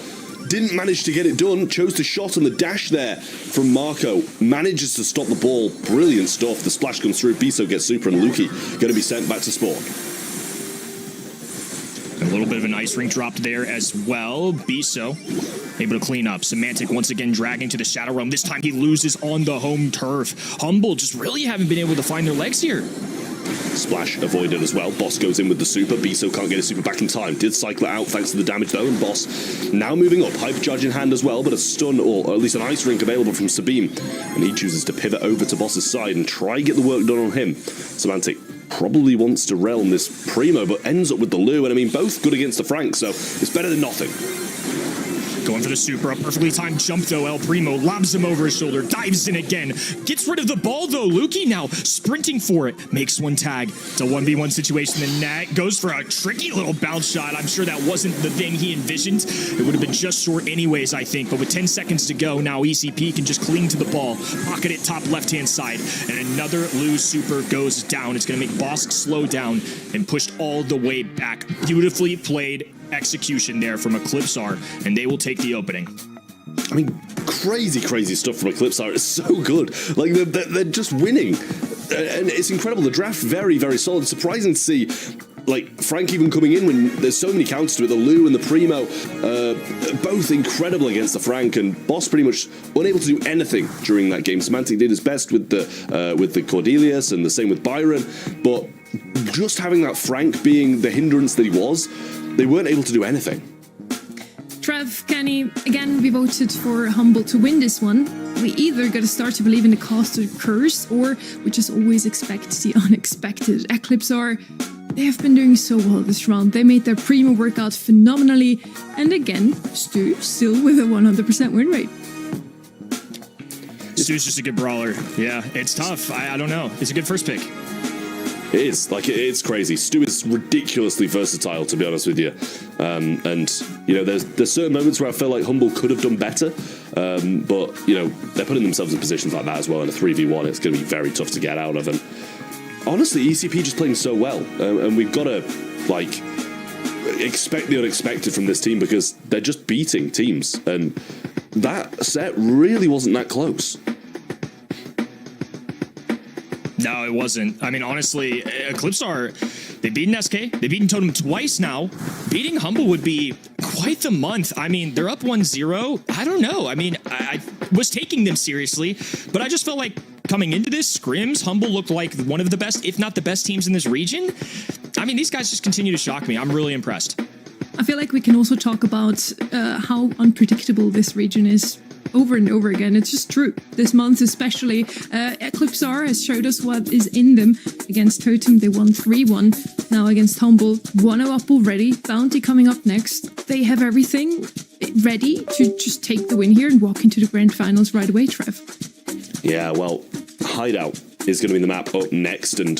didn't manage to get it done. Chose to shot on the dash there from Marco. Manages to stop the ball. Brilliant stuff. The splash comes through. Biso gets super, and Lukey going to be sent back to spawn. A little bit of an ice rink dropped there as well. Biso able to clean up. Semantic once again dragging to the Shadow Realm. This time he loses on the home turf. Humble just really haven't been able to find their legs here. Splash avoided as well. Boss goes in with the super. Biso can't get his super back in time. Did cycle it out thanks to the damage though, and Boss now moving up. Hypercharge in hand as well, but a stun or at least an ice rink available from Sabine. And he chooses to pivot over to Boss's side and try get the work done on him. Semantic probably wants to realm this Primo, but ends up with the Lou. And I mean, both good against the Frank, so it's better than nothing. Going for the super, a perfectly timed jump though. El Primo lobs him over his shoulder, dives in again, gets rid of the ball though. Lukey now sprinting for it, makes one tag. It's a 1v1 situation. The net goes for a tricky little bounce shot. I'm sure that wasn't the thing he envisioned. It would have been just short anyways, I think. But with 10 seconds to go, now ECP can just cling to the ball, pocket it top left-hand side, and another Lou super goes down. It's going to make Boss slow down and pushed all the way back. Beautifully played execution there from Eclipsar, and they will take the opening. I mean, crazy stuff from Eclipsar. It's so good. Like, they're just winning. And it's incredible. The draft, very, very solid. Surprising to see, like, Frank even coming in when there's so many counters to it. The Lou and the Primo, both incredible against the Frank, and Boss pretty much unable to do anything during that game. Semantic did his best with the Cordelius, and the same with Byron, but just having that Frank being the hindrance that he was, they weren't able to do anything. Trev, Kenny, again, we voted for Humble to win this one. We either got to start to believe in the caster curse, or we just always expect the unexpected. Eclipsar, they have been doing so well this round. They made their Primo workout phenomenally, and again, Stu still with a 100% win rate. Stu's just a good brawler. Yeah, it's tough. I don't know. It's a good first pick. It is. Like, it's crazy. Stu is ridiculously versatile, to be honest with you. And, you know, there's certain moments where I feel like Humble could have done better. But, you know, they're putting themselves in positions like that as well. In a 3v1, it's going to be very tough to get out of. And honestly, ECP just playing so well. And we've got to, like, expect the unexpected from this team, because they're just beating teams. And that set really wasn't that close. No, it wasn't. I mean, honestly, Eclipsar, They've beaten SK. They've beaten Totem twice now. Beating Humble would be quite the month. I mean, they're up 1-0. I don't know. I mean, I was taking them seriously, but I just felt like coming into this scrims, Humble looked like one of the best, if not the best teams in this region. I mean, these guys just continue to shock me. I'm really impressed. I feel like we can also talk about how unpredictable this region is over and over again. It's just true. This month especially, Eclipsar has showed us what is in them. Against Totem, they won 3-1. Now against Humble, 1-0 up already. Bounty coming up next. They have everything ready to just take the win here and walk into the grand finals right away, Trev. Yeah, well, Hideout is going to be the map up next, and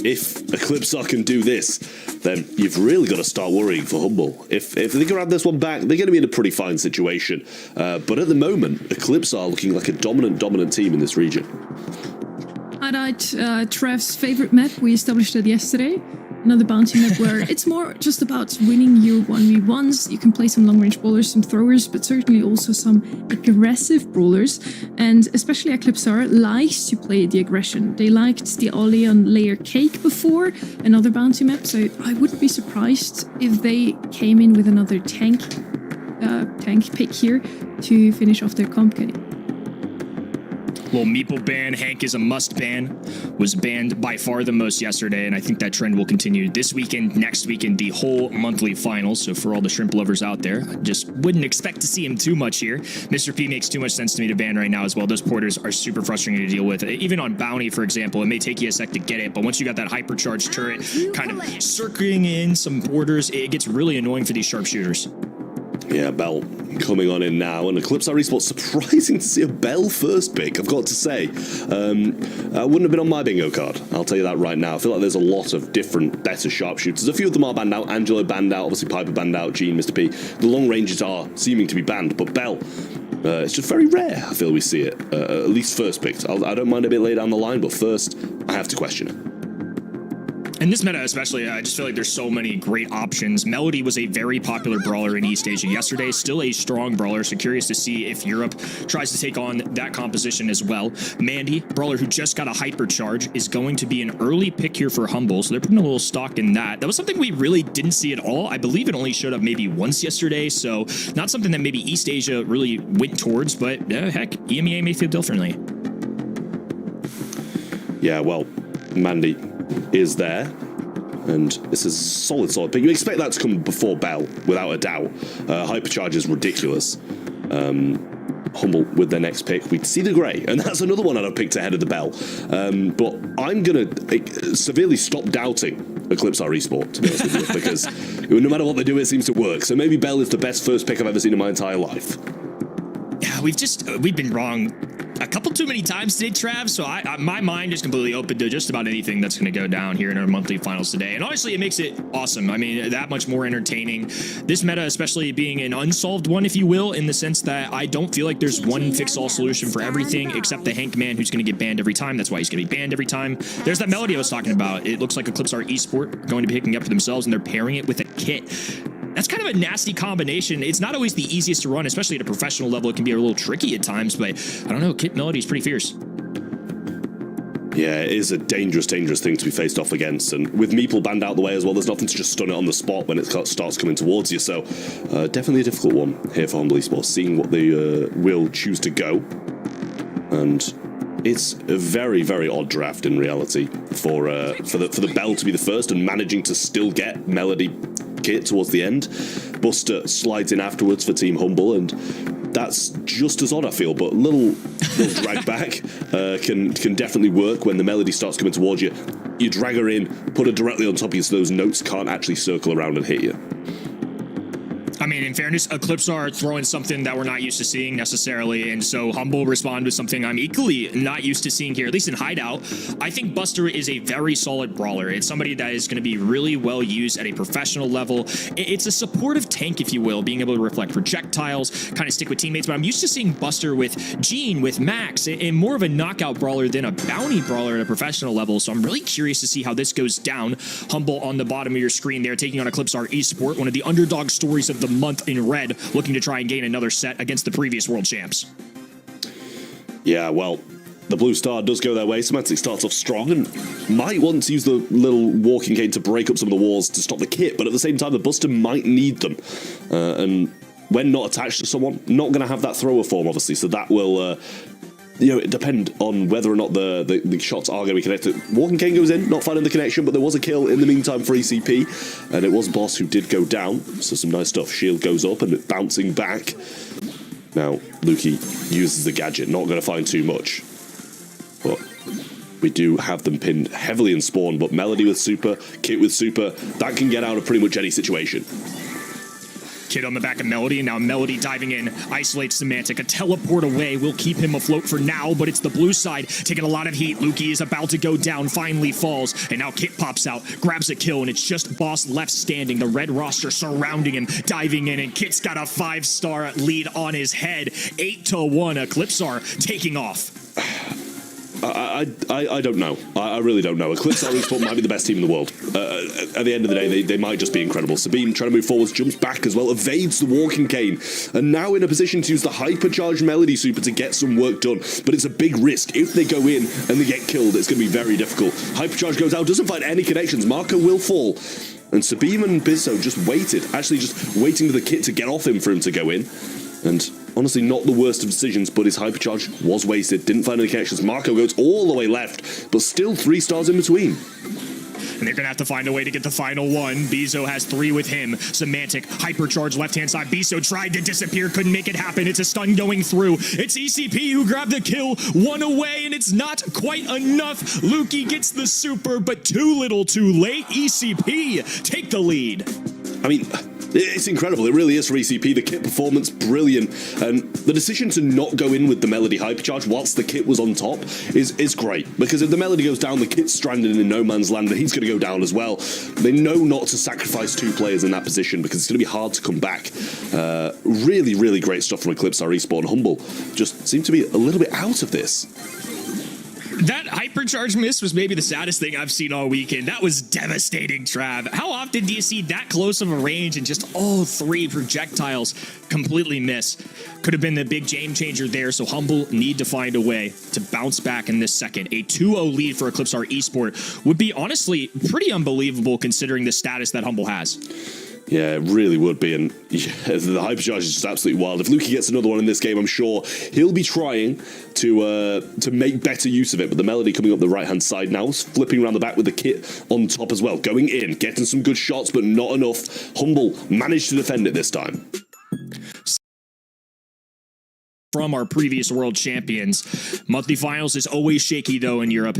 if Eclipsar can do this, then you've really got to start worrying for Humble. If they can grab this one back, they're going to be in a pretty fine situation. But at the moment, Eclipsar looking like a dominant team in this region. Hideout, Trev's favorite map. We established it yesterday. Another bounty map where it's more just about winning your 1v1s. You can play some long-range brawlers, some throwers, but certainly also some aggressive brawlers. And especially Eclipsar likes to play the aggression. They liked the Ollie on Layer Cake before, another bounty map, so I wouldn't be surprised if they came in with another tank pick here to finish off their comp kitty. Well, Meeple ban, Hank is a must ban, was banned by far the most yesterday, and I think that trend will continue this weekend, next weekend, the whole monthly finals. So for all the shrimp lovers out there, I just wouldn't expect to see him too much here. Mr. P makes too much sense to me to ban right now as well. Those porters are super frustrating to deal with. Even on Bounty, for example, it may take you a sec to get it, but once you got that hypercharged turret kind of circling in some porters, it gets really annoying for these sharpshooters. Yeah, Bell coming on in now, and Eclipsar Esports, surprising to see a Bell first pick, I've got to say. Wouldn't have been on my bingo card, I'll tell you that right now. I feel like there's a lot of different, better sharpshooters. A few of them are banned out. Angelo banned out, obviously Piper banned out, Gene, Mr. P. The long ranges are seeming to be banned, but Bell, it's just very rare, I feel we see it. At least first picked. I don't mind a bit later down the line, but first, I have to question it. In this meta especially, I just feel like there's so many great options. Melody was a very popular brawler in East Asia yesterday, still a strong brawler, so curious to see if Europe tries to take on that composition as well. Mandy, brawler who just got a hypercharge, is going to be an early pick here for Humble, so they're putting a little stock in that. That was something we really didn't see at all. I believe it only showed up maybe once yesterday, so not something that maybe East Asia really went towards, but heck, EMEA may feel differently. Yeah, well, Mandy is there, and this is solid pick. You expect that to come before Bell, without a doubt. Hypercharge is ridiculous. Humble with their next pick, we'd see the Grey, and that's another one I'd have picked ahead of the Bell. But I'm gonna severely stop doubting Eclipsar Esport, to be honest with you, because no matter what they do, it seems to work. So maybe Bell is the best first pick I've ever seen in my entire life. Yeah, we've been wrong a couple too many times today, Trav, so my mind is completely open to just about anything that's going to go down here in our monthly finals today. And honestly, it makes it awesome. I mean, that much more entertaining. This meta, especially being an unsolved one, if you will, in the sense that I don't feel like there's one fix-all solution for everything except the Hank man who's going to get banned every time. That's why he's going to be banned every time. There's that Melody I was talking about. It looks like Eclipsar Esport going to be picking up for themselves, and they're pairing it with a kit. That's kind of a nasty combination. It's not always the easiest to run, especially at a professional level. It can be a little tricky at times, but I don't know. Kit Melody is pretty fierce. Yeah, it is a dangerous thing to be faced off against. And with Meeple banned out the way as well, there's nothing to just stun it on the spot when it starts coming towards you. So definitely a difficult one here for Humble Esports, seeing what they will choose to go. And it's a very, very odd draft in reality for the Bell to be the first and managing to still get Melody kit towards the end. Buster slides in afterwards for Team Humble, and that's just as odd, I feel, but a little drag back can definitely work when the Melody starts coming towards you. You drag her in, put her directly on top of you so those notes can't actually circle around and hit you. I mean, in fairness, Eclipsar throwing something that we're not used to seeing necessarily, and so Humble respond with something I'm equally not used to seeing here, at least in Hideout. I think Buster is a very solid brawler. It's somebody that is going to be really well used at a professional level. It's a supportive tank, if you will, being able to reflect projectiles, kind of stick with teammates, but I'm used to seeing Buster with Gene, with Max, and more of a knockout brawler than a bounty brawler at a professional level, so I'm really curious to see how this goes down. Humble on the bottom of your screen there, taking on Eclipsar Esport, one of the underdog stories of the month in red, looking to try and gain another set against the previous world champs. Yeah, well, the blue star does go their way. Semantic starts off strong and might want to use the little walking cane to break up some of the walls to stop the kit, but at the same time, the Buster might need them. And when not attached to someone, not going to have that thrower form, obviously, so that will... it depend on whether or not the shots are going to be connected. Walking cane goes in, not finding the connection, but there was a kill in the meantime for ECP, and it was Boss who did go down, so some nice stuff. Shield goes up and bouncing back. Now, Lukey uses the gadget, not going to find too much, but we do have them pinned heavily in spawn, but Melody with super, Kit with super, that can get out of pretty much any situation. Kid on the back of Melody, and now Melody diving in, isolates Semantic. A teleport away will keep him afloat for now, but it's the blue side taking a lot of heat. Lukey is about to go down, finally falls, and now Kit pops out, grabs a kill, and it's just Boss left standing. The red roster surrounding him, diving in, and Kit's got a 5-star lead on his head. 8-1, Eclipsar taking off. I don't know. I really don't know. Eclipse Esport might be the best team in the world. At the end of the day, they might just be incredible. Sabine trying to move forwards, jumps back as well, evades the walking cane, and now in a position to use the hypercharged Melody super to get some work done. But it's a big risk. If they go in and they get killed, it's going to be very difficult. Hypercharge goes out, doesn't find any connections. Marco will fall. And Sabine and Bizzo just waited, actually just waiting for the kit to get off him for him to go in. And honestly, not the worst of decisions, but his hypercharge was wasted. Didn't find any connections. Marco goes all the way left, but still 3 stars in between. And they're going to have to find a way to get the final one. Bizo has 3 with him. Semantic, hypercharge left-hand side. Bizo tried to disappear, couldn't make it happen. It's a stun going through. It's ECP who grabbed the kill, 1 away, and it's not quite enough. Lukey gets the super, but too little too late. ECP take the lead. I mean... it's incredible. It really is for ECP. The kit performance, brilliant. And the decision to not go in with the Melody hypercharge whilst the kit was on top is great. Because if the Melody goes down, the kit's stranded in no man's land, and he's going to go down as well. They know not to sacrifice 2 players in that position because it's going to be hard to come back. Really, really great stuff from Eclipse, our Esport. Humble just seem to be a little bit out of this. That hypercharge miss was maybe the saddest thing I've seen all weekend. That was devastating, Trav. How often do you see that close of a range and just all 3 projectiles completely miss? Could have been the big game changer there, so Humble need to find a way to bounce back in this second. A 2-0 lead for Eclipsar Esport would be honestly pretty unbelievable considering the status that Humble has. Yeah, it really would be, and yeah, the hypercharge is just absolutely wild. If Lukey gets another one in this game, I'm sure he'll be trying to make better use of it, but the Melody coming up the right-hand side now, flipping around the back with the kit on top as well, going in, getting some good shots, but not enough. Humble managed to defend it this time. From our previous world champions. Monthly finals is always shaky, though, in Europe.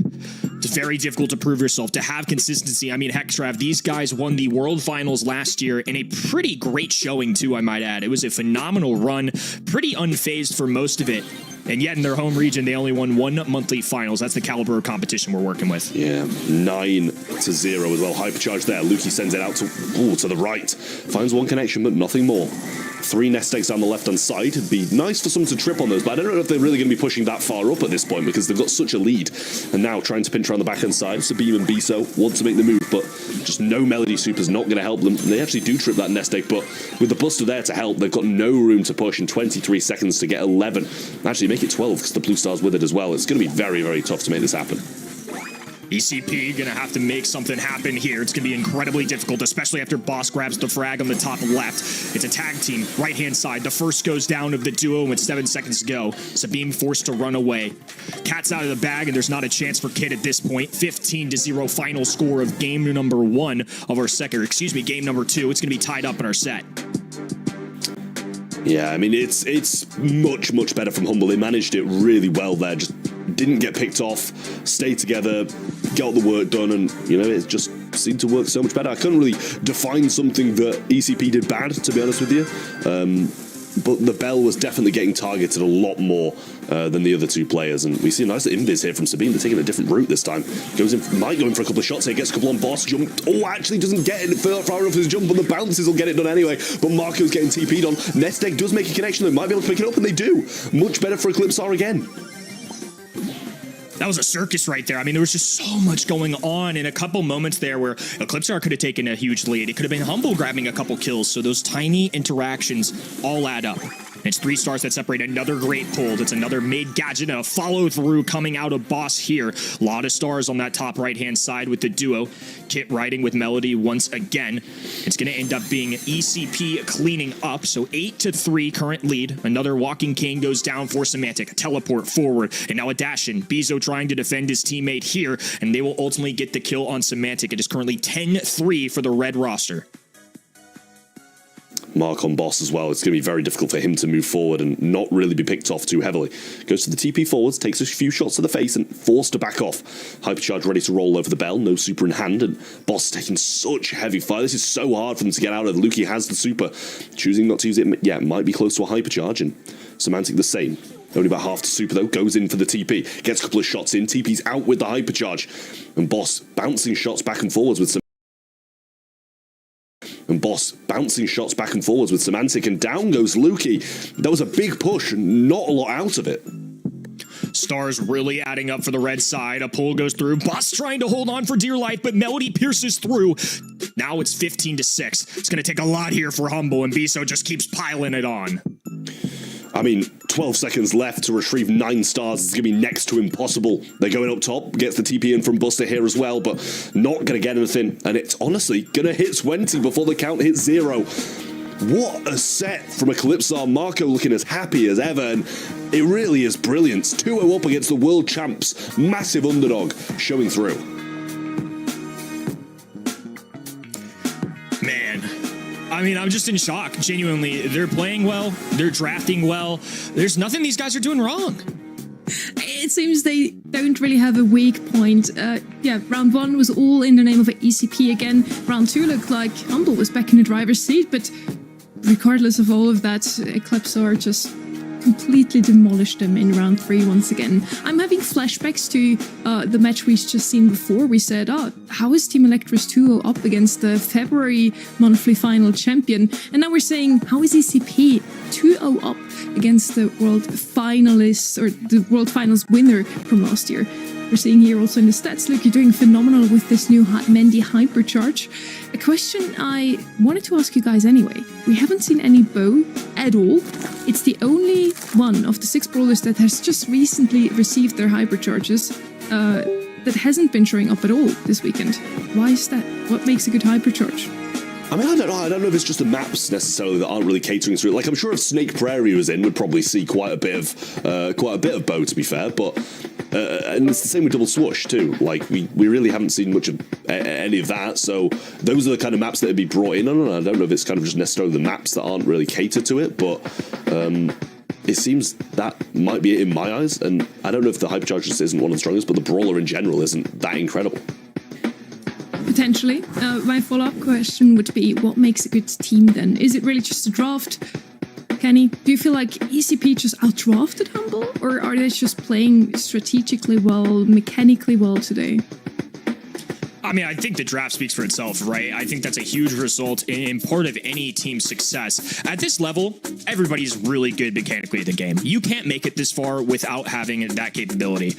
It's very difficult to prove yourself, to have consistency. I mean, heck, Trav, these guys won the world finals last year in a pretty great showing, too, I might add. It was a phenomenal run, pretty unfazed for most of it. And yet in their home region, they only won 1 monthly finals. That's the caliber of competition we're working with. Yeah, 9-0 as well. Hypercharge there. Lukey sends it out to the right. Finds 1 connection, but nothing more. 3 nest eggs down the left-hand side. It'd be nice for someone to trip on those, but I don't know if they're really going to be pushing that far up at this point because they've got such a lead. And now trying to pinch around the back-hand side. Sabine and Biso want to make the move, but just no Melody Super's not going to help them. They actually do trip that nest egg, but with the Buster there to help, they've got no room to push in 23 seconds to get 11. Actually, make it 12 because the blue star's with it as well. It's going to be very, very tough to make this happen. ECP gonna have to make something happen here. It's gonna be incredibly difficult, especially after Boss grabs the frag on the top left. It's a tag team, right-hand side. The first goes down of the duo with 7 seconds to go. Sabine forced to run away. Cat's out of the bag, and there's not a chance for Kid at this point. 15-0 final score of game number 1 of our second, game number 2. It's gonna be tied up in our set. Yeah, I mean, it's much, much better from Humble. They managed it really well there. Just didn't get picked off, stayed together, got the work done, and, you know, it just seemed to work so much better. I couldn't really define something that ECP did bad, to be honest with you. But the Bell was definitely getting targeted a lot more than the other 2 players, and we see a nice invis here from Sabine. They're taking a different route this time. Goes in, might go in for a couple of shots here, gets a couple on Boss, jumped. Oh, actually doesn't get it far enough his jump, but the bounces will get it done anyway. But Marco's getting TP'd on. Nest Egg does make a connection, they might be able to pick it up, and they do. Much better for Eclipsar again. That was a circus right there. I mean, there was just so much going on in a couple moments there where Eclipsar could have taken a huge lead. It could have been Humble grabbing a couple kills, so those tiny interactions all add up. It's 3 stars that separate another great pull. It's another mid gadget and a follow through coming out of Boss here. A lot of stars on that top right-hand side with the duo. Kit riding with Melody once again. It's going to end up being ECP cleaning up. So 8-3 current lead. Another Walking Cane goes down for Semantic. A teleport forward. And now a dash in. Bizo trying to defend his teammate here. And they will ultimately get the kill on Semantic. It is currently 10-3 for the red roster. Mark on Boss as well. It's going to be very difficult for him to move forward and not really be picked off too heavily. Goes to the TP forwards, takes a few shots to the face and forced to back off. Hypercharge ready to roll over the bell, no super in hand, and Boss taking such heavy fire. This is so hard for them to get out of. Luki has the super, choosing not to use it. Yeah, might be close to a Hypercharge, and Semantic the same. Only about half the super though, goes in for the TP, gets a couple of shots in, TP's out with the Hypercharge, and Boss bouncing shots back and forwards with some. And Boss bouncing shots back and forwards with Semantic, and down goes Luki. That was a big push, not a lot out of it. Stars really adding up for the red side. A pull goes through. Boss trying to hold on for dear life, but Melody pierces through. Now it's 15-6. It's going to take a lot here for Humble, and Bizo just keeps piling it on. I mean, 12 seconds left to retrieve 9 stars. It's going to be next to impossible. They're going up top. Gets the TP in from Buster here as well, but not going to get anything. And it's honestly going to hit 20 before the count hits 0. What a set from Eclipsar. Marco looking as happy as ever, and it really is brilliant. 2-0 up against the world champs. Massive underdog showing through. Man, I mean, I'm just in shock. Genuinely, they're playing well. They're drafting well. There's nothing these guys are doing wrong. It seems they don't really have a weak point. Yeah, round 1 was all in the name of an ECP again. Round 2 looked like Humble was back in the driver's seat, but regardless of all of that, Eclipsar just completely demolished them in round 3 once again. I'm having flashbacks to the match we just seen before. We said, oh, how is Team Electros 2-0 up against the February monthly final champion? And now we're saying, how is ECP 2-0 up against the world finalists, or the world finals winner from last year? We're seeing here also in the stats, look, you're doing phenomenal with this new Mendy Hypercharge. A question I wanted to ask you guys anyway. We haven't seen any Bow at all. It's the only one of the 6 brawlers that has just recently received their Hypercharges that hasn't been showing up at all this weekend. Why is that? What makes a good Hypercharge? I mean, I don't know. I don't know if it's just the maps necessarily that aren't really catering to it. Like, I'm sure if Snake Prairie was in, we'd probably see quite a bit of Bow, to be fair. But and it's the same with Double Swoosh too. Like, we really haven't seen much of any of that. So those are the kind of maps that would be brought in. I don't know if it's kind of just necessarily the maps that aren't really catered to it, but it seems that might be it in my eyes. And I don't know if the Hypercharge just isn't one of the strongest, but the Brawler in general isn't that incredible. Potentially. My follow-up question would be, what makes a good team then? Is it really just a draft? Kenny, do you feel like ECP just outdrafted Humble? Or are they just playing strategically well, mechanically well today? I mean, I think the draft speaks for itself, right? I think that's a huge result in part of any team's success. At this level, everybody's really good mechanically at the game. You can't make it this far without having that capability.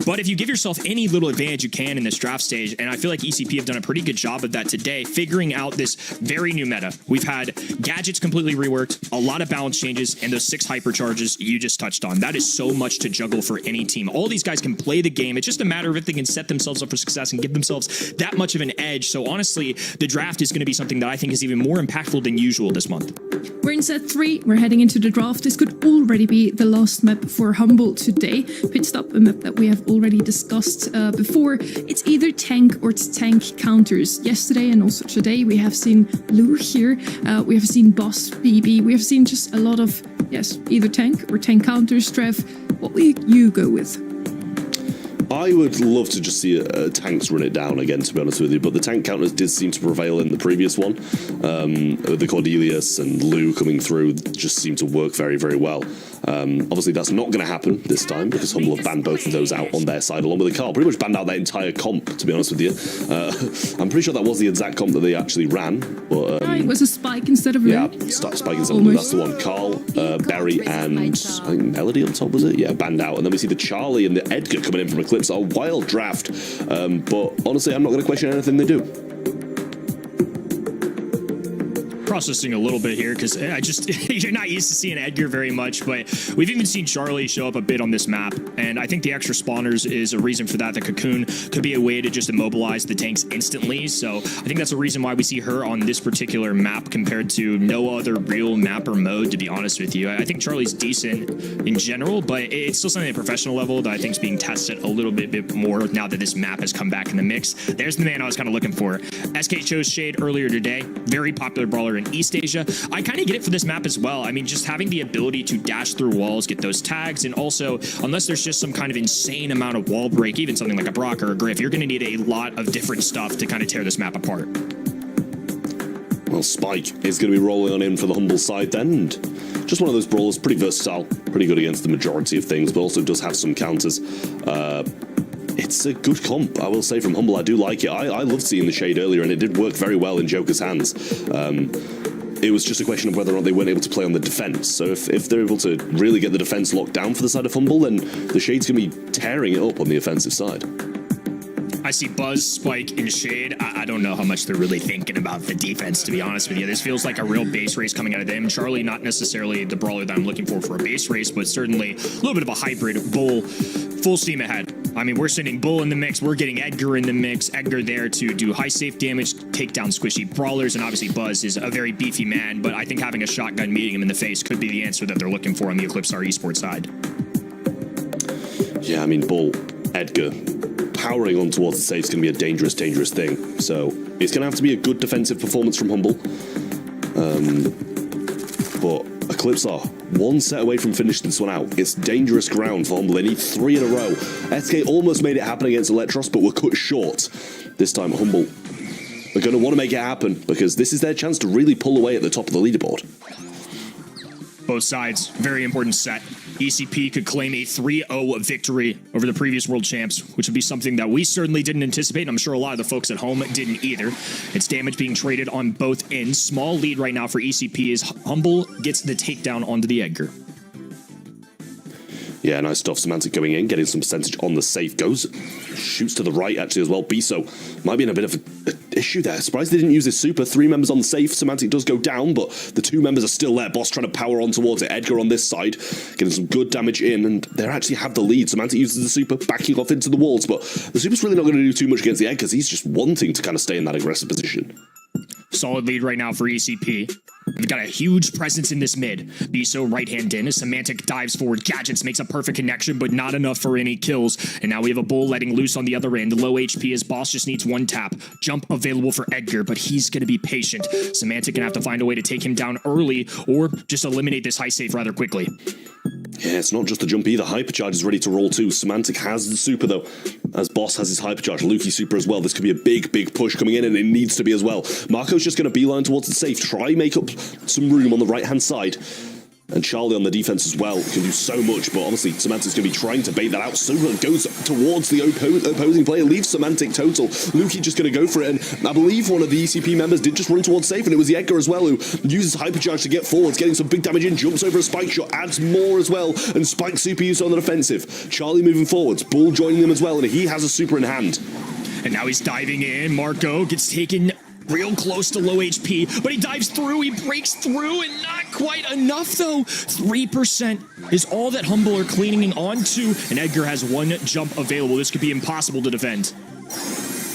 But if you give yourself any little advantage you can in this draft stage, and I feel like ECP have done a pretty good job of that today, figuring out this very new meta. We've had gadgets completely reworked, a lot of balance changes, and those 6 hypercharges you just touched on. That is so much to juggle for any team. All these guys can play the game. It's just a matter of if they can set themselves up for success and give themselves that much of an edge. So honestly, the draft is going to be something that I think is even more impactful than usual this month. We're in set 3. We're heading into the draft. This could already be the last map for Humble today. Pit Stop, a map that we have already discussed before. It's either tank or it's tank counters. Yesterday and also today we have seen Lou here. We have seen Boss, BB. We have seen just a lot of, yes, either tank or tank counters. Trev, what will you go with? I would love to just see tanks run it down again, to be honest with you, but the tank counters did seem to prevail in the previous one. The Cordelius and Lou coming through just seemed to work very, very well. Obviously, that's not going to happen this time because Humble have banned both of those out on their side, along with the car. Pretty much banned out their entire comp, to be honest with you. I'm pretty sure that was the exact comp that they actually ran. But, it was a Spike instead of Lou. Yeah, Spike instead of Lou, that's the one. Carl, Berry, and I think Melody on top, was it? Yeah, banned out. And then we see the Charlie and the Edgar coming in from Eclipse. A wild draft, but honestly, I'm not going to question anything they do. processing a little bit here because you're not used to seeing Edgar very much, but we've even seen Charlie show up a bit on this map, and I think the extra spawners is a reason for that. The cocoon could be a way to just immobilize the tanks instantly, so I think that's a reason why we see her on this particular map compared to no other real map or mode, to be honest with you. I think Charlie's decent in general, but it's still something at professional level that I think is being tested a little bit more now that this map has come back in the mix. There's the man I was kind of looking for. SK chose Shade earlier today. Very popular brawler in East Asia. I kind of get it for this map as well. I mean, just having the ability to dash through walls, get those tags, and also, unless there's just some kind of insane amount of wall break, even something like a Brock or a Griff, you're going to need a lot of different stuff to kind of tear this map apart. Well, Spike is going to be rolling on in for the Humble side then, and just one of those brawlers, pretty versatile, pretty good against the majority of things, but also does have some counters. It's a good comp, I will say, from Humble. I do like it. I loved seeing the Shade earlier, and it did work very well in Joker's hands. It was just a question of whether or not they weren't able to play on the defense. So if they're able to really get the defense locked down for the side of Humble, then the Shade's going to be tearing it up on the offensive side. I see Buzz, Spike, and Shade. I don't know how much they're really thinking about the defense, to be honest with you. This feels like a real base race coming out of them. Charlie, not necessarily the brawler that I'm looking for a base race, but certainly a little bit of a hybrid. Bull, full steam ahead. I mean, we're sending Bull in the mix. We're getting Edgar in the mix. Edgar there to do high safe damage, take down squishy brawlers, and obviously Buzz is a very beefy man, but I think having a shotgun meeting him in the face could be the answer that they're looking for on the Eclipstar esports side. Yeah, I mean, Bull, Edgar, powering on towards the safe is going to be a dangerous, dangerous thing. So it's going to have to be a good defensive performance from Humble. But Eclipsar, one set away from finishing this one out. It's dangerous ground for Humble. They need 3 in a row. SK almost made it happen against Electros, but were cut short. This time, Humble are going to want to make it happen because this is their chance to really pull away at the top of the leaderboard. Both sides, very important set. ECP could claim a 3-0 victory over the previous world champs, which would be something that we certainly didn't anticipate, and I'm sure a lot of the folks at home didn't either. It's damage being traded on both ends. Small lead right now for ECP as Humble gets the takedown onto the Edgar. Yeah, nice stuff. Semantic going in, getting some percentage on the safe. Goes, shoots to the right actually as well. Biso might be in a bit of an issue there. Surprised they didn't use his super. 3 members on the safe. Semantic does go down, but the 2 members are still there. Boss trying to power on towards it. Edgar on this side, getting some good damage in, and they actually have the lead. Semantic uses the super, backing off into the walls, but the super's really not going to do too much against the Egg because he's just wanting to kind of stay in that aggressive position. Solid lead right now for ECP. We've got a huge presence in this mid. Biso right-hand in as Semantic dives forward. Gadgets makes a perfect connection, but not enough for any kills. And now we have a Bull letting loose on the other end. Low HP as Boss just needs 1 tap. Jump available for Edgar, but he's going to be patient. Semantic going to have to find a way to take him down early or just eliminate this high save rather quickly. Yeah, it's not just the jump either. Hypercharge is ready to roll too. Semantic has the super though, as Boss has his Hypercharge. Lukey super as well. This could be a big, big push coming in, and it needs to be as well. Marco's just going to beeline towards the safe. Try make up some room on the right-hand side. And Charlie on the defense as well can do so much, but obviously Semantic's going to be trying to bait that out. Super goes towards the opposing player, leaves Semantic total. Lukey just going to go for it, and I believe one of the ECP members did just run towards safe, and it was the Edgar as well who uses Hypercharge to get forwards, getting some big damage in, jumps over a Spike shot, adds more as well, and Spike super use on the defensive. Charlie moving forwards, Bull joining them as well, and he has a super in hand. And now he's diving in. Marco gets taken real close to low HP, but he dives through, he breaks through, and not quite enough though. 3% is all that Humble are cleaning onto, and Edgar has 1 jump available. This could be impossible to defend.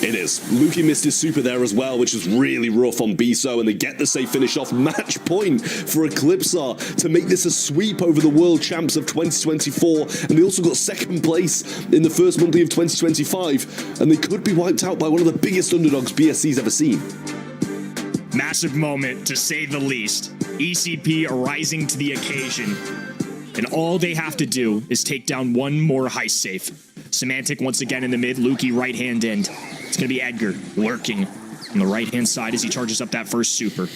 It is. Lukey missed his super there as well, which is really rough on Biso, and they get the safe finish off. Match point for Eclipsar to make this a sweep over the world champs of 2024, and they also got 2nd place in the first monthly of 2025, and they could be wiped out by one of the biggest underdogs BSC's ever seen. Massive moment, to say the least. ECP rising to the occasion, and all they have to do is take down 1 more high safe. Semantic once again in the mid, Lukey right-hand end. It's going to be Edgar lurking on the right-hand side as he charges up that first super. It's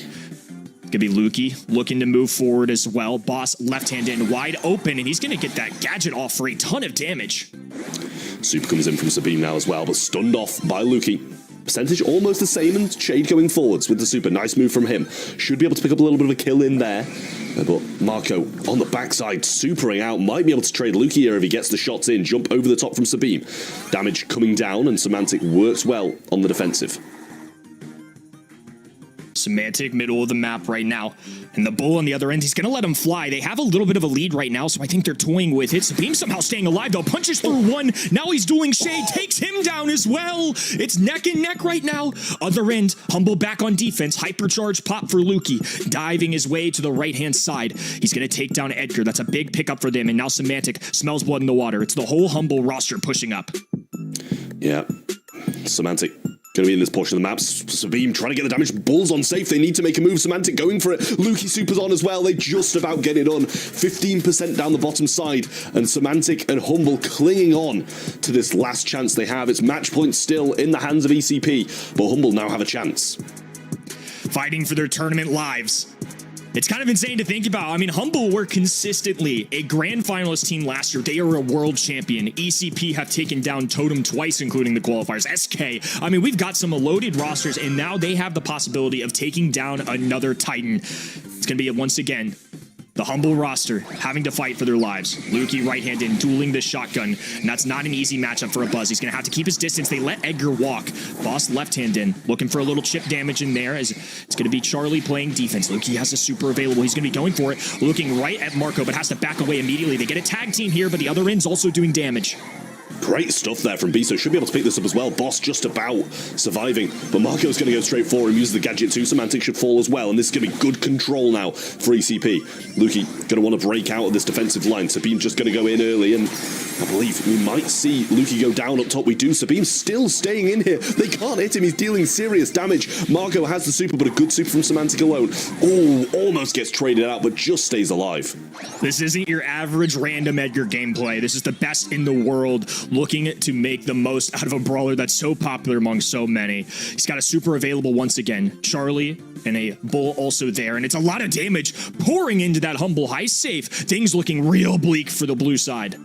going to be Lukey looking to move forward as well. Boss left-hand end wide open, and he's going to get that gadget off for a ton of damage. Super comes in from Sabine now as well, but stunned off by Lukey. Percentage almost the same, and Shade going forwards with the super. Nice move from him. Should be able to pick up a little bit of a kill in there. But Marco on the backside, supering out. Might be able to trade Lukey here if he gets the shots in. Jump over the top from Sabine. Damage coming down, and Semantic works well on the defensive. Semantic, middle of the map right now. And the bull on the other end, he's going to let him fly. They have a little bit of a lead right now, so I think they're toying with it. Sabine somehow staying alive, though. Punches through one. Now he's dueling Shade. Takes him down as well. It's neck and neck right now. Other end, Humble back on defense. Hypercharge pop for Lukey. Diving his way to the right-hand side. He's going to take down Edgar. That's a big pickup for them. And now Semantic smells blood in the water. It's the whole Humble roster pushing up. Yeah. Semantic going to be in this portion of the map. Sabine trying to get the damage. Bulls on safe. They need to make a move. Semantic going for it. Lukey Super's on as well. They just about get it on. 15% down the bottom side. And Semantic and Humble clinging on to this last chance they have. It's match point still in the hands of ECP. But Humble now have a chance. Fighting for their tournament lives. It's kind of insane to think about. I mean, Humble were consistently a grand finalist team last year. They are a world champion. ECP have taken down Totem twice, including the qualifiers. SK, I mean, we've got some loaded rosters, and now they have the possibility of taking down another Titan. It's going to be, once again, the Humble roster having to fight for their lives. Lukey right-handed dueling the shotgun, and that's not an easy matchup for a Buzz. He's going to have to keep his distance. They let Edgar walk. Boss left-hand in, looking for a little chip damage in there, as it's going to be Charlie playing defense. Lukey has a super available. He's going to be going for it, looking right at Marco, but has to back away immediately. They get a tag team here, but the other end's also doing damage. Great stuff there from Biso. Should be able to pick this up as well. Boss just about surviving, but Marco's going to go straight for him. Uses the gadget too. Semantic should fall as well, and this is going to be good control now for ECP. Lukey going to want to break out of this defensive line. Sabine just going to go in early, and I believe we might see Lukey go down up top. We do. Sabine still staying in here. They can't hit him. He's dealing serious damage. Marco has the super, but a good super from Semantic alone. Oh, almost gets traded out, but just stays alive. This isn't your average random Edgar gameplay. This is the best in the world, looking to make the most out of a brawler that's so popular among so many. He's got a super available once again. Charlie and a bull also there, and it's a lot of damage pouring into that Humble high safe. Things looking real bleak for the blue side.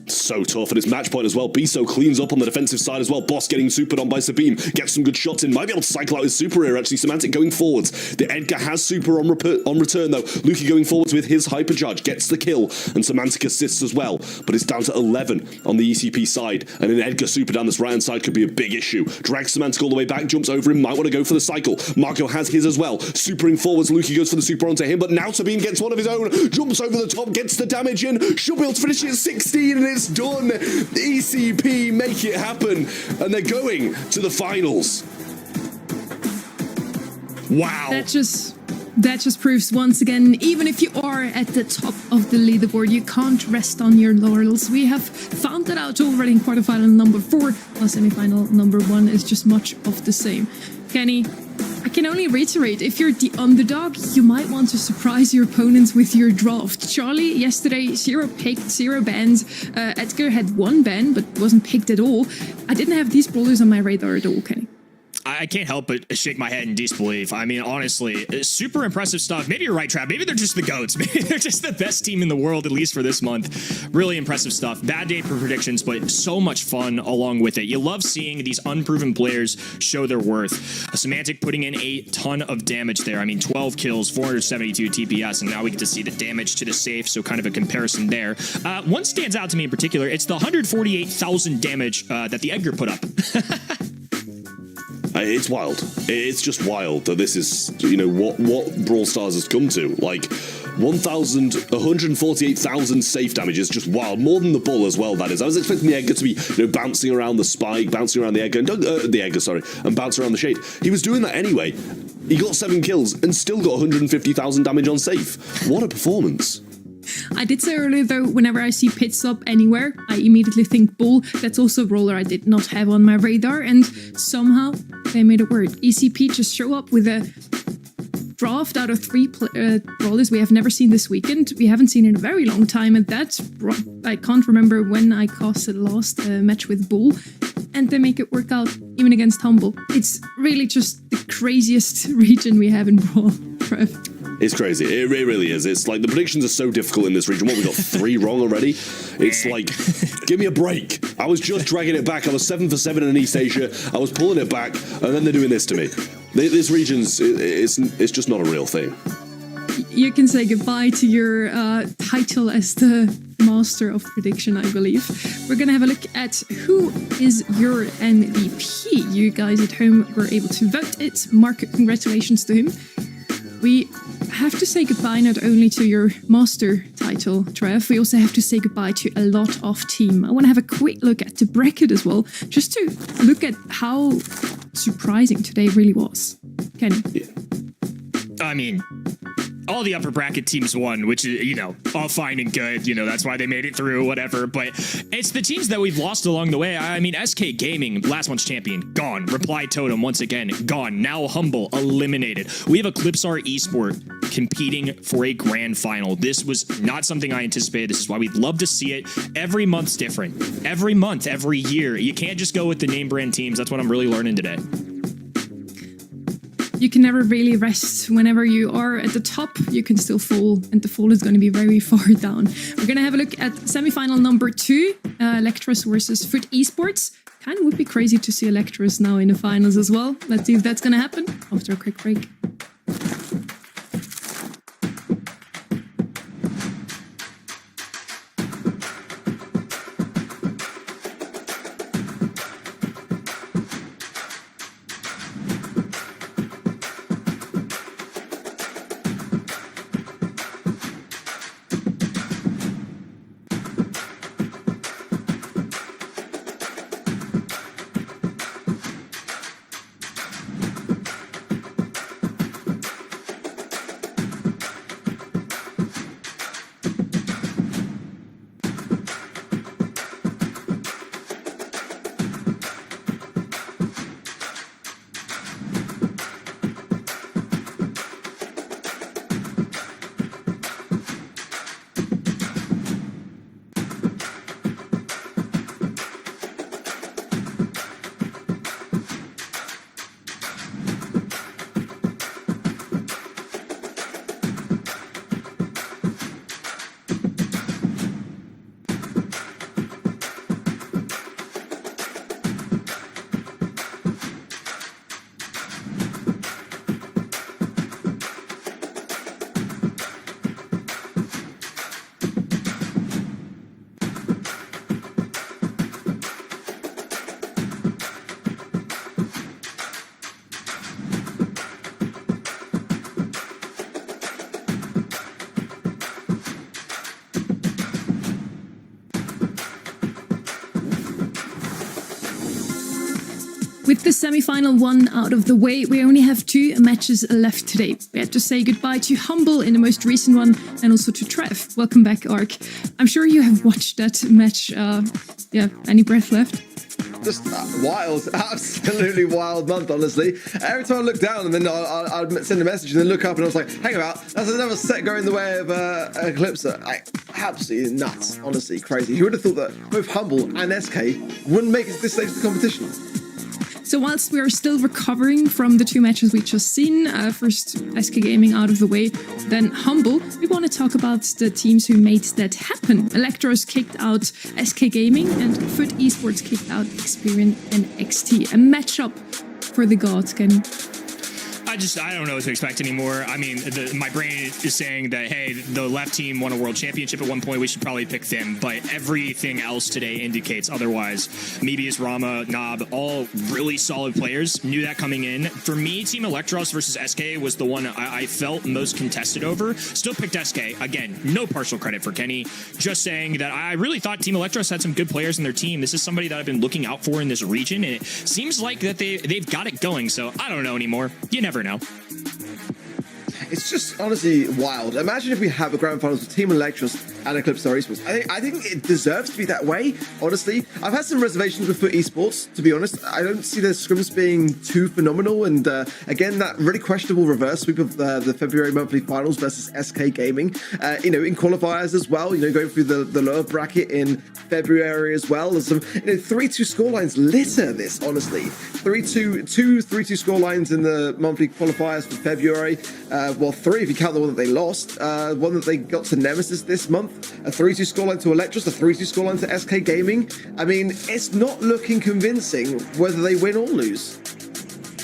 So tough, and it's match point as well. Biso cleans up on the defensive side as well. Boss getting supered on by Sabine. Gets some good shots in. Might be able to cycle out his super here, actually. Semantic going forwards. The Edgar has super on return, though. Lukey going forwards with his hypercharge. Gets the kill, and Semantic assists as well. But it's down to 11 on the ECP side, and an Edgar super down this right-hand side could be a big issue. Drags Semantic all the way back, jumps over him. Might want to go for the cycle. Marco has his as well. Supering forwards. Lukey goes for the super onto him, but now Sabine gets one of his own. Jumps over the top, gets the damage in. Should be able to finish it at 16, and it's done. ECP make it happen, and they're going to the finals. Wow. That just proves once again, even if you are at the top of the leaderboard, you can't rest on your laurels. We have found that out already in quarterfinal number 4. Our semifinal number 1 is just much of the same. Kenny, I can only reiterate, if you're the underdog, you might want to surprise your opponents with your draft. Charlie, yesterday, 0 picked, 0 bans. Edgar had 1 ban, but wasn't picked at all. I didn't have these brawlers on my radar at all, Kenny. I can't help but shake my head in disbelief. I mean, honestly, super impressive stuff. Maybe you're right, Trav. Maybe they're just the GOATs. Maybe they're just the best team in the world, at least for this month. Really impressive stuff. Bad day for predictions, but so much fun along with it. You love seeing these unproven players show their worth. Semantic putting in a ton of damage there. I mean, 12 kills, 472 TPS, and now we get to see the damage to the safe, so kind of a comparison there. One stands out to me in particular. It's the 148,000 damage that the Edgar put up. It's wild. It's just wild that this is, you know, what Brawl Stars has come to. Like, 148,000 safe damage is just wild. More than the bull as well, that is. I was expecting the Edgar to be, you know, bouncing around the spike, bouncing around the Edgar, and bouncing around the shade. He was doing that anyway. He got 7 kills and still got 150,000 damage on safe. What a performance. I did say earlier, though, whenever I see pit stop anywhere, I immediately think bull. That's also a roller I did not have on my radar, and somehow they made it work. ECP just show up with a draft out of 3 brawlers we have never seen this weekend. We haven't seen in a very long time, and that's... I can't remember when I casted the last match with bull, and they make it work out even against Humble. It's really just the craziest region we have in Brawl. It's crazy. It really is. It's like the predictions are so difficult in this region. What, we got 3 wrong already? It's like, give me a break. I was just dragging it back. I was 7 for 7 in East Asia. I was pulling it back, and then they're doing this to me. This region's, it's just not a real thing. you can say goodbye to your title as the master of prediction, I believe. We're going to have a look at who is your MVP. You guys at home were able to vote it. Mark, congratulations to him. We have to say goodbye not only to your master title, Trev, we also have to say goodbye to a lot of team. I want to have a quick look at the bracket as well, just to look at how surprising today really was. Kenny? I mean, all the upper bracket teams won, which is, all fine and good. That's why they made it through, whatever. But it's the teams that we've lost along the way. I mean, SK Gaming, last month's champion, gone. Reply Totem, once again, gone. Now Humble, eliminated. We have Eclipsar Esport competing for a grand final. This was not something I anticipated. This is why we'd love to see it. Every month's different. Every month, every year. You can't just go with the name brand teams. That's what I'm really learning today. You can never really rest. Whenever you are at the top, you can still fall, and the fall is going to be very far down. We're going to have a look at semi-final number 2, Electros versus Foot Esports. Kind of would be crazy to see Electros now in the finals as well. Let's see if that's going to happen after a quick break. With the semi-final 1 out of the way, we only have 2 matches left today. We have to say goodbye to Humble in the most recent one, and also to Trev. Welcome back, Ark. I'm sure you have watched that match. Any breath left? Just wild, absolutely wild month, honestly. Every time I look down and then I'd send a message and then look up and I was like, hang about, that's another set going the way of Eclipsar. Absolutely nuts, honestly, crazy. Who would have thought that both Humble and SK wouldn't make it to this stage of the competition? So whilst we are still recovering from the 2 matches we just seen, first SK Gaming out of the way, then Humble, we want to talk about the teams who made that happen. Electros kicked out SK Gaming and Foot Esports kicked out Experian and XT. A matchup for the gods, Kenny. I don't know what to expect anymore. I mean, my brain is saying that, hey, the left team won a world championship at one point. We should probably pick them. But everything else today indicates otherwise. Mebius, Rama, Nob, all really solid players. Knew that coming in. For me, Team Electros versus SK was the one I felt most contested over. Still picked SK. Again, no partial credit for Kenny. Just saying that I really thought Team Electros had some good players in their team. This is somebody that I've been looking out for in this region. And it seems like that they've got it going. So I don't know anymore. You never know. It's just honestly wild. Imagine if we have a grand finals with Team Electros and Eclipsar Esports. I think it deserves to be that way, honestly. I've had some reservations with Foot Esports, to be honest. I don't see their scrims being too phenomenal. And again, that really questionable reverse sweep of the February monthly finals versus SK Gaming. In qualifiers as well, going through the lower bracket in February as well. There's some 3-2 scorelines litter this, honestly. 3-2 scorelines in the monthly qualifiers for February. 3 if you count the one that they lost. One that they got to Nemesis this month. A 3-2 scoreline to Electros, a 3-2 scoreline to SK Gaming. I mean, it's not looking convincing whether they win or lose.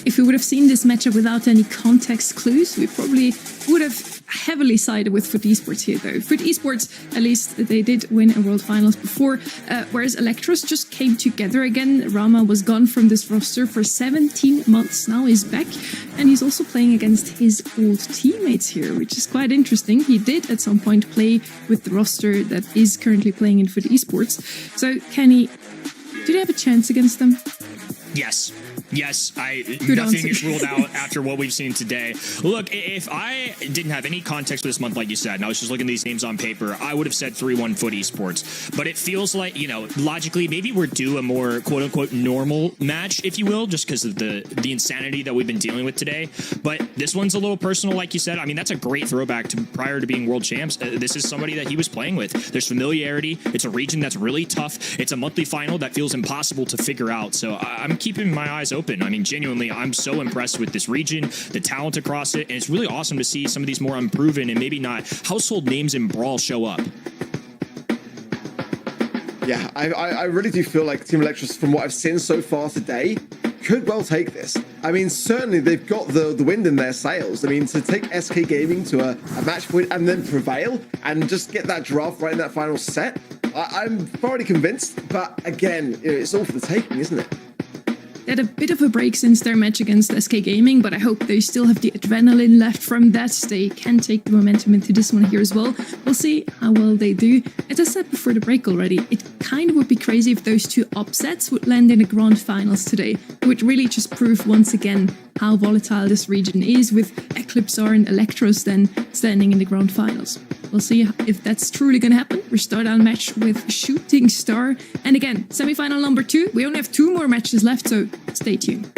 If we would have seen this matchup without any context clues, we probably would have heavily sided with Foot Esports here, though. Foot Esports, at least they did win a World Finals before, whereas Electros just came together again. Rama was gone from this roster for 17 months. Now he's back, and he's also playing against his old teammates here, which is quite interesting. He did at some point play with the roster that is currently playing in Foot Esports. So, Kenny, do they have a chance against them? Yes. Yes, Good nothing answer. is ruled out after what we've seen today. Look, if I didn't have any context for this month, like you said, and I was just looking at these names on paper, I would have said 3-1 Foot Esports. But it feels like, you know, logically, maybe we're due a more quote-unquote normal match, if you will, just because of the insanity that we've been dealing with today. But this one's a little personal, like you said. I mean, that's a great throwback to prior to being world champs. This is somebody that he was playing with. There's familiarity. It's a region that's really tough. It's a monthly final that feels impossible to figure out. So I'm keeping my eyes open. I mean, genuinely, I'm so impressed with this region, the talent across it, and it's really awesome to see some of these more unproven and maybe not household names in Brawl show up. Yeah, I really do feel like Team Electros, from what I've seen so far today, could well take this. I mean, certainly they've got the wind in their sails. I mean, to take SK Gaming to a match point and then prevail and just get that draft right in that final set, I'm thoroughly convinced. But again, it's all for the taking, isn't it? They had a bit of a break since their match against SK Gaming, but I hope they still have the adrenaline left from that. They can take the momentum into this one here as well. We'll see how well they do. As I said before the break already, it kind of would be crazy if those two upsets would land in the grand finals today. It would really just prove once again how volatile this region is, with Eclipsar and Electros then standing in the grand finals. We'll see if that's truly going to happen. We start our match with Shooting Star. And again, semi-final number 2. We only have 2 more matches left, so stay tuned.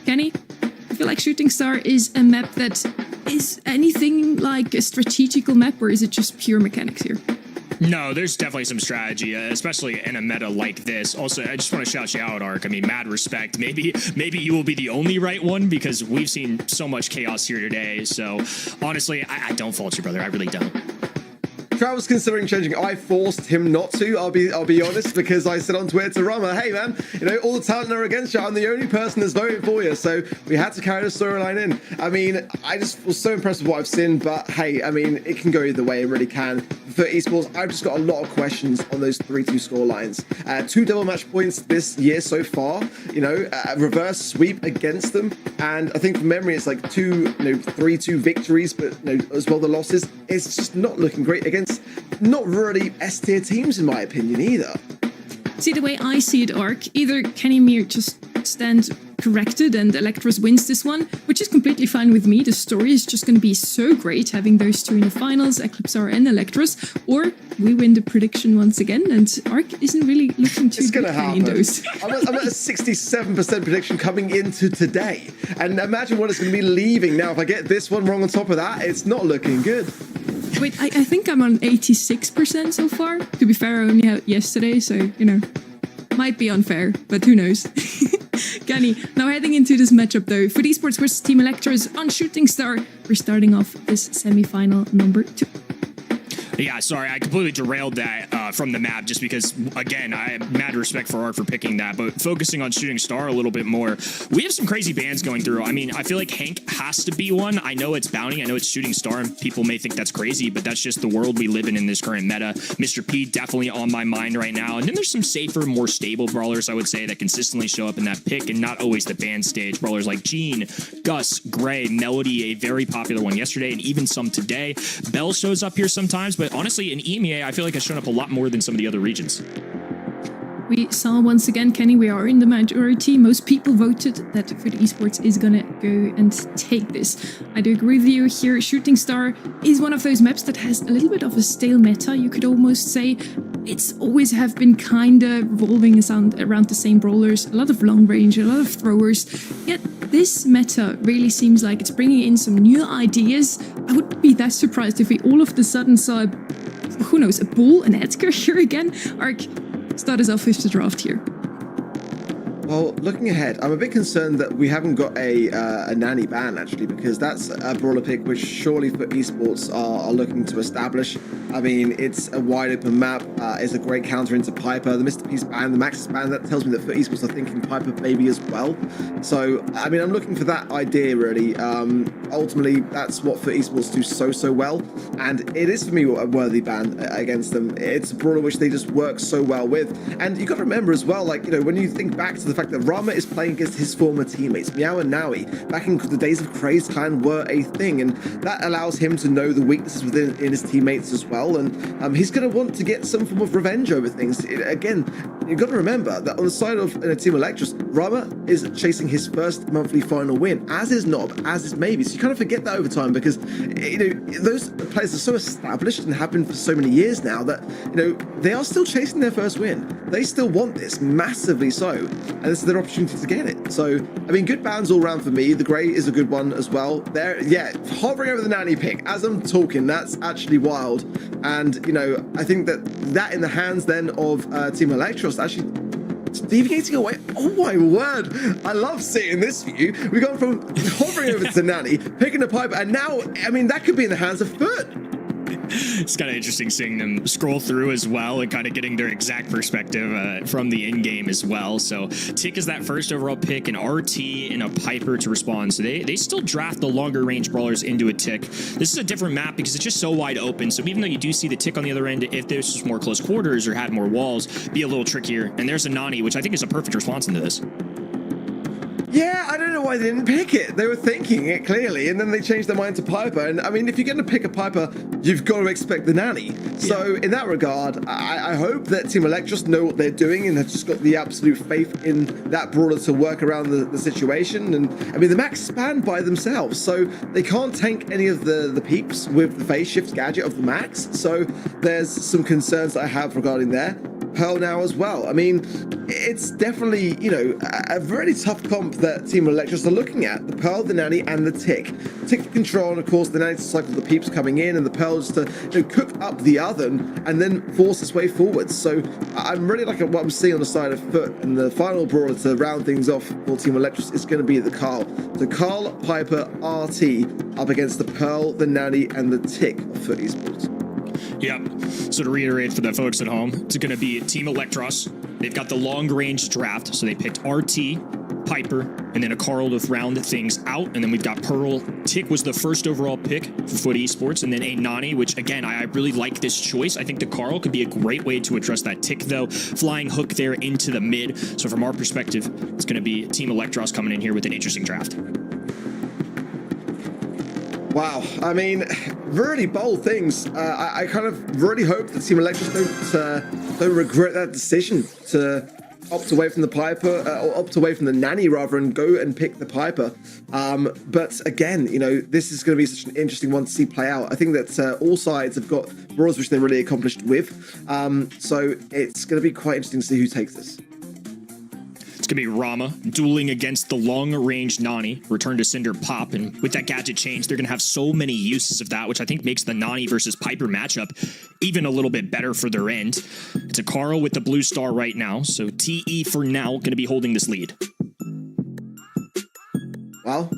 Kenny, I feel like Shooting Star is a map that is anything like a strategical map, or is it just pure mechanics here? No, there's definitely some strategy, especially in a meta like this. Also, I just want to shout you out, Ark. I mean, mad respect. Maybe you will be the only right one, because we've seen so much chaos here today. So, honestly, I don't fault you, brother. I really don't. Trav was considering changing. I forced him not to. I'll be honest, because I said on Twitter to Rama, "Hey man, you know all the talent are against you. I'm the only person that's voting for you." So we had to carry the storyline in. I mean, I just was so impressed with what I've seen. But hey, I mean, it can go either way. It really can. For esports, I've just got a lot of questions on those 3-2 score lines. 2 double match points this year so far. You know, reverse sweep against them, and I think from memory it's like 3-2 victories, but as well the losses. It's just not looking great against not really S-tier teams, in my opinion, either. See, the way I see it, Ark, either Kenny Mir just stands corrected and Electros wins this one, which is completely fine with me. The story is just going to be so great having those two in the finals, Eclipsar and Electros, or we win the prediction once again, and Ark isn't really looking too good in those. I'm at a 67% prediction coming into today, and imagine what it's going to be leaving now. If I get this one wrong on top of that, it's not looking good. Wait, I think I'm on 86% so far. To be fair, I only had yesterday, so, you know, might be unfair, but who knows. Kenny, now heading into this matchup though, for esports versus Team Electros on Shooting Star, we're starting off this semi-final number 2. Yeah, sorry, I completely derailed that from the map just because, again, I have mad respect for Art for picking that, but focusing on Shooting Star a little bit more, we have some crazy bands going through. I mean, I feel like Hank has to be one. I know it's Bounty, I know it's Shooting Star, and people may think that's crazy, but that's just the world we live in this current meta. Mr. P definitely on my mind right now, and then there's some safer, more stable brawlers, I would say, that consistently show up in that pick, and not always the band stage. Brawlers like Gene, Gus, Gray, Melody, a very popular one yesterday, and even some today. Bell shows up here sometimes, but honestly, in EMEA, I feel like it's shown up a lot more than some of the other regions. We saw once again, Kenny, we are in the majority. Most people voted that Foot Esports is gonna go and take this. I do agree with you here. Shooting Star is one of those maps that has a little bit of a stale meta, you could almost say. It's always have been kinda revolving around the same brawlers, a lot of long range, a lot of throwers. Yet this meta really seems like it's bringing in some new ideas. I wouldn't be that surprised if we all of a sudden saw, who knows, a Bull and Edgar here again. Ark, start us off with the draft here. Well, looking ahead, I'm a bit concerned that we haven't got a nanny ban, actually, because that's a brawler pick which surely for esports are looking to establish. I mean, it's a wide open map, it's a great counter into Piper. The Mr. Peace ban, the Maxis ban, that tells me that for esports are thinking Piper maybe as well. So, I mean, I'm looking for that idea, really. Ultimately, that's what for esports do so well, and it is for me a worthy ban against them. It's a brawler which they just work so well with. And you got to remember as well, like, you know, when you think back to the fact that Rama is playing against his former teammates, Meow and Naui, back in the days of Craze Clan were a thing, and that allows him to know the weaknesses within his teammates as well, and he's going to want to get some form of revenge over things. Again, you've got to remember that on the side of Team Electros, Rama is chasing his first monthly final win, as is Nob, as is Maybe. So you kind of forget that over time because, you know, those players are so established and have been for so many years now that, you know, they are still chasing their first win. They still want this, massively so, and this is their opportunity to get it. So, I mean, good bans all around for me. The Grey is a good one as well. There, yeah, hovering over the nanny pick as I'm talking, that's actually wild. And, you know, I think that in the hands then of Team Electros actually deviating away. Oh my word, I love seeing this view. We've gone from hovering over to nanny, picking a pipe, and now, I mean, that could be in the hands of Foot. It's kind of interesting seeing them scroll through as well and kind of getting their exact perspective from the in-game as well. So Tick is that first overall pick, an RT and a Piper to respond. So they still draft the longer range brawlers into a Tick. This is a different map because it's just so wide open. So even though you do see the Tick on the other end, if this was more close quarters or had more walls, be a little trickier. And there's a Nani, which I think is a perfect response into this. Yeah, I don't know why they didn't pick it. They were thinking it clearly, and then they changed their mind to Piper. And I mean, if you're going to pick a Piper, you've got to expect the nanny. So in that regard, I hope that Team Electros know what they're doing and have just got the absolute faith in that brawler to work around the situation. And I mean, the Max span by themselves, so they can't tank any of the peeps with the phase shift gadget of the Max. So there's some concerns that I have regarding there. Pearl now as well. I mean, it's definitely, you know, a very tough comp that Team Electros are looking at. The Pearl, the Nanny, and the Tick. Tick to control, and of course the Nanny to cycle the peeps coming in, and the Pearl just to, you know, cook up the oven and then force its way forwards. So I'm really liking what I'm seeing on the side of Foot, and the final brawler to round things off for Team Electros is going to be the Carl. The Carl, Piper, RT up against the Pearl, the Nanny, and the Tick of Foot Esports. Yep. So to reiterate for the folks at home, it's going to be Team Electros. They've got the long range draft, so they picked RT, Piper, and then a Carl to round things out. And then we've got Pearl. Tick was the first overall pick for Foot Esports, and then a Nani, which again, I really like this choice. I think the Carl could be a great way to address that Tick, though. Flying hook there into the mid. So from our perspective, it's going to be Team Electros coming in here with an interesting draft. Wow, I mean, really bold things. I kind of really hope that Team Electros don't regret that decision to opt away from the Piper, or opt away from the Nanny rather, and go and pick the Piper. But again, you know, this is going to be such an interesting one to see play out. I think that all sides have got brawls which they're really accomplished with. So it's going to be quite interesting to see who takes this. It's going to be Rama dueling against the long-range Nani, return to Cinder Pop, and with that gadget change, they're going to have so many uses of that, which I think makes the Nani versus Piper matchup even a little bit better for their end. It's a Carl with the blue star right now, so TE for now going to be holding this lead. Well,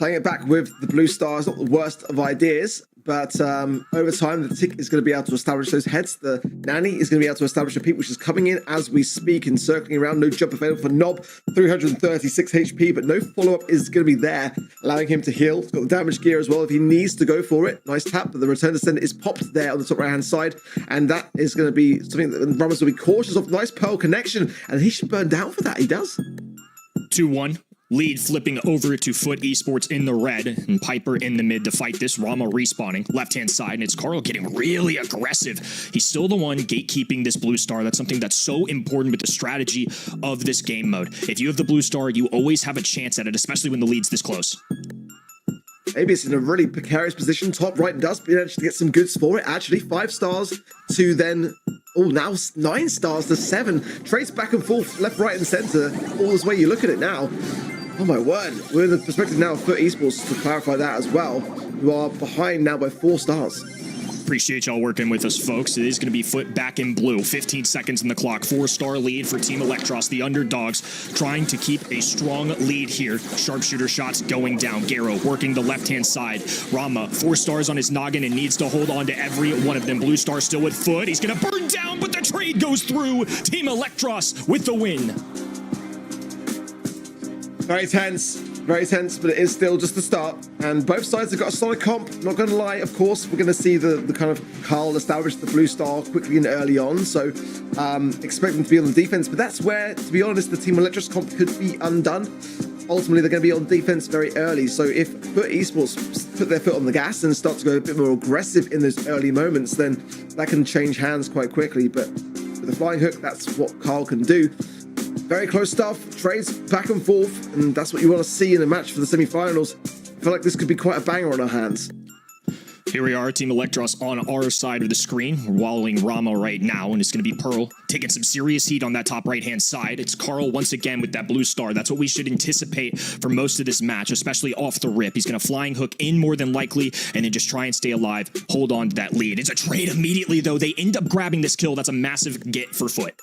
playing it back with the blue star is not the worst of ideas, but over time, the Tick is going to be able to establish those heads. The Nanny is going to be able to establish a peep, which is coming in as we speak and circling around. No jump available for Nob, 336 HP, but no follow-up is going to be there, allowing him to heal. He's got the damage gear as well if he needs to go for it. Nice tap, but the return to sender is popped there on the top right-hand side, and that is going to be something that Ramos will be cautious of. Nice Pearl connection, and he should burn down for that. He does. 2-1. Lead flipping over to Foot Esports in the red, and Piper in the mid to fight this. Rama respawning left-hand side, and it's Carl getting really aggressive. He's still the one gatekeeping this blue star. That's something that's so important with the strategy of this game mode. If you have the blue star, you always have a chance at it, especially when the lead's this close. Maybe it's in a really precarious position. Top right does manage to get some goods for it. Actually, 5 stars to then, now 9 stars to 7. Trace back and forth, left, right, and center. All this way you look at it now. Oh my word, we're in the perspective now of Foot Esports to clarify that as well, who are behind now by 4 stars. Appreciate y'all working with us, folks. It is going to be Foot back in blue. 15 seconds in the clock. 4-star lead for Team Electros. The underdogs trying to keep a strong lead here. Sharpshooter shots going down. Garo working the left-hand side. Rama, 4 stars on his noggin and needs to hold on to every one of them. Blue Star still with Foot. He's going to burn down, but the trade goes through. Team Electros with the win. Very tense, but it is still just the start. And both sides have got a solid comp. Not going to lie, of course, we're going to see the kind of Carl establish the Blue Star quickly and early on. So expect them to be on the defense. But that's where, to be honest, the Team Electros comp could be undone. Ultimately, they're going to be on defense very early. So if Foot Esports put their foot on the gas and start to go a bit more aggressive in those early moments, then that can change hands quite quickly. But with the flying hook, that's what Carl can do. Very close stuff, trades back and forth, and that's what you want to see in a match for the semi-finals. I feel like this could be quite a banger on our hands. Here we are, Team Electros on our side of the screen. We're wallowing Rama right now, and it's going to be Pearl taking some serious heat on that top right-hand side. It's Carl once again with that Blue Star. That's what we should anticipate for most of this match, especially off the rip. He's going to flying hook in more than likely, and then just try and stay alive, hold on to that lead. It's a trade immediately, though. They end up grabbing this kill. That's a massive get for Foot.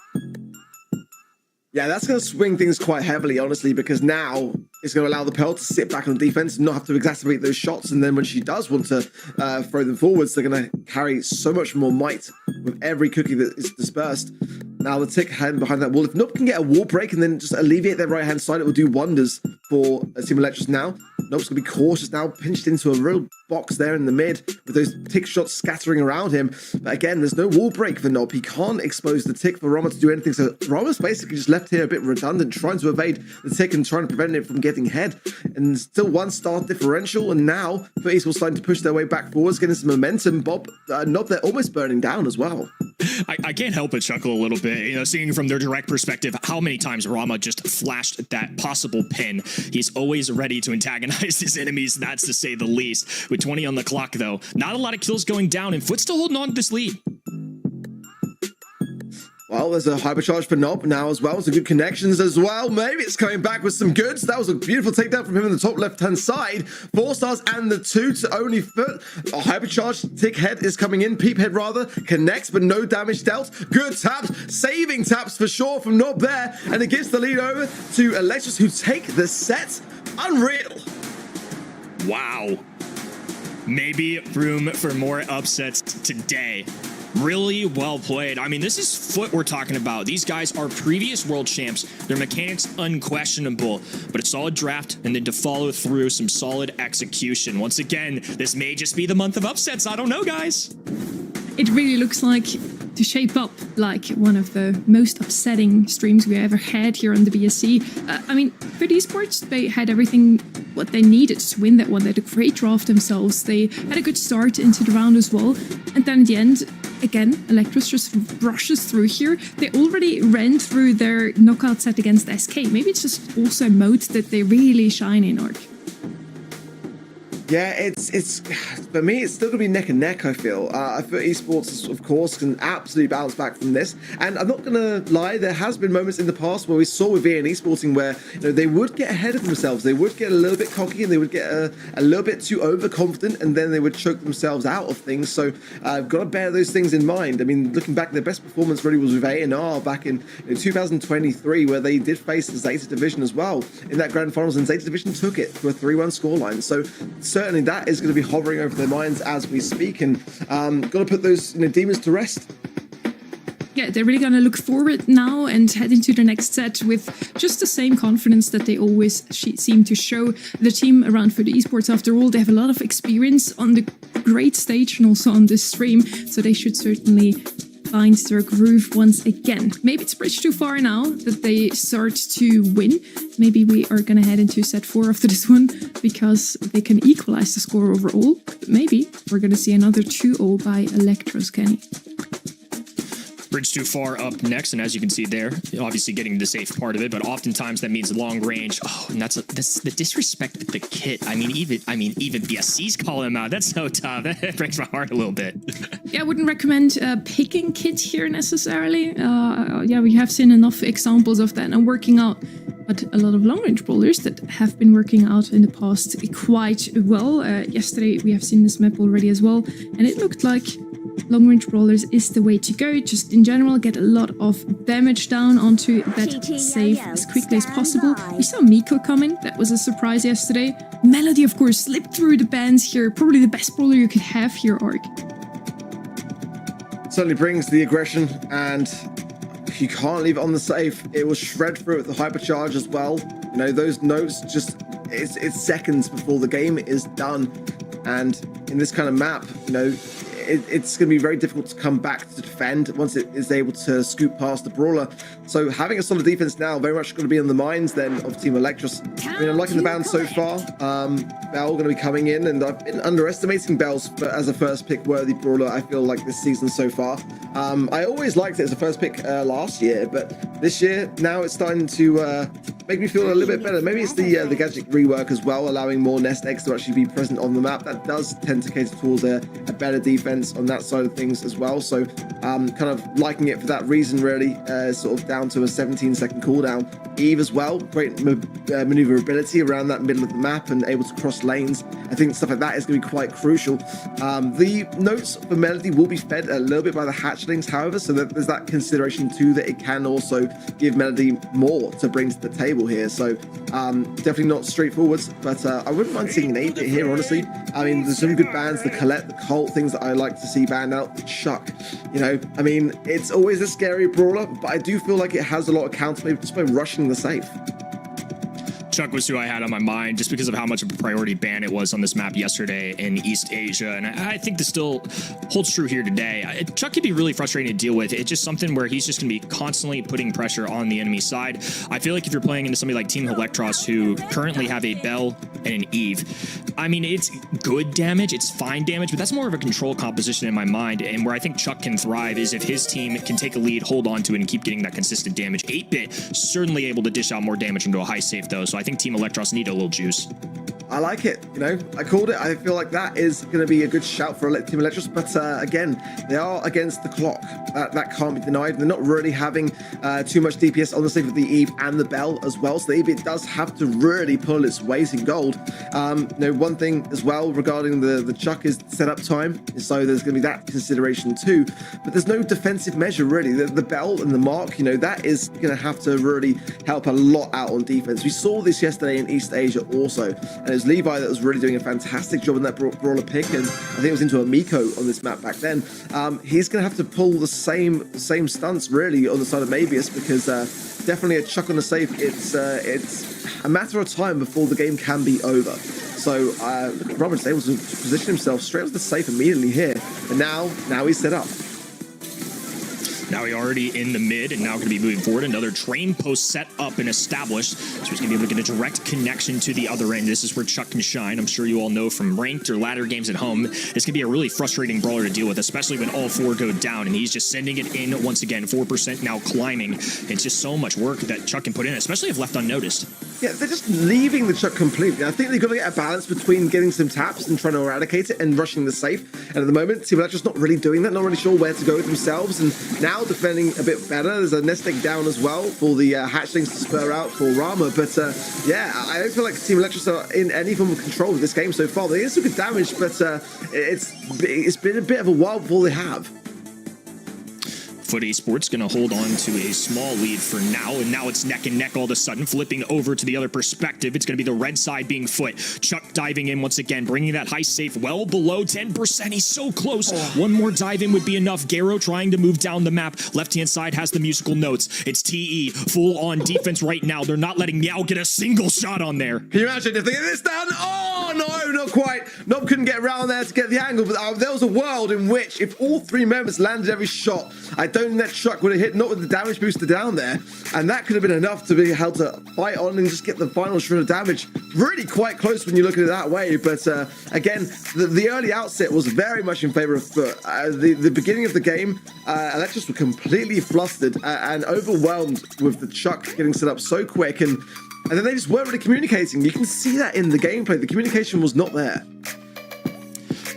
Yeah, that's going to swing things quite heavily, honestly, because now it's going to allow the Pearl to sit back on the defense and not have to exacerbate those shots. And then when she does want to throw them forwards, they're going to carry so much more might with every cookie that is dispersed. Now the tick hand behind that wall. If Nob can get a wall break and then just alleviate their right-hand side, it will do wonders for Team Electros now. Nob's going to be cautious now, pinched into a real box there in the mid with those tick shots scattering around him. But again, there's no wall break for Nob. He can't expose the tick for Rama to do anything. So Rama's basically just left here a bit redundant, trying to evade the tick and trying to prevent it from getting head. And still 1-star differential. And now Foot Esports starting to push their way back forwards, getting some momentum. Nob, they're almost burning down as well. I can't help but chuckle a little bit, you know, seeing from their direct perspective how many times Rama just flashed that possible pin. He's always ready to antagonize his enemies, that's to say the least. With 20 on the clock, though, not a lot of kills going down, and Foot still holding on to this lead. Well, there's a hypercharge for Nob now as well. Some good connections as well. Maybe it's coming back with some goods. That was a beautiful takedown from him in the top left-hand side. 4 stars and the 2 to only Foot. A hypercharge tick head is coming in. Peep head rather. Connects, but no damage dealt. Good taps. Saving taps for sure from Nob there. And it gives the lead over to Electros, who take the set. Unreal. Wow. Maybe room for more upsets today. Really well played. I mean, this is Foot we're talking about. These guys are previous world champs. Their mechanics unquestionable, but a solid draft and then to follow through some solid execution. Once again, this may just be the month of upsets. I don't know, guys. It really looks like to shape up like one of the most upsetting streams we ever had here on the BSC. I mean, for esports, they had everything what they needed to win that one. They had a great draft themselves. They had a good start into the round as well. And then at the end, again, Electros just rushes through here. They already ran through their knockout set against SK. Maybe it's just also a mode that they really shine in, Ark. Yeah, it's for me, it's still gonna be neck and neck, I feel. I feel esports, of course, can absolutely bounce back from this. And I'm not gonna lie, there has been moments in the past where we saw with EMEA Esporting where, you know, they would get ahead of themselves, they would get a little bit cocky, and they would get a little bit too overconfident, and then they would choke themselves out of things. So I've got to bear those things in mind. I mean, looking back, their best performance really was with A&R back in 2023, where they did face the Zeta Division as well in that grand finals, and Zeta Division took it to a 3-1 scoreline. So certainly that is going to be hovering over their minds as we speak, and got to put those demons to rest. Yeah, they're really going to look forward now and head into the next set with just the same confidence that they always seem to show. The team around for the esports, after all, they have a lot of experience on the great stage and also on this stream, so they should certainly find their groove once again. Maybe it's bridged too far now that they start to win. Maybe we are going to head into set 4 after this one because they can equalize the score overall. But maybe we're going to see another 2-0 by Electros, Kenny. Bridge too far up next, and as you can see there, obviously getting the safe part of it, but oftentimes that means long range. Oh, and that's the disrespect with the kit. I mean, even BSC's calling him out. That's so tough. That breaks my heart a little bit. Yeah, I wouldn't recommend picking kit here necessarily. Yeah, we have seen enough examples of that and working out. But a lot of long-range brawlers that have been working out in the past quite well. Yesterday we have seen this map already as well, and it looked like long range brawlers is the way to go. Just in general, get a lot of damage down onto that save as quickly as possible. We saw Miko coming, that was a surprise yesterday. Melody, of course, slipped through the bans here, probably the best brawler you could have here, Ark. Certainly brings the aggression, and you can't leave it on the safe. It will shred through with the hypercharge as well. You know, those notes just, it's seconds before the game is done. And in this kind of map, you know, it's going to be very difficult to come back to defend once it is able to scoop past the brawler. So having a solid defense now, very much going to be in the minds then of Team Electros. I mean, I'm liking the ban so far. Bell going to be coming in, and I've been underestimating Bell's as a first pick worthy brawler, I feel like, this season so far. I always liked it as a first pick last year, but this year now it's starting to make me feel a little bit better. Maybe it's the gadget rework as well, allowing more nest eggs to actually be present on the map. That does tend to cater towards a better defense on that side of things as well. So kind of liking it for that reason, really. Sort of down to a 17-second cooldown. Eve as well, great maneuverability around that middle of the map and able to cross lanes. I think stuff like that is going to be quite crucial. The notes for Melody will be fed a little bit by the hatchlings, however, so that there's that consideration too, that it can also give Melody more to bring to the table here. So definitely not straightforward, but I wouldn't mind seeing an 8-bit here, honestly. I mean, there's some good bans, the Colette, the Colt, things that I like to see banned out. The Chuck, you know, I mean, it's always a scary brawler, but I do feel like it has a lot of counter maybe just by rushing the safe. Chuck was who I had on my mind just because of how much of a priority ban it was on this map yesterday in East Asia, and I think this still holds true here today. Chuck can be really frustrating to deal with. It's just something where he's just going to be constantly putting pressure on the enemy side. I feel like if you're playing into somebody like Team Electros, who currently have a Bell and an Eve, I mean, it's good damage, it's fine damage, but that's more of a control composition in my mind, and where I think Chuck can thrive is if his team can take a lead, hold on to it, and keep getting that consistent damage. 8-bit, certainly able to dish out more damage into a high safe, though, so I think Team Electros need a little juice. I like it, you know, I called it. I feel like that is going to be a good shout for Team Electros, but again, they are against the clock. That can't be denied. They're not really having too much DPS on the save with the Eve and the Bell as well, so the Eve, it does have to really pull its weight in gold. You know, one thing as well regarding the Chuck is setup time, so there's going to be that consideration too, but there's no defensive measure really. The Bell and the Mark, you know, that is going to have to really help a lot out on defense. We saw this yesterday in East Asia also, and it was Levi that was really doing a fantastic job in that brawler pick, and I think it was into a Miko on this map back then. He's going to have to pull the same stunts really on the side of Mabius, because definitely a Chuck on the safe. It's a matter of time before the game can be over. So look at Roberts able to position himself straight onto the safe immediately here, and now he's set up. Now he already in the mid, and now going to be moving forward. Another train post set up and established, so he's going to be able to get a direct connection to the other end. This is where Chuck can shine. I'm sure you all know from ranked or ladder games at home, it's going to be a really frustrating brawler to deal with, especially when all four go down, and he's just sending it in once again. 4% now climbing. It's just so much work that Chuck can put in, especially if left unnoticed. Yeah, they're just leaving the Chuck completely. I think they've got to get a balance between getting some taps and trying to eradicate it and rushing the safe. And at the moment, Team Electro's not really doing that, not really sure where to go with themselves, and now defending a bit better. There's a nest egg down as well for the hatchlings to spur out for Rama, but yeah, I don't feel like Team Electros are in any form of control of this game so far. They get some good damage, but it's been a bit of a while before they have. Foot Esports going to hold on to a small lead for now, and now it's neck and neck all of a sudden, flipping over to the other perspective. It's going to be the red side being Foot. Chuck diving in once again, bringing that high safe well below 10%. He's so close. One more dive in would be enough. Garo trying to move down the map. Left-hand side has the musical notes. It's TE, full on defense right now. They're not letting Meow get a single shot on there. Can you imagine if they get this done? Oh, no, not quite. Nob couldn't get around there to get the angle, but there was a world in which if all three members landed every shot, I don't think that Chuck would have hit, not with the damage booster down there, and that could have been enough to be able to fight on and just get the final shred of damage. Really quite close when you look at it that way, but again, the early outset was very much in favor of Foot. The beginning of the game, Electros were completely flustered and overwhelmed with the Chuck getting set up so quick, and then they just weren't really communicating. You can see that in the gameplay. The communication was not there.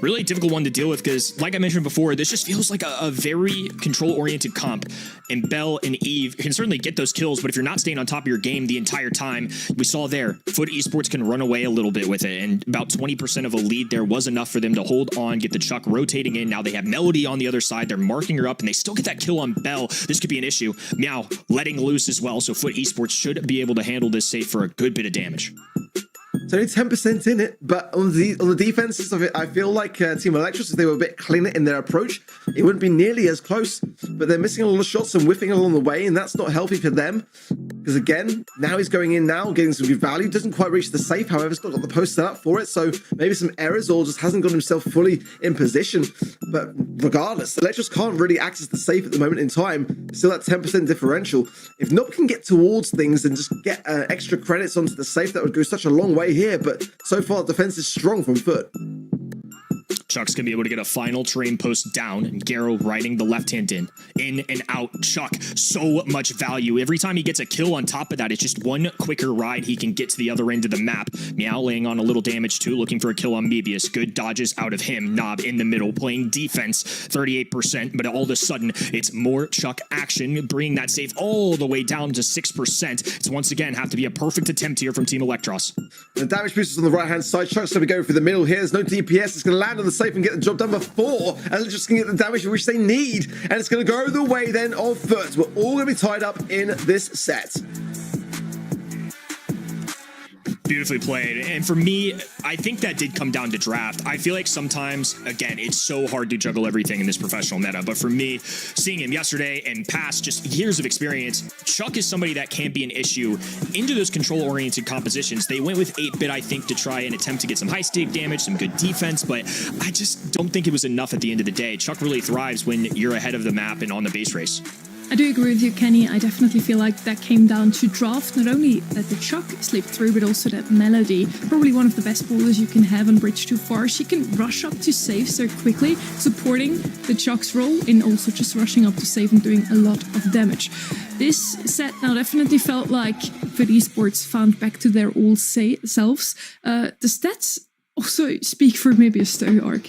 really difficult one to deal with because, like I mentioned before, this just feels like a very control-oriented comp. And Bell and Eve can certainly get those kills, but if you're not staying on top of your game the entire time, we saw there, Foot Esports can run away a little bit with it, and about 20% of a lead there was enough for them to hold on, get the Chuck rotating in. Now they have Melody on the other side. They're marking her up, and they still get that kill on Bell. This could be an issue. Meow letting loose as well, so Foot Esports should be able to handle this safe for a good bit of damage. It's only 10% in it, but on the defenses of it, I feel like Team Electros, if they were a bit cleaner in their approach, it wouldn't be nearly as close. But they're missing a lot of shots and whiffing along the way, and that's not healthy for them. Because again, now he's going in now, getting some good value. Doesn't quite reach the safe, however, still got the post set up for it. So maybe some errors or just hasn't got himself fully in position. But regardless, Electros can't really access the safe at the moment in time. Still that 10% differential. If Nob can get towards things and just get extra credits onto the safe, that would go such a long way here. But so far, defense is strong from Foot. Chuck's going to be able to get a final train post down, and Garrow riding the left hand in and out. Chuck, so much value. Every time he gets a kill on top of that, it's just one quicker ride he can get to the other end of the map. Meow laying on a little damage too, looking for a kill on Mebius. Good dodges out of him. Nob in the middle, playing defense, 38%, but all of a sudden, it's more Chuck action, bringing that save all the way down to 6%. It's once again have to be a perfect attempt here from Team Electros. The damage boosters on the right-hand side. Chuck's going to go for the middle here. There's no DPS. It's going to land on the safe and get the job done before, and just going to get the damage which they need. And it's going to go the way then of Foot. We're all going to be tied up in this set. Beautifully played. And for me, I think that did come down to draft. I feel like sometimes, again, it's so hard to juggle everything in this professional meta. But for me, seeing him yesterday and past just years of experience, Chuck is somebody that can be an issue into those control-oriented compositions. They went with 8-bit, I think, to try and attempt to get some high-stake damage, some good defense, but I just don't think it was enough at the end of the day. Chuck really thrives when you're ahead of the map and on the base race. I do agree with you, Kenny. I definitely feel like that came down to draft. Not only that the Chuck slipped through, but also that Melody, probably one of the best bowlers you can have on Bridge Too Far. She can rush up to save so quickly, supporting the Chuck's role in also just rushing up to save and doing a lot of damage. This set now definitely felt like Foot Esports found back to their old selves. The stats also speak for Mebius though, Ark.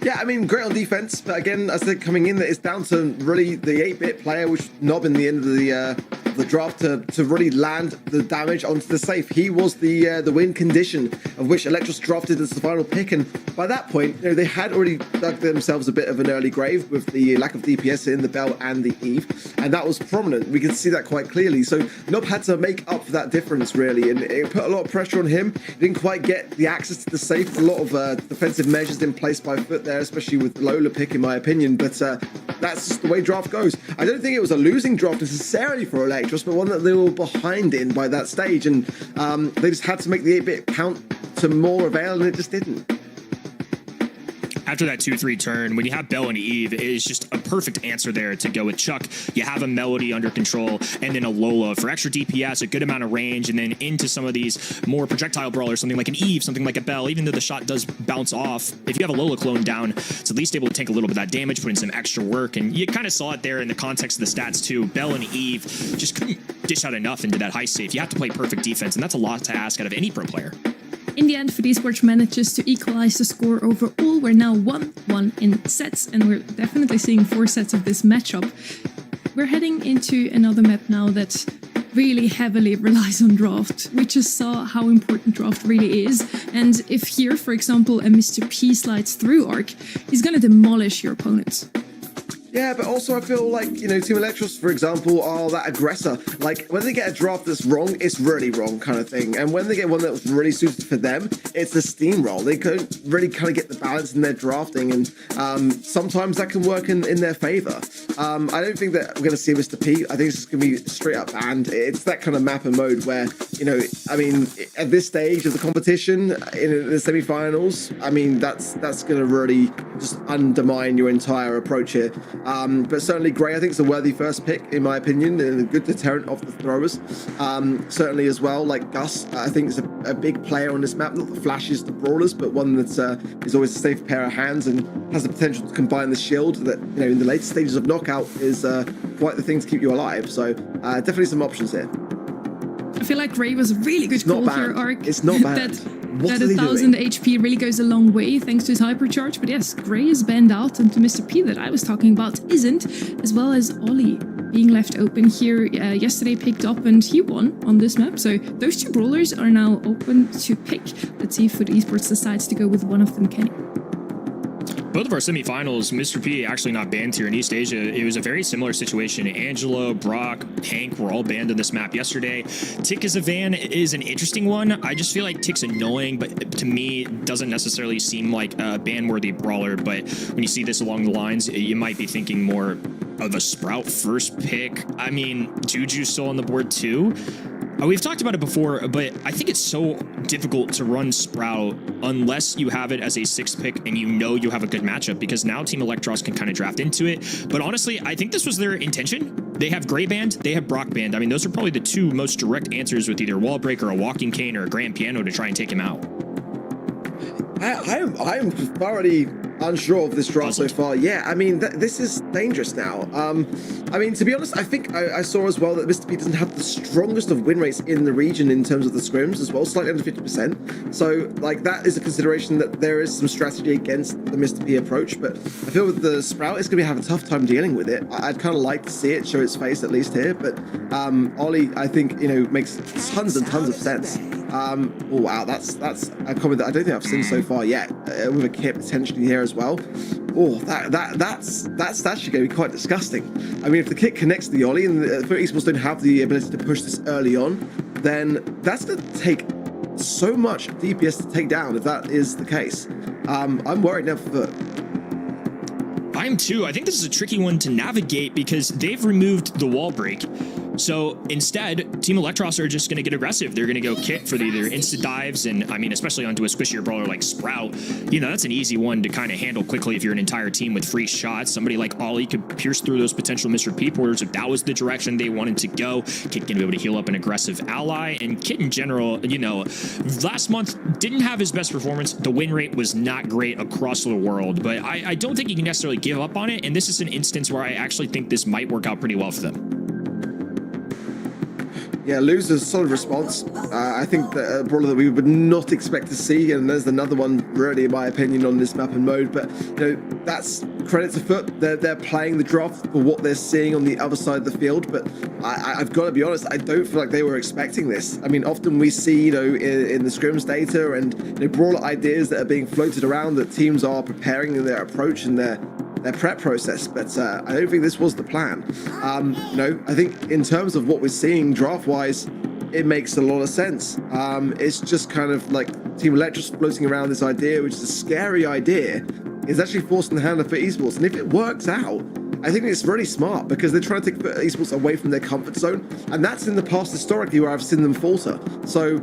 Yeah, I mean, great on defense, but again, as they're coming in, it's down to really the 8-bit player, which Nob in the end of the draft to really land the damage onto the safe. He was the win condition of which Electros drafted as the final pick, and by that point, you know, they had already dug themselves a bit of an early grave with the lack of DPS in the Bell and the Eve, and that was prominent. We can see that quite clearly. So Nob had to make up for that difference, really, and it put a lot of pressure on him. He didn't quite get the access to the safe. A lot of defensive measures in place by Foot there, especially with the Lola pick, in my opinion, but that's just the way draft goes. I don't think it was a losing draft necessarily for Electros, but one that they were behind in by that stage, and they just had to make the 8-bit count to more avail, and it just didn't. After that 2-3 turn, when you have Bell and Eve, it is just a perfect answer there to go with Chuck. You have a Melody under control, and then a Lola for extra DPS, a good amount of range, and then into some of these more projectile brawlers, something like an Eve, something like a Bell. Even though the shot does bounce off, if you have a Lola clone down, it's at least able to take a little bit of that damage, put in some extra work, and you kind of saw it there in the context of the stats too. Bell and Eve just couldn't dish out enough into that high safe. You have to play perfect defense, and that's a lot to ask out of any pro player. In the end, Foot Esports manages to equalize the score overall. We're now 1-1 in sets, and we're definitely seeing 4 sets of this matchup. We're heading into another map now that really heavily relies on draft. We just saw how important draft really is, and if here, for example, a Mr. P slides through Arc, he's gonna demolish your opponents. Yeah, but also I feel like, you know, Team Electros, for example, are that aggressor. Like, when they get a draft that's wrong, it's really wrong kind of thing. And when they get one that's really suited for them, it's the steamroll. They couldn't really kind of get the balance in their drafting, and sometimes that can work in their favor. I don't think that we're going to see Mr. P. I think it's just going to be straight up banned. It's that kind of map and mode where, you know, I mean, at this stage of the competition, in the semi-finals, I mean, that's going to really just undermine your entire approach here. But certainly Gray, I think, is a worthy first pick, in my opinion, and a good deterrent of the throwers. Certainly as well, like Gus, I think is a big player on this map, not the flashiest of brawlers, but one that is always a safe pair of hands and has the potential to combine the shield that, you know, in the later stages of knockout is quite the thing to keep you alive. So definitely some options here. I feel like Gray was a really good call here, Arc. It's not bad. That What that are they 1000 doing? HP really goes a long way thanks to his hypercharge. But yes, Gray is banned out, and to Mr. P that I was talking about isn't, as well as Ollie being left open here. Yesterday picked up and he won on this map. So those two brawlers are now open to pick. Let's see if Foot Esports decides to go with one of them, Kenny. Both of our semifinals, Mr. P actually not banned here in East Asia. It was a very similar situation. Angelo, Brock, Hank were all banned on this map yesterday. Tick as a van is an interesting one. I just feel like Tick's annoying, but to me, doesn't necessarily seem like a ban-worthy brawler. But when you see this along the lines, you might be thinking more of a Sprout first pick. I mean, Juju's still on the board too. We've talked about it before, but I think it's so difficult to run Sprout unless you have it as a 6th pick and you know you have a good matchup, because now Team Electros can kind of draft into it. But honestly, I think this was their intention. They have Gray banned, they have Brock banned. I mean, those are probably the two most direct answers with either Wall Break or a Walking Cane or a Grand Piano to try and take him out. I am thoroughly unsure of this draft so far. Yeah, I mean, this is dangerous now. I mean, to be honest, I think I saw as well that Mr. P doesn't have the strongest of win rates in the region in terms of the scrims as well, slightly under 50%. So, like, that is a consideration that there is some strategy against the Mr. P approach. But I feel with the Sprout, it's going to have a tough time dealing with it. I'd kind of like to see it show its face at least here. But Ollie, I think, you know, makes tons and tons of sense. Oh wow, that's a comment that I don't think I've seen so far yet, with a kit potentially here as well. Oh, that's actually going to be quite disgusting. I mean, if the kit connects to the Ollie and the Foot Esports don't have the ability to push this early on, then that's going to take so much DPS to take down if that is the case. I'm worried now for Foot. I am too. I think this is a tricky one to navigate because they've removed the wall break. So instead, Team Electros are just going to get aggressive. They're going to go kit for either insta dives, and I mean, especially onto a squishier brawler like Sprout, you know, that's an easy one to kind of handle quickly if you're an entire team with free shots. Somebody like Ollie could pierce through those potential Mr. P porters if that was the direction they wanted to go. Kit can be able to heal up an aggressive ally, and Kit in general, you know, last month didn't have his best performance. The win rate was not great across the world, but I don't think you can necessarily give up on it, and this is an instance where I actually think this might work out pretty well for them. Yeah, Loser's solid response. I think that a brawler that we would not expect to see, and there's another one really, in my opinion, on this map and mode. But you know, that's credit to Foot. They're playing the draft for what they're seeing on the other side of the field. But I've got to be honest, I don't feel like they were expecting this. I mean, often we see, you know, in the scrims data and you know, brawler ideas that are being floated around that teams are preparing their approach and their prep process, but I don't think this was the plan. You know, I think in terms of what we're seeing draft-wise, it makes a lot of sense. It's just kind of like Team Electros floating around this idea, which is a scary idea, is actually forcing the hand of Foot Esports. And if it works out, I think it's really smart because they're trying to take Foot Esports away from their comfort zone, and that's in the past historically where I've seen them falter. So,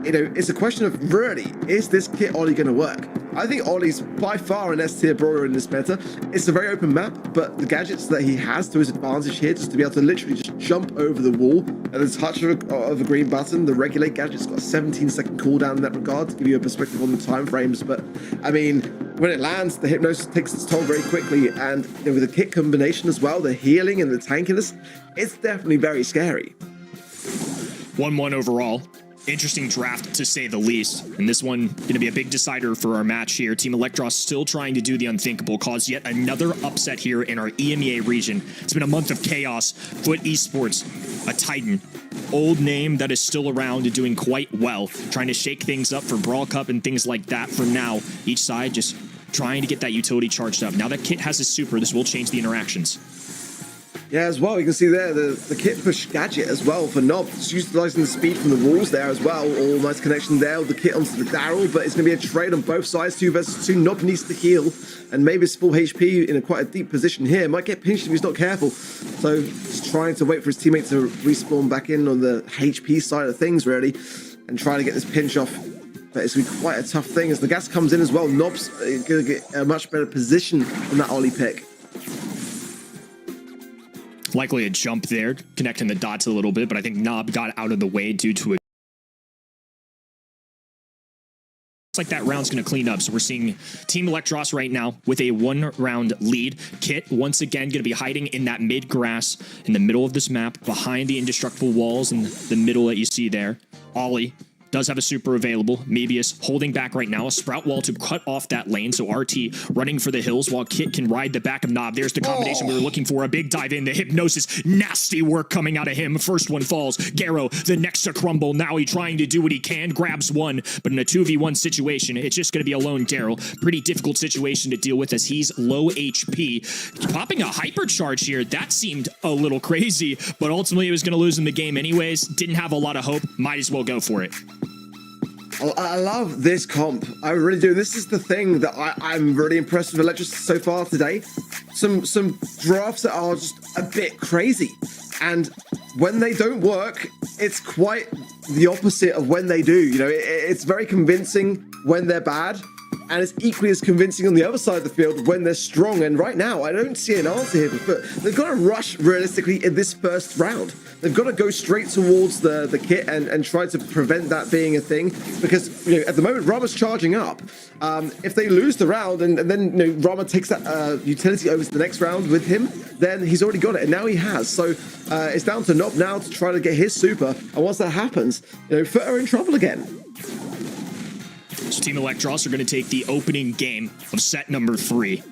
you know, it's a question of really, is this kit Ollie going to work? I think Ollie's by far an S-tier brawler in this meta. It's a very open map, but the gadgets that he has to his advantage here, just to be able to literally just jump over the wall at the touch of a green button. The regulate gadget's got a 17-second cooldown in that regard to give you a perspective on the time frames. But I mean, when it lands, the hypnosis takes its toll very quickly, and you know, with the kit combination as well, the healing and the tankiness, it's definitely very scary. 1-1 overall. Interesting draft, to say the least. And this one going to be a big decider for our match here. Team Electros still trying to do the unthinkable, cause yet another upset here in our EMEA region. It's been a month of chaos. Foot Esports, a titan, old name that is still around and doing quite well, trying to shake things up for Brawl Cup and things like that for now. Each side just trying to get that utility charged up. Now that Kit has his super, this will change the interactions. Yeah, as well, you can see there the kit push gadget as well for Nob. It's utilizing the speed from the walls there as well. All nice connection there with the kit onto the Daryl, but it's going to be a trade on both sides. 2 versus 2. Nob needs to heal, and maybe it's full HP in quite a deep position here. Might get pinched if he's not careful. So he's trying to wait for his teammate to respawn back in on the HP side of things, really, and trying to get this pinch off. But it's going to be quite a tough thing as the gas comes in as well. Nob's going to get a much better position than that Ollie pick. Likely a jump there, connecting the dots a little bit, but I think Nob got out of the way due to it. It's like that round's going to clean up. So we're seeing Team Electros right now with a 1-round lead. Kit, once again, going to be hiding in that mid-grass in the middle of this map, behind the indestructible walls in the middle that you see there. Ollie does have a super available. Mebius holding back right now. A Sprout Wall to cut off that lane. So RT running for the hills while Kit can ride the back of Nob. There's the combination we were looking for. A big dive in. The Hypnosis. Nasty work coming out of him. First one falls. Garo, the next to crumble. Now he trying to do what he can. Grabs one. But in a 2v1 situation, it's just going to be a lone Daryl. Pretty difficult situation to deal with as he's low HP. Popping a hypercharge here. That seemed a little crazy. But ultimately, it was going to lose in the game anyways. Didn't have a lot of hope. Might as well go for it. I love this comp. I really do. This is the thing that I'm really impressed with Electros so far today. Some drafts that are just a bit crazy. And when they don't work, it's quite the opposite of when they do. You know, it's very convincing when they're bad. And it's equally as convincing on the other side of the field when they're strong. And right now, I don't see an answer here. But they've got to rush realistically in this first round. They've got to go straight towards the Kit and try to prevent that being a thing. Because, you know, at the moment, Rama's charging up. If they lose the round and then, you know, Rama takes that utility over to the next round with him, then he's already got it. And now he has. So it's down to Nob now to try to get his super. And once that happens, you know, Foot are in trouble again. So Team Electros are going to take the opening game of set number 3.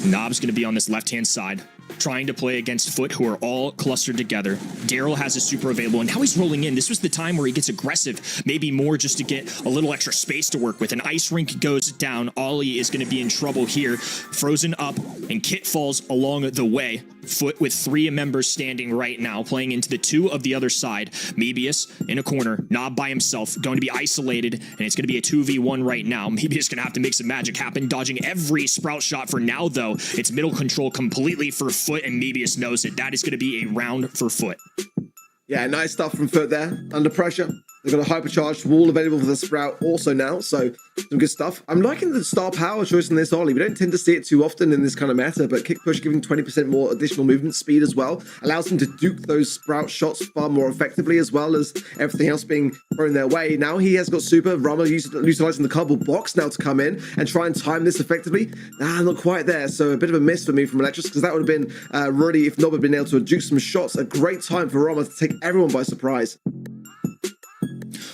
Nob's going to be on this left-hand side, trying to play against Foot, who are all clustered together. Daryl has a super available, and now he's rolling in. This was the time where he gets aggressive, maybe more just to get a little extra space to work with. An ice rink goes down. Ollie is going to be in trouble here. Frozen up, and Kit falls along the way. Foot with 3 members standing right now, playing into the 2 of the other side. Mebius in a corner, Nob by himself, going to be isolated, and it's going to be a 2v1 right now. Mebius going to have to make some magic happen, dodging every Sprout shot for now, though. It's middle control completely for Foot, and Mebius knows it. That is going to be a round for Foot. Yeah, nice stuff from Foot there. Under pressure. They've got a hypercharged wall available for the Sprout also now, so some good stuff. I'm liking the star power choice in this Ollie. We don't tend to see it too often in this kind of meta, but kick push giving 20% more additional movement speed as well allows them to duke those Sprout shots far more effectively, as well as everything else being thrown their way. Now he has got super. Rama utilizing the cardboard box now to come in and try and time this effectively. Not quite there, so a bit of a miss for me from Electros, because that would have been really, if Nob had been able to duke some shots, a great time for Rama to take everyone by surprise.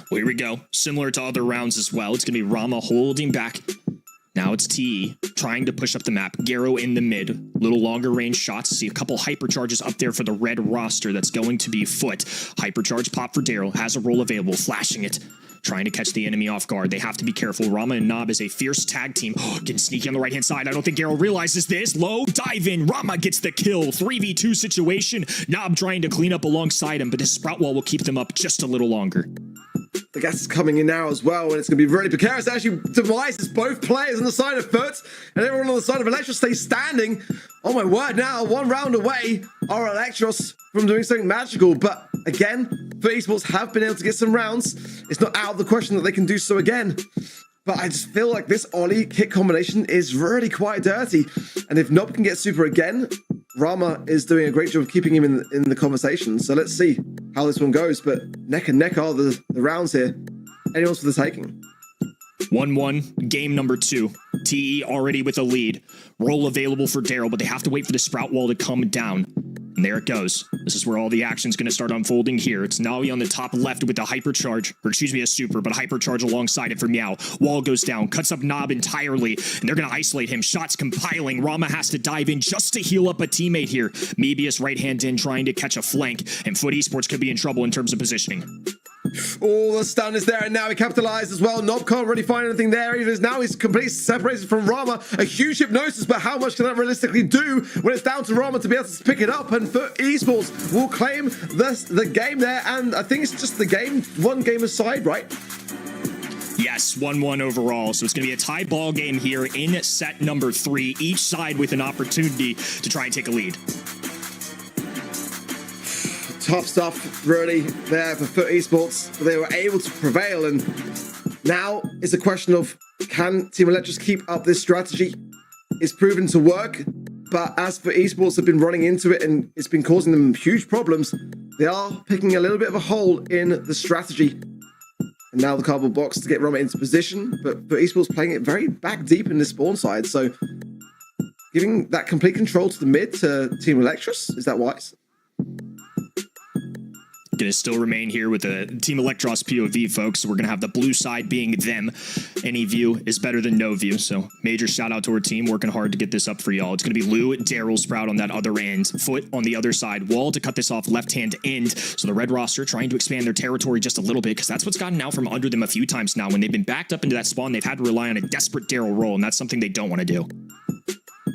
Well, here we go. Similar to other rounds as well. It's going to be Rama holding back. Now it's TE trying to push up the map. Garo in the mid. Little longer range shots. See a couple hypercharges up there for the red roster. That's going to be Foot. Hypercharge pop for Daryl. Has a roll available. Flashing it. Trying to catch the enemy off guard. They have to be careful. Rama and Nob is a fierce tag team. Getting sneaky on the right-hand side. I don't think Garo realizes this. Low dive in. Rama gets the kill. 3v2 situation. Nob trying to clean up alongside him, but this Sprout Wall will keep them up just a little longer. The gas is coming in now as well, and it's going to be really precarious. It actually devises both players on the side of Foot, and everyone on the side of Electros stays standing. Oh my word, now 1 round away are Electros from doing something magical. But again, Foot Esports have been able to get some rounds. It's not out of the question that they can do so again. But I just feel like this Ollie Kit combination is really quite dirty. And if Nob can get super again, Rama is doing a great job of keeping him in the conversation. So let's see how this one goes. But neck and neck are the rounds here. Anyone's for the taking. 1-1, game number 2. TE already with a lead. Roll available for Daryl, but they have to wait for the Sprout Wall to come down. And there it goes. This is where all the action's going to start unfolding here. It's Nawi on the top left with the hypercharge, or excuse me, a super, but hypercharge alongside it for Meow. Wall goes down, cuts up Nob entirely, and they're going to isolate him. Shots compiling. Rama has to dive in just to heal up a teammate here. Mebius right hand in trying to catch a flank, and Foot Esports could be in trouble in terms of positioning. Oh, the stun is there, and now he capitalized as well. Nob can't really find anything there either. Now he's completely separated from Rama. A huge hypnosis, but how much can that realistically do when it's down to Rama to be able to pick it up? And Foot Esports will claim the game there, and I think it's just the game, 1 game aside, right? Yes, 1-1 overall. So it's going to be a tie ball game here in set number 3. Each side with an opportunity to try and take a lead. Tough stuff, really, there for Foot Esports. They were able to prevail, and now it's a question of, can Team Electros keep up this strategy? It's proven to work, but as Foot Esports have been running into it and it's been causing them huge problems, they are picking a little bit of a hole in the strategy. And now the cardboard box to get Rama into position, but Foot Esports playing it very back deep in the spawn side, so giving that complete control to the mid to Team Electros, is that wise? Going to still remain here with the Team Electros POV, folks. We're going to have the blue side being them. Any view is better than no view. So major shout out to our team working hard to get this up for y'all. It's going to be Lou, Daryl, Sprout on that other end, Foot on the other side, Wall to cut this off left-hand end. So the red roster trying to expand their territory just a little bit because that's what's gotten out from under them a few times now. When they've been backed up into that spawn, they've had to rely on a desperate Daryl roll, and that's something they don't want to do.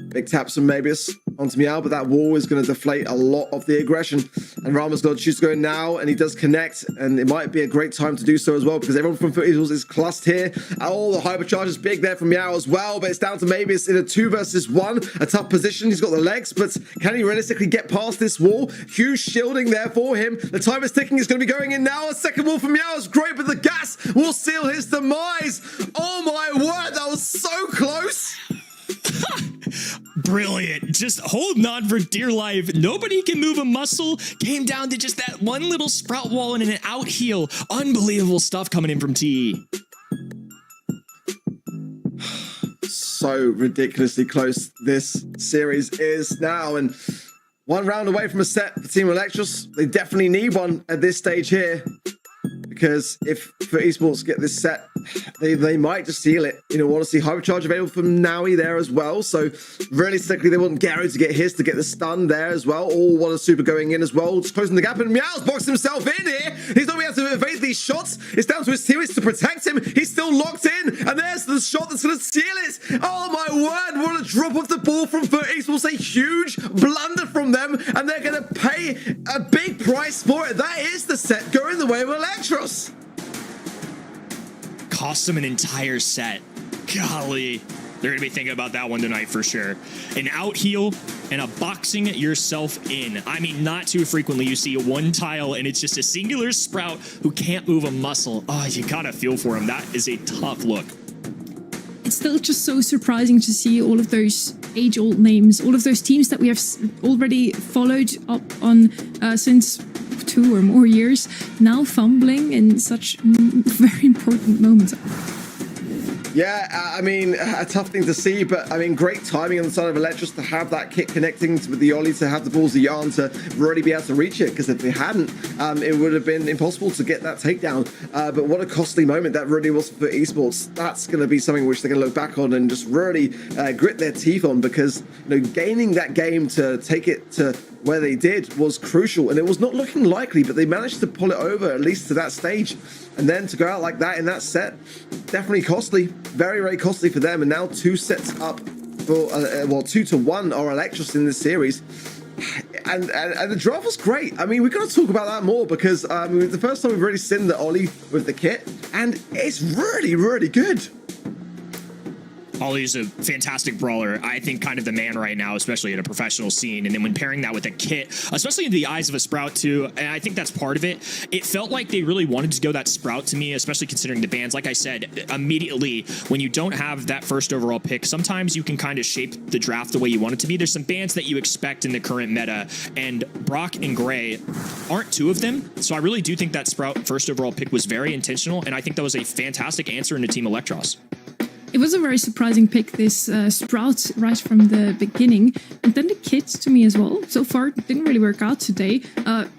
Big taps from Mabius onto Meow, but that wall is going to deflate a lot of the aggression. And Rama's going to choose to go in now, and he does connect, and it might be a great time to do so as well, because everyone from Foot Eagles is clustered here. All the hypercharge is big there from Meow as well, but it's down to Mabius in a 2 versus 1. A tough position. He's got the legs, but can he realistically get past this wall? Huge shielding there for him. The time is ticking. Is going to be going in now. A second wall from Meow is great, but the gas will seal his demise. Oh my word, that was so close. Brilliant. Just holding on for dear life. Nobody can move a muscle. Came down to just that one little Sprout wall and an out heal. Unbelievable stuff coming in from TE. So ridiculously close this series is now, and 1 round away from a set for Team Electros. They definitely need one at this stage here, because if for esports get this set, they might just seal it. You know, want to see hypercharge available from Naui there as well. So realistically, they want Gary to get his to get the stun there as well. All want a super going in as well. Just closing the gap, and Meow's boxed himself in here. He's not able to evade these shots. It's down to his teammates to protect him. He's still locked in, and there's the shot that's going to seal it. Oh my word! What a drop of the ball from Foot Esports. A huge blunder from them, and they're going to pay a big price for it. That is the set going the way of Electros. Cost them an entire set. Golly. They're going to be thinking about that one tonight for sure. An out heal and a boxing yourself in. I mean, not too frequently you see one tile and it's just a singular Sprout who can't move a muscle. Oh, you got to feel for him. That is a tough look. It's still just so surprising to see all of those age-old names, all of those teams that we have already followed up on since 2 or more years, now fumbling in such very important moments. Yeah, I mean, a tough thing to see, but I mean, great timing on the side of Electros to have that kick connecting with the Ollie, to have the balls of yarn to really be able to reach it, because if they hadn't, it would have been impossible to get that takedown. But what a costly moment that really was for esports. That's going to be something which they're going to look back on and just really grit their teeth on, because, you know, gaining that game to take it to where they did was crucial, and it was not looking likely, but they managed to pull it over at least to that stage, and then to go out like that in that set, definitely costly, very, very costly for them. And now 2 sets up for well, 2-1 are Electros in this series, and the draft was great. I mean, we've got to talk about that more, because the first time we've really seen the Ollie with the kit, and it's really, really good. Ollie's a fantastic brawler. I think kind of the man right now, especially at a professional scene. And then when pairing that with a kit, especially in the eyes of a Sprout too, and I think that's part of it, it felt like they really wanted to go that Sprout to me, especially considering the bans. Like I said, immediately, when you don't have that first overall pick, sometimes you can kind of shape the draft the way you want it to be. There's some bans that you expect in the current meta, and Brock and Gray aren't 2 of them. So I really do think that Sprout first overall pick was very intentional, and I think that was a fantastic answer into Team Electros. It was a very surprising pick, this Sprout, right from the beginning. And then the kit to me as well. So far, it didn't really work out today.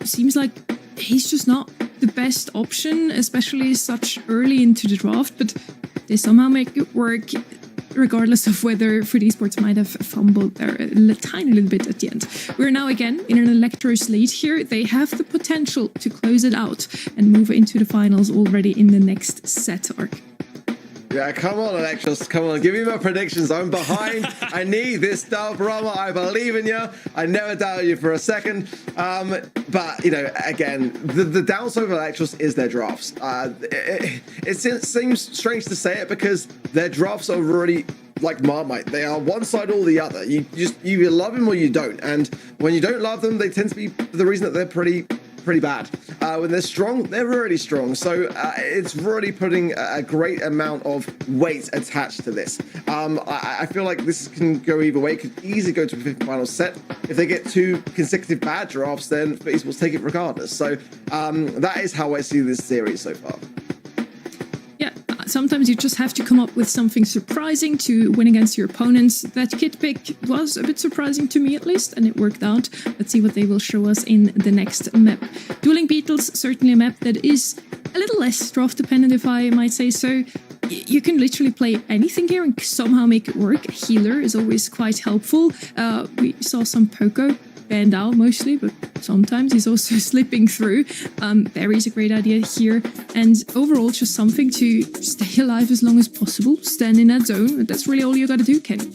Seems like he's just not the best option, especially such early into the draft. But they somehow make it work, regardless of whether Foot Esports might have fumbled there a tiny little bit at the end. We're now again in an Electros lead here. They have the potential to close it out and move into the finals already in the next set arc. Yeah, come on, Electros. Come on, give me my predictions. I'm behind. I need this dub, Rama. I believe in you. I never doubted you for a second. But, you know, again, the downside of Electros is their drafts. It seems strange to say it, because their drafts are really like Marmite. They are one side or the other. You either love them or you don't. And when you don't love them, they tend to be the reason that they're pretty bad. When they're strong, they're really strong. So it's really putting a great amount of weight attached to this. I feel like this can go either way. It could easily go to a 5th final set. If they get 2 consecutive bad drafts, then FaZe will take it regardless. So that is how I see this series so far. Yeah, Sometimes you just have to come up with something surprising to win against your opponents. That kit pick was a bit surprising to me at least, and it worked out. Let's see what they will show us in the next map. Dueling Beetles, certainly a map that is a little less draft dependent, if I might say so. You can literally play anything here and somehow make it work. Healer is always quite helpful. We saw some Poco banned out mostly, but sometimes he's also slipping through. Barry's a great idea here. And overall, just something to stay alive as long as possible. Stand in that zone. That's really all you got to do, Kenny.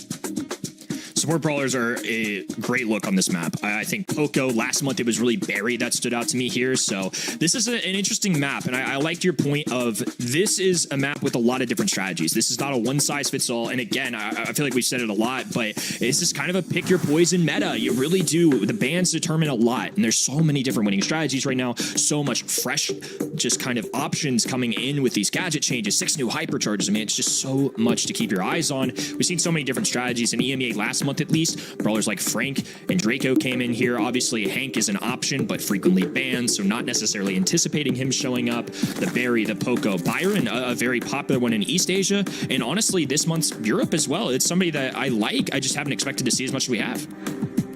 Support brawlers are a great look on this map. I think Poco, last month it was really Barry that stood out to me here. So this is an interesting map. And I liked your point of this is a map with a lot of different strategies. This is not a one size fits all. And again, I feel like we've said it a lot, but this is kind of a pick your poison meta. You really do. The bans determine a lot. And there's so many different winning strategies right now. So much fresh, just kind of options coming in with these gadget changes. 6 new hypercharges. I mean, it's just so much to keep your eyes on. We've seen so many different strategies in EMEA last month at least. Brawlers like Frank and Draco came in here. Obviously, Hank is an option, but frequently banned, so not necessarily anticipating him showing up. The Barry, the Poco, Byron, a very popular one in East Asia, and honestly, this month's Europe as well. It's somebody that I like. I just haven't expected to see as much as we have.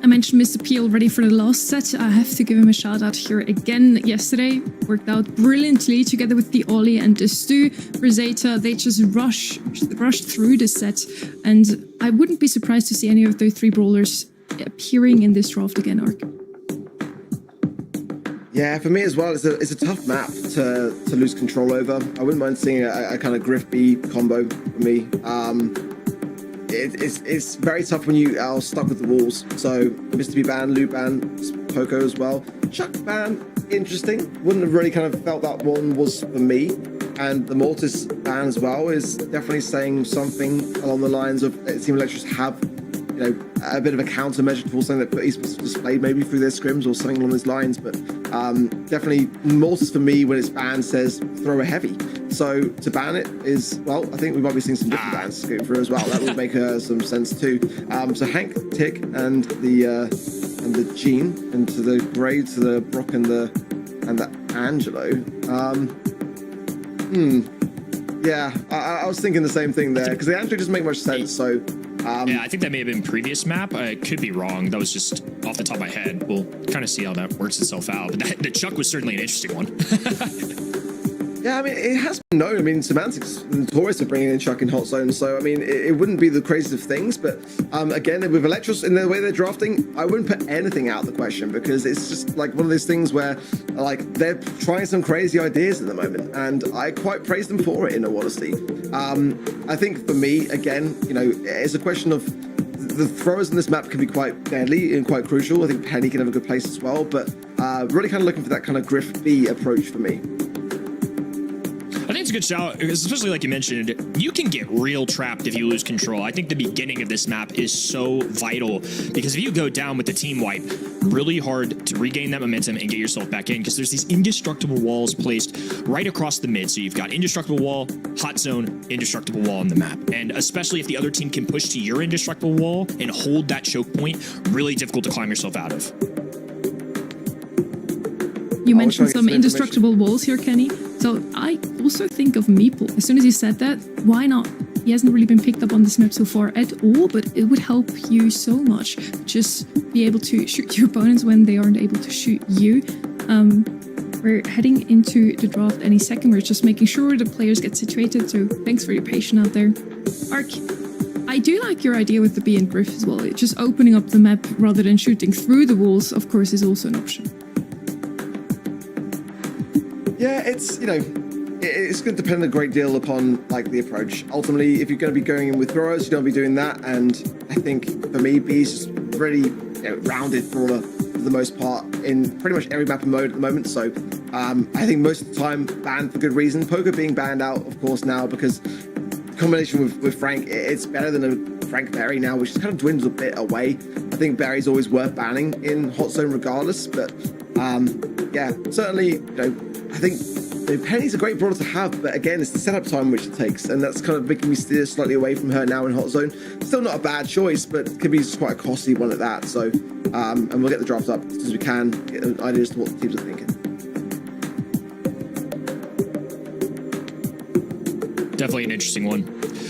I mentioned Mr. P already for the last set. I have to give him a shout out here again. Yesterday worked out brilliantly together with the Ollie and the Stu. Rosetta, they just rushed through the set, and I wouldn't be surprised to see any of those 3 brawlers appearing in this draft again, Ark. Yeah, for me as well, it's a tough map to lose control over. I wouldn't mind seeing a kind of Griff B combo for me. It's very tough when you are stuck with the walls. So Mr. B ban, Lou ban, Poco as well. Chuck ban, interesting. Wouldn't have really kind of felt that one was for me. And the Mortis ban as well is definitely saying something along the lines of it seems like just have, you know, a bit of a countermeasure for something that he's displayed maybe through their scrims or something along those lines. But definitely Mortis for me when it's banned says throw a heavy. So to ban it is, well, I think we might be seeing some different bans go through as well. That would make some sense too. So Hank, Tick, and the Gene, and to the Grey, to the Brock, and the Angelo. Yeah, I was thinking the same thing there because the Angelo doesn't make much sense. So yeah, I think that may have been previous map. I could be wrong. That was just off the top of my head. We'll kind of see how that works itself out. But the Chuck was certainly an interesting one. Yeah, I mean, it has been known. I mean, Semantics notorious for bringing in Chuck in hot zone, so I mean, it wouldn't be the craziest of things. But again, with Electros in the way they're drafting, I wouldn't put anything out of the question because it's just like one of those things where, like, they're trying some crazy ideas at the moment, and I quite praise them for it. In all honesty, I think for me, again, you know, it's a question of the throwers in this map can be quite deadly and quite crucial. I think Penny can have a good place as well, but really kind of looking for that kind of Griff B approach for me. I think it's a good shout, especially like you mentioned, you can get real trapped if you lose control. I think the beginning of this map is so vital because if you go down with the team wipe, really hard to regain that momentum and get yourself back in because there's these indestructible walls placed right across the mid. So you've got indestructible wall, hot zone, indestructible wall on the map. And especially if the other team can push to your indestructible wall and hold that choke point, really difficult to climb yourself out of. You mentioned some indestructible walls here, Kenny. So I also think of Meeple. As soon as you said that, why not? He hasn't really been picked up on this map so far at all, but it would help you so much. Just be able to shoot your opponents when they aren't able to shoot you. We're heading into the draft any second. We're just making sure the players get situated, so thanks for your patience out there. Ark, I do like your idea with the B and Griff as well. Just opening up the map rather than shooting through the walls, of course, is also an option. Yeah, it's, you know, it's going to depend a great deal upon, like, the approach. Ultimately, if you're going to be going in with throwers, you're going to be doing that, and I think, for me, B's just really, you know, rounded brawler for the most part in pretty much every map and mode at the moment, so I think most of the time banned for good reason. Poker being banned out, of course, now, because combination with Frank, it's better than a Frank Barry now, which has kind of dwindled a bit away. I think Barry's always worth banning in hot zone regardless, but yeah, certainly, you know, I think Penny's a great brawler to have, but again, it's the setup time which it takes, and that's kind of making me steer slightly away from her now in hot zone. Still not a bad choice, but could be just quite a costly one at that. So, and we'll get the draft up as soon as we can, get ideas to what the teams are thinking. Definitely an interesting one.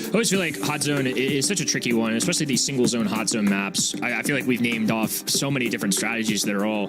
I always feel like hot zone is such a tricky one, especially these single zone hot zone maps. I feel like we've named off so many different strategies that are all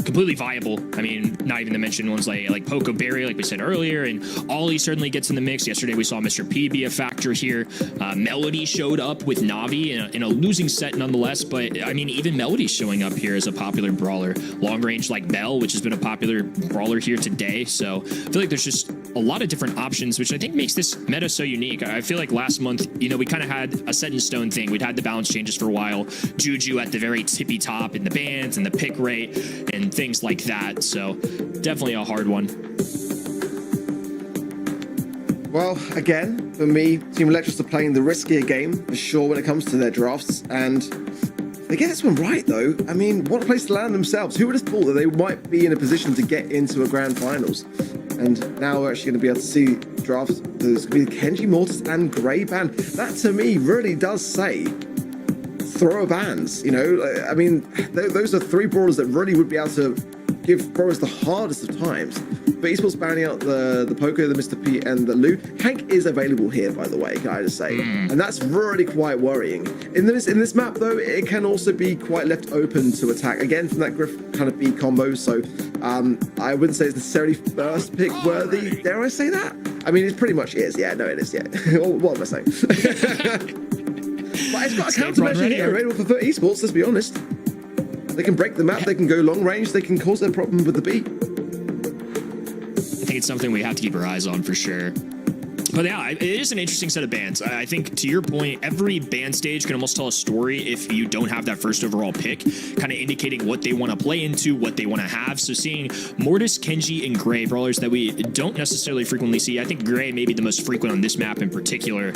completely viable. I mean, not even to mention ones like Poco Berry, like we said earlier, and Ollie certainly gets in the mix. Yesterday we saw Mr. P be a factor here. Melody showed up with Navi in a losing set nonetheless, but I mean, even Melody showing up here as a popular brawler. Long range like Bell, which has been a popular brawler here today. So I feel like there's just a lot of different options, which I think makes this meta so unique. I feel like last month, you know, we kind of had a set in stone thing. We'd had the balance changes for a while. Juju at the very tippy top in the bans and the pick rate and things like that. So definitely a hard one. Well, again, for me, Team Electros are playing the riskier game for sure when it comes to their drafts, and they get this one right though. I mean, what a place to land themselves. Who would have thought that they might be in a position to get into a grand finals? And now we're actually going to be able to see drafts. There's going to be Kenji, Mortis, and Grey ban. That to me really does say thrower bans. You know, I mean, those are three brawlers that really would be able to give brawlers the hardest of times. But esports banning out the Poco, the Mr. P, and the Lou. Hank is available here, by the way, can I just say? And that's really quite worrying. In this map, though, it can also be quite left open to attack. Again, from that Griff kind of B combo, so I wouldn't say it's necessarily first pick worthy. Dare I say that? I mean, it pretty much is. Yeah, no, it is, yeah. What am I saying? But it's got a countermeasure here available for esports, let's be honest. They can break the map, they can go long range, they can cause a problem with the B. I think it's something we have to keep our eyes on for sure. But yeah, it is an interesting set of bans. I think, to your point, every ban stage can almost tell a story if you don't have that first overall pick, kind of indicating what they want to play into, what they want to have. So seeing Mortis, Kenji, and Grey, brawlers that we don't necessarily frequently see. I think Grey may be the most frequent on this map in particular.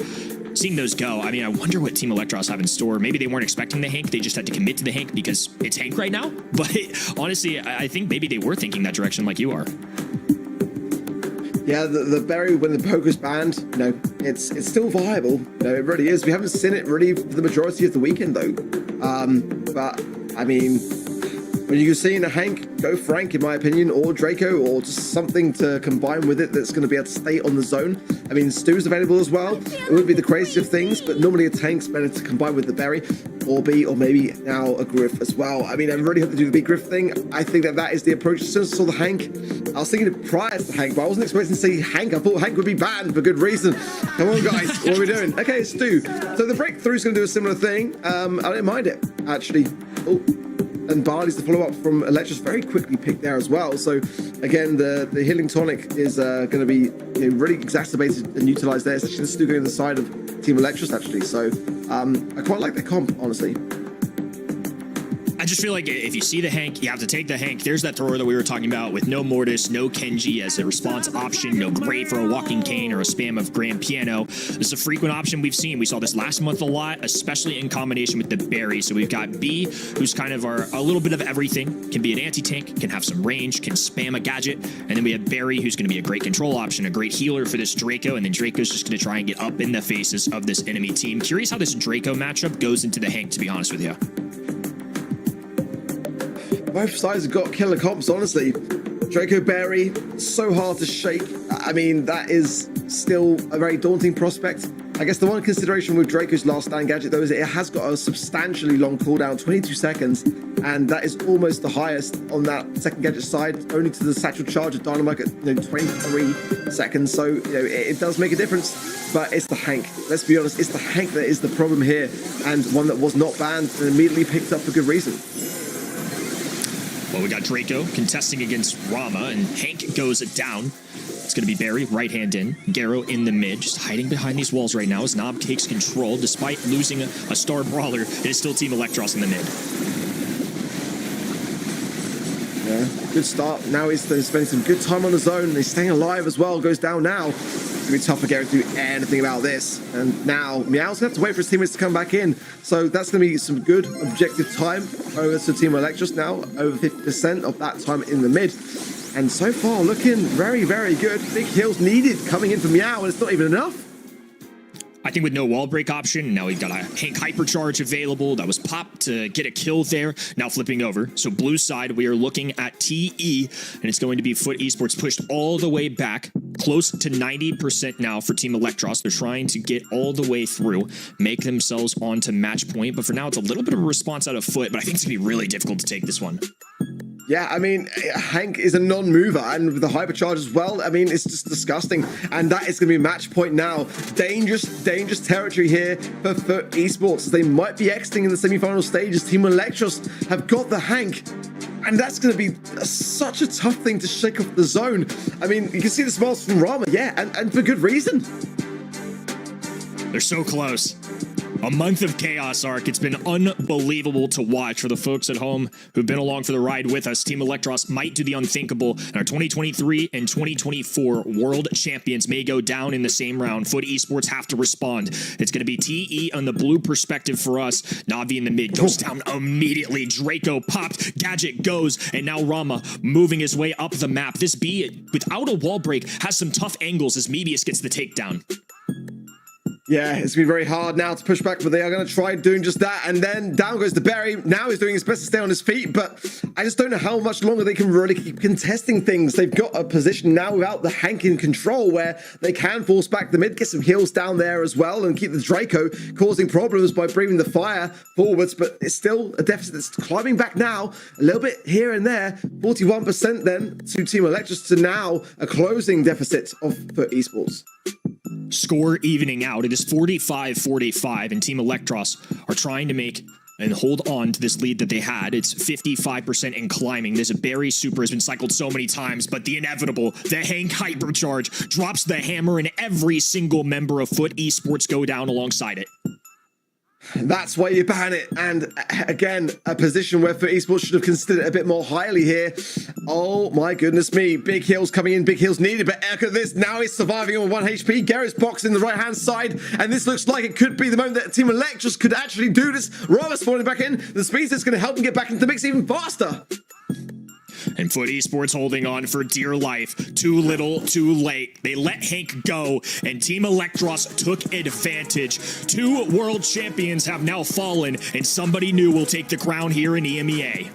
Seeing those go, I mean, I wonder what Team Electros have in store. Maybe they weren't expecting the Hank. They just had to commit to the Hank because it's Hank right now. But honestly, I think maybe they were thinking that direction like you are. Yeah, the Berry, when the Poker's banned, you know, it's still viable. You know, it really is. We haven't seen it really for the majority of the weekend, though. But, I mean, when you're seeing a Hank, go Frank, in my opinion, or Draco, or just something to combine with it that's going to be able to stay on the zone. I mean, Stu's available as well. It would be the craziest of things, but normally a Tank's better to combine with the Berry, or B, or maybe now a Griff as well. I mean, I really hope to do the big Griff thing. I think that is the approach. As soon as I saw the Hank, I was thinking it prior to the Hank, but I wasn't expecting to see Hank. I thought Hank would be banned for good reason. Come on, guys, what are we doing? Okay, it's Stu. So the breakthrough is going to do a similar thing. I don't mind it, actually. Oh, and Barley's the follow-up from Electros, very quickly picked there as well. So again, the healing tonic is going to be really exacerbated and utilized there. It's actually Stu going on the side of Team Electros, actually. So I quite like the comp, honestly. I just feel like if you see the Hank, you have to take the Hank. There's that thrower that we were talking about with no Mortis, no Kenji as a response option, no Grey for a walking cane or a spam of Grand Piano. This is a frequent option we've seen. We saw this last month a lot, especially in combination with the Berry. So we've got B, who's kind of a little bit of everything, can be an anti-tank, can have some range, can spam a gadget. And then we have Berry, who's going to be a great control option, a great healer for this Draco. And then Draco's just going to try and get up in the faces of this enemy team. Curious how this Draco matchup goes into the Hank, to be honest with you. Both sides have got killer comps, honestly. Draco Berry, so hard to shake. I mean, that is still a very daunting prospect. I guess the one consideration with Draco's last stand gadget, though, is it has got a substantially long cooldown, 22 seconds, and that is almost the highest on that second gadget side, only to the satchel charge of Dynamite at 23 seconds. So, it does make a difference, but it's the Hank. Let's be honest, it's the Hank that is the problem here, and one that was not banned and immediately picked up for good reason. Well, we got Draco contesting against Rama, and Hank goes down. It's going to be Berry, right hand in. Garo in the mid, just hiding behind these walls right now as Nob takes control. Despite losing a star brawler, it is still Team Electros in the mid. Yeah, good start. Now he's spending some good time on the zone. He's staying alive as well. Goes down now. It's going to be tough for Garo to do anything about this. And now Meow's going to have to wait for his teammates to come back in. So that's going to be some good objective time over to Team Electros now. Over 50% of that time in the mid. And so far looking very, very good. Big heals needed coming in from Meow, and it's not even enough. I think with no wall break option, now we've got a Hank Hypercharge available. That was popped to get a kill there. Now flipping over. So blue side, we are looking at TE, and it's going to be Foot Esports pushed all the way back close to 90% now for Team Electros. They're trying to get all the way through, make themselves onto match point. But for now, it's a little bit of a response out of foot, but I think it's going to be really difficult to take this one. Yeah, I mean, Hank is a non-mover, and with the hypercharge as well, I mean, it's just disgusting. And that is going to be match point now. Dangerous territory here for esports, as they might be exiting in the semi-final stages. Team Electros have got the Hank, and that's going to be such a tough thing to shake off the zone. I mean, you can see the smiles from Rama, yeah, and for good reason. They're so close. A month of chaos, Arc. It's been unbelievable to watch. For the folks at home who've been along for the ride with us, Team Electros might do the unthinkable, and our 2023 and 2024 world champions may go down in the same round. Foot Esports have to respond. It's going to be TE on the blue perspective for us. Navi in the mid goes down immediately. Draco popped. Gadget goes, and now Rama moving his way up the map. This B, without a wall break, has some tough angles as Mebius gets the takedown. Yeah, it's going to be very hard now to push back, but they are going to try doing just that. And then down goes the Berry. Now he's doing his best to stay on his feet, but I just don't know how much longer they can really keep contesting things. They've got a position now without the Hank in control where they can force back the mid, get some heals down there as well, and keep the Draco causing problems by bringing the fire forwards. But it's still a deficit that's climbing back now, a little bit here and there. 41% then to Team Electros, to now a closing deficit for esports. Score evening out. It is 45-45, and Team Electros are trying to make and hold on to this lead that they had. It's 55% and climbing. This Berry super has been cycled so many times, but the inevitable, the Hank hypercharge, drops the hammer, and every single member of Foot Esports go down alongside it. That's why you ban it. And again, a position where Foot Esports should have considered it a bit more highly here. Oh my goodness me. Big heals coming in, big heals needed. But look at this. Now he's surviving on 1 HP. Garrett's box in the right-hand side. And this looks like it could be the moment that Team Electros could actually do this. Rama spawning back in. The speed is going to help him get back into the mix even faster. And Foot Esports holding on for dear life. Too little, too late. They let Hank go, and Team Electros took advantage. 2 world champions have now fallen, and somebody new will take the crown here in EMEA.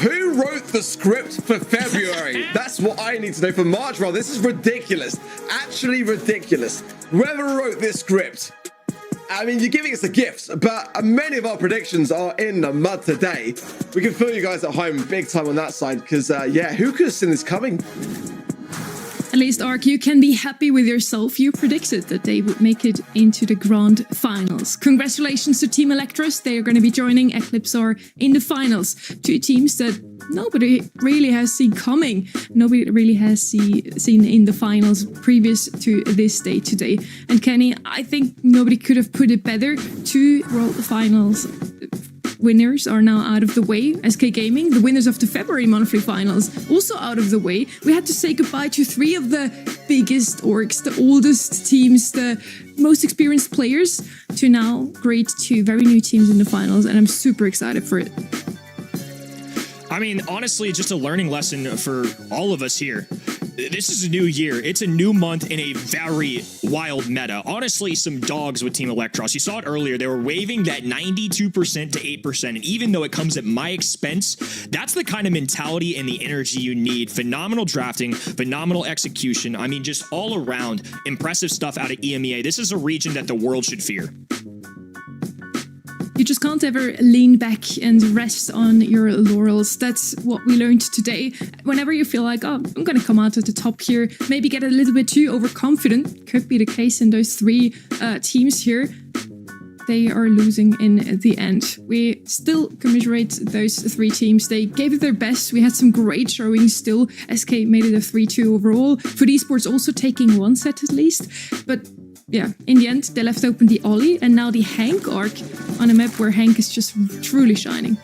Who wrote the script for February? That's what I need to know for March. Well, this is ridiculous. Actually ridiculous. Whoever wrote this script, I mean, you're giving us a gift, but many of our predictions are in the mud today. We can feel you guys at home big time on that side, because, yeah, who could have seen this coming? At least, Ark, you can be happy with yourself. You predicted that they would make it into the grand finals. Congratulations to Team Electros. They are going to be joining Eclipsar in the finals. 2 teams that nobody really has seen coming. Nobody really has seen in the finals previous to this day today. And Kenny, I think nobody could have put it better. 2 world finals winners are now out of the way. SK Gaming, the winners of the February monthly finals, also out of the way. We had to say goodbye to 3 of the biggest orgs, the oldest teams, the most experienced players, to now greet 2 very new teams in the finals, and I'm super excited for it. I mean, honestly, just a learning lesson for all of us here. This is a new year. It's a new month in a very wild meta. Honestly, some dogs with Team Electros. You saw it earlier. They were waving that 92% to 8%. And even though it comes at my expense, that's the kind of mentality and the energy you need. Phenomenal drafting, phenomenal execution. I mean, just all around impressive stuff out of EMEA. This is a region that the world should fear. You just can't ever lean back and rest on your laurels. That's what we learned today. Whenever you feel like, oh, I'm going to come out at the top here, maybe get a little bit too overconfident, could be the case in those 3 teams here. They are losing in the end. We still commiserate those 3 teams. They gave it their best. We had some great showings still. SK made it a 3-2 overall. Foot Esports also taking 1 set at least. But yeah, in the end, they left open the Ollie and now the Hank arc on a map where Hank is just truly shining.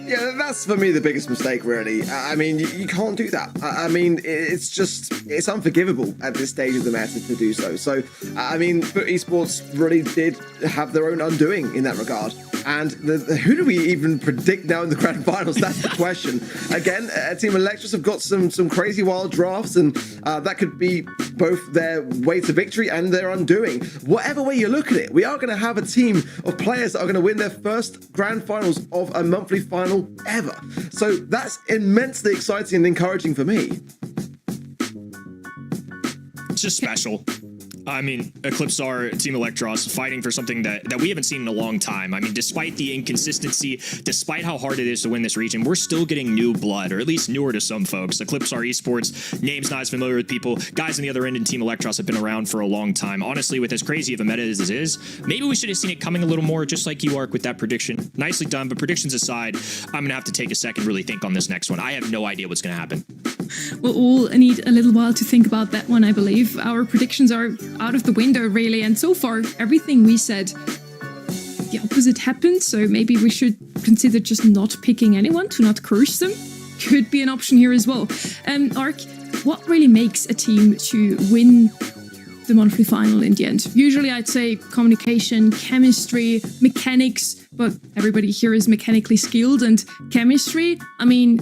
Yeah, that's for me the biggest mistake, really. I mean, you can't do that. I mean, it's unforgivable at this stage of the meta to do so. So, I mean, Foot Esports really did have their own undoing in that regard. And who do we even predict now in the grand finals? That's the question. Again, Team Electros have got some crazy wild drafts, and that could be both their way to victory and their undoing. Whatever way you look at it, we are going to have a team of players that are going to win their first grand finals of a monthly final ever. So that's immensely exciting and encouraging for me. just special. I mean, Eclipsar, Team Electros fighting for something that we haven't seen in a long time. I mean, despite the inconsistency, despite how hard it is to win this region, we're still getting new blood, or at least newer to some folks. Eclipsar Esports, name's not as familiar with people. Guys on the other end in Team Electros have been around for a long time. Honestly, with as crazy of a meta as this is, maybe we should have seen it coming a little more, just like you, Ark, with that prediction. Nicely done, but predictions aside, I'm going to have to take a second, really think on this next one. I have no idea what's going to happen. We'll all need a little while to think about that one, I believe. Our predictions are out of the window, really, and so far, everything we said, the opposite happened, so maybe we should consider just not picking anyone, to not curse them. Could be an option here as well. Ark, what really makes a team to win the monthly final in the end? Usually I'd say communication, chemistry, mechanics, but everybody here is mechanically skilled, and chemistry, I mean,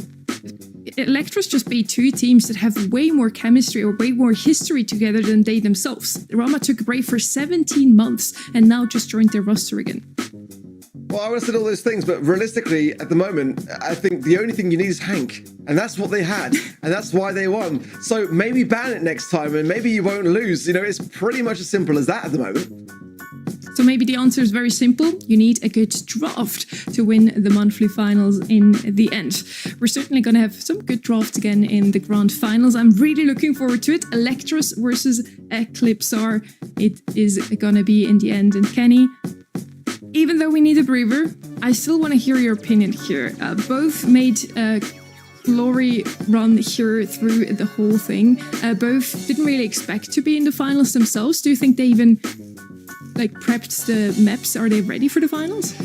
Electros just beat two teams that have way more chemistry or way more history together than they themselves. Rama took a break for 17 months and now just joined their roster again. Well, I would have said all those things, but realistically, at the moment, I think the only thing you need is Hank. And that's what they had. And that's why they won. So maybe ban it next time and maybe you won't lose. You know, it's pretty much as simple as that at the moment. So maybe the answer is very simple. You need a good draft to win the monthly finals in the end. We're certainly going to have some good drafts again in the grand finals. I'm really looking forward to it. Electros versus Eclipsar. It is going to be in the end. And Kenny, even though we need a breather, I still want to hear your opinion here. Both made a glory run here through the whole thing. Both didn't really expect to be in the finals themselves. Do you think they even prepped the maps? Are they ready for the finals?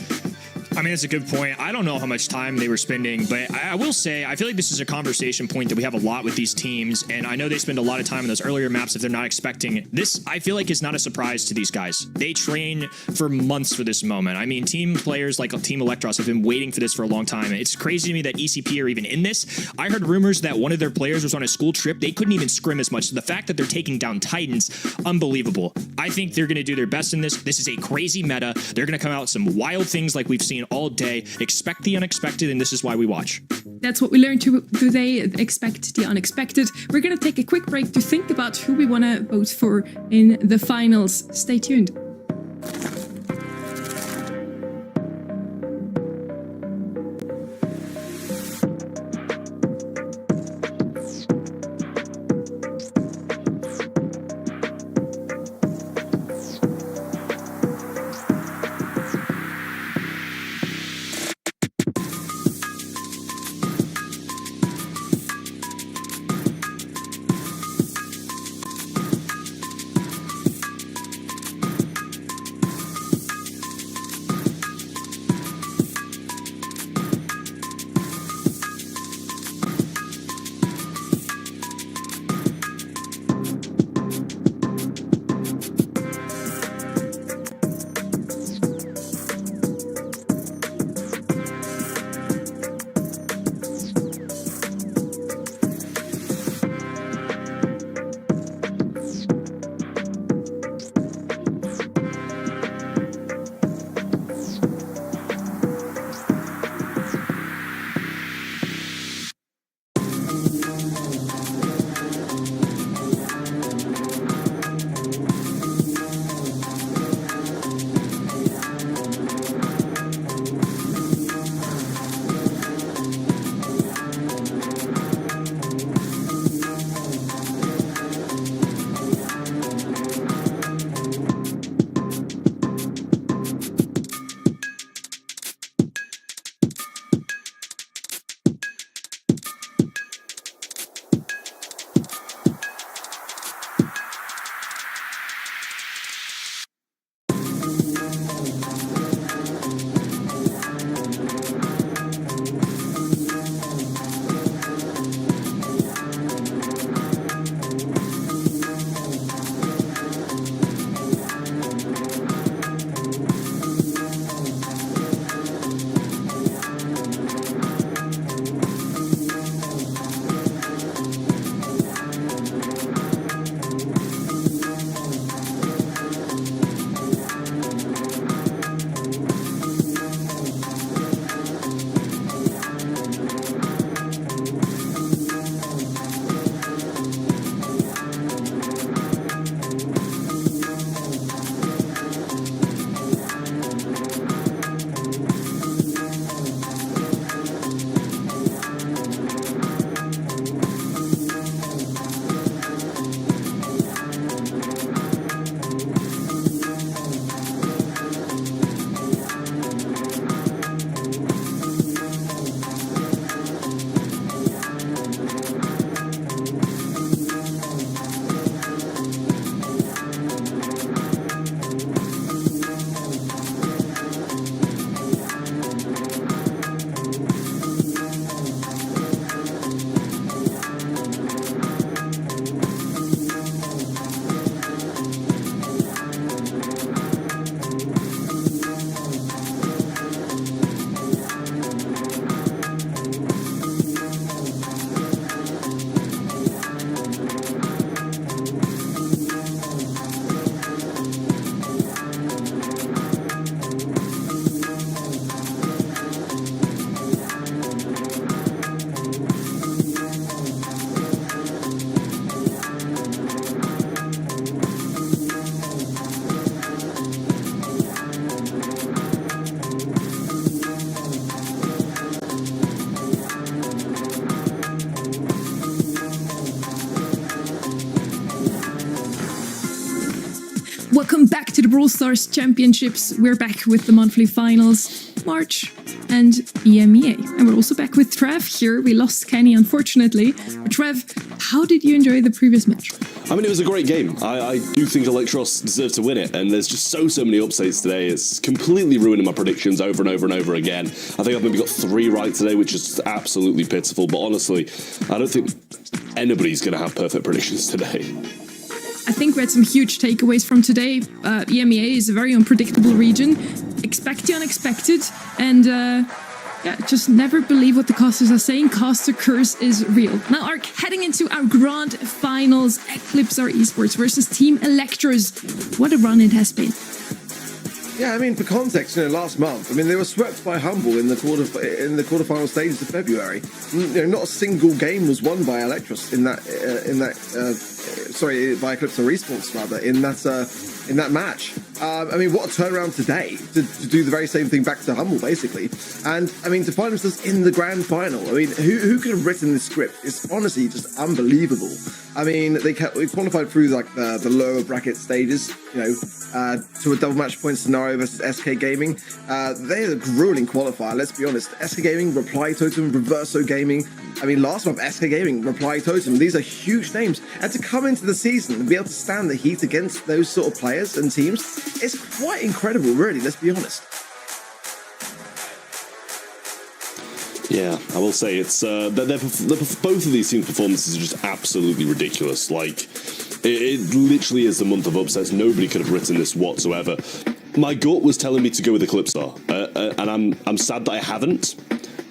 I mean, that's a good point. I don't know how much time they were spending, but I will say, I feel like this is a conversation point that we have a lot with these teams, and I know they spend a lot of time in those earlier maps if they're not expecting. This, I feel like, is not a surprise to these guys. They train for months for this moment. I mean, team players like Team Electros have been waiting for this for a long time. It's crazy to me that ECP are even in this. I heard rumors that one of their players was on a school trip. They couldn't even scrim as much. So the fact that they're taking down Titans, unbelievable. I think they're going to do their best in this. This is a crazy meta. They're going to come out with some wild things like we've seen all day. Expect the unexpected, and this is why we watch. That's what we learned today. Expect the unexpected. We're going to take a quick break to think about who we want to vote for in the finals. Stay tuned. to the Brawl Stars Championships. We're back with the monthly finals, March and EMEA. And we're also back with Trev here. We lost Kenny, unfortunately. But Trev, how did you enjoy the previous match? I mean, it was a great game. I do think Electros deserve to win it, and there's just so many upsets today. It's completely ruining my predictions over and over and over again. I think I've maybe got 3 right today, which is absolutely pitiful. But honestly, I don't think anybody's going to have perfect predictions today. I think we had some huge takeaways from today. EMEA is a very unpredictable region. Expect the unexpected, and just never believe what the casters are saying. Caster curse is real. Now, Ark, heading into our grand finals, Eclipse our esports versus Team Electros. What a run it has been. Yeah, I mean, for context, last month, I mean, they were swept by Humble in the quarterfinal stages of February. Not a single game was won by Electros by Eclipse or Esports rather in that match. I mean, what a turnaround today to do the very same thing back to Humble, basically. And I mean, to find themselves in the grand final. I mean, who could have written this script? It's honestly just unbelievable. I mean, they qualified through like the lower bracket stages, to a double match point scenario versus SK Gaming. They're a grueling qualifier, let's be honest. SK Gaming, Reply Totem, Reverso Gaming. I mean, last month, SK Gaming, Reply Totem, these are huge names. And to come into the season and be able to stand the heat against those sort of players and teams, it's quite incredible, really, let's be honest. Yeah, I will say it's both of these teams' performances are just absolutely ridiculous. Like, it literally is the month of upsets. Nobody could have written this whatsoever. My gut was telling me to go with Eclipse Star, and I'm sad that I haven't.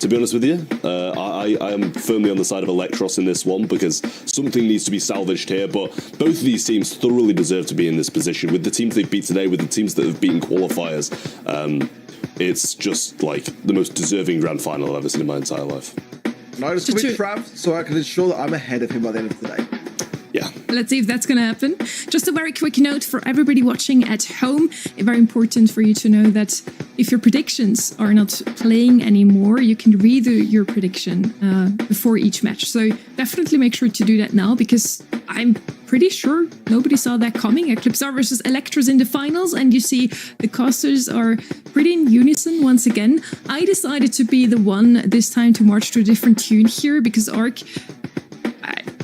To be honest with you, I am firmly on the side of Electros in this one because something needs to be salvaged here. But both of these teams thoroughly deserve to be in this position. With the teams they've beat today, with the teams that have beaten qualifiers, it's just like the most deserving grand final I've ever seen in my entire life. And I just want to be trapped so I can ensure that I'm ahead of him by the end of today. Yeah. Let's see if that's going to happen. Just a very quick note for everybody watching at home. Very important for you to know that if your predictions are not playing anymore, you can redo your prediction before each match. So definitely make sure to do that now because I'm pretty sure nobody saw that coming. Eclipse versus Electros in the finals, and you see the casters are pretty in unison once again. I decided to be the one this time to march to a different tune here because Ark,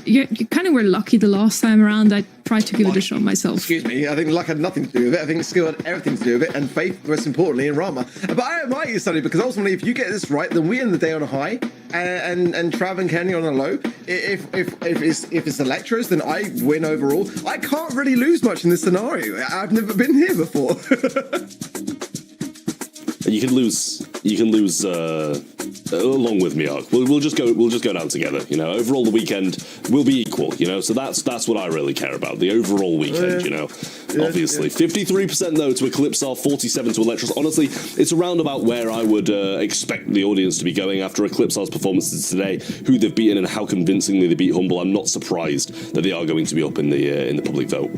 you kind of were lucky the last time around. I tried to give it a shot myself. Excuse me, I think luck had nothing to do with it. I think skill had everything to do with it, and faith, most importantly, in Rama. But I admire you, Sonny, because ultimately, if you get this right, then we end the day on a high, and Trav and Kenny on a low. If it's Electros, then I win overall. I can't really lose much in this scenario. I've never been here before. You can lose along with me, Ark. We'll just go down together. Overall the weekend will be equal. So that's what I really care about. The overall weekend. Obviously 53% though to Eclipse, 47 to Electros. Honestly, it's around about where I would expect the audience to be going after Eclipse's performances today, who they've beaten and how convincingly they beat Humble. I'm not surprised that they are going to be up in the public vote.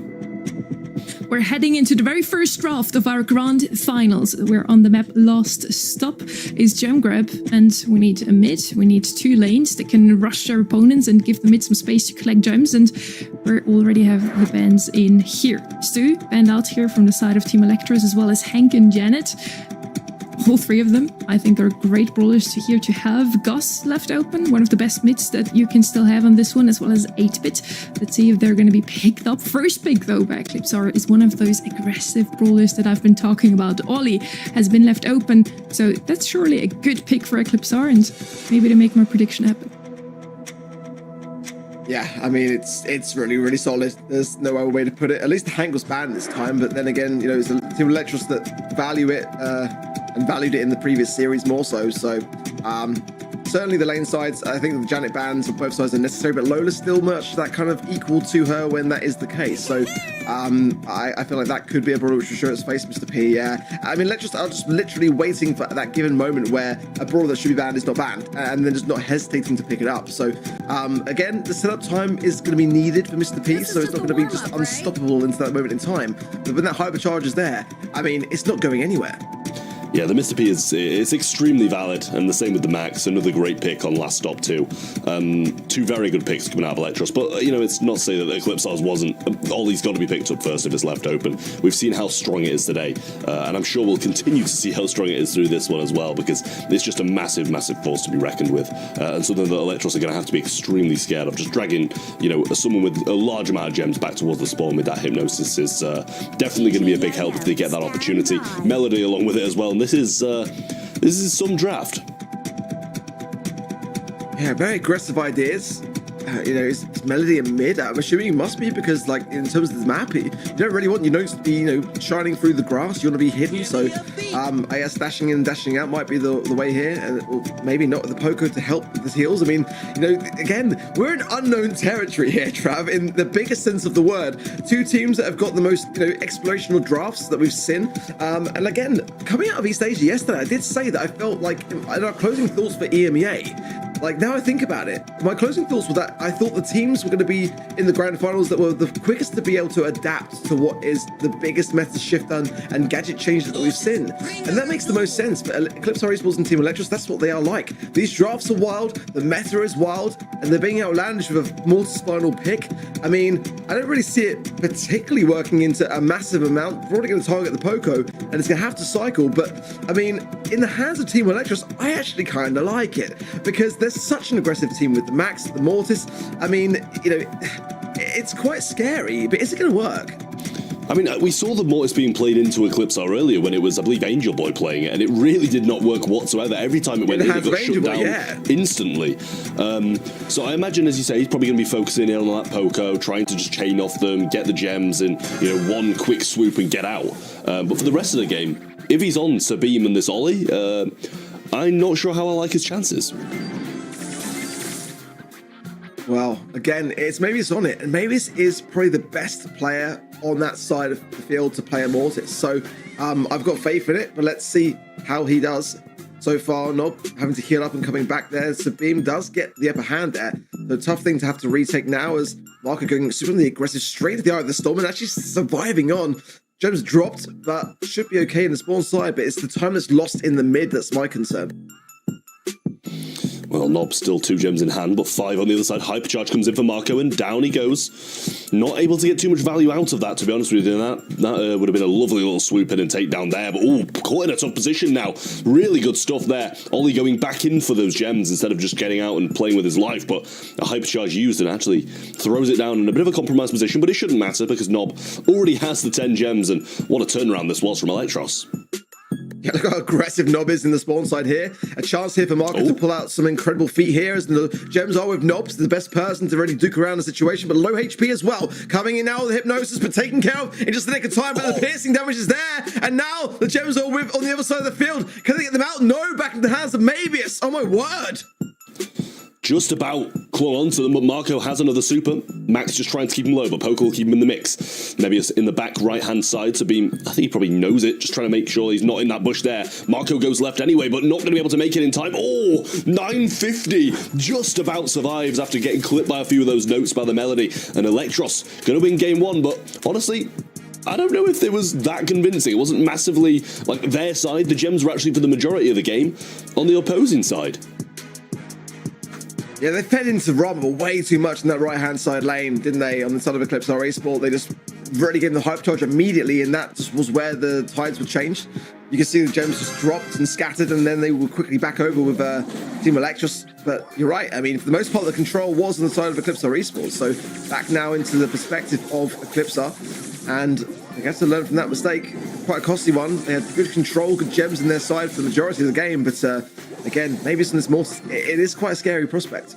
We're heading into the very first draft of our grand finals. We're on the map. Last stop is Gem Grab, and we need a mid. We need 2 lanes that can rush their opponents and give the mid some space to collect gems, and we already have the bans in here. Stu banned out here from the side of Team Electros, as well as Hank and Janet. All 3 of them, I think, are great brawlers to have. Gus left open, one of the best mids that you can still have on this one, as well as 8-bit. Let's see if they're going to be picked up. First pick, though, by Eclipse is one of those aggressive brawlers that I've been talking about. Ollie has been left open, so that's surely a good pick for Eclipse, and maybe to make my prediction happen. Yeah, I mean, it's really, really solid. There's no other way to put it. At least Hank was banned this time, but then again, it's the Team Electros that value it and valued it in the previous series more so. So certainly the lane sides, I think the Janet bans on both sides are necessary, but Lola's still much that kind of equal to her when that is the case. So I feel like that could be a brawler which will show its face, Mr. P. Yeah, I mean, Electros are just literally waiting for that given moment where a brawler that should be banned is not banned, and then just not hesitating to pick it up. So again, the setup time is going to be needed for Mr. P, so it's not going to be just unstoppable into that moment in time. But when that hypercharge is there, I mean, it's not going anywhere. Yeah, the Mr. P is extremely valid, and the same with the Max. Another great pick on last stop too. Two very good picks coming out of Electros, but it's not to say that the Eclipse wasn't. Ollie's got to be picked up first if it's left open. We've seen how strong it is today, and I'm sure we'll continue to see how strong it is through this one as well, because it's just a massive, massive force to be reckoned with, and something that Electros are going to have to be extremely scared of. Just dragging, someone with a large amount of gems back towards the spawn with that Hypnosis is definitely going to be a big help if they get that opportunity. Melody along with it as well, and this is some draft. Yeah, very aggressive ideas. Is Melody a mid? I'm assuming it must be, because in terms of the map, you don't really want your notes to be shining through the grass. You want to be hidden, so I guess dashing in and dashing out might be the way here, and maybe not the Poco to help with his heals. I mean, again, we're in unknown territory here, Trav, in the biggest sense of the word. Two teams that have got the most explorational drafts that we've seen, and again, coming out of East Asia yesterday, I did say that I felt like in our closing thoughts for EMEA. Now I think about it, my closing thoughts were that I thought the teams were going to be in the grand finals that were the quickest to be able to adapt to what is the biggest meta shift and gadget changes that we've seen. And that makes the most sense. But Eclipse Esports and Team Electros, that's what they are like. These drafts are wild, the meta is wild, and they're being outlandish with a multi-spinal pick. I mean, I don't really see it particularly working into a massive amount. We're already going to target the Poco, and it's going to have to cycle. But, I mean, in the hands of Team Electros, I actually kind of like it, because there's such an aggressive team with the Max, the Mortis. I mean, it's quite scary, but is it going to work? I mean, we saw the Mortis being played into Eclipse earlier when it was, I believe, Angel Boy playing it, and it really did not work whatsoever. Every time it went in, it got shut down instantly. So I imagine, as you say, he's probably going to be focusing in on that Poco, trying to just chain off them, get the gems, and one quick swoop and get out. But for the rest of the game, if he's on Sabim and this Ollie, I'm not sure how I like his chances. Well, again, maybe it's on it, and Mavis is probably the best player on that side of the field to play a Mortis. So I've got faith in it, but let's see how he does. So far, Nob having to heal up and coming back there. Sabim does get the upper hand there. The tough thing to have to retake now is Marco going super aggressive straight to the eye of the storm and actually surviving on. Gems dropped, but should be okay in the spawn side, but it's the time that's lost in the mid that's my concern. Well, Nob still 2 gems in hand, but 5 on the other side. Hypercharge comes in for Marco, and down he goes. Not able to get too much value out of that, to be honest with you. That would have been a lovely little swoop in and take down there, but caught in a tough position now. Really good stuff there. Ollie going back in for those gems instead of just getting out and playing with his life, but a Hypercharge used and actually throws it down in a bit of a compromised position, but it shouldn't matter because Nob already has the 10 gems, and what a turnaround this was from Electros. Yeah, look how aggressive Nob is in the spawn side here. A chance here for Marco to pull out some incredible feat here, as the gems are with Nobs, the best person to really duke around the situation, but low HP as well. Coming in now with the Hypnosis, but taken care of in just the nick of time, but the piercing damage is there, and now the gems are with on the other side of the field. Can they get them out? No, back in the hands of Mabius. Oh my word. Just about claw onto them, but Marco has another super. Max just trying to keep him low, but Poco will keep him in the mix. Nebius in the back right-hand side, Sabim, I think he probably knows it, just trying to make sure he's not in that bush there. Marco goes left anyway, but not going to be able to make it in time. Oh, 950, just about survives after getting clipped by a few of those notes by the Melody. And Electros going to win game 1, but honestly, I don't know if it was that convincing. It wasn't massively, their side. The gems were actually for the majority of the game on the opposing side. Yeah, they fed into Rumble way too much in that right-hand side lane, didn't they? On the side of Eclipse Esports, they just really gave them the hype charge immediately, and that just was where the tides were changed. You can see the gems just dropped and scattered, and then they were quickly back over with Team Electros. But you're right, I mean, for the most part, the control was on the side of Eclipse Esports. So back now into the perspective of Eclipse, and I guess to learn from that mistake, quite a costly one. They had good control, good gems in their side for the majority of the game, but again, maybe it's in this more, it is quite a scary prospect.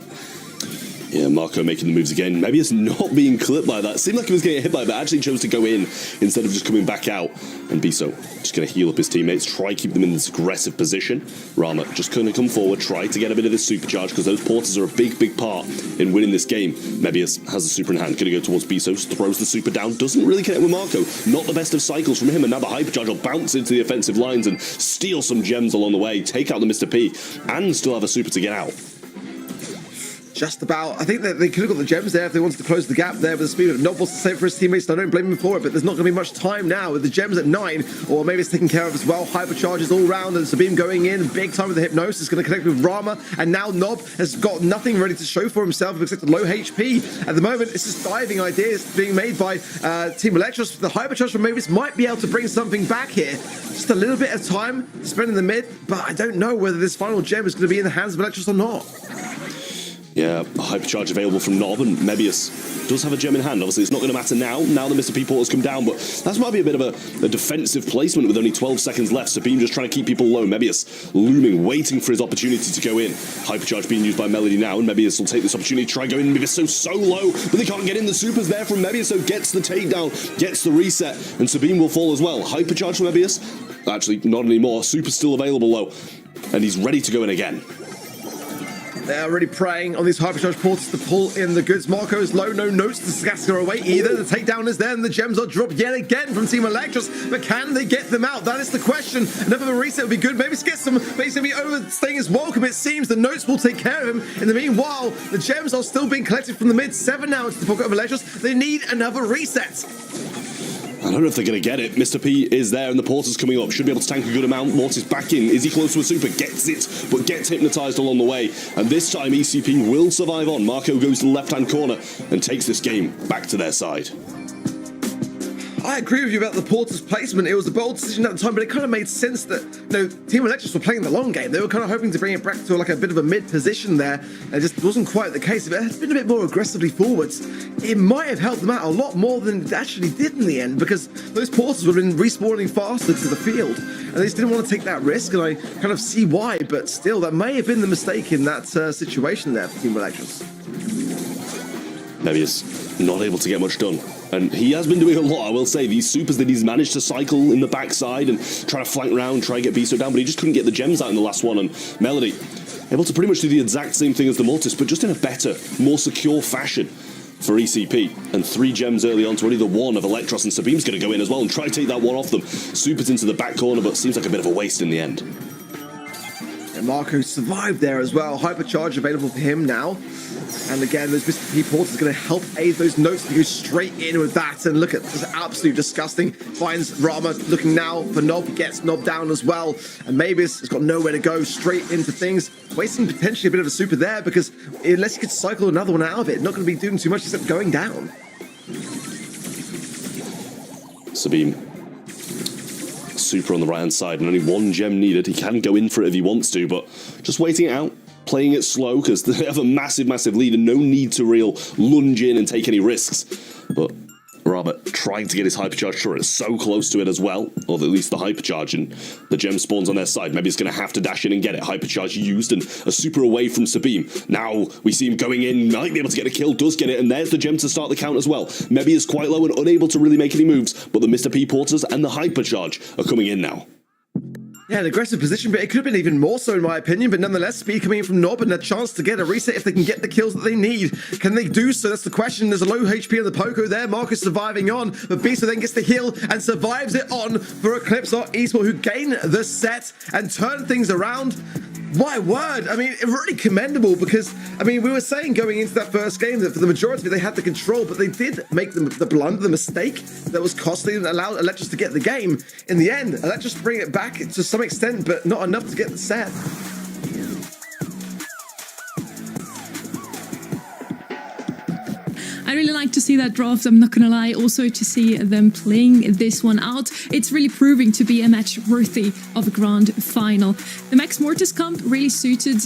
Yeah, Marco making the moves again. Maybe it's not being clipped by that. Seemed like he was getting hit by it, but actually chose to go in instead of just coming back out. And Biso just going to heal up his teammates, try keep them in this aggressive position. Rama just going to come forward, try to get a bit of this supercharge, because those porters are a big, big part in winning this game. Mebius has the super in hand, going to go towards Biso, throws the super down, doesn't really connect with Marco. Not the best of cycles from him, and now the hypercharge will bounce into the offensive lines and steal some gems along the way, take out the Mr. P, and still have a super to get out. just about. I think that they could have got the gems there if they wanted to close the gap there with the speed. Nob wants to save for his teammates, so I don't blame him for it, but there's not going to be much time now with the gems at 9, or maybe it's taken care of as well. Hypercharges all round, and Sabim going in big time with the Hypnosis, going to connect with Rama, and now Nob has got nothing ready to show for himself except low HP. At the moment, it's just diving ideas being made by Team Electros. The Hypercharge from Mavis might be able to bring something back here. Just a little bit of time to spend in the mid, but I don't know whether this final gem is going to be in the hands of Electros or not. Yeah, a hypercharge available from Nob, and Mebius does have a gem in hand. Obviously, it's not going to matter now that Mr. P Porter's come down, but that might be a bit of a defensive placement with only 12 seconds left. Sabim just trying to keep people low. Mebius looming, waiting for his opportunity to go in. Hypercharge being used by Melody now, and Mebius will take this opportunity to try going in. Mebius so low, but they can't get in. The super's there from Mebius, so gets the takedown, gets the reset, and Sabim will fall as well. Hypercharge from Mebius? Actually, not anymore. Super's still available low, and he's ready to go in again. They're already preying on these hypercharge portals to pull in the goods. Marco is low, no notes to Scasker away either. The takedown is there, and the gems are dropped yet again from Team Electros. But can they get them out? That is the question. Another reset would be good. Maybe get some, but he's going to be overstaying his welcome. It seems the notes will take care of him. In the meanwhile, the gems are still being collected from the mid. 7 now into the pocket of Electros. They need another reset. I don't know if they're going to get it. Mr. P is there and the Porter's coming up. Should be able to tank a good amount. Mortis back in. Is he close to a super? Gets it, but gets hypnotized along the way. And this time ECP will survive on. Marco goes to the left-hand corner and takes this game back to their side. I agree with you about the Porter's placement. It was a bold decision at the time, but it kind of made sense that, Team Electros were playing the long game. They were kind of hoping to bring it back to like a bit of a mid position there. It just wasn't quite the case. If it had been a bit more aggressively forwards, it might have helped them out a lot more than it actually did in the end, because those Porters would have been respawning faster to the field, and they just didn't want to take that risk, and I kind of see why, but still, that may have been the mistake in that situation there for Team Electros. Mebius not able to get much done. And he has been doing a lot, I will say. These supers that he's managed to cycle in the backside and try to flank round, try to get Beasto down, but he just couldn't get the gems out in the last one. And Melody able to pretty much do the exact same thing as the Mortis, but just in a better, more secure fashion for ECP. And 3 gems early on to only the 1 of Electros, and Sabim's going to go in as well and try to take that one off them. Supers into the back corner, but seems like a bit of a waste in the end. And Marco survived there as well. Hypercharge available for him now. And again, those Mr. P Porters is going to help aid those notes to go straight in with that. And look at this, absolutely disgusting. Finds Rama looking now for Nob, gets Nob down as well. And Mavis has got nowhere to go, straight into things. Wasting potentially a bit of a super there, because unless he could cycle another one out of it, not going to be doing too much except going down. Sabim. Super on the right hand side, and only 1 gem needed. He can go in for it if he wants to, but just waiting it out, playing it slow, because they have a massive lead and no need to real lunge in and take any risks. But Robert trying to get his hypercharge turret so close to it as well, or at least the hypercharge, and the gem spawns on their side. Maybe he's going to have to dash in and get it. Hypercharge used, and a super away from Sabim. Now we see him going in, might be able to get a kill, does get it, and there's the gem to start the count as well. Maybe is quite low and unable to really make any moves, but the Mr. P Porters and the hypercharge are coming in now. Yeah, an aggressive position, but it could have been even more so in my opinion, but nonetheless, speed coming in from Nob and a chance to get a reset if they can get the kills that they need. Can they do so? That's the question. There's a low HP on the Poco there. Marcus surviving on, but Beasto then gets the heal and survives it on for Eclipse Esport, who gain the set and turn things around. My word, I mean, really commendable, because, I mean, we were saying going into that first game that for the majority of it, they had the control, but they did make the blunder, the mistake that was costly and allowed Electros to get the game. In the end, Electros bring it back to some extent, but not enough to get the set. I really like to see that draft, I'm not gonna lie. Also to see them playing this one out. It's really proving to be a match worthy of a grand final. The Max Mortis comp really suited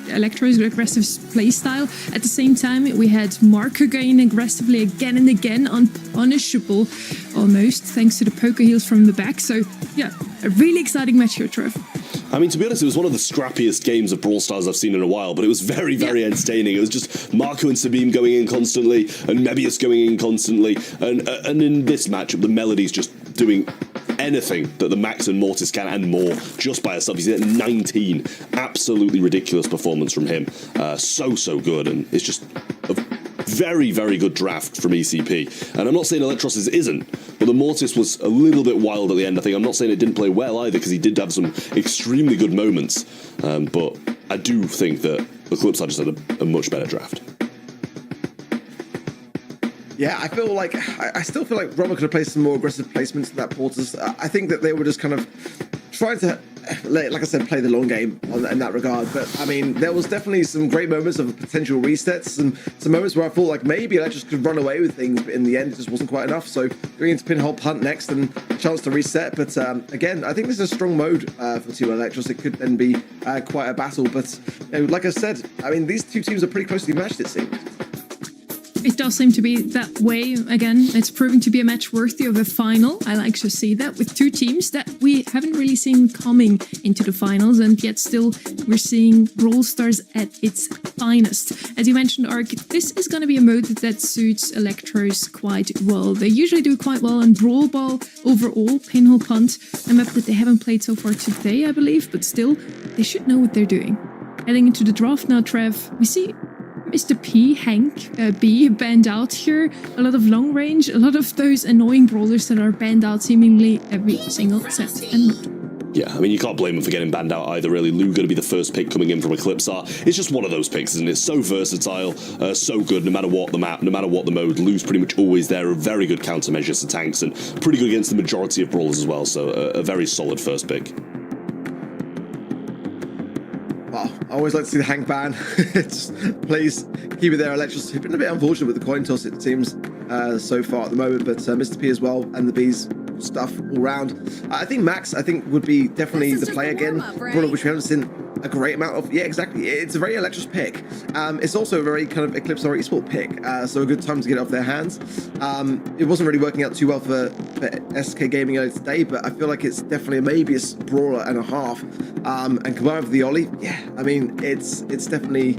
Electro's aggressive playstyle. At the same time, we had Marco going aggressively again and again, unpunishable almost, thanks to the poker heals from the back. So yeah, a really exciting match here, Trev. I mean, to be honest, it was one of the scrappiest games of Brawl Stars I've seen in a while, but it was very entertaining. It was just Marco and Sabim going in constantly, and Mebius going in constantly, and in this matchup, the Melody's just doing anything that the Max and Mortis can and more just by herself. He's at 19. Absolutely ridiculous performance from him. So good, and it's just a very good draft from ECP. And I'm not saying Electros isn't, but the Mortis was a little bit wild at the end, I think. I'm not saying it didn't play well either, because he did have some extremely good moments. But I do think that Eclipse just had a much better draft. Yeah, I feel like I still feel like Roma could have placed some more aggressive placements in that Porters. I think that they were just kind of trying to, like I said, play the long game in that regard. But I mean, there was definitely some great moments of potential resets and some moments where I thought like maybe Electros could run away with things, but in the end it just wasn't quite enough. So going into Pinhole Punt next and a chance to reset. But again, I think this is a strong mode for Team Electros. It could then be quite a battle. But like I said, I mean, these two teams are pretty closely matched, it seems. It does seem to be that way. Again, it's proving to be a match worthy of a final. I like to see that with two teams that we haven't really seen coming into the finals, and yet still we're seeing Brawl Stars at its finest. As you mentioned, Ark, this is going to be a mode that suits Electros quite well. They usually do quite well in Brawl Ball overall, Pinhole Punt, a map that they haven't played so far today, I believe, but still, they should know what they're doing. Heading into the draft now, Trev, we see Mr. P, Hank, B, banned out here. A lot of long range, a lot of those annoying brawlers that are banned out seemingly every single set and mode. Yeah, I mean, you can't blame him for getting banned out either, really. Lou going to be the first pick coming in from Eclipsar. It's just one of those picks, isn't it? So versatile, so good, no matter what the map, no matter what the mode. Lou's pretty much always there, a very good countermeasure to tanks, and pretty good against the majority of brawlers as well, so a very solid first pick. Well, I always like to see the Hank ban. Please keep it there, Electros. It's been a bit unfortunate with the coin toss, it seems, so far at the moment, but Mr. P as well, and the B's stuff all round. I think Max, would be definitely the play again, right? Which we haven't seen a great amount of. Yeah, exactly. It's a very Electros pick. It's also a very kind of Eclipse or Esport pick, so a good time to get it off their hands. It wasn't really working out too well for SK Gaming earlier today, but I feel like it's definitely maybe a brawler and a half. And combined with the Ollie, yeah, I mean, it's definitely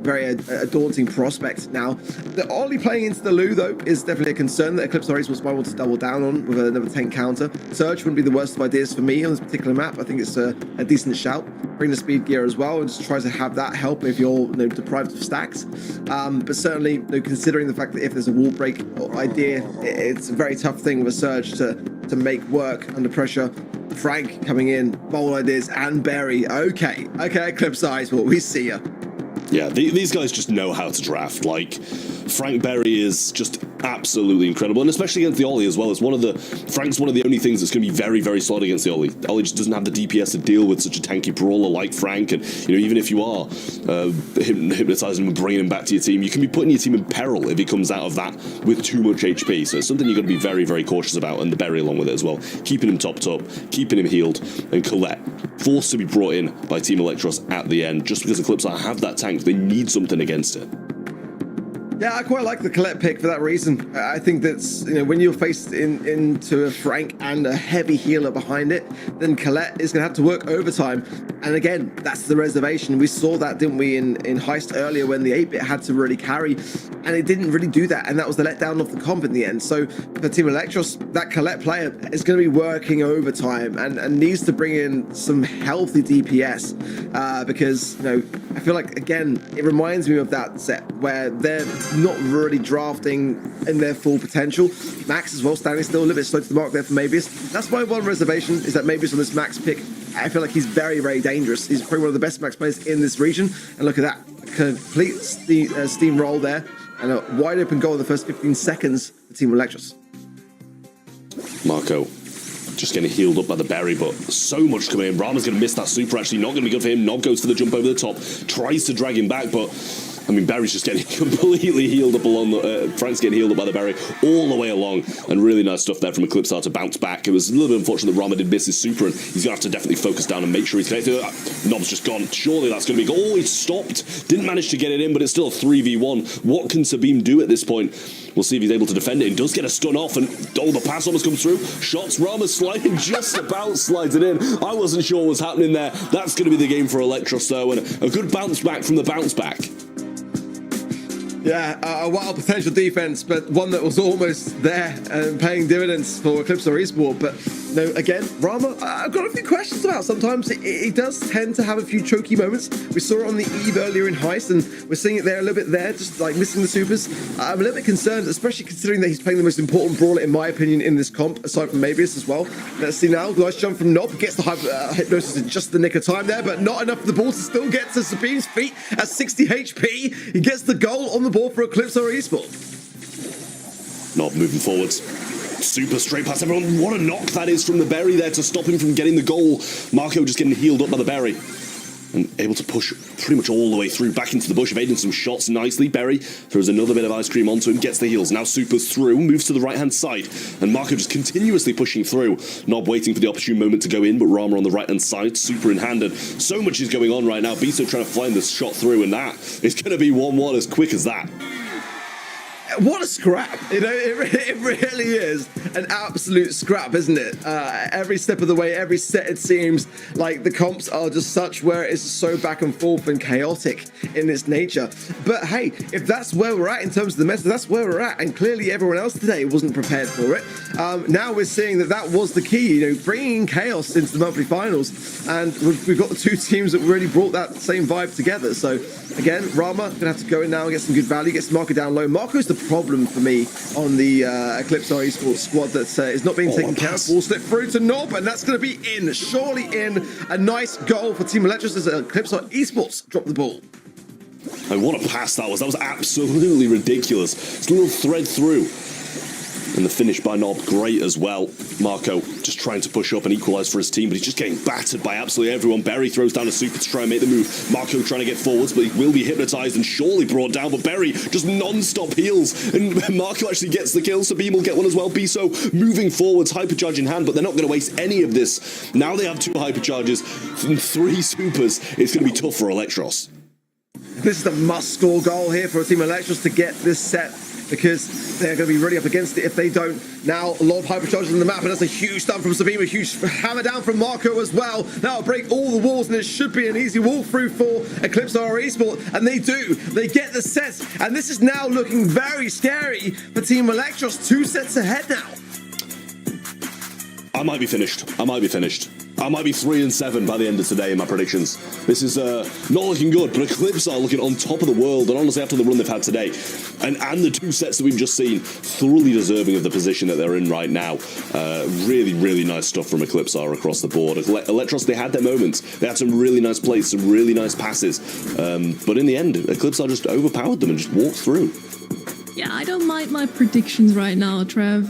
a daunting prospect. Now, the Ollie playing into the Lou, though, is definitely a concern that Eclipse Oracles might want to double down on with another 10 counter. Surge wouldn't be the worst of ideas for me on this particular map. I think it's a decent shout. Bring the speed gear as well and just try to have that help if you're deprived of stacks. But certainly, considering the fact that if there's a wall break idea, it's a very tough thing with a Surge to make work under pressure. Frank coming in, bold ideas, and Berry. Okay, Eclipse Eyes, well, we see ya. Yeah, these guys just know how to draft. Like, Frank Berry is just absolutely incredible, and especially against the Ollie as well. Frank's one of the only things that's going to be very, very solid against the Ollie. The Ollie just doesn't have the DPS to deal with such a tanky brawler like Frank, and even if you are hypnotizing him and bringing him back to your team, you can be putting your team in peril if he comes out of that with too much HP. So it's something you've got to be very, very cautious about, and the Berry along with it as well. Keeping him topped up, keeping him healed, and Colette forced to be brought in by Team Electros at the end, just because Eclipse have that tank. They need something against it. Yeah, I quite like the Colette pick for that reason. I think that's, when you're faced into a Frank and a heavy healer behind it, then Colette is going to have to work overtime. And again, that's the reservation. We saw that, didn't we, in Heist earlier when the 8-bit had to really carry, and it didn't really do that. And that was the letdown of the comp in the end. So for Team Electros, that Colette player is going to be working overtime and needs to bring in some healthy DPS because, I feel like, again, it reminds me of that set where they're not really drafting in their full potential. Max as well, standing still, a little bit slow to the mark there for Mabius. That's my one reservation, is that Mabius on this Max pick, I feel like he's very, very dangerous. He's probably one of the best Max players in this region. And look at that, complete steamroll there, and a wide open goal in the first 15 seconds for Team Electros. Marco just getting healed up by the Berry, but so much coming in. Rama's going to miss that super, actually not going to be good for him. Nob goes for the jump over the top, tries to drag him back, but I mean, Berry's just getting completely healed up along the... Frank's getting healed up by the Berry all the way along, and really nice stuff there from Eclipsar to bounce back. It was a little bit unfortunate that Rama did miss his super, and he's going to have to definitely focus down and make sure he's connected. Nob's just gone. Surely that's going to be... Oh, he stopped. Didn't manage to get it in, but it's still a 3v1. What can Sabine do at this point? We'll see if he's able to defend it. He does get a stun off, and the pass almost comes through. Shots, Rama sliding, just about slides it in. I wasn't sure what was happening there. That's going to be the game for Electros, though, and a good bounce back from the bounce back. Yeah, a wild potential defense, but one that was almost there and paying dividends for Eclipse Esport. But no, again, Rama, I've got a few questions about. Sometimes he does tend to have a few choky moments. We saw it on the Eve earlier in Heist, and we're seeing it there a little bit there, just like missing the supers. I'm a little bit concerned, especially considering that he's playing the most important brawler, in my opinion, in this comp, aside from Mabius as well. Let's see now. Nice jump from Nob. Gets the hypnosis in just the nick of time there, but not enough for the ball to still get to Sabine's feet at 60 HP. He gets the goal on the ball for Eclipse Esport. Nob moving forwards. Super straight past everyone. What a knock that is from the berry there to stop him from getting the goal. Marco just getting healed up by the berry. And able to push pretty much all the way through back into the bush, evading some shots nicely. Berry throws another bit of ice cream onto him, gets the heals. Now Super's through, moves to the right-hand side. And Marco just continuously pushing through. Nob waiting for the opportune moment to go in, but Rama on the right-hand side, Super in hand. And so much is going on right now. Biso trying to find this shot through, and that is going to be 1-1 as quick as that. What a scrap. You know, it really is an absolute scrap, isn't it? Every step of the way, every set, it seems like the comps are just such where it's so back and forth and chaotic in its nature. But hey, if that's where we're at in terms of the meta, that's where we're at. And clearly everyone else today wasn't prepared for it. Now we're seeing that was the key, you know, bringing chaos into the monthly finals. And we've got the two teams that really brought that same vibe together. So again, Rama gonna have to go in now and get some good value, get Marco down low. Marco's the problem for me on the Eclipse Esports squad that is not being taken care of. Ball slip through to Nob, and that's going to be in, surely in. A nice goal for Team Electros as Eclipse Esports drop the ball. And what a pass that was. That was absolutely ridiculous. It's a little thread through. And the finish by Nob, great as well. Marco just trying to push up and equalise for his team, but he's just getting battered by absolutely everyone. Berry throws down a super to try and make the move. Marco trying to get forwards, but he will be hypnotised and surely brought down. But Berry just non-stop heals, and Marco actually gets the kill. Sabine will get one as well. Biso moving forwards, hypercharge in hand, but they're not going to waste any of this. Now they have 2 hypercharges and 3 supers. It's going to be tough for Electros. This is the must-score goal here for Team Electros to get this set, because they're going to be really up against it if they don't. Now, a lot of hypercharges on the map, and that's a huge stun from Sabine, a huge hammer down from Marco as well. That'll break all the walls, and it should be an easy walkthrough for Eclipse Esport, and they do. They get the sets, and this is now looking very scary for Team Electros. 2 sets ahead now. I might be finished. I might be 3-7 by the end of today in my predictions. This is not looking good, but Eclipse are looking on top of the world, and honestly, after the run they've had today, and the 2 sets that we've just seen, thoroughly deserving of the position that they're in right now. Really, really nice stuff from Eclipse are across the board. Electros, they had their moments. They had some really nice plays, some really nice passes, but in the end, Eclipse are just overpowered them and just walked through. Yeah, I don't mind my predictions right now, Trev.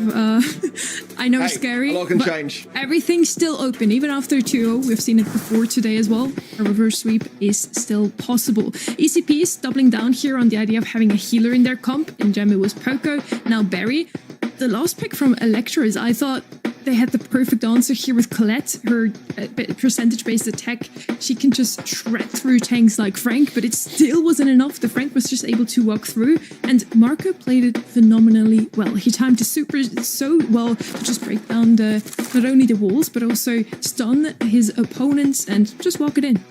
I know it's scary, a lot can but change. Everything's still open, even after 2-0. We've seen it before today as well. A reverse sweep is still possible. ECP is doubling down here on the idea of having a healer in their comp. In Gem, it was Poco, now Berry. The last pick from Electros, I thought they had the perfect answer here with Colette. Her percentage-based attack, she can just shred through tanks like Frank, but it still wasn't enough. The Frank was just able to walk through, and Marco played it phenomenally well. He timed the super so well to just break down not only the walls, but also stun his opponents and just walk it in.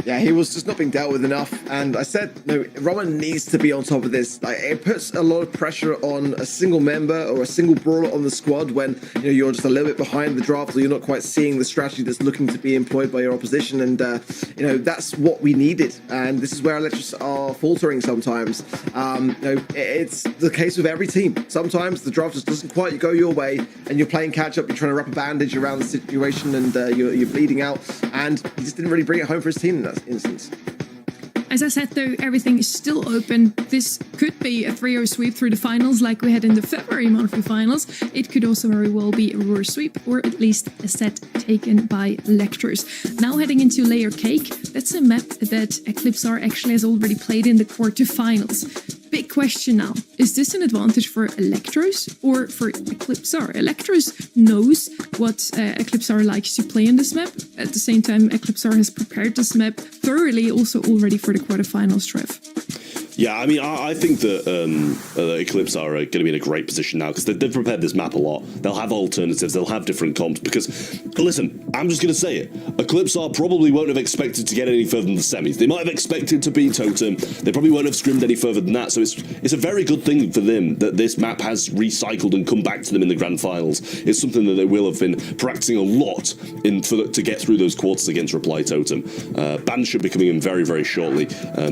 Yeah, he was just not being dealt with enough, and I said, no, Roman needs to be on top of this. Like, it puts a lot of pressure on a single member or a single brawler on the squad when, you know, you're just a little bit behind the draft, or you're not quite seeing the strategy that's looking to be employed by your opposition, and you know, that's what we needed, and this is where Electros are faltering sometimes. You know, it's the case with every team. Sometimes the draft just doesn't quite go your way, and you're playing catch up, you're trying to wrap a bandage around the situation, and you're bleeding out, and he just didn't really bring it home for his team in that instance. As I said, though, everything is still open. This could be a 3-0 sweep through the finals like we had in the February monthly finals. It could also very well be a reverse sweep, or at least a set taken by Electros. Now heading into Layer Cake, that's a map that Eclipse actually has already played in the quarterfinals. Big question now, is this an advantage for Electros or for Eclipse? Electros knows what Eclipse likes to play in this map. At the same time, Eclipse has prepared this map thoroughly also already for the quarterfinals, Trev. Yeah, I mean, I think that Eclipse are going to be in a great position now because they've prepared this map a lot. They'll have alternatives. They'll have different comps because, listen, I'm just going to say it. Eclipse are probably won't have expected to get any further than the semis. They might have expected to beat Totem. They probably won't have scrimmed any further than that. So it's a very good thing for them that this map has recycled and come back to them in the grand finals. It's something that they will have been practicing a lot to get through those quarters against Reply Totem. Bans should be coming in very, very shortly,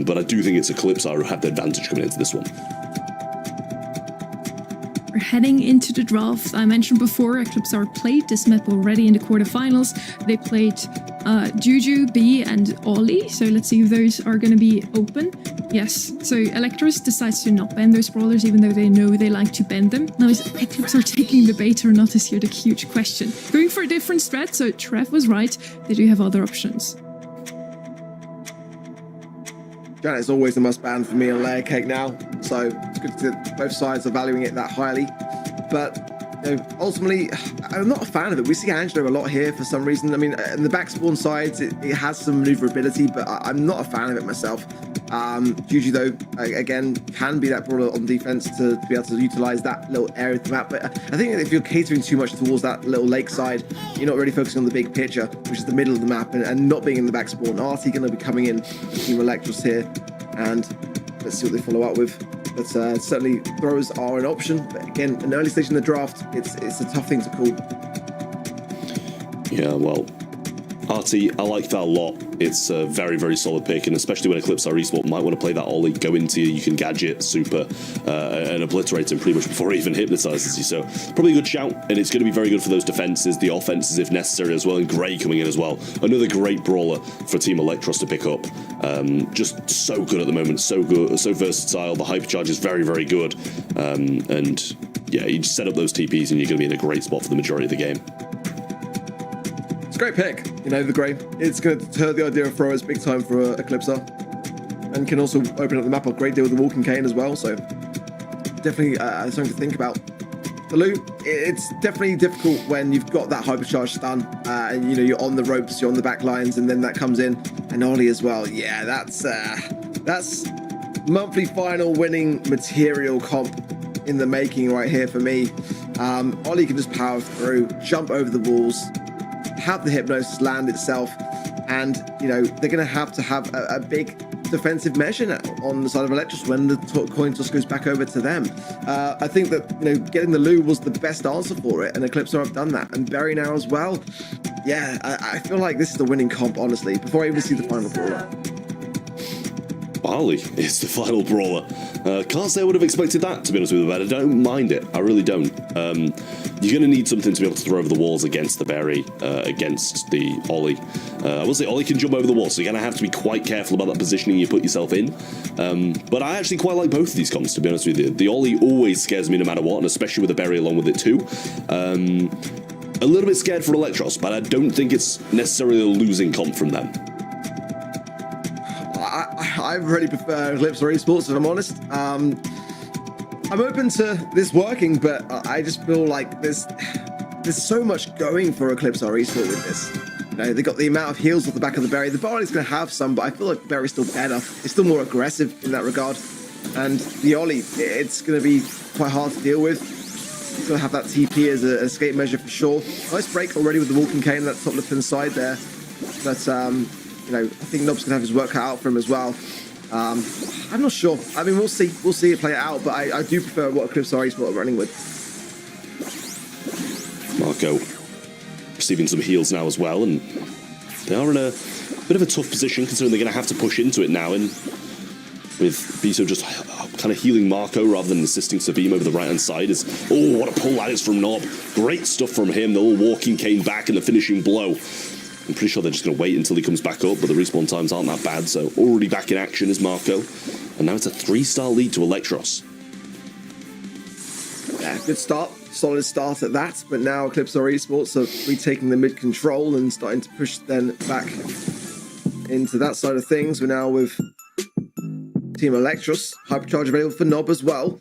but I do think it's Eclipse who have the advantage coming into this one. We're heading into the draft. I mentioned before, Eclipse played this map already in the quarterfinals. They played Juju, B, and Ollie. So let's see if those are going to be open. Yes, so Electros decides to not ban those brawlers, even though they know they like to ban them. Now, is Eclipse taking the bait or not is here the huge question. Going for a different strat, so Trev was right. They do have other options. Janet is always a must ban for me on Layer Cake now, so it's good that both sides are valuing it that highly. But ultimately, I'm not a fan of it. We see Angelo a lot here for some reason. I mean, in the back spawn sides, it has some maneuverability, but I'm not a fan of it myself. Juju, though, again, can be that brawler on defense to be able to utilize that little area of the map. But I think if you're catering too much towards that little lake side, you're not really focusing on the big picture, which is the middle of the map, and not being in the back spawn. RT going to be coming in, Team Electros here, and let's see what they follow up with. But certainly throws are an option. But again, an early stage in the draft, it's a tough thing to call. Yeah, well, RT, I like that a lot. It's a very, very solid pick, and especially when Eclipse Esport might want to play that Ollie, go into you can gadget, super, and obliterate him pretty much before he even hypnotizes you. So probably a good shout, and it's going to be very good for those defenses, the offenses if necessary as well, and Grey coming in as well. Another great brawler for Team Electros to pick up. Just so good at the moment, so good, so versatile. The hypercharge is very, very good, and yeah, you just set up those TPs and you're going to be in a great spot for the majority of the game. It's a great pick, the Grey. It's going to deter the idea of throwers big time for Eclipser, and can also open up the map a great deal with the Walking Cane as well, so definitely something to think about. The loot, it's definitely difficult when you've got that hypercharge stun, and you're on the ropes, you're on the back lines, and then that comes in, and Ollie as well. Yeah, that's monthly final winning material comp in the making right here for me. Ollie can just power through, jump over the walls, have the hypnosis land itself, and they're going to have a big defensive measure now on the side of Electros when the coin toss goes back over to them. I think that getting the Lou was the best answer for it, and Eclipse have done that, and Berry now as well. Yeah, I feel like this is the winning comp, honestly, before I even see the final brawler. Barley is the final brawler. Can't say I would have expected that, to be honest with you, but I don't mind it. I really don't. You're going to need something to be able to throw over the walls against the Berry, against the Ollie. I will say Ollie can jump over the wall, so you're going to have to be quite careful about that positioning you put yourself in. But I actually quite like both of these comps, to be honest with you. The Ollie always scares me no matter what, and especially with the Berry along with it too. A little bit scared for Electros, but I don't think it's necessarily a losing comp from them. I really prefer Eclipse Esports, if I'm honest. I'm open to this working, but I just feel like there's so much going for Eclipse Esports with this. They got the amount of heals off the back of the Berry. The Barley's going to have some, but I feel like Berry's still better. It's still more aggressive in that regard. And the Ollie, it's going to be quite hard to deal with. He's going to have that TP as an escape measure for sure. Nice break already with the Walking Cane, that top left-hand side there. But I think Nob's going to have his work cut out for him as well. I'm not sure. I mean, we'll see. We'll see it play it out, but I do prefer what Eclipse Esports are running with. Marco receiving some heals now as well, and they are in a bit of a tough position considering they're going to have to push into it now, and with Biso just kind of healing Marco rather than assisting Sabim over the right-hand side. Oh, what a pull that is from Nob. Great stuff from him. The little Walking Cane back and the finishing blow. I'm pretty sure they're just going to wait until he comes back up, but the respawn times aren't that bad, so already back in action is Marco. And now it's a 3-star lead to Electros. Yeah, good start. Solid start at that, but now Eclipse Esports are retaking the mid-control and starting to push then back into that side of things. We're now with Team Electros. Hypercharge available for Nob as well.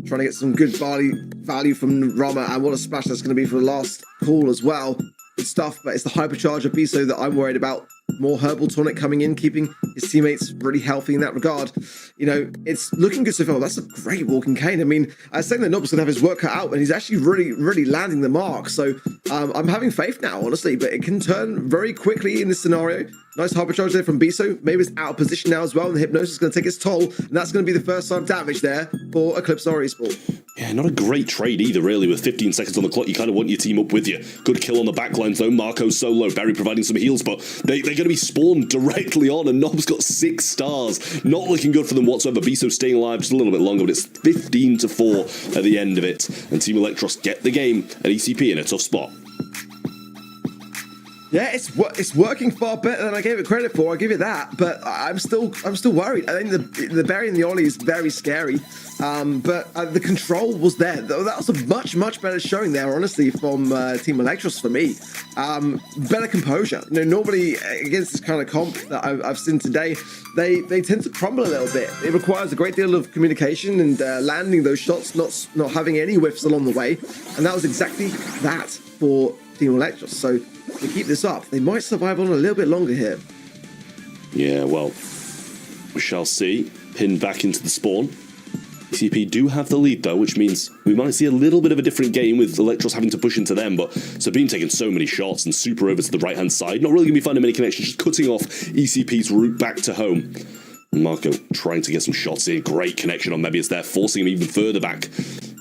Trying to get some good value from Rama, and what a splash that's going to be for the last call as well. Good stuff, but it's the hypercharge of Biso that I'm worried about. more Herbal Tonic coming in, keeping his teammates really healthy in that regard. You know, it's looking good so far. That's a great walking cane. I mean, I was saying that Nob's going to have his work cut out, and he's actually really landing the mark. So I'm having faith now, honestly, but it can turn very quickly in this scenario. Nice hyper charge there from Biso. Maybe it's out of position now as well, and the Hypnosis is going to take its toll, and that's going to be the first sign of damage there for Eclipse Esport. Yeah, not a great trade either, really. With 15 seconds on the clock, you kind of want your team up with you. Good kill on the backline, though. Marco solo, Barry providing some heals, but they're going to be spawned directly on, and Nob's got 6 stars. Not looking good for them whatsoever. Biso staying alive just a little bit longer, but it's 15-4 at the end of it, and Team Electros get the game at ECP in a tough spot. Yeah, it's working far better than I gave it credit for. I give it that, but I'm still worried. I think the Barry and the Ollie is very scary, but the control was there. That was a much better showing there, honestly, from Team Electros for me. Better composure. You know, normally against this kind of comp that I've seen today, they tend to crumble a little bit. It requires a great deal of communication and landing those shots, not having any whiffs along the way, and that was exactly that for Team Electros. So to keep this up, they might survive on a little bit longer here. Yeah, well, we shall see. Pinned back into the spawn. ECP do have the lead, though, which means we might see a little bit of a different game with Electros having to push into them, but Sabine taking so many shots and super over to the right-hand side. Not really going to be finding many connections, just cutting off ECP's route back to home. And Marco trying to get some shots in. Great connection on Mebius there, forcing him even further back.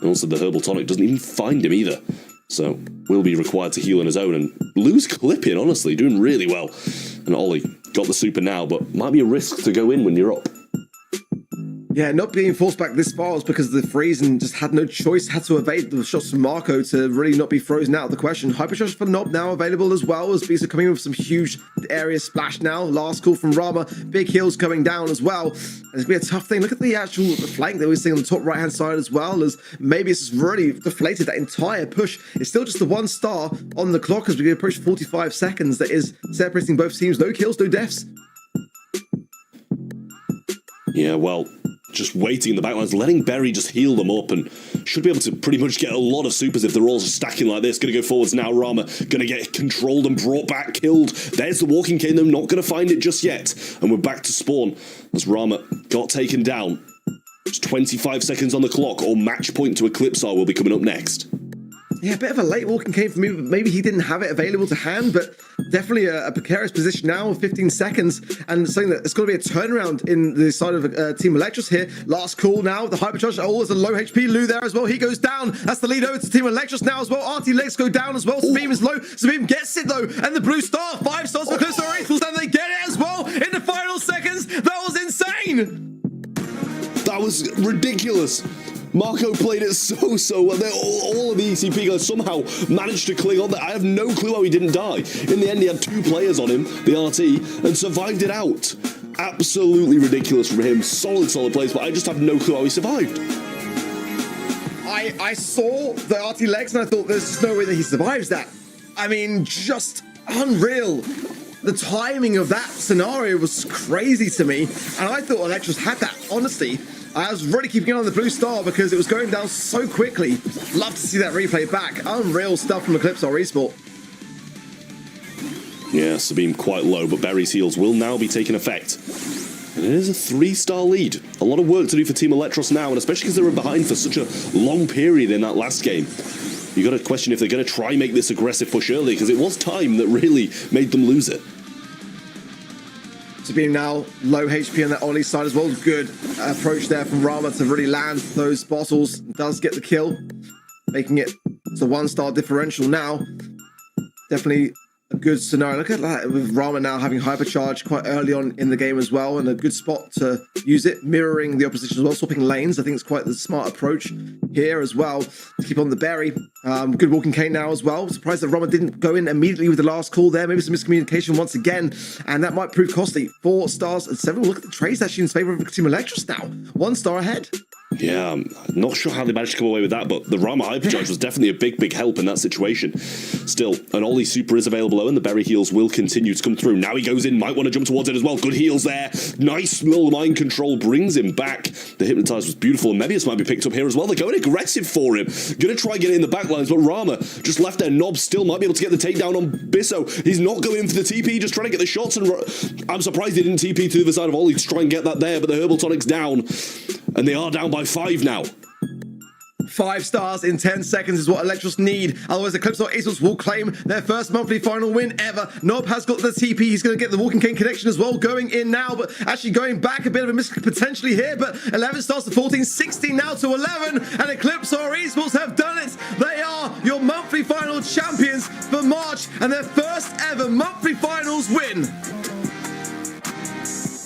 And also the Herbal Tonic doesn't even find him either. So will be required to heal on his own, and Lou's clipping, honestly, doing really well. And Ollie got the super now, but might be a risk to go in when you're up. Yeah, not being forced back this far was because of the freeze and just had no choice, had to evade the shots from Marco to really not be frozen out of the question. Hypercharge for Nob now available as well, as Bisa coming in with some huge area splash now. Last call from Rama, big heals coming down as well. And it's going to be a tough thing. Look at the actual flank that we're seeing on the top right-hand side as well, as maybe it's really deflated that entire push. It's still just the 1 star on the clock as we approach 45 seconds that is separating both teams. No kills, no deaths. Yeah, well, just waiting in the backlines, letting Berry just heal them up, and should be able to pretty much get a lot of supers if they're all stacking like this. Going to go forwards now. Rama going to get controlled and brought back, killed. There's the walking cane, though, not going to find it just yet. And we're back to spawn as Rama got taken down. It's 25 seconds on the clock, or match point to Eclipsar will be coming up next. Yeah, a bit of a late walking cane for me, but maybe he didn't have it available to hand, but definitely a precarious position now with 15 seconds, and saying that it's going to be a turnaround in the side of Team Electros here. Last call now, the hypercharge, oh, there's a low HP Lou there as well. He goes down. That's the lead over to Team Electros now as well. RT legs go down as well. Sabine is low. Sabine gets it though, and the blue star, 5 stars for Close Equals, and they get it as well in the final seconds. That was insane. That was ridiculous. Marco played it so well. All of the ECP guys somehow managed to cling on there. I have no clue how he didn't die. In the end, he had 2 players on him, the RT, and survived it out. Absolutely ridiculous from him. Solid plays, but I just have no clue how he survived. I saw the RT legs and I thought there's just no way that he survives that. I mean, just unreal. The timing of that scenario was crazy to me, and I thought Electros had that, honestly. I was really keeping an eye on the blue star because it was going down so quickly. Love to see that replay back. Unreal stuff from Eclipse Esport. Yeah, Sabine quite low, but Berry's heals will now be taking effect. And it is a 3-star lead. A lot of work to do for Team Electros now, and especially because they were behind for such a long period in that last game. You got to question if they're going to try and make this aggressive push early, because it was time that really made them lose it. Sabine now low HP on that Ollie side as well. Good approach there from Rama to really land those bottles. Does get the kill, making it the 1-star differential now. Definitely a good scenario. Look at that with Rama now having hypercharge quite early on in the game as well, and a good spot to use it, mirroring the opposition as well, swapping lanes. I think it's quite the smart approach here as well to keep on the Berry. Good walking cane now as well. Surprised that Rama didn't go in immediately with the last call there. Maybe some miscommunication once again, and that might prove costly. 4 stars and 7. Look at the trades actually in favor of Team Electros now. 1 star ahead. Yeah, I'm not sure how they managed to come away with that, but the Rama Hypercharge was definitely a big help in that situation. Still, an Ollie Super is available, and the Berry heals will continue to come through. Now he goes in, might want to jump towards it as well. Good heals there. Nice little mind control brings him back. The Hypnotize was beautiful, and Mebius might be picked up here as well. They're going aggressive for him. Going to try and get it in the backlines, but Rama just left there. Nob still might be able to get the takedown on Bisso. He's not going in for the TP, just trying to get the shots, and I'm surprised he didn't TP to the other side of Ollie to try and get that there, but the Herbal Tonic's down, and they are down by 5 now. 5 stars in 10 seconds is what Electros need. Otherwise, the Eclipse Esports will claim their first monthly final win ever. Nob has got the TP. He's going to get the Walking Cane connection as well, going in now, but actually going back a bit of a miss potentially here. But 11 stars to 14, 16 now to 11, and Eclipse Esports have done it. They are your monthly final champions for March, and their first ever monthly finals win.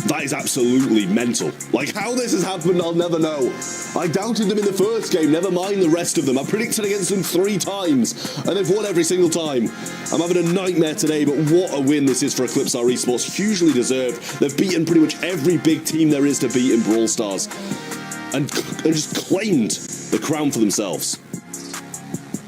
That is absolutely mental. Like, how this has happened, I'll never know. I doubted them in the first game, never mind the rest of them. I predicted against them 3 times, and they've won every single time. I'm having a nightmare today, but what a win this is for Eclipse Esports. Hugely deserved. They've beaten pretty much every big team there is to beat in Brawl Stars, and just claimed the crown for themselves.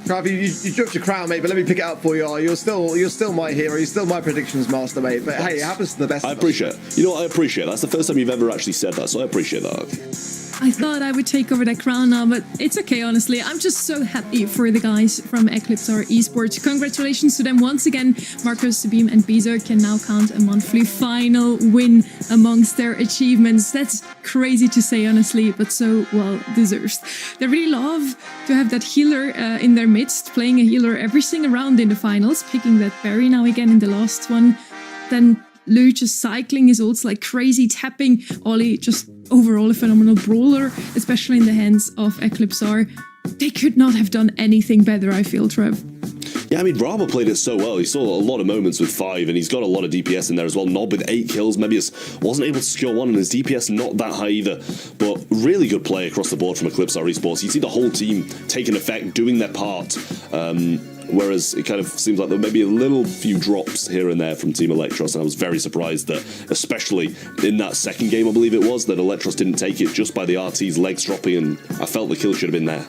Trav, you dropped your crown, mate, but let me pick it up for you. You're still my hero. You're still my predictions master, mate. But hey, it happens to the best. I appreciate it. You know what? I appreciate it. That's the first time you've ever actually said that, so I appreciate that. I thought I would take over that crown now, but it's okay, honestly. I'm just so happy for the guys from Eclipse Esports. Congratulations to them once again. Marcos, Sabim, and Beezer can now count a monthly final win amongst their achievements. That's crazy to say, honestly, but so well deserved. They really love to have that healer in their midst, playing a healer every single round in the finals, picking that Berry now again in the last one. Then Lou just cycling his ults like crazy, tapping. Ollie just overall a phenomenal brawler, especially in the hands of Eclipse R. They could not have done anything better, I feel, Trev. Yeah, I mean, Rama played it so well. He saw a lot of moments with 5, and he's got a lot of DPS in there as well. Nob with 8 kills. Mebius wasn't able to secure 1, and his DPS not that high either. But really good play across the board from Eclipse Esports. You see the whole team taking effect, doing their part. Whereas it kind of seems like there may be a little few drops here and there from Team Electros, and I was very surprised that, especially in that second game, I believe it was, that Electros didn't take it just by the RT's legs dropping, and I felt the kill should have been there.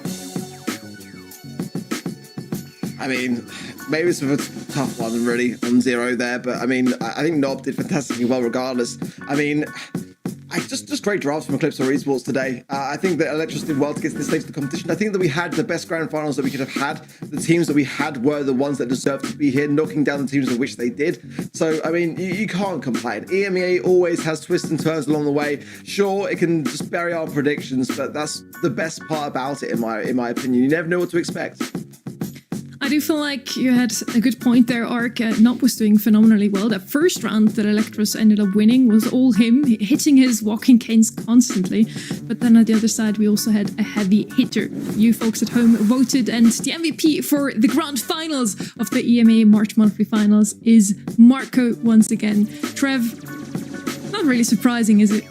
I mean, maybe it's a tough one, really, on 0 there, but I mean, I think Nob did fantastically well regardless. I mean, just great drafts from Eclipse Esports today. I think that Electros did well to get to this stage of the competition. I think that we had the best grand finals that we could have had. The teams that we had were the ones that deserved to be here, knocking down the teams of which they did. So, I mean, you can't complain. EMEA always has twists and turns along the way. Sure, it can just bury our predictions, but that's the best part about it, in my opinion. You never know what to expect. I do feel like you had a good point there, Ark. Nob was doing phenomenally well. That first round that Electros ended up winning was all him, hitting his walking canes constantly. But then on the other side, we also had a heavy hitter. You folks at home voted, and the MVP for the grand finals of the EMEA March monthly finals is Marco once again. Trev, not really surprising, is it?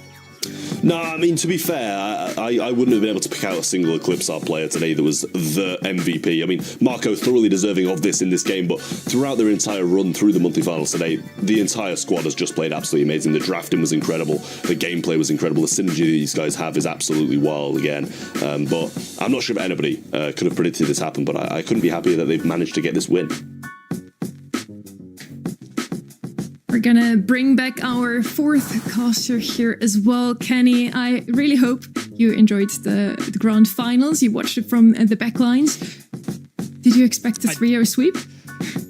No, I mean, to be fair, I wouldn't have been able to pick out a single Eclipse R player today that was the MVP. I mean, Marco thoroughly deserving of this in this game, but throughout their entire run through the monthly finals today, the entire squad has just played absolutely amazing. The drafting was incredible. The gameplay was incredible. The synergy that these guys have is absolutely wild again. But I'm not sure if anybody could have predicted this happen, but I couldn't be happier that they've managed to get this win. We're gonna bring back our 4th caster here as well, Kenny. I really hope you enjoyed the grand finals. You watched it from the backlines. Did you expect a 3-0 sweep?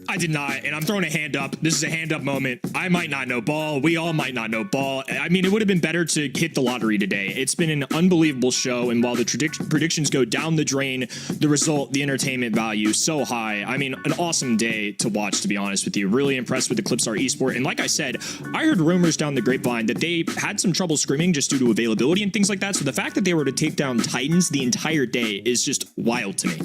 I did not, and I'm throwing a hand up. This is a hand up moment. I might not know ball. We all might not know ball. I mean, it would have been better to hit the lottery today. It's been an unbelievable show, and while the predictions go down the drain, the result, the entertainment value, so high. I mean, an awesome day to watch, to be honest with you. Really impressed with Eclipse Esports, and like I said, I heard rumors down the grapevine that they had some trouble screaming just due to availability and things like that, so the fact that they were to take down Titans the entire day is just wild to me.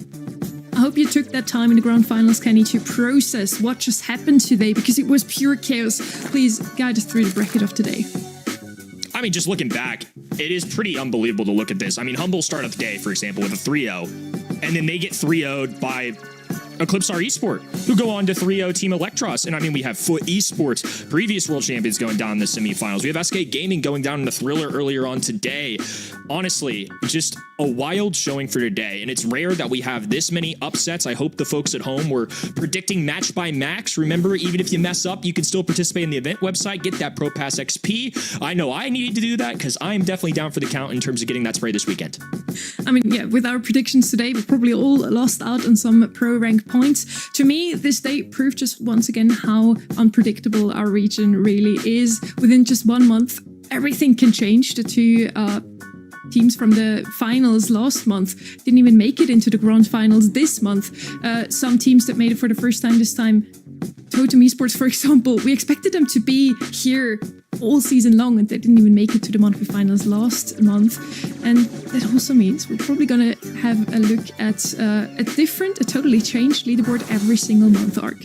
I hope you took that time in the grand finals, Kenny, to process what just happened today, because it was pure chaos. Please guide us through the bracket of today. I mean, just looking back, it is pretty unbelievable to look at this. I mean, Humble start of the day, for example, with a 3-0, and then they get 3-0'd by Eclipse Our Esport, who go on to 3-0 Team Electros. And I mean, we have Foot Esports, previous world champions, going down in the semifinals. We have SK Gaming going down in the Thriller earlier on today. Honestly, just a wild showing for today. And it's rare that we have this many upsets. I hope the folks at home were predicting match by max. Remember, even if you mess up, you can still participate in the event website, get that Pro Pass XP. I know I needed to do that because I'm definitely down for the count in terms of getting that spray this weekend. I mean, yeah, with our predictions today, we probably all lost out on some pro rank points. To me, this day proved just once again how unpredictable our region really is. Within just 1 month, everything can change. The two teams from the finals last month didn't even make it into the grand finals this month. Some teams that made it for the first time this time, Totem Esports, for example, we expected them to be here all season long, and they didn't even make it to the monthly finals last month. And that also means we're probably going to have a look at a totally changed leaderboard every single month, Ark.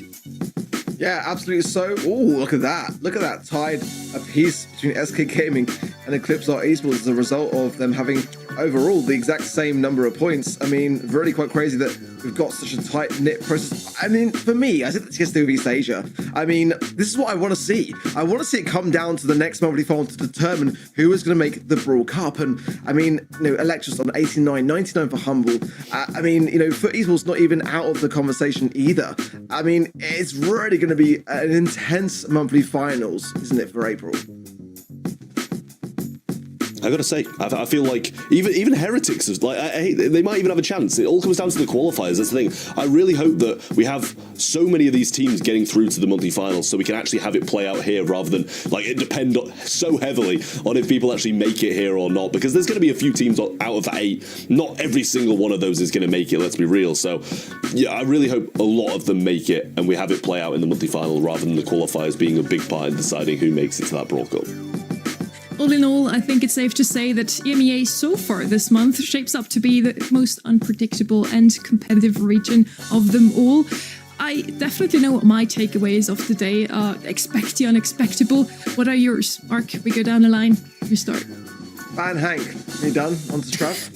Yeah, absolutely so. Oh, look at that. Look at that tied a piece between SK Gaming and Eclipse Our Esports as a result of them having overall the exact same number of points. I mean, really quite crazy that we've got such a tight-knit process. I mean, for me, I think that's TS2 East Asia. I mean, this is what I want to see. I want to see it come down to the next monthly final to determine who is going to make the Brawl Cup. And I mean, you know, Electros on 89, 99 for Humble. I mean, you know, for Esports not even out of the conversation either. I mean, it's really going to be an intense monthly finals, isn't it, for April? I gotta say, I feel like even Heretics is like they might even have a chance. It all comes down to the qualifiers. That's the thing. I really hope that we have so many of these teams getting through to the monthly finals, so we can actually have it play out here rather than like it depend so heavily on if people actually make it here or not. Because there's going to be a few teams out of the 8. Not every single one of those is going to make it. Let's be real. So yeah, I really hope a lot of them make it, and we have it play out in the monthly final rather than the qualifiers being a big part in deciding who makes it to that Brawl Cup. All in all, I think it's safe to say that EMEA so far this month shapes up to be the most unpredictable and competitive region of them all. I definitely know what my takeaways of the day are. Expect the unexpectable. What are yours? Mark, we go down the line. You start. Ban Hank, you done? On to Straff?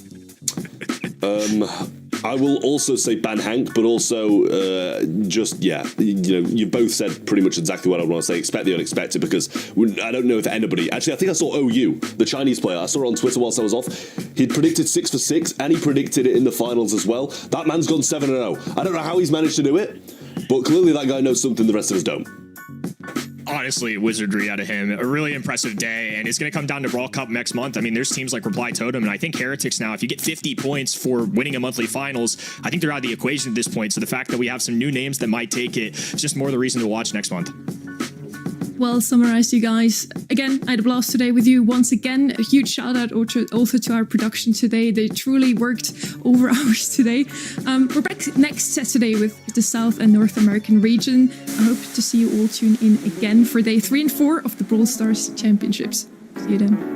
I will also say ban Hank, but also just, yeah, you know, you both said pretty much exactly what I want to say. Expect the unexpected, because I don't know if anybody... Actually, I think I saw OU, the Chinese player. I saw it on Twitter whilst I was off. He'd predicted 6 for 6, and he predicted it in the finals as well. That man's gone 7-0. I don't know how he's managed to do it, but clearly that guy knows something the rest of us don't. Honestly, wizardry out of him. A really impressive day, and it's going to come down to Brawl Cup next month. I mean, there's teams like Reply Totem, and I think Heretics now, if you get 50 points for winning a monthly finals, I think they're out of the equation at this point. So the fact that we have some new names that might take it, it's just more the reason to watch next month. Well summarized, you guys. Again, I had a blast today with you. Once again, a huge shout out also to our production today. They truly worked over hours today. We're back next Saturday with the South and North American region. I hope to see you all tune in again for day 3 and 4 of the Brawl Stars Championships. See you then.